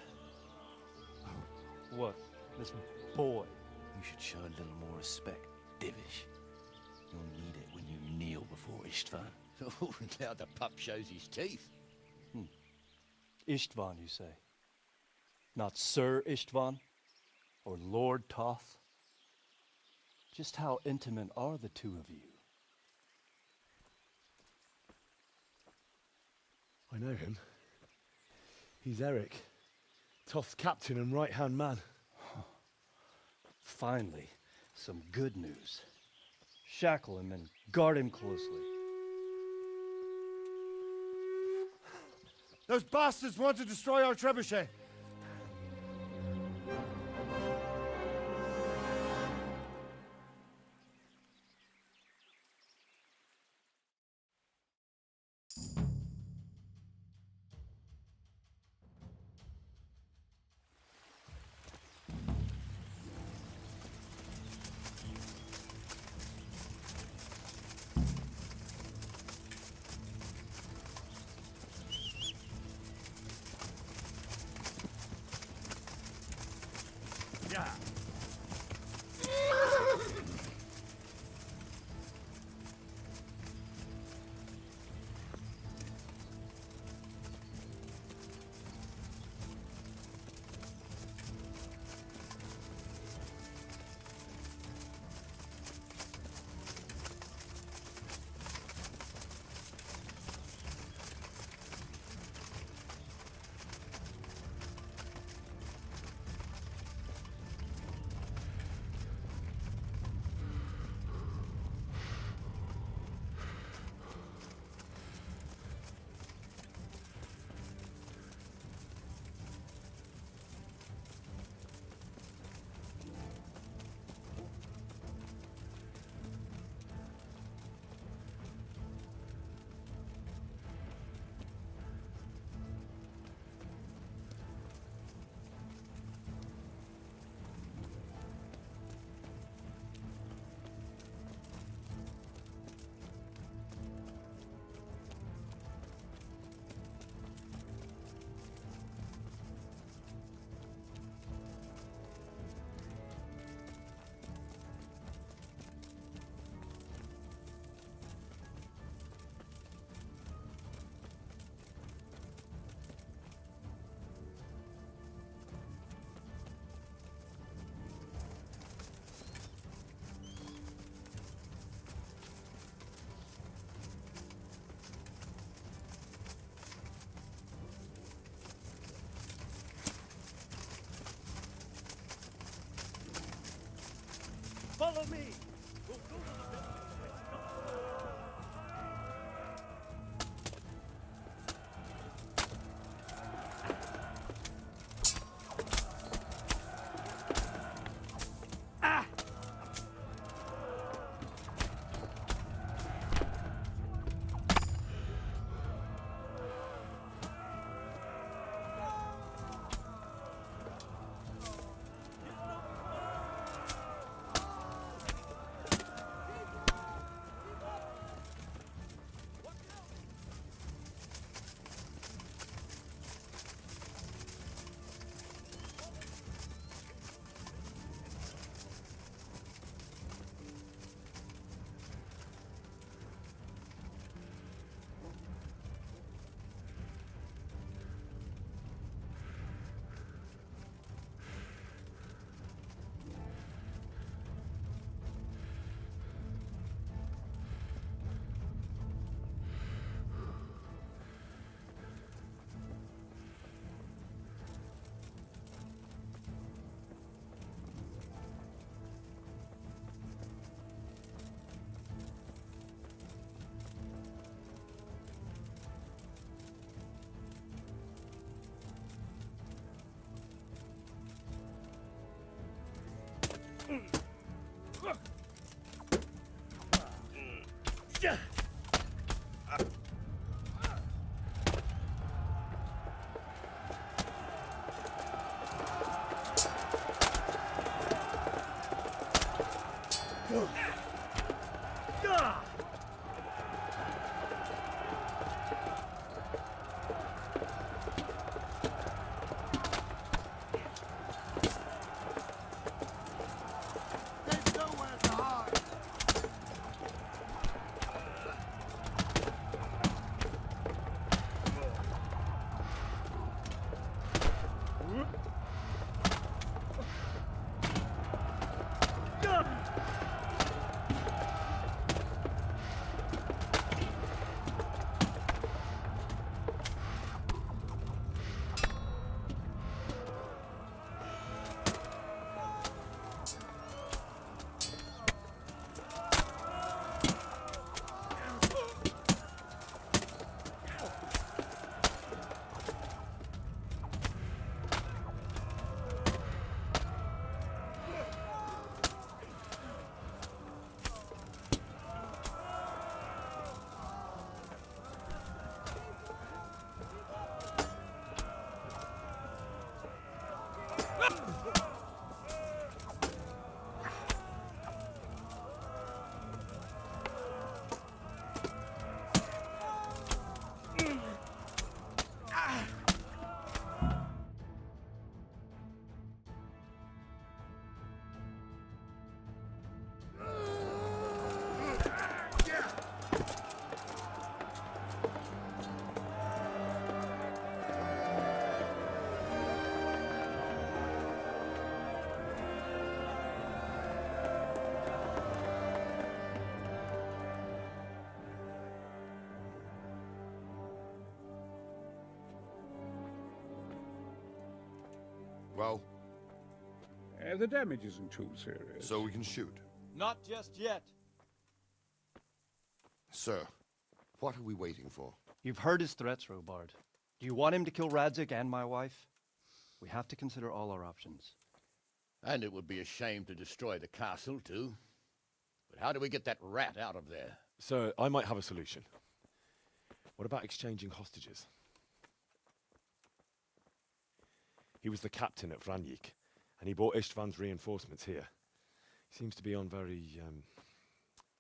What? This boy? You should show a little more respect, Divish. You'll need it when you kneel before Istvan. Oh, now the pup shows his teeth. Istvan, you say? Not Sir Istvan? Or Lord Toth? Just how intimate are the two of you? I know him. He's Eric, Toth's captain and right-hand man. Finally, some good news. Shackle him and guard him closely. Those bastards want to destroy our trebuchet. Follow me! Well? The damage isn't too serious. So we can shoot. Not just yet. Sir, what are we waiting for? You've heard his threats, Robard. Do you want him to kill Radzig and my wife? We have to consider all our options. And it would be a shame to destroy the castle, too. But how do we get that rat out of there? Sir, I might have a solution. What about exchanging hostages? He was the captain at Vranyik, and he brought Istvan's reinforcements here. He seems to be on very,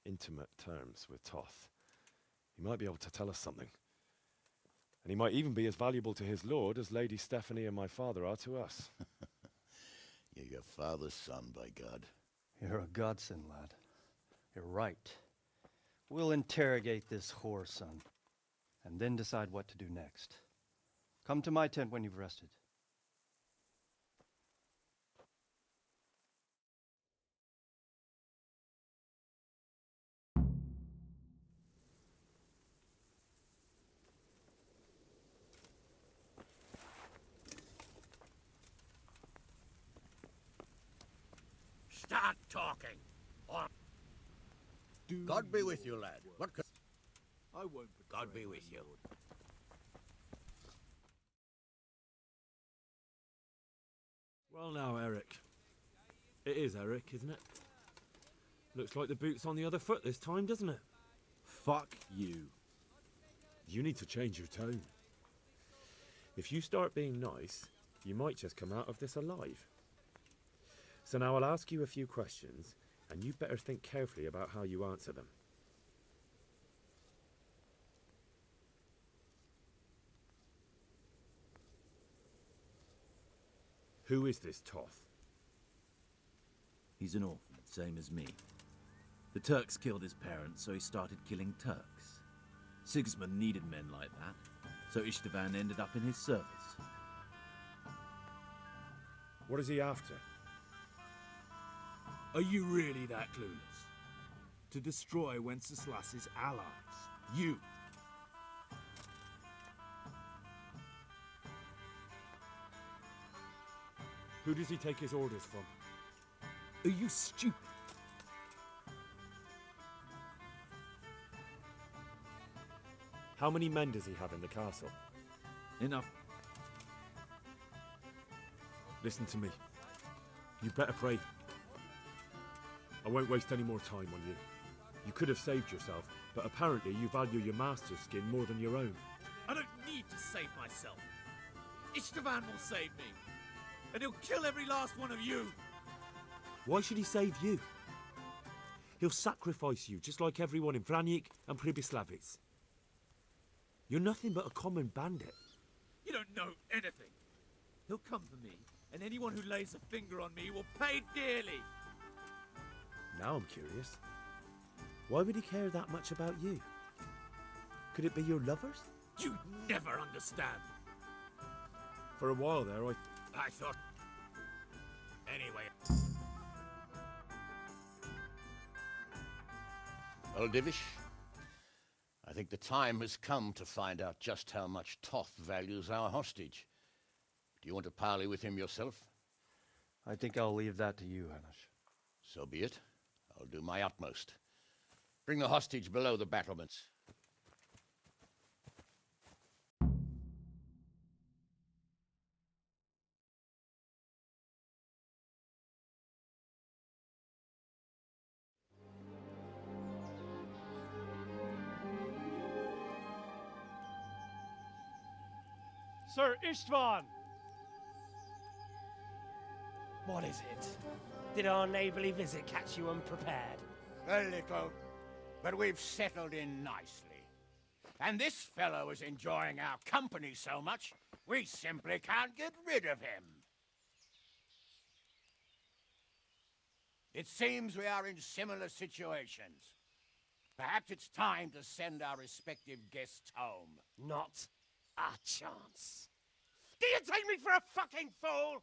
intimate terms with Toth. He might be able to tell us something. And he might even be as valuable to his lord as Lady Stephanie and my father are to us. You're your father's son, by God. You're a godsend, lad. You're right. We'll interrogate this whore, son, and then decide what to do next. Come to my tent when you've rested. Start talking. Or... God be with you, lad. What could... I won't. God be with you. Well now, Eric. It is Eric, isn't it? Looks like the boot's on the other foot this time, doesn't it? Fuck you. You need to change your tone. If you start being nice, you might just come out of this alive. So now I'll ask you a few questions, and you better think carefully about how you answer them. Who is this Toth? He's an orphan, same as me. The Turks killed his parents, so he started killing Turks. Sigismund needed men like that, so Istvan ended up in his service. What is he after? Are you really that clueless? To destroy Wenceslas's allies. You. Who does he take his orders from? Are you stupid? How many men does he have in the castle? Enough. Listen to me. You better pray. I won't waste any more time on you. You could have saved yourself, but apparently you value your master's skin more than your own. I don't need to save myself. Istvan will save me. And he'll kill every last one of you. Why should he save you? He'll sacrifice you, just like everyone in Vranyik and Pribyslavitz. You're nothing but a common bandit. You don't know anything. He'll come for me, and anyone who lays a finger on me will pay dearly. Now I'm curious. Why would he care that much about you? Could it be your lovers? You'd never understand. For a while there, I thought... Anyway... Well, Divish, I think the time has come to find out just how much Toth values our hostage. Do you want to parley with him yourself? I think I'll leave that to you, Hanush. So be it. I'll do my utmost. Bring the hostage below the battlements. Sir Istvan! What is it? Did our neighborly visit catch you unprepared? A little, but we've settled in nicely. And this fellow is enjoying our company so much, we simply can't get rid of him. It seems we are in similar situations. Perhaps it's time to send our respective guests home. Not a chance. Do you take me for a fucking fool?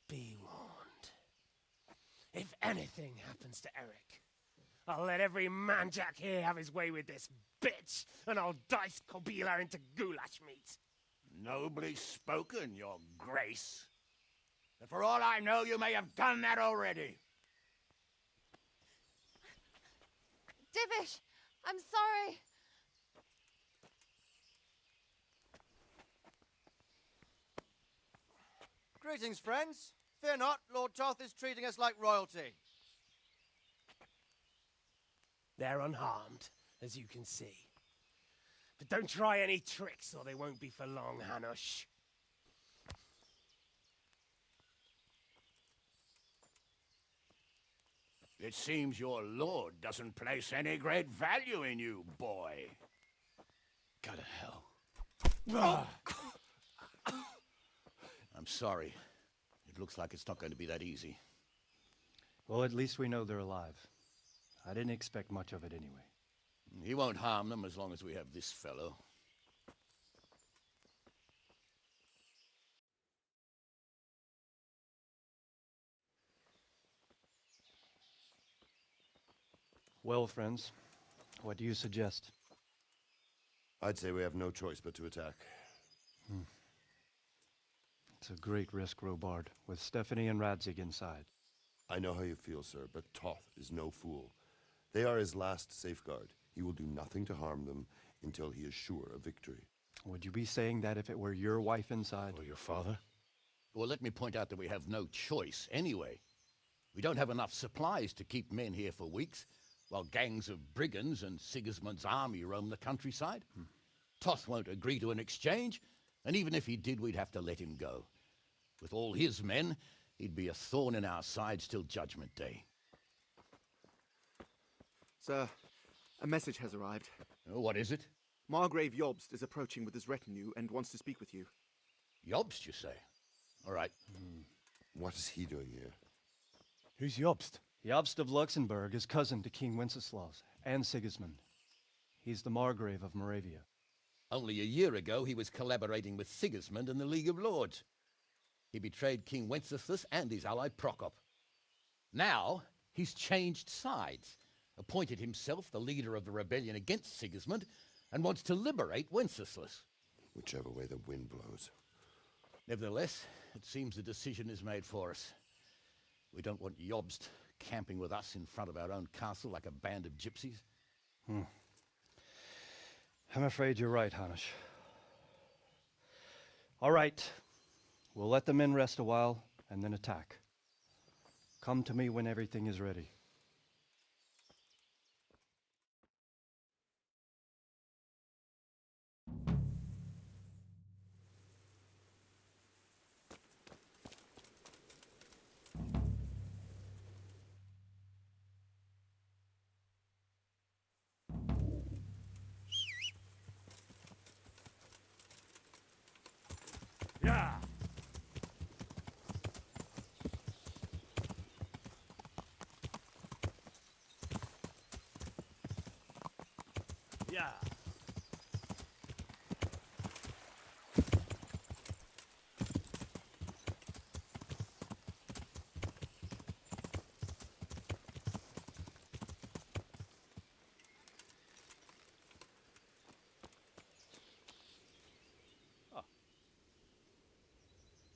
Be warned. If anything happens to Eric, I'll let every manjack here have his way with this bitch, and I'll dice Kobila into goulash meat. Nobly spoken, Your Grace. But for all I know, you may have done that already. Divish, I'm sorry. Greetings, friends. Fear not, Lord Toth is treating us like royalty. They're unharmed, as you can see. But don't try any tricks, or they won't be for long, Hanush. It seems your lord doesn't place any great value in you, boy. Go to hell. I'm sorry. It looks like it's not going to be that easy. Well, at least we know they're alive. I didn't expect much of it anyway. He won't harm them as long as we have this fellow. Well, friends, what do you suggest? I'd say we have no choice but to attack. It's a great risk, Robard, with Stephanie and Radzig inside. I know how you feel, sir, but Toth is no fool. They are his last safeguard. He will do nothing to harm them until he is sure of victory. Would you be saying that if it were your wife inside? Or your father? Well, let me point out that we have no choice anyway. We don't have enough supplies to keep men here for weeks, while gangs of brigands and Sigismund's army roam the countryside. Toth won't agree to an exchange, and even if he did, we'd have to let him go. With all his men, he'd be a thorn in our sides till Judgment Day. Sir, a message has arrived. What is it? Margrave Jobst is approaching with his retinue and wants to speak with you. Jobst, you say? All right. What is he doing here? Who's Jobst? Jobst of Luxembourg is cousin to King Wenceslaus and Sigismund. He's the Margrave of Moravia. Only a year ago, he was collaborating with Sigismund and the League of Lords. He betrayed King Wenceslas and his ally Prokop. Now, he's changed sides, appointed himself the leader of the rebellion against Sigismund, and wants to liberate Wenceslas. Whichever way the wind blows. Nevertheless, it seems the decision is made for us. We don't want Jobst camping with us in front of our own castle like a band of gypsies. I'm afraid you're right, Hanush. All right. We'll let the men rest a while, and then attack. Come to me when everything is ready. Yeah. Yeah.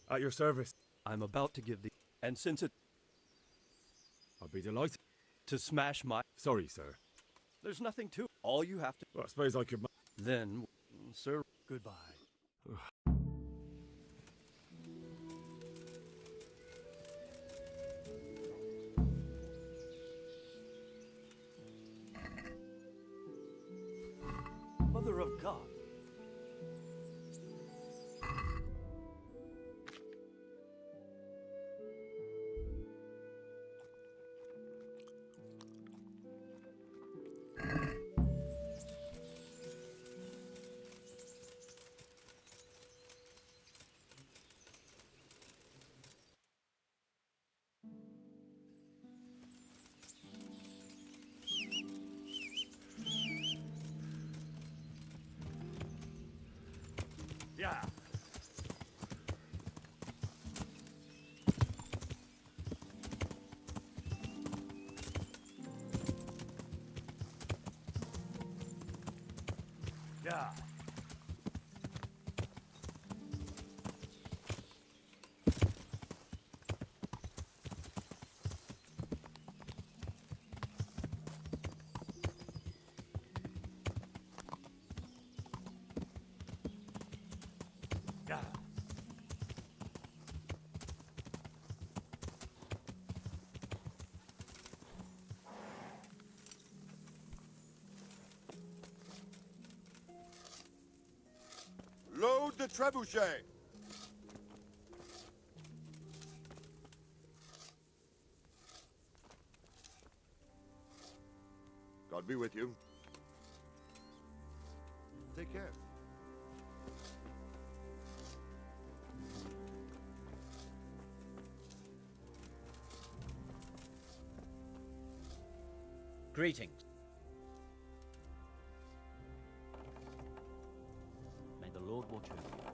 At your service. I'm about to give the... And since it... I'll be delighted. To smash my... Sorry, sir. There's nothing to it. All you have to... Well, I suppose I could... Then, sir, goodbye. Mother of God. Yeah. Yeah. Load the trebuchet! God be with you. Take care. Greetings. May the Lord watch over you.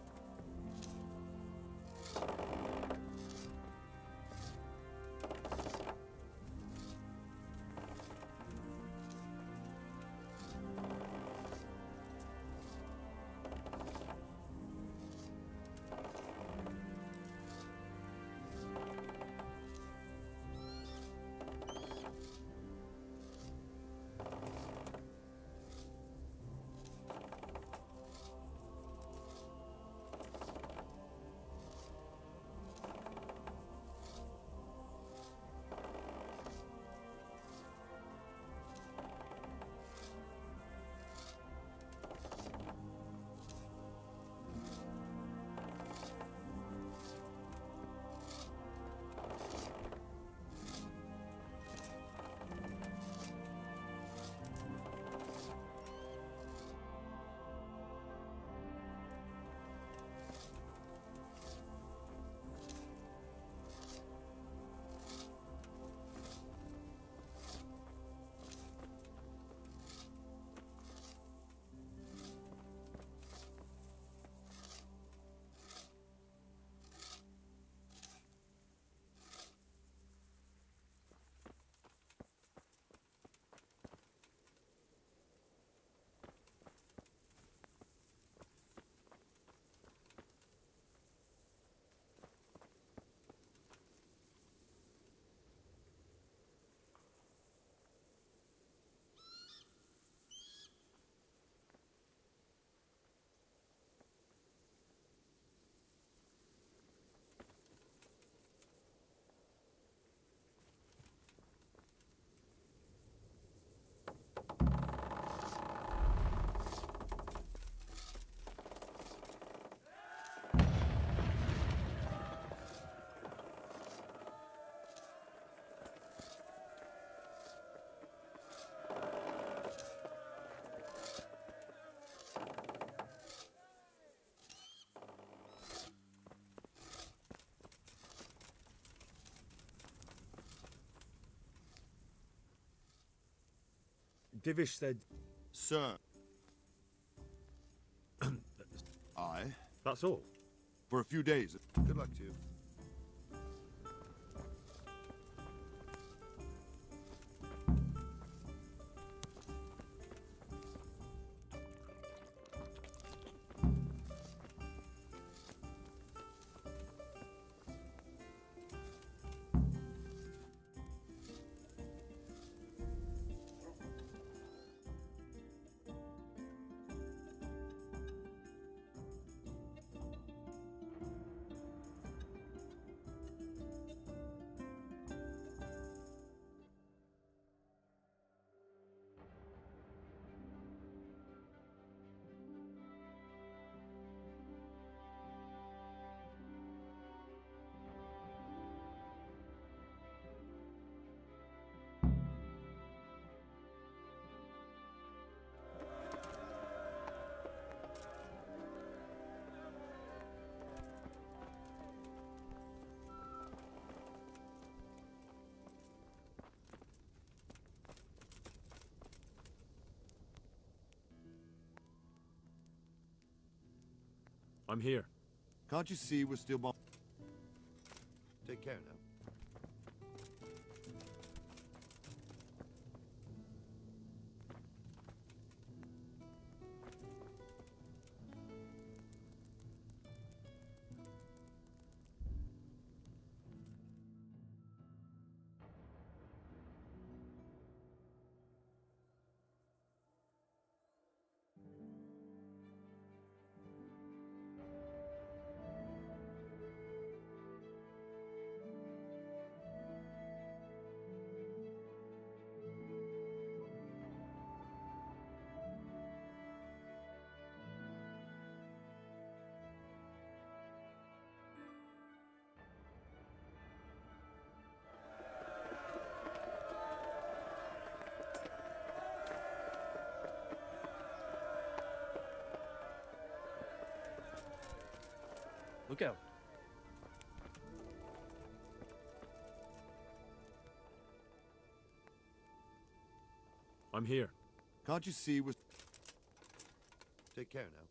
Divish said... Sir. Aye. That's all? For a few days. Good luck to you. I'm here. Can't you see we're still bomb? Take care now. Look out. I'm here. Can't you see we're... Take care now.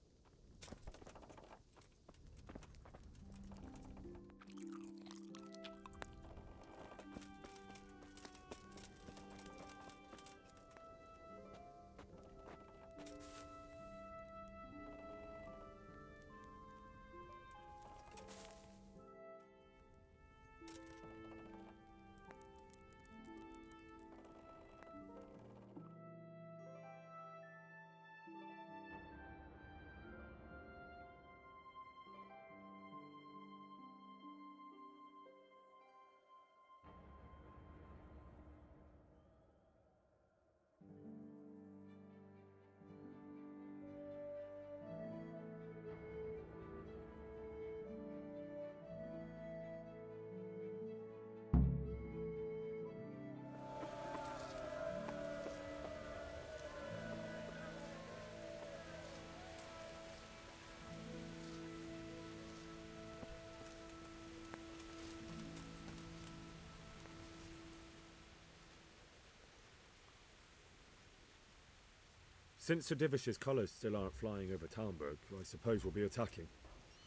Since Sir Divish's colours still aren't flying over Talmberg, I suppose we'll be attacking.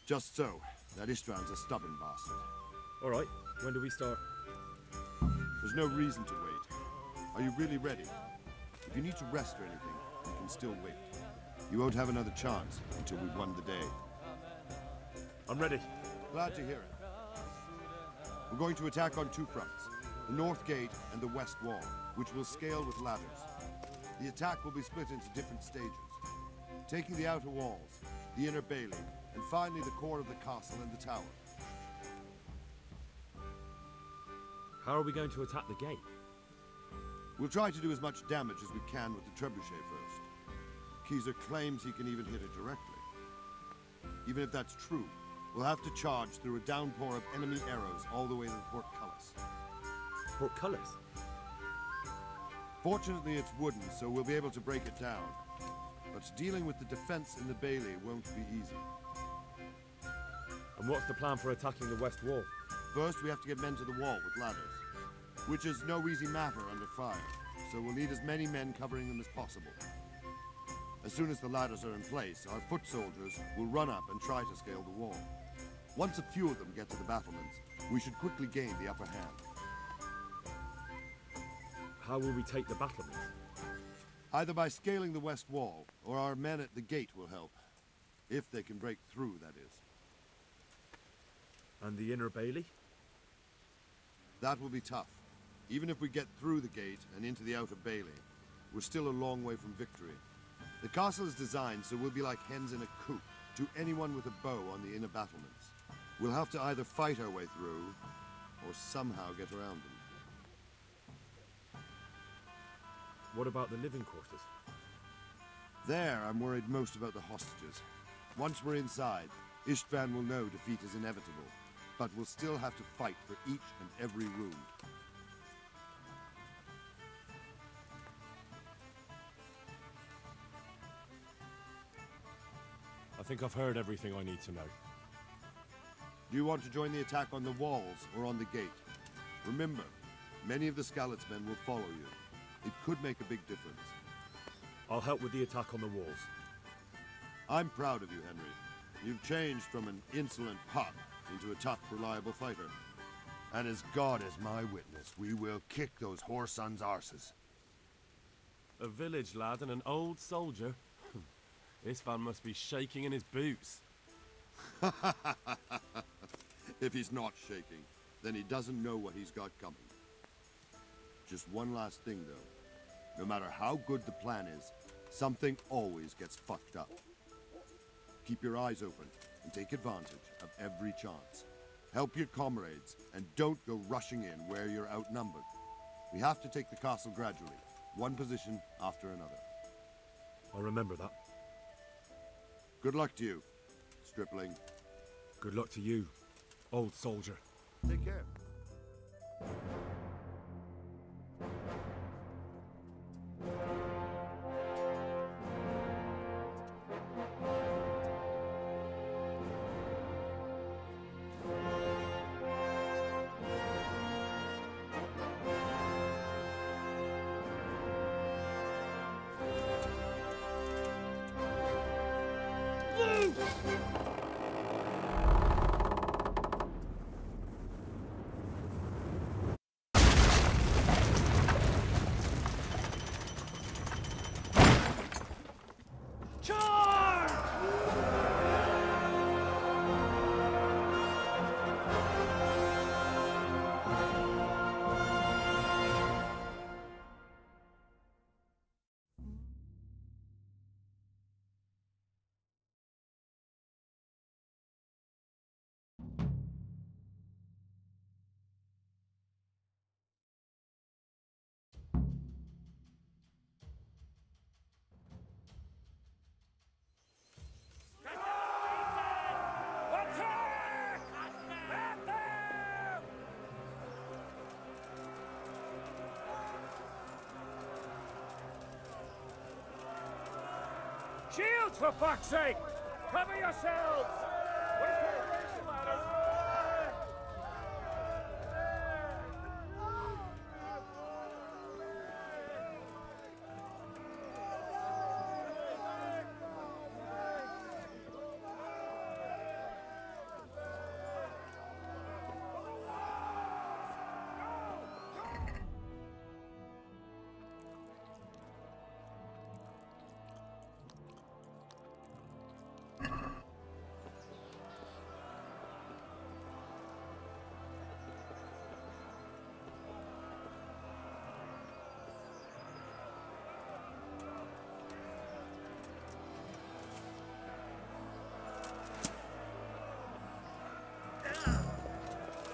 Just so. That Istvan's a stubborn bastard. All right, when do we start? There's no reason to wait. Are you really ready? If you need to rest or anything, you can still wait. You won't have another chance until we've won the day. I'm ready. Glad to hear it. We're going to attack on two fronts, the North Gate and the West Wall, which will scale with ladders. The attack will be split into different stages, taking the outer walls, the inner bailey, and finally the core of the castle and the tower. How are we going to attack the gate? We'll try to do as much damage as we can with the trebuchet first. Keezer claims he can even hit it directly. Even if that's true, we'll have to charge through a downpour of enemy arrows all the way to the portcullis. Portcullis? Fortunately, it's wooden, so we'll be able to break it down. But dealing with the defense in the bailey won't be easy. And what's the plan for attacking the West Wall? First, we have to get men to the wall with ladders, which is no easy matter under fire, so we'll need as many men covering them as possible. As soon as the ladders are in place, our foot soldiers will run up and try to scale the wall. Once a few of them get to the battlements, we should quickly gain the upper hand. How will we take the battlements? Either by scaling the west wall, or our men at the gate will help. If they can break through, that is. And the inner bailey? That will be tough. Even if we get through the gate and into the outer bailey, we're still a long way from victory. The castle is designed so we'll be like hens in a coop to anyone with a bow on the inner battlements. We'll have to either fight our way through, or somehow get around them. What about the living quarters? There, I'm worried most about the hostages. Once we're inside, Istvan will know defeat is inevitable, but we'll still have to fight for each and every room. I think I've heard everything I need to know. Do you want to join the attack on the walls or on the gate? Remember, many of the Skalitz men will follow you. It could make a big difference. I'll help with the attack on the walls. I'm proud of you, Henry. You've changed from an insolent pup into a tough, reliable fighter. And as God is my witness, we will kick those whore sons' arses. A village lad and an old soldier? This fan must be shaking in his boots. If he's not shaking, then he doesn't know what he's got coming. Just one last thing, though. No matter how good the plan is, something always gets fucked up. Keep your eyes open and take advantage of every chance. Help your comrades and don't go rushing in where you're outnumbered. We have to take the castle gradually, one position after another. I'll remember that. Good luck to you, stripling. Good luck to you, old soldier. Take care. Shields, for fuck's sake! Cover yourselves!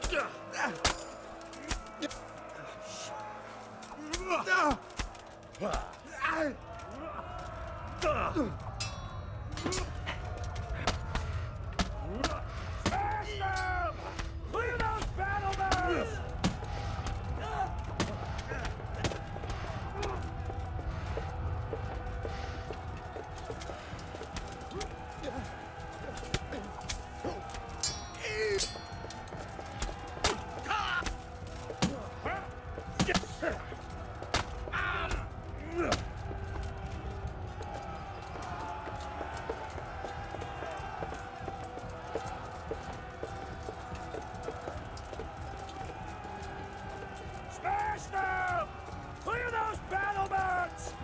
Clear those battlements! Smash them! Clear those battlements!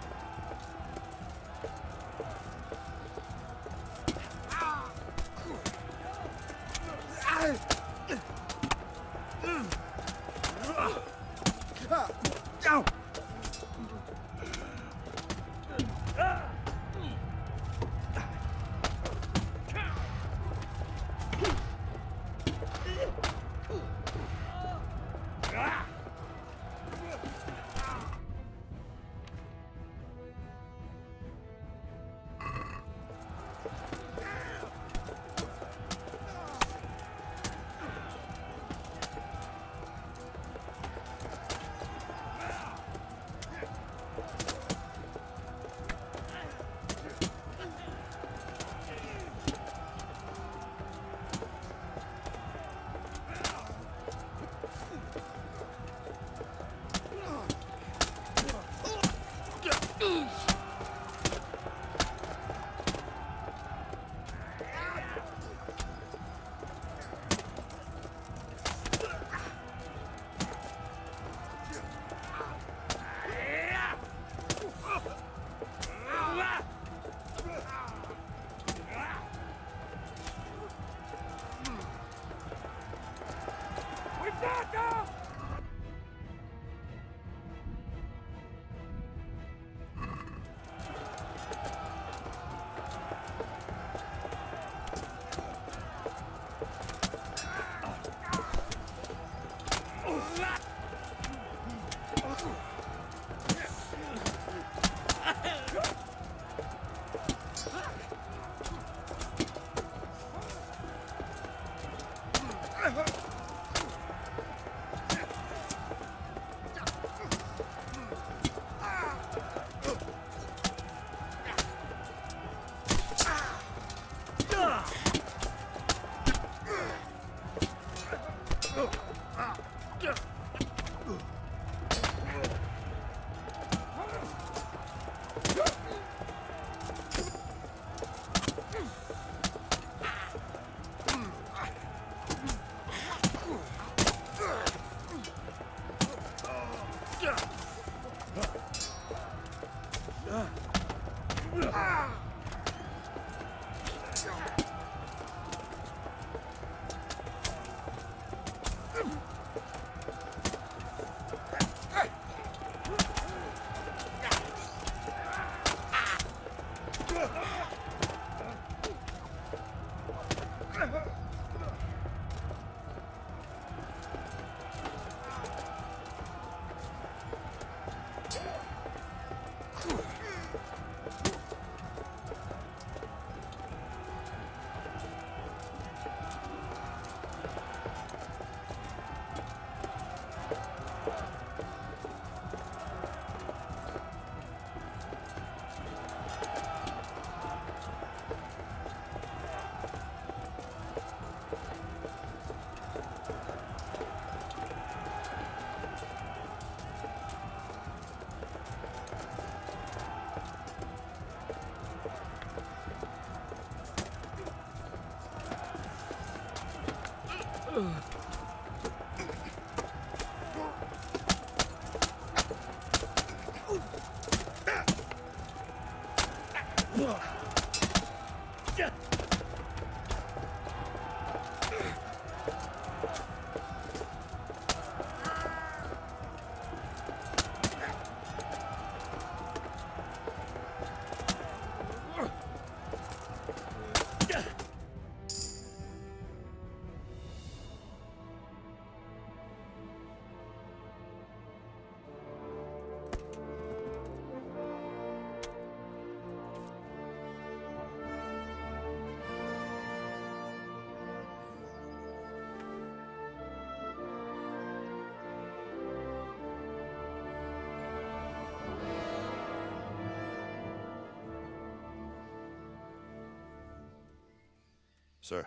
Sir,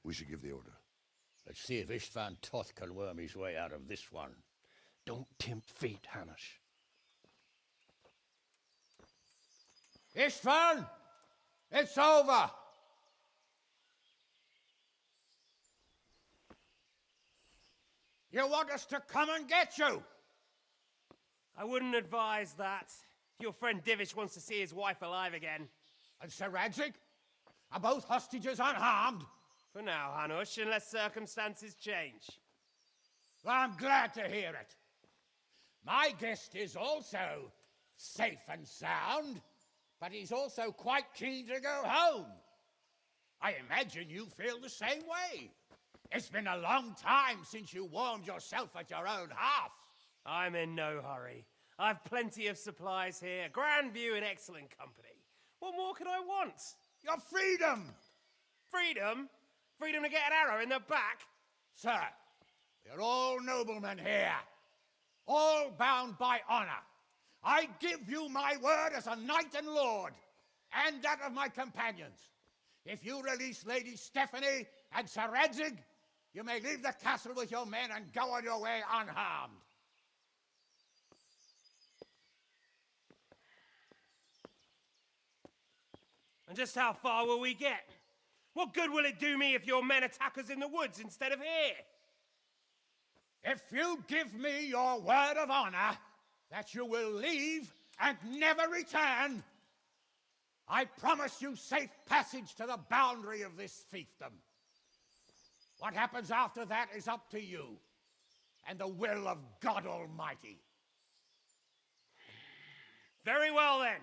we should give the order. Let's see if Istvan Toth can worm his way out of this one. Don't tempt fate, Hanush. Istvan! It's over! You want us to come and get you? I wouldn't advise that. Your friend Divish wants to see his wife alive again. And Sir Radzig? Are both hostages unharmed? For now, Hanush, unless circumstances change. Well, I'm glad to hear it. My guest is also safe and sound, but he's also quite keen to go home. I imagine you feel the same way. It's been a long time since you warmed yourself at your own hearth. I'm in no hurry. I've plenty of supplies here, grand view and excellent company. What more could I want? Your freedom! Freedom? Freedom to get an arrow in the back? Sir, we're all noblemen here, all bound by honor. I give you my word as a knight and lord, and that of my companions. If you release Lady Stephanie and Sir Radzig, you may leave the castle with your men and go on your way unharmed. And just how far will we get? What good will it do me if your men attack us in the woods instead of here? If you give me your word of honor that you will leave and never return, I promise you safe passage to the boundary of this fiefdom. What happens after that is up to you and the will of God Almighty. Very well then,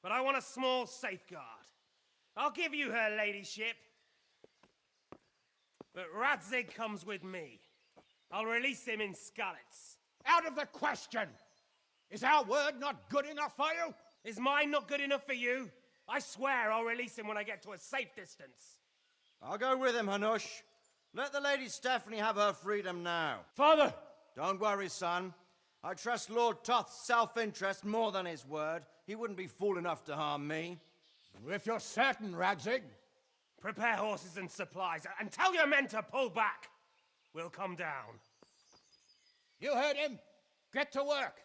but I want a small safeguard. I'll give you her ladyship, but Radzig comes with me. I'll release him in Skalitz. Out of the question! Is our word not good enough for you? Is mine not good enough for you? I swear I'll release him when I get to a safe distance. I'll go with him, Hanush. Let the Lady Stephanie have her freedom now. Father! Don't worry, son. I trust Lord Toth's self-interest more than his word. He wouldn't be fool enough to harm me. If you're certain, Radzig. Prepare horses and supplies, and tell your men to pull back. We'll come down. You heard him. Get to work.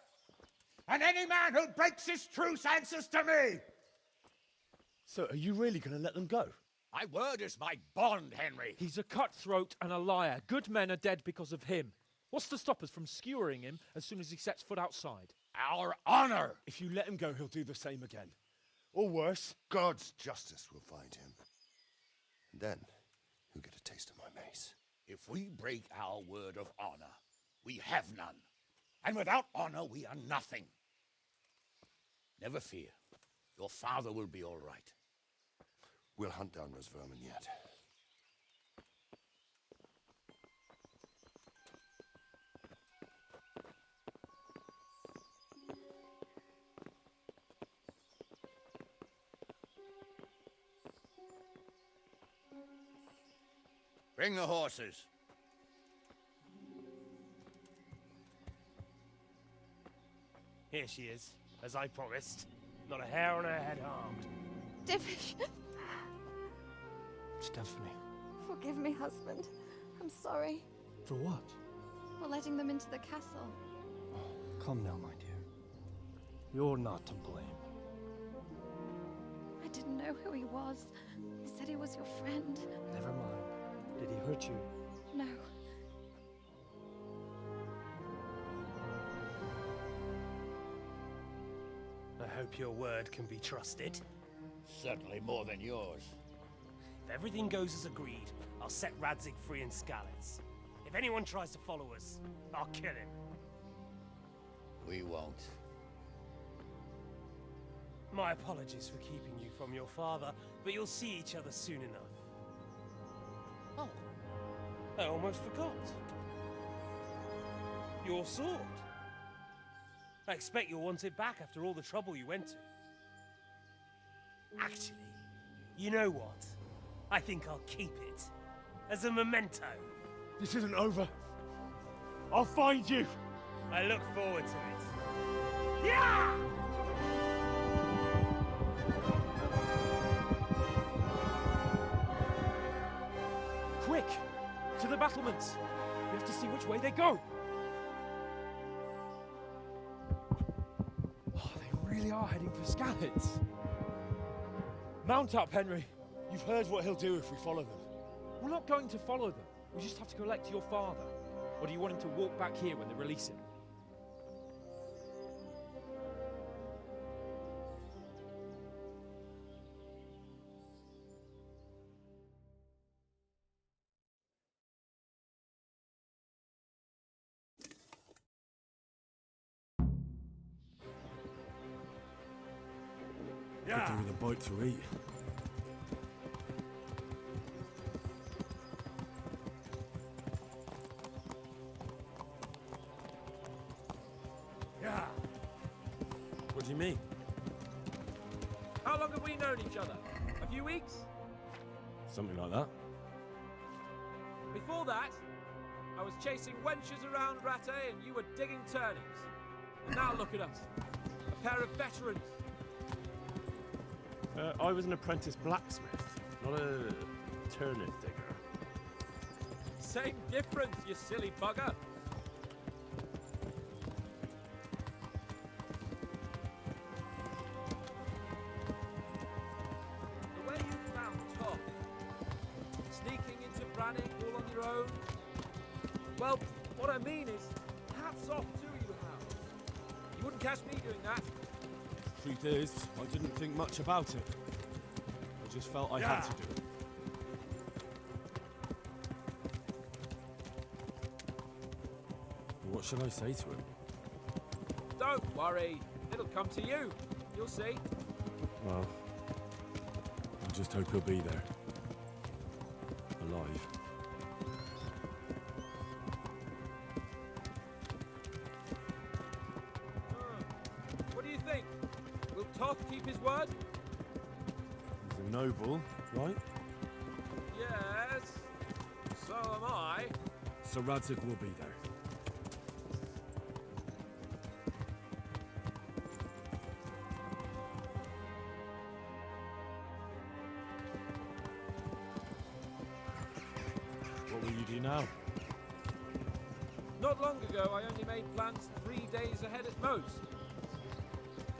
And any man who breaks his truce answers to me. So, are you really going to let them go? My word is my bond, Henry. He's a cutthroat and a liar. Good men are dead because of him. What's to stop us from skewering him as soon as he sets foot outside? Our honor! If you let him go, he'll do the same again. Or worse. God's justice will find him. And then he'll get a taste of my mace. If we break our word of honor, we have none. And without honor, we are nothing. Never fear. Your father will be all right. We'll hunt down those vermin yet. Bring the horses. Here she is, as I promised. Not a hair on her head harmed. Divish! Stephanie. Forgive me, husband. I'm sorry. For what? For letting them into the castle. Come now, my dear. You're not to blame. I didn't know who he was. He said he was your friend. Never mind. Did he hurt you? No. I hope your word can be trusted. Certainly more than yours. If everything goes as agreed, I'll set Radzig free in Skalitz. If anyone tries to follow us, I'll kill him. We won't. My apologies for keeping you from your father, but you'll see each other soon enough. Oh, I almost forgot. Your sword. I expect you'll want it back after all the trouble you went to. Actually, you know what? I think I'll keep it. As a memento. This isn't over. I'll find you! I look forward to it. Yeah! Quick! To the battlements! We have to see which way they go! Oh, they really are heading for Skalitz. Mount up, Henry. You've heard what he'll do if we follow them. We're not going to follow them. We just have to collect your father. Or do you want him to walk back here when they release him? Could do with a bite to eat. Yeah. What do you mean? How long have we known each other? A few weeks? Something like that. Before that, I was chasing wenches around Rattay and you were digging turnips. And now look at us. A pair of veterans. I was an apprentice blacksmith, not a turnip digger. Same difference, you silly bugger. The way you found Tom, sneaking into Brannick all on your own. Well, what I mean is, hats off to you, Hal. You wouldn't catch me doing that. Truth is, I didn't think much about it. I just felt I had to do it. What should I say to him? Don't worry, it'll come to you. You'll see. Well, I just hope he'll be there. Alive. What do you think? Will Toth keep his word? He's a noble, right? Yes. So am I. So Radzig will be there. What will you do now? Not long ago, I only made plans 3 days ahead at most.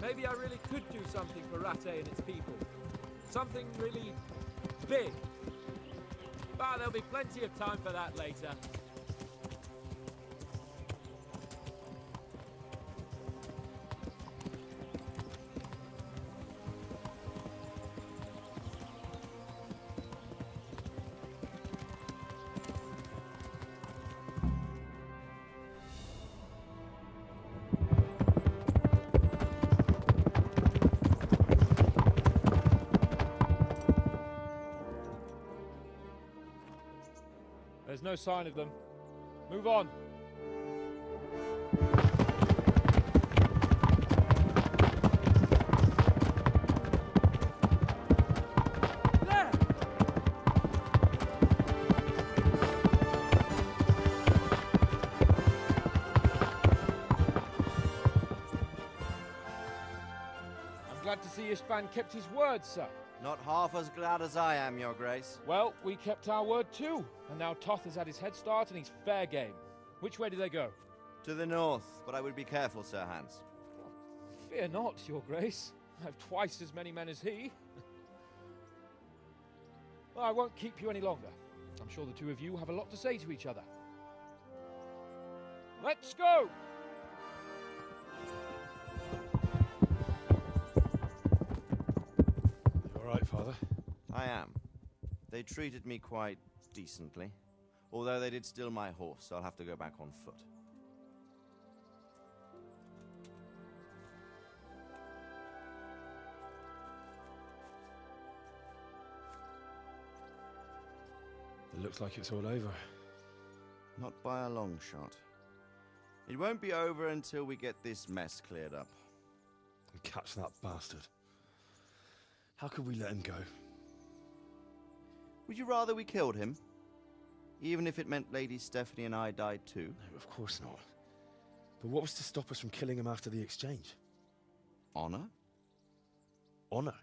Maybe I really could do something for Rattay and its people. Something really big. But there'll be plenty of time for that later. There's no sign of them. Move on. There! I'm glad to see Istvan kept his word, sir. Not half as glad as I am, Your Grace. Well, we kept our word too. And now Toth has had his head start and he's fair game. Which way do they go? To the north, but I would be careful, Sir Hans. Fear not, Your Grace. I have twice as many men as he. Well, I won't keep you any longer. I'm sure the two of you have a lot to say to each other. Let's go! You all right, Father? I am. They treated me quite decently. Although they did steal my horse, so I'll have to go back on foot. It looks like it's all over. Not by a long shot. It won't be over until we get this mess cleared up. And catch that bastard. How could we let him go? Would you rather we killed him? Even if it meant Lady Stephanie and I died too? No, of course not. But what was to stop us from killing him after the exchange? Honor? Honor?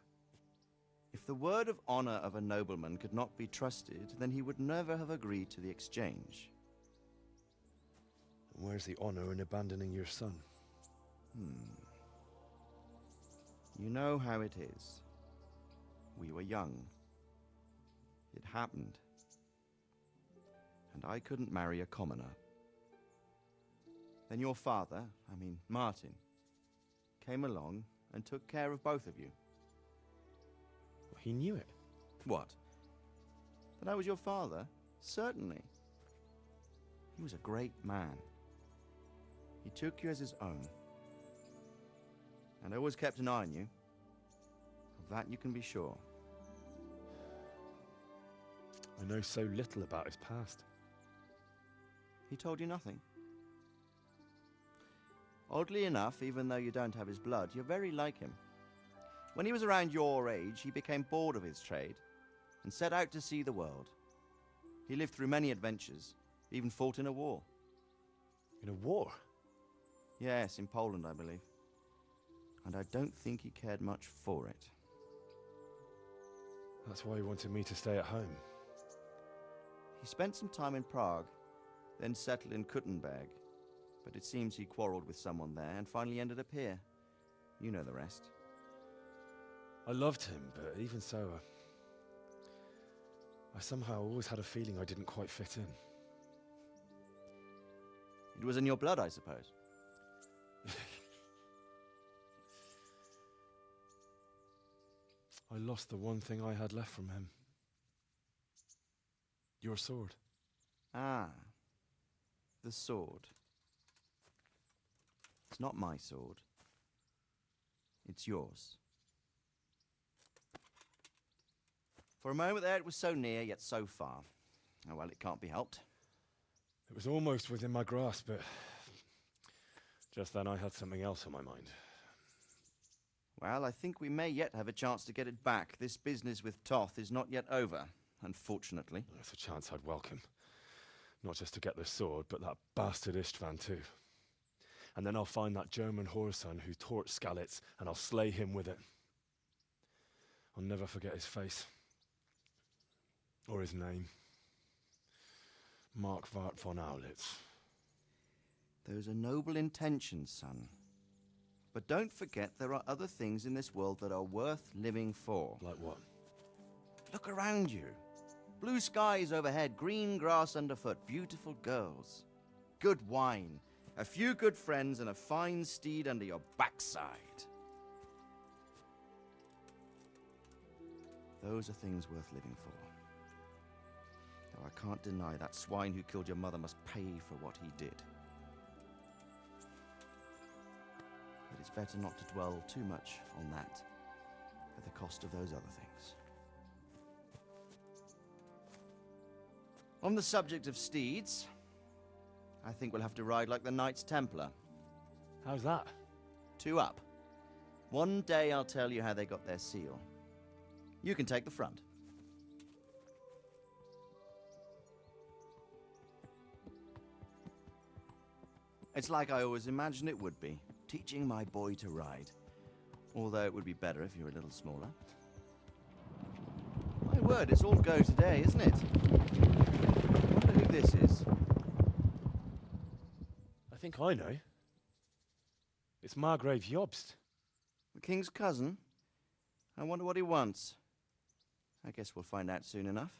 If the word of honor of a nobleman could not be trusted, then he would never have agreed to the exchange. And where's the honor in abandoning your son? You know how it is. We were young. It happened. And I couldn't marry a commoner. Then your father, Martin, came along and took care of both of you. He knew it. What? That I was your father? Certainly. He was a great man. He took you as his own. And always kept an eye on you. Of that you can be sure. I know so little about his past. He told you nothing? Oddly enough, even though you don't have his blood, you're very like him. When he was around your age, he became bored of his trade and set out to see the world. He lived through many adventures, even fought in a war. In a war? Yes, in Poland, I believe. And I don't think he cared much for it. That's why he wanted me to stay at home. He spent some time in Prague, then settled in Kuttenberg. But it seems he quarreled with someone there and finally ended up here. You know the rest. I loved him, but even so, I somehow always had a feeling I didn't quite fit in. It was in your blood, I suppose. I lost the one thing I had left from him. Your sword. Ah, the sword. It's not my sword. It's yours. For a moment there, it was so near, yet so far. Oh, well, it can't be helped. It was almost within my grasp, but just then I had something else on my mind. Well, I think we may yet have a chance to get it back. This business with Toth is not yet over, unfortunately. That's a chance I'd welcome. Not just to get the sword, but that bastard Istvan too. And then I'll find that German whoreson who torched Skalitz, and I'll slay him with it. I'll never forget his face. Or his name. Marquardt von Aulitz. Those are noble intentions, son. But don't forget there are other things in this world that are worth living for. Like what? Look around you. Blue skies overhead, green grass underfoot, beautiful girls. Good wine, a few good friends, and a fine steed under your backside. Those are things worth living for. Though I can't deny that swine who killed your mother must pay for what he did. But it's better not to dwell too much on that at the cost of those other things. On the subject of steeds, I think we'll have to ride like the Knights Templar. How's that? 2 up. One day I'll tell you how they got their seal. You can take the front. It's like I always imagined it would be, teaching my boy to ride. Although it would be better if you were a little smaller. My word, it's all go today, isn't it? I wonder who this is. I think I know. It's Margrave Jobst. The king's cousin? I wonder what he wants. I guess we'll find out soon enough.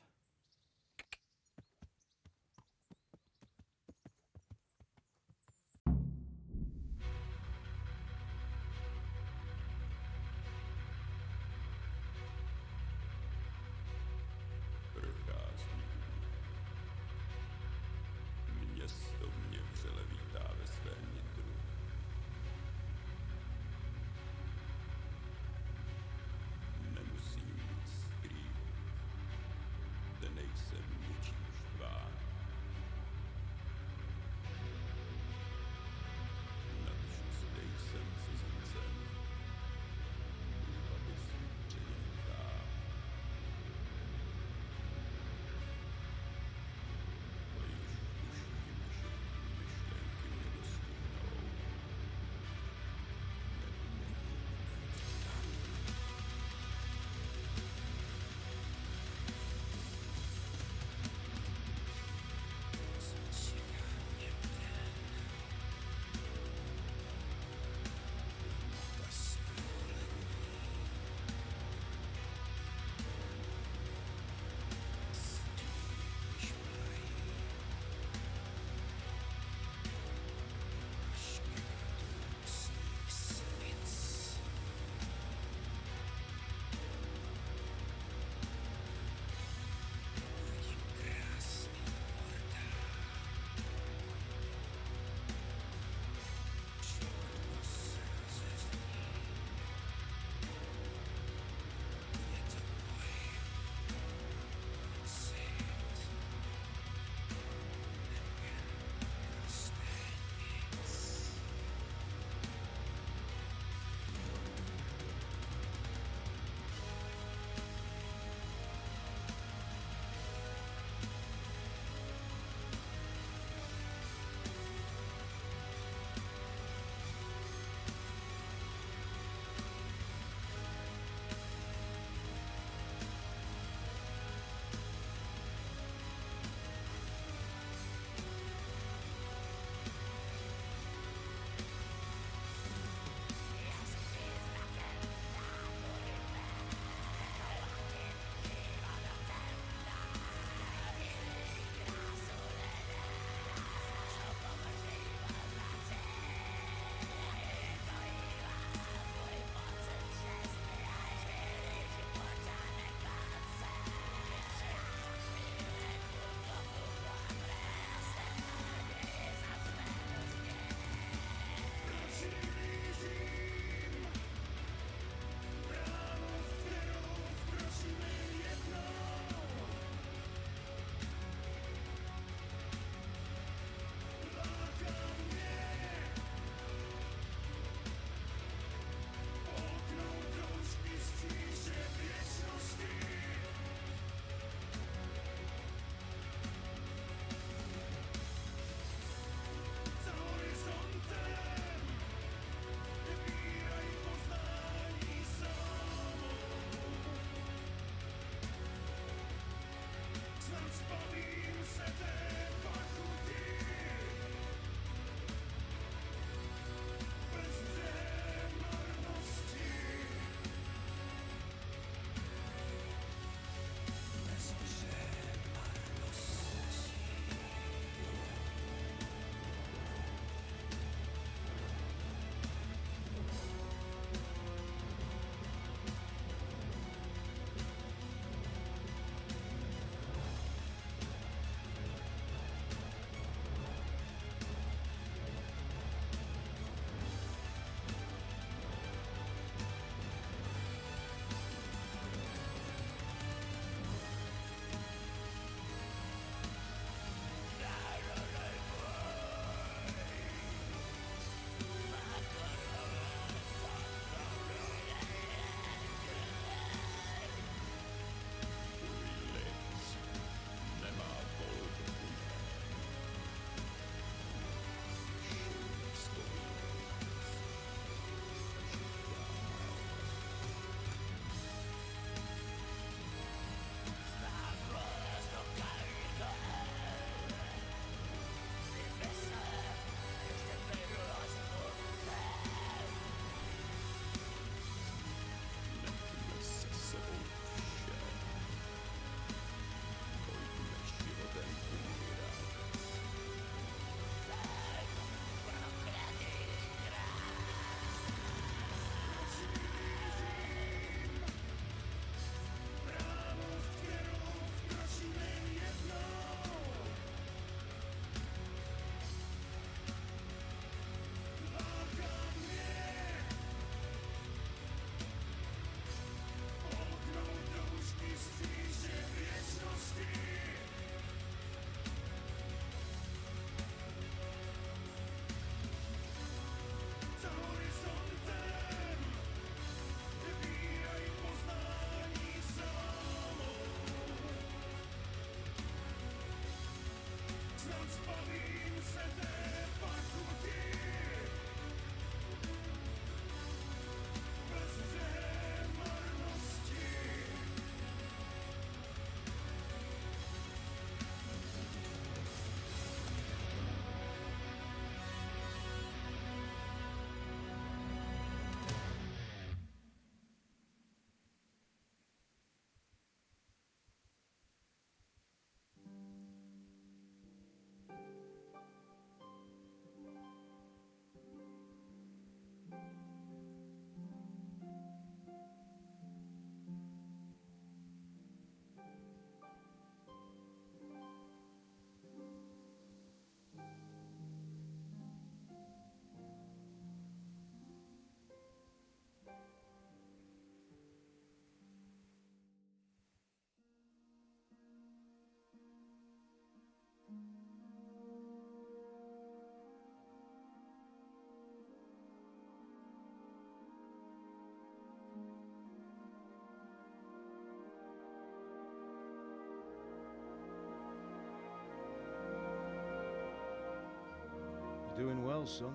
son.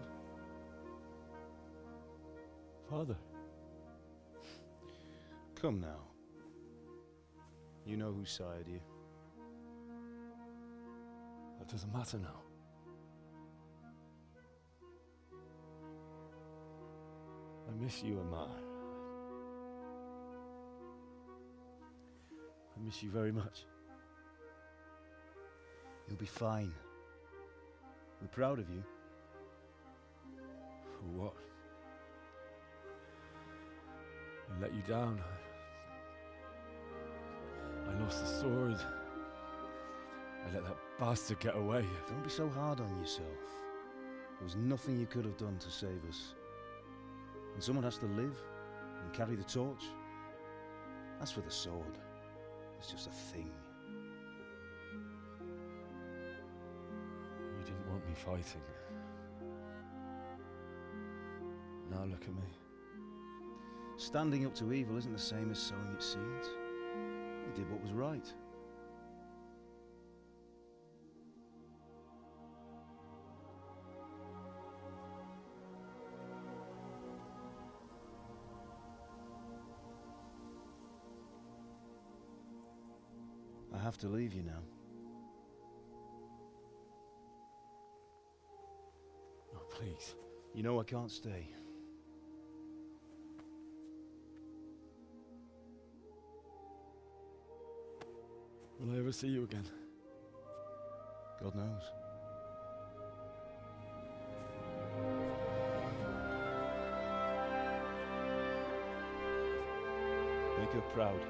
Father. Come now. You know who sired you. That doesn't matter now. I miss you, Amar. I miss you very much. You'll be fine. We're proud of you. For what? I let you down. I lost the sword. I let that bastard get away. Don't be so hard on yourself. There was nothing you could have done to save us. And someone has to live and carry the torch. As for the sword, it's just a thing. You didn't want me fighting. Now look at me. Standing up to evil isn't the same as sowing its seeds. You did what was right. I have to leave you now. Oh, please. You know I can't stay. Will I ever see you again? God knows. Make her proud.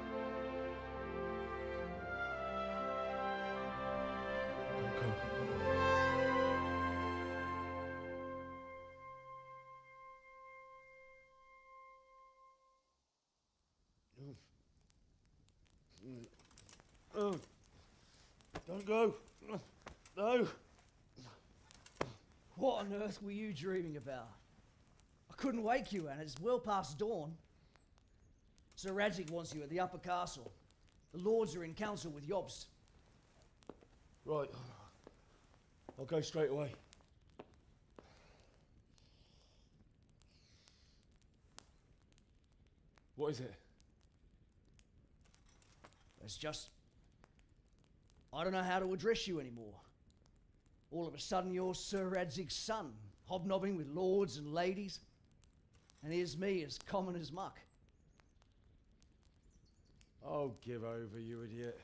Don't go. Oh, don't go. No. What on earth were you dreaming about? I couldn't wake you, and it's well past dawn. Sir Radzig wants you at the upper castle. The lords are in council with Jobst. Right. I'll go straight away. What is it? It's just... I don't know how to address you anymore. All of a sudden you're Sir Radzig's son, hobnobbing with lords and ladies. And here's me as common as muck. Oh, give over, you idiot.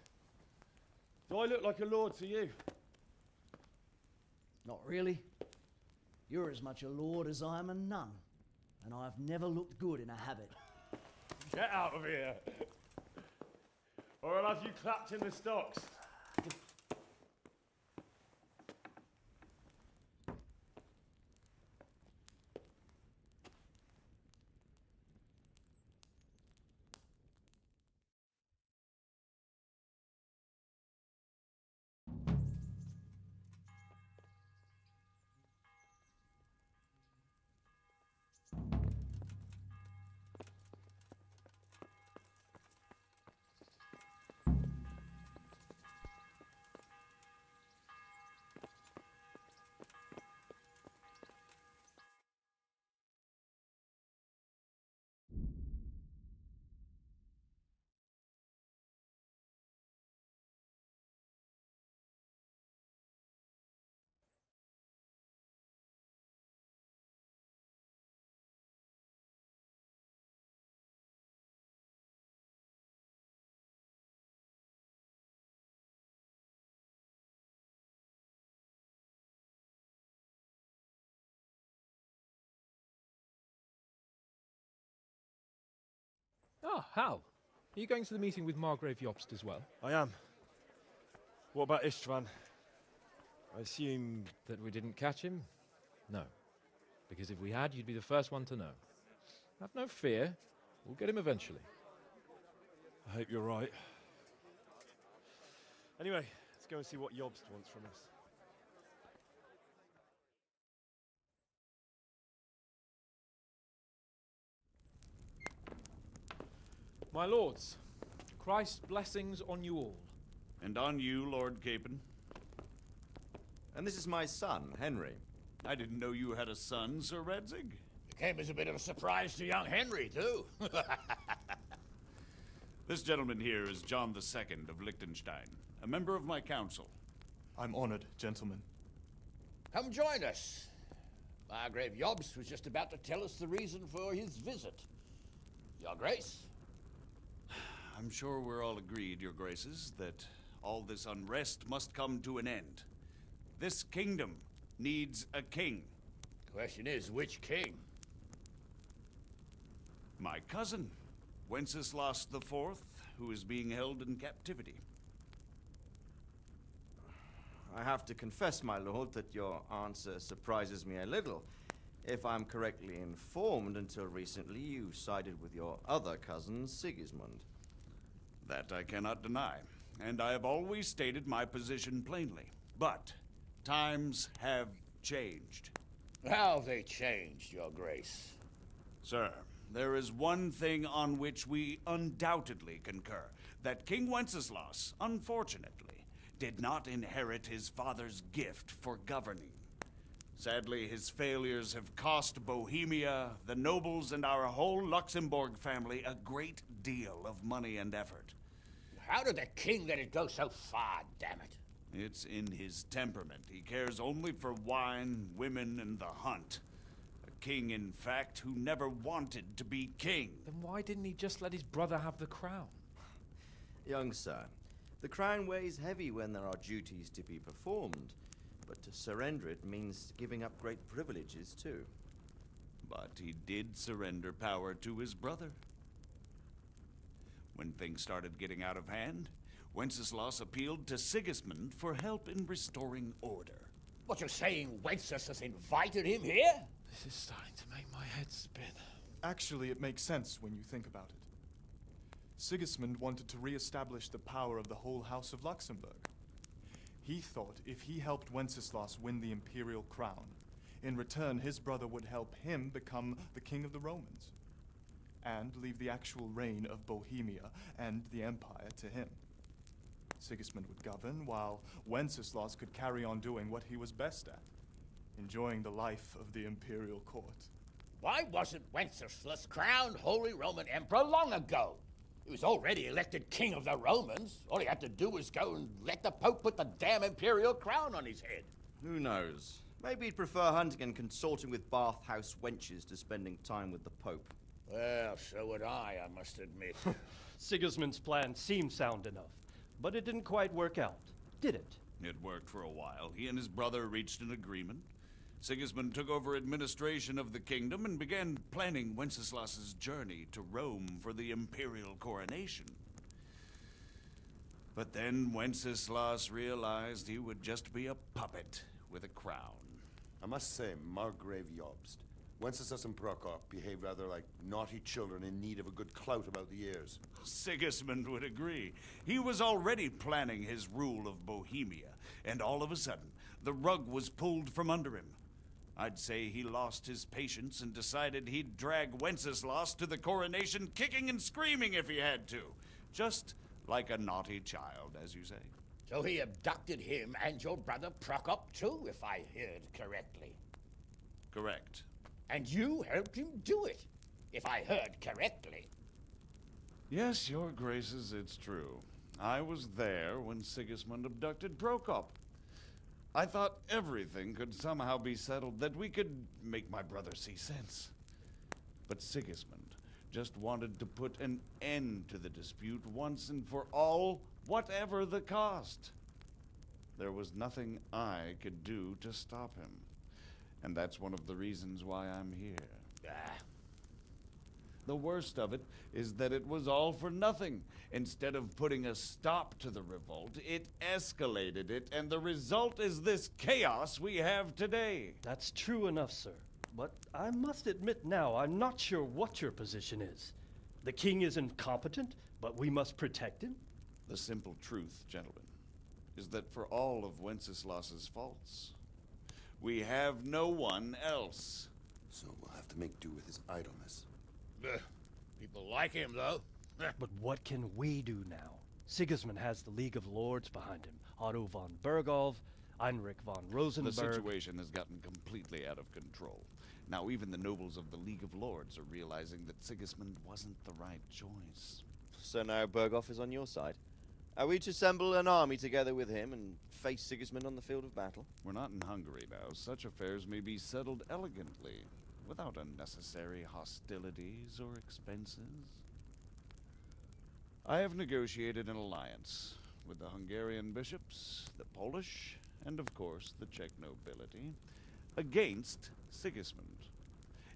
Do I look like a lord to you? Not really. You're as much a lord as I am a nun. And I've never looked good in a habit. Get out of here! Or I'll have you clapped in the stocks. Ah, Hal. Are you going to the meeting with Margrave Jobst as well? I am. What about Istvan? I assume... That we didn't catch him? No. Because if we had, you'd be the first one to know. Have no fear. We'll get him eventually. I hope you're right. Anyway, let's go and see what Jobst wants from us. My lords, Christ's blessings on you all. And on you, Lord Capon. And this is my son, Henry. I didn't know you had a son, Sir Redzig. It came as a bit of a surprise to young Henry, too. This gentleman here is John II of Liechtenstein, a member of my council. I'm honored, gentlemen. Come join us. Margrave Jobst was just about to tell us the reason for his visit. Your Grace? I'm sure we're all agreed, Your Graces, that all this unrest must come to an end. This kingdom needs a king. Question is, which king? My cousin, Wenceslas IV, who is being held in captivity. I have to confess, my lord, that your answer surprises me a little. If I'm correctly informed, until recently you sided with your other cousin, Sigismund. That I cannot deny, and I have always stated my position plainly. But times have changed. How have they changed, Your Grace? Sir, there is one thing on which we undoubtedly concur, that King Wenceslas, unfortunately, did not inherit his father's gift for governing. Sadly, his failures have cost Bohemia, the nobles, and our whole Luxembourg family a great deal of money and effort. How did the king let it go so far, damn it? It's in his temperament. He cares only for wine, women, and the hunt. A king, in fact, who never wanted to be king. Then why didn't he just let his brother have the crown? Young sir, the crown weighs heavy when there are duties to be performed, but to surrender it means giving up great privileges too. But he did surrender power to his brother. When things started getting out of hand, Wenceslas appealed to Sigismund for help in restoring order. What, you're saying Wenceslas invited him here? This is starting to make my head spin. Actually, it makes sense when you think about it. Sigismund wanted to re-establish the power of the whole House of Luxembourg. He thought if he helped Wenceslas win the imperial crown, in return his brother would help him become the king of the Romans, and leave the actual reign of Bohemia and the empire to him. Sigismund would govern, while Wenceslas could carry on doing what he was best at, enjoying the life of the imperial court. Why wasn't Wenceslas crowned Holy Roman Emperor long ago? He was already elected king of the Romans. All he had to do was go and let the Pope put the damn imperial crown on his head. Who knows? Maybe he'd prefer hunting and consorting with bathhouse wenches to spending time with the Pope. Well, so would I must admit. Sigismund's plan seemed sound enough, but it didn't quite work out, did it? It worked for a while. He and his brother reached an agreement. Sigismund took over administration of the kingdom and began planning Wenceslas's journey to Rome for the imperial coronation. But then Wenceslas realized he would just be a puppet with a crown. I must say, Margrave Jobst, Wenceslas and Prokop behave rather like naughty children in need of a good clout about the ears. Sigismund would agree. He was already planning his rule of Bohemia, and all of a sudden, the rug was pulled from under him. I'd say he lost his patience and decided he'd drag Wenceslas to the coronation kicking and screaming if he had to. Just like a naughty child, as you say. So he abducted him and your brother Prokop too, if I heard correctly. Correct. And you helped him do it, if I heard correctly. Yes, Your Graces, it's true. I was there when Sigismund abducted Prokop. I thought everything could somehow be settled, that we could make my brother see sense. But Sigismund just wanted to put an end to the dispute once and for all, whatever the cost. There was nothing I could do to stop him. And that's one of the reasons why I'm here. The worst of it is that it was all for nothing. Instead of putting a stop to the revolt, it escalated it, and the result is this chaos we have today. That's true enough, sir. But I must admit now, I'm not sure what your position is. The king is incompetent, but we must protect him? The simple truth, gentlemen, is that for all of Wenceslas's faults, we have no one else. So we'll have to make do with his idleness. People like him, though. But what can we do now? Sigismund has the League of Lords behind him. Otto von Bergholf, Heinrich von The Rosenberg. situation has gotten completely out of control. Now even the nobles of the League of Lords are realizing that Sigismund wasn't the right choice. So now Berghoff is on your side. Are we to assemble an army together with him and face Sigismund on the field of battle? We're not in Hungary now. Such affairs may be settled elegantly, without unnecessary hostilities or expenses. I have negotiated an alliance with the Hungarian bishops, the Polish, and of course the Czech nobility, against Sigismund.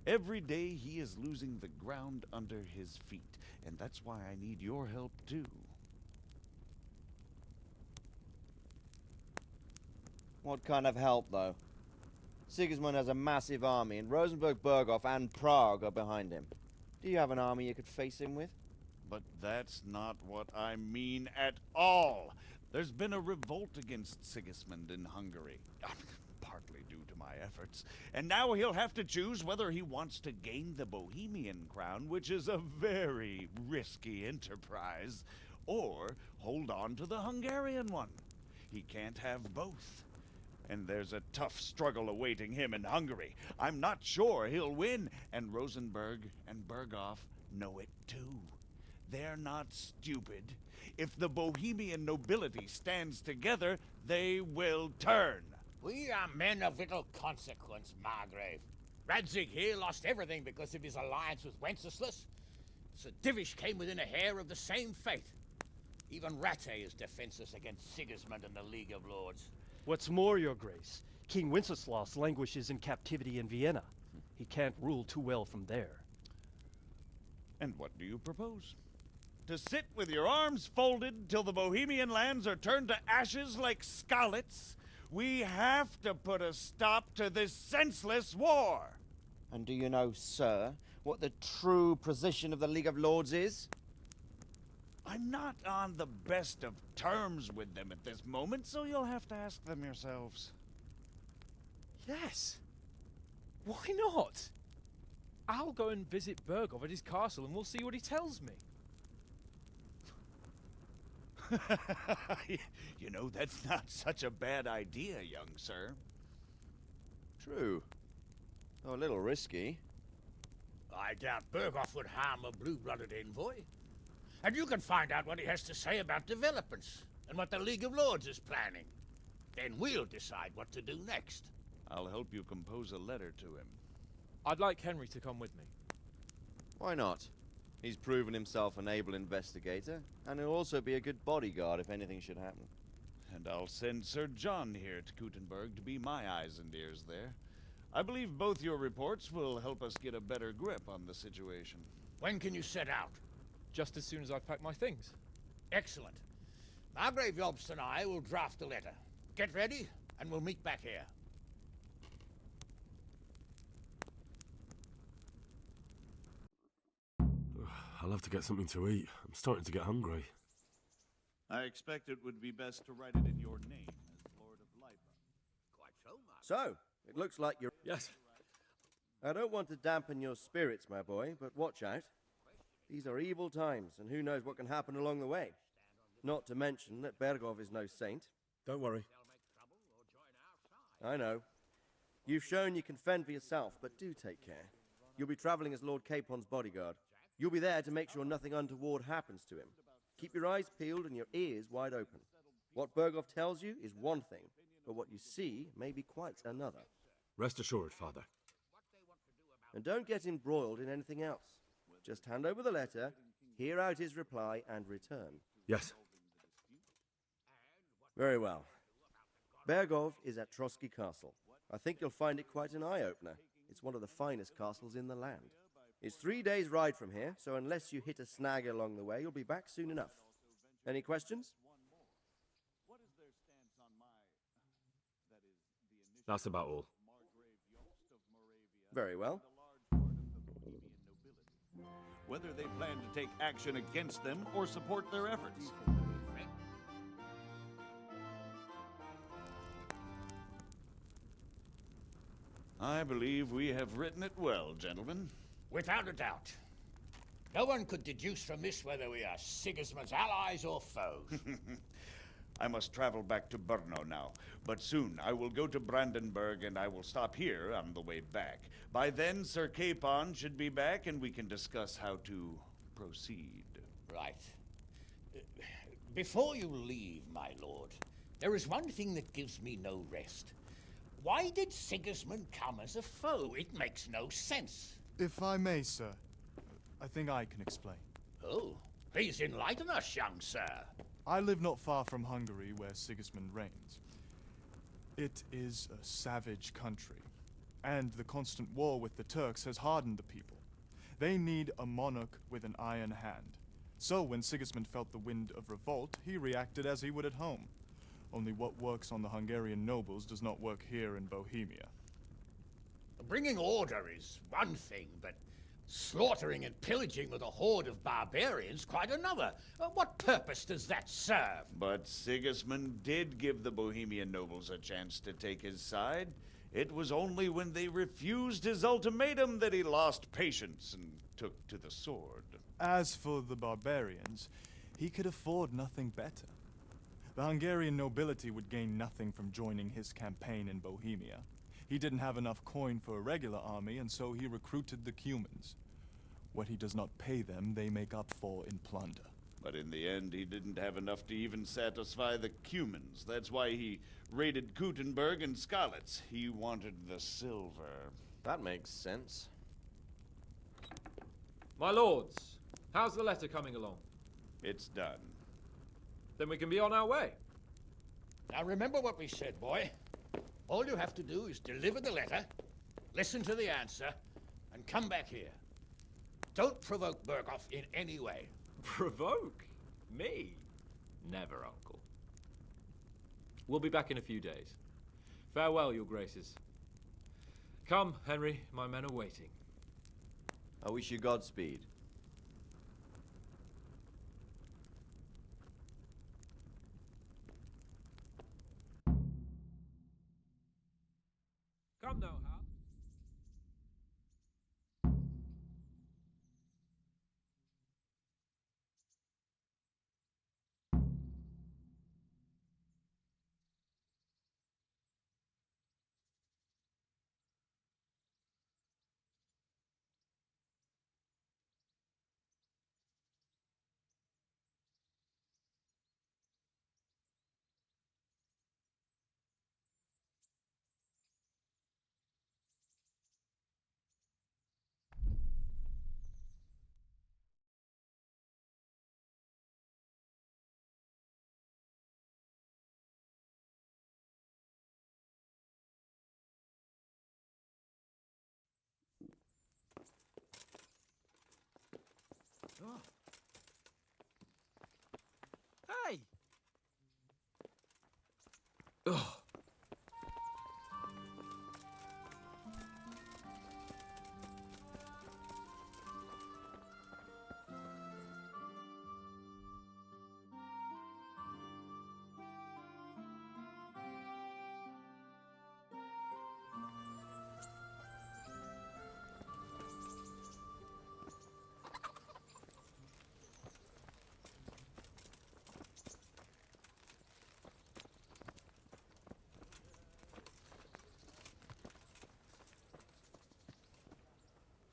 Every day he is losing the ground under his feet, and that's why I need your help too. What kind of help, though? Sigismund has a massive army, and Rosenberg, Berghoff, and Prague are behind him. Do you have an army you could face him with? But that's not what I mean at all. There's been a revolt against Sigismund in Hungary, partly due to my efforts, and now he'll have to choose whether he wants to gain the Bohemian crown, which is a very risky enterprise, or hold on to the Hungarian one. He can't have both. And there's a tough struggle awaiting him in Hungary. I'm not sure he'll win, and Rosenberg and Berghoff know it too. They're not stupid. If the Bohemian nobility stands together, they will turn. We are men of little consequence, Margrave. Radzig here lost everything because of his alliance with Wenceslas. Sir Divish came within a hair of the same fate. Even Rattay is defenseless against Sigismund and the League of Lords. What's more, Your Grace, King Wenceslas languishes in captivity in Vienna. He can't rule too well from there. And what do you propose? To sit with your arms folded till the Bohemian lands are turned to ashes like Skalitz? We have to put a stop to this senseless war! And do you know, sir, what the true position of the League of Lords is? I'm not on the best of terms with them at this moment, so you'll have to ask them yourselves. Yes. Why not? I'll go and visit Berghoff at his castle and we'll see what he tells me. You know, that's not such a bad idea, young sir. True. Though a little risky. I doubt Berghoff would harm a blue-blooded envoy. And you can find out what he has to say about developments and what the League of Lords is planning. Then we'll decide what to do next. I'll help you compose a letter to him. I'd like Henry to come with me. Why not? He's proven himself an able investigator, and he'll also be a good bodyguard if anything should happen. And I'll send Sir John here to Kuttenberg to be my eyes and ears there. I believe both your reports will help us get a better grip on the situation. When can you set out? Just as soon as I've packed my things. Excellent. Margrave Jobst and I will draft the letter. Get ready, and we'll meet back here. I'll have to get something to eat. I'm starting to get hungry. I expect it would be best to write it in your name as Lord of Lipa. Quite so, Mark. So, it looks like you're... Yes. I don't want to dampen your spirits, my boy, but watch out. These are evil times, and who knows what can happen along the way. Not to mention that Berghoff is no saint. Don't worry. I know. You've shown you can fend for yourself, but do take care. You'll be traveling as Lord Capon's bodyguard. You'll be there to make sure nothing untoward happens to him. Keep your eyes peeled and your ears wide open. What Berghoff tells you is one thing, but what you see may be quite another. Rest assured, Father. And don't get embroiled in anything else. Just hand over the letter, hear out his reply, and return. Yes. Very well. Berghoff is at Trotsky Castle. I think you'll find it quite an eye-opener. It's one of the finest castles in the land. It's 3 days' ride from here, so unless you hit a snag along the way, you'll be back soon enough. Any questions? That's about all. Very well. Whether they plan to take action against them or support their efforts. I believe we have written it well, gentlemen. Without a doubt. No one could deduce from this whether we are Sigismund's allies or foes. I must travel back to Brno now, but soon I will go to Brandenburg and I will stop here on the way back. By then, Sir Capon should be back and we can discuss how to proceed. Right. Before you leave, my lord, there is one thing that gives me no rest. Why did Sigismund come as a foe? It makes no sense. If I may, sir, I think I can explain. Oh, please enlighten us, young sir. I live not far from Hungary, where Sigismund reigns. It is a savage country, and the constant war with the Turks has hardened the people. They need a monarch with an iron hand. So when Sigismund felt the wind of revolt, he reacted as he would at home. Only what works on the Hungarian nobles does not work here in Bohemia. Bringing order is one thing, but slaughtering and pillaging with a horde of barbarians quite another. What purpose does that serve? But Sigismund did give the Bohemian nobles a chance to take his side. It was only when they refused his ultimatum that he lost patience and took to the sword. As for the barbarians, he could afford nothing better. The Hungarian nobility would gain nothing from joining his campaign in Bohemia. He didn't have enough coin for a regular army, and so he recruited the Cumans. What he does not pay them, they make up for in plunder. But in the end, he didn't have enough to even satisfy the Cumans. That's why he raided Kuttenberg and Skalitz. He wanted the silver. That makes sense. My lords, how's the letter coming along? It's done. Then we can be on our way. Now remember what we said, boy. All you have to do is deliver the letter, listen to the answer, and come back here. Don't provoke Berghoff in any way. Provoke? Me? Never, Uncle. We'll be back in a few days. Farewell, your graces. Come, Henry, my men are waiting. I wish you Godspeed. Come now, Hal. Oh. Hey! Oh.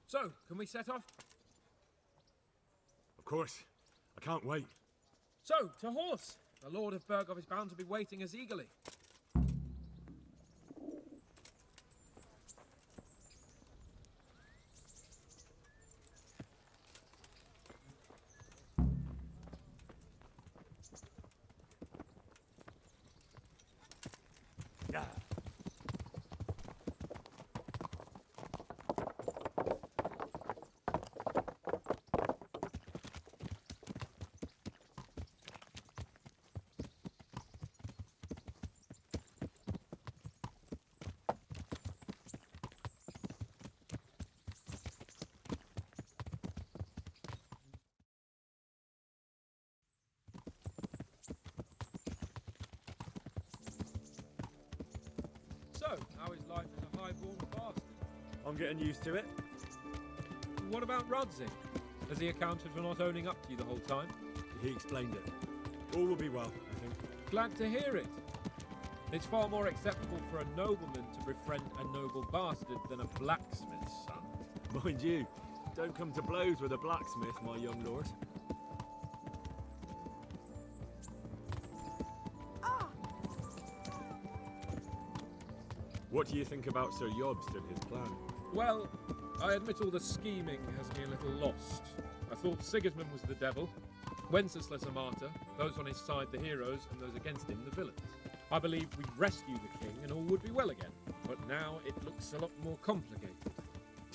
So, can we set off? Of course. I can't wait. So, to horse! The Lord of Berghoff is bound to be waiting us eagerly. So, how is life as a highborn bastard? I'm getting used to it. What about Rodzig? Has he accounted for not owning up to you the whole time? He explained it. All will be well, I think. Glad to hear it. It's far more acceptable for a nobleman to befriend a noble bastard than a blacksmith's son. Mind you, don't come to blows with a blacksmith, my young lord. What do you think about Sir Jobst and his plan? Well, I admit all the scheming has me a little lost. I thought Sigismund was the devil, Wenceslas a martyr, those on his side the heroes, and those against him the villains. I believed we'd rescue the king and all would be well again, but now it looks a lot more complicated.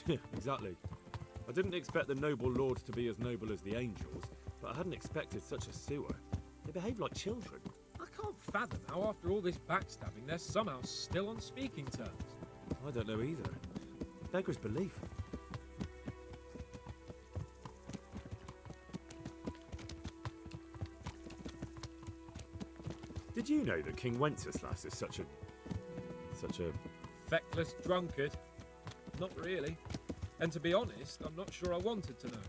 Yeah, exactly. I didn't expect the noble lords to be as noble as the angels, but I hadn't expected such a sewer. They behave like children. I can't fathom how after all this backstabbing they're somehow still on speaking terms. I don't know either. Beggars belief. Did you know that King Wenceslas is such a Feckless drunkard? Not really. And to be honest, I'm not sure I wanted to know.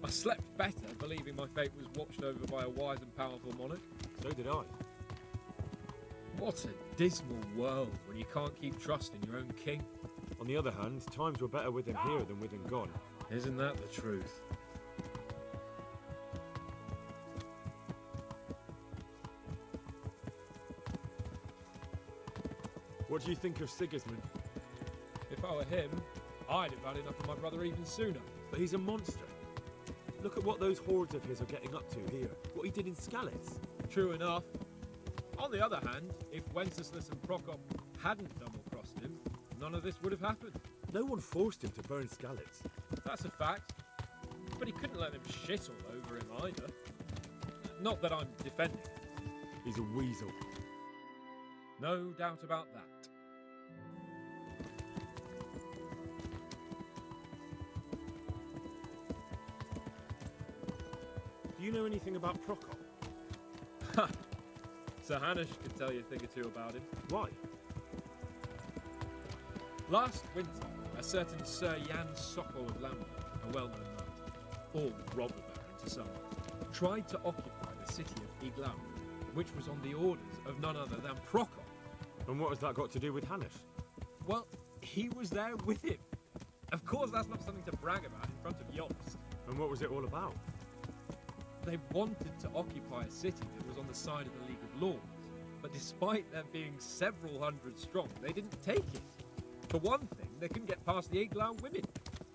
I slept better believing my fate was watched over by a wise and powerful monarch. So did I. What a dismal world when you can't keep trusting your own king. On the other hand, times were better with him here than with him gone. Isn't that the truth? What do you think of Sigismund? If I were him, I'd have had enough of my brother even sooner. But he's a monster. Look at what those hordes of his are getting up to here. What he did in Skalitz. True enough. On the other hand, if Wenceslas and Prokop hadn't double-crossed him, none of this would have happened. No one forced him to burn Skalitz. That's a fact. But he couldn't let them shit all over him either. Not that I'm defending him. He's a weasel. No doubt about that. Do you know anything about Prokop? Sir Hanush could tell you a thing or two about him. Why? Last winter, a certain Sir Jan Sokol of Lambert, a well-known knight, or robber baron to some, tried to occupy the city of Iglau, which was on the orders of none other than Prokop. And what has that got to do with Hanush? Well, he was there with him. Of course, that's not something to brag about in front of Jobst. And what was it all about? They wanted to occupy a city that was on the side of the League of Lords, but despite them being several hundred strong, they didn't take it. For one thing, they couldn't get past the Iglau women,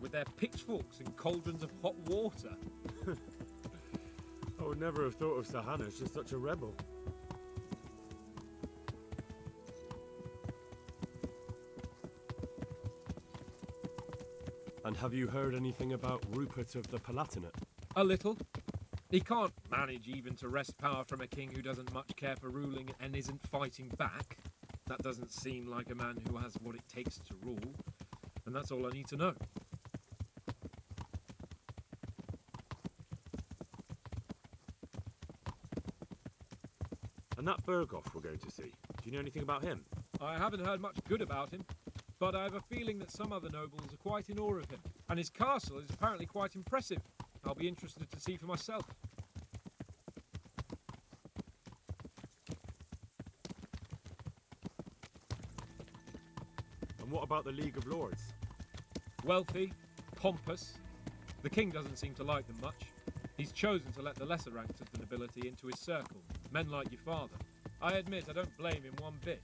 with their pitchforks and cauldrons of hot water. I would never have thought of Sir Hanush as such a rebel. And have you heard anything about Rupert of the Palatinate? A little. He can't manage even to wrest power from a king who doesn't much care for ruling and isn't fighting back. That doesn't seem like a man who has what it takes to rule. And that's all I need to know. And that Bergoff we're going to see, do you know anything about him? I haven't heard much good about him, but I have a feeling that some other nobles are quite in awe of him. And his castle is apparently quite impressive. I'll be interested to see for myself. And what about the League of Lords? Wealthy, pompous. The king doesn't seem to like them much. He's chosen to let the lesser ranks of the nobility into his circle, men like your father. I admit I don't blame him one bit.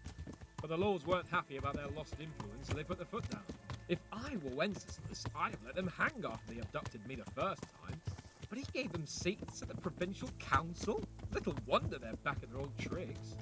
But the lords weren't happy about their lost influence, so they put their foot down. If I were Wenceslas, I'd have let them hang after they abducted me the first time. But he gave them seats at the provincial council. Little wonder they're back in their old tricks.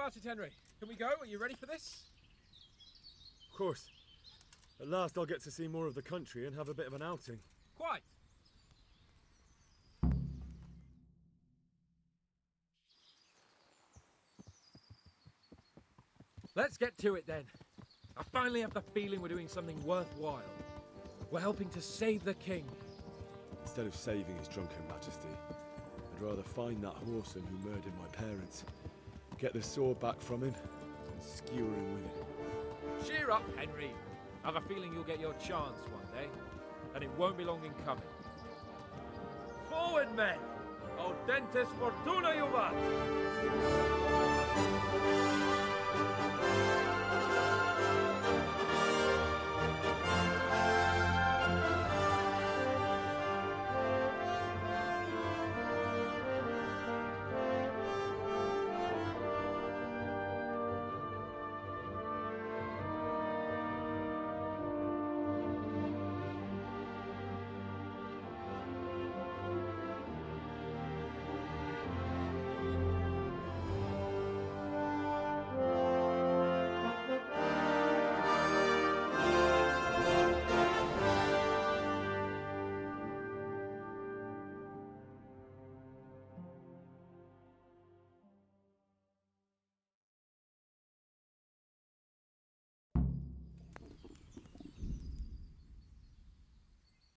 about it, Henry? Can we go? Are you ready for this? Of course. At last I'll get to see more of the country and have a bit of an outing. Quite. Let's get to it then. I finally have the feeling we're doing something worthwhile. We're helping to save the king. Instead of saving his drunken majesty, I'd rather find that whoreson who murdered my parents, get the sword back from him, and skewer him with it. Cheer up, Henry. I have a feeling you'll get your chance one day, and it won't be long in coming. Forward, men! Audentes fortuna juvat!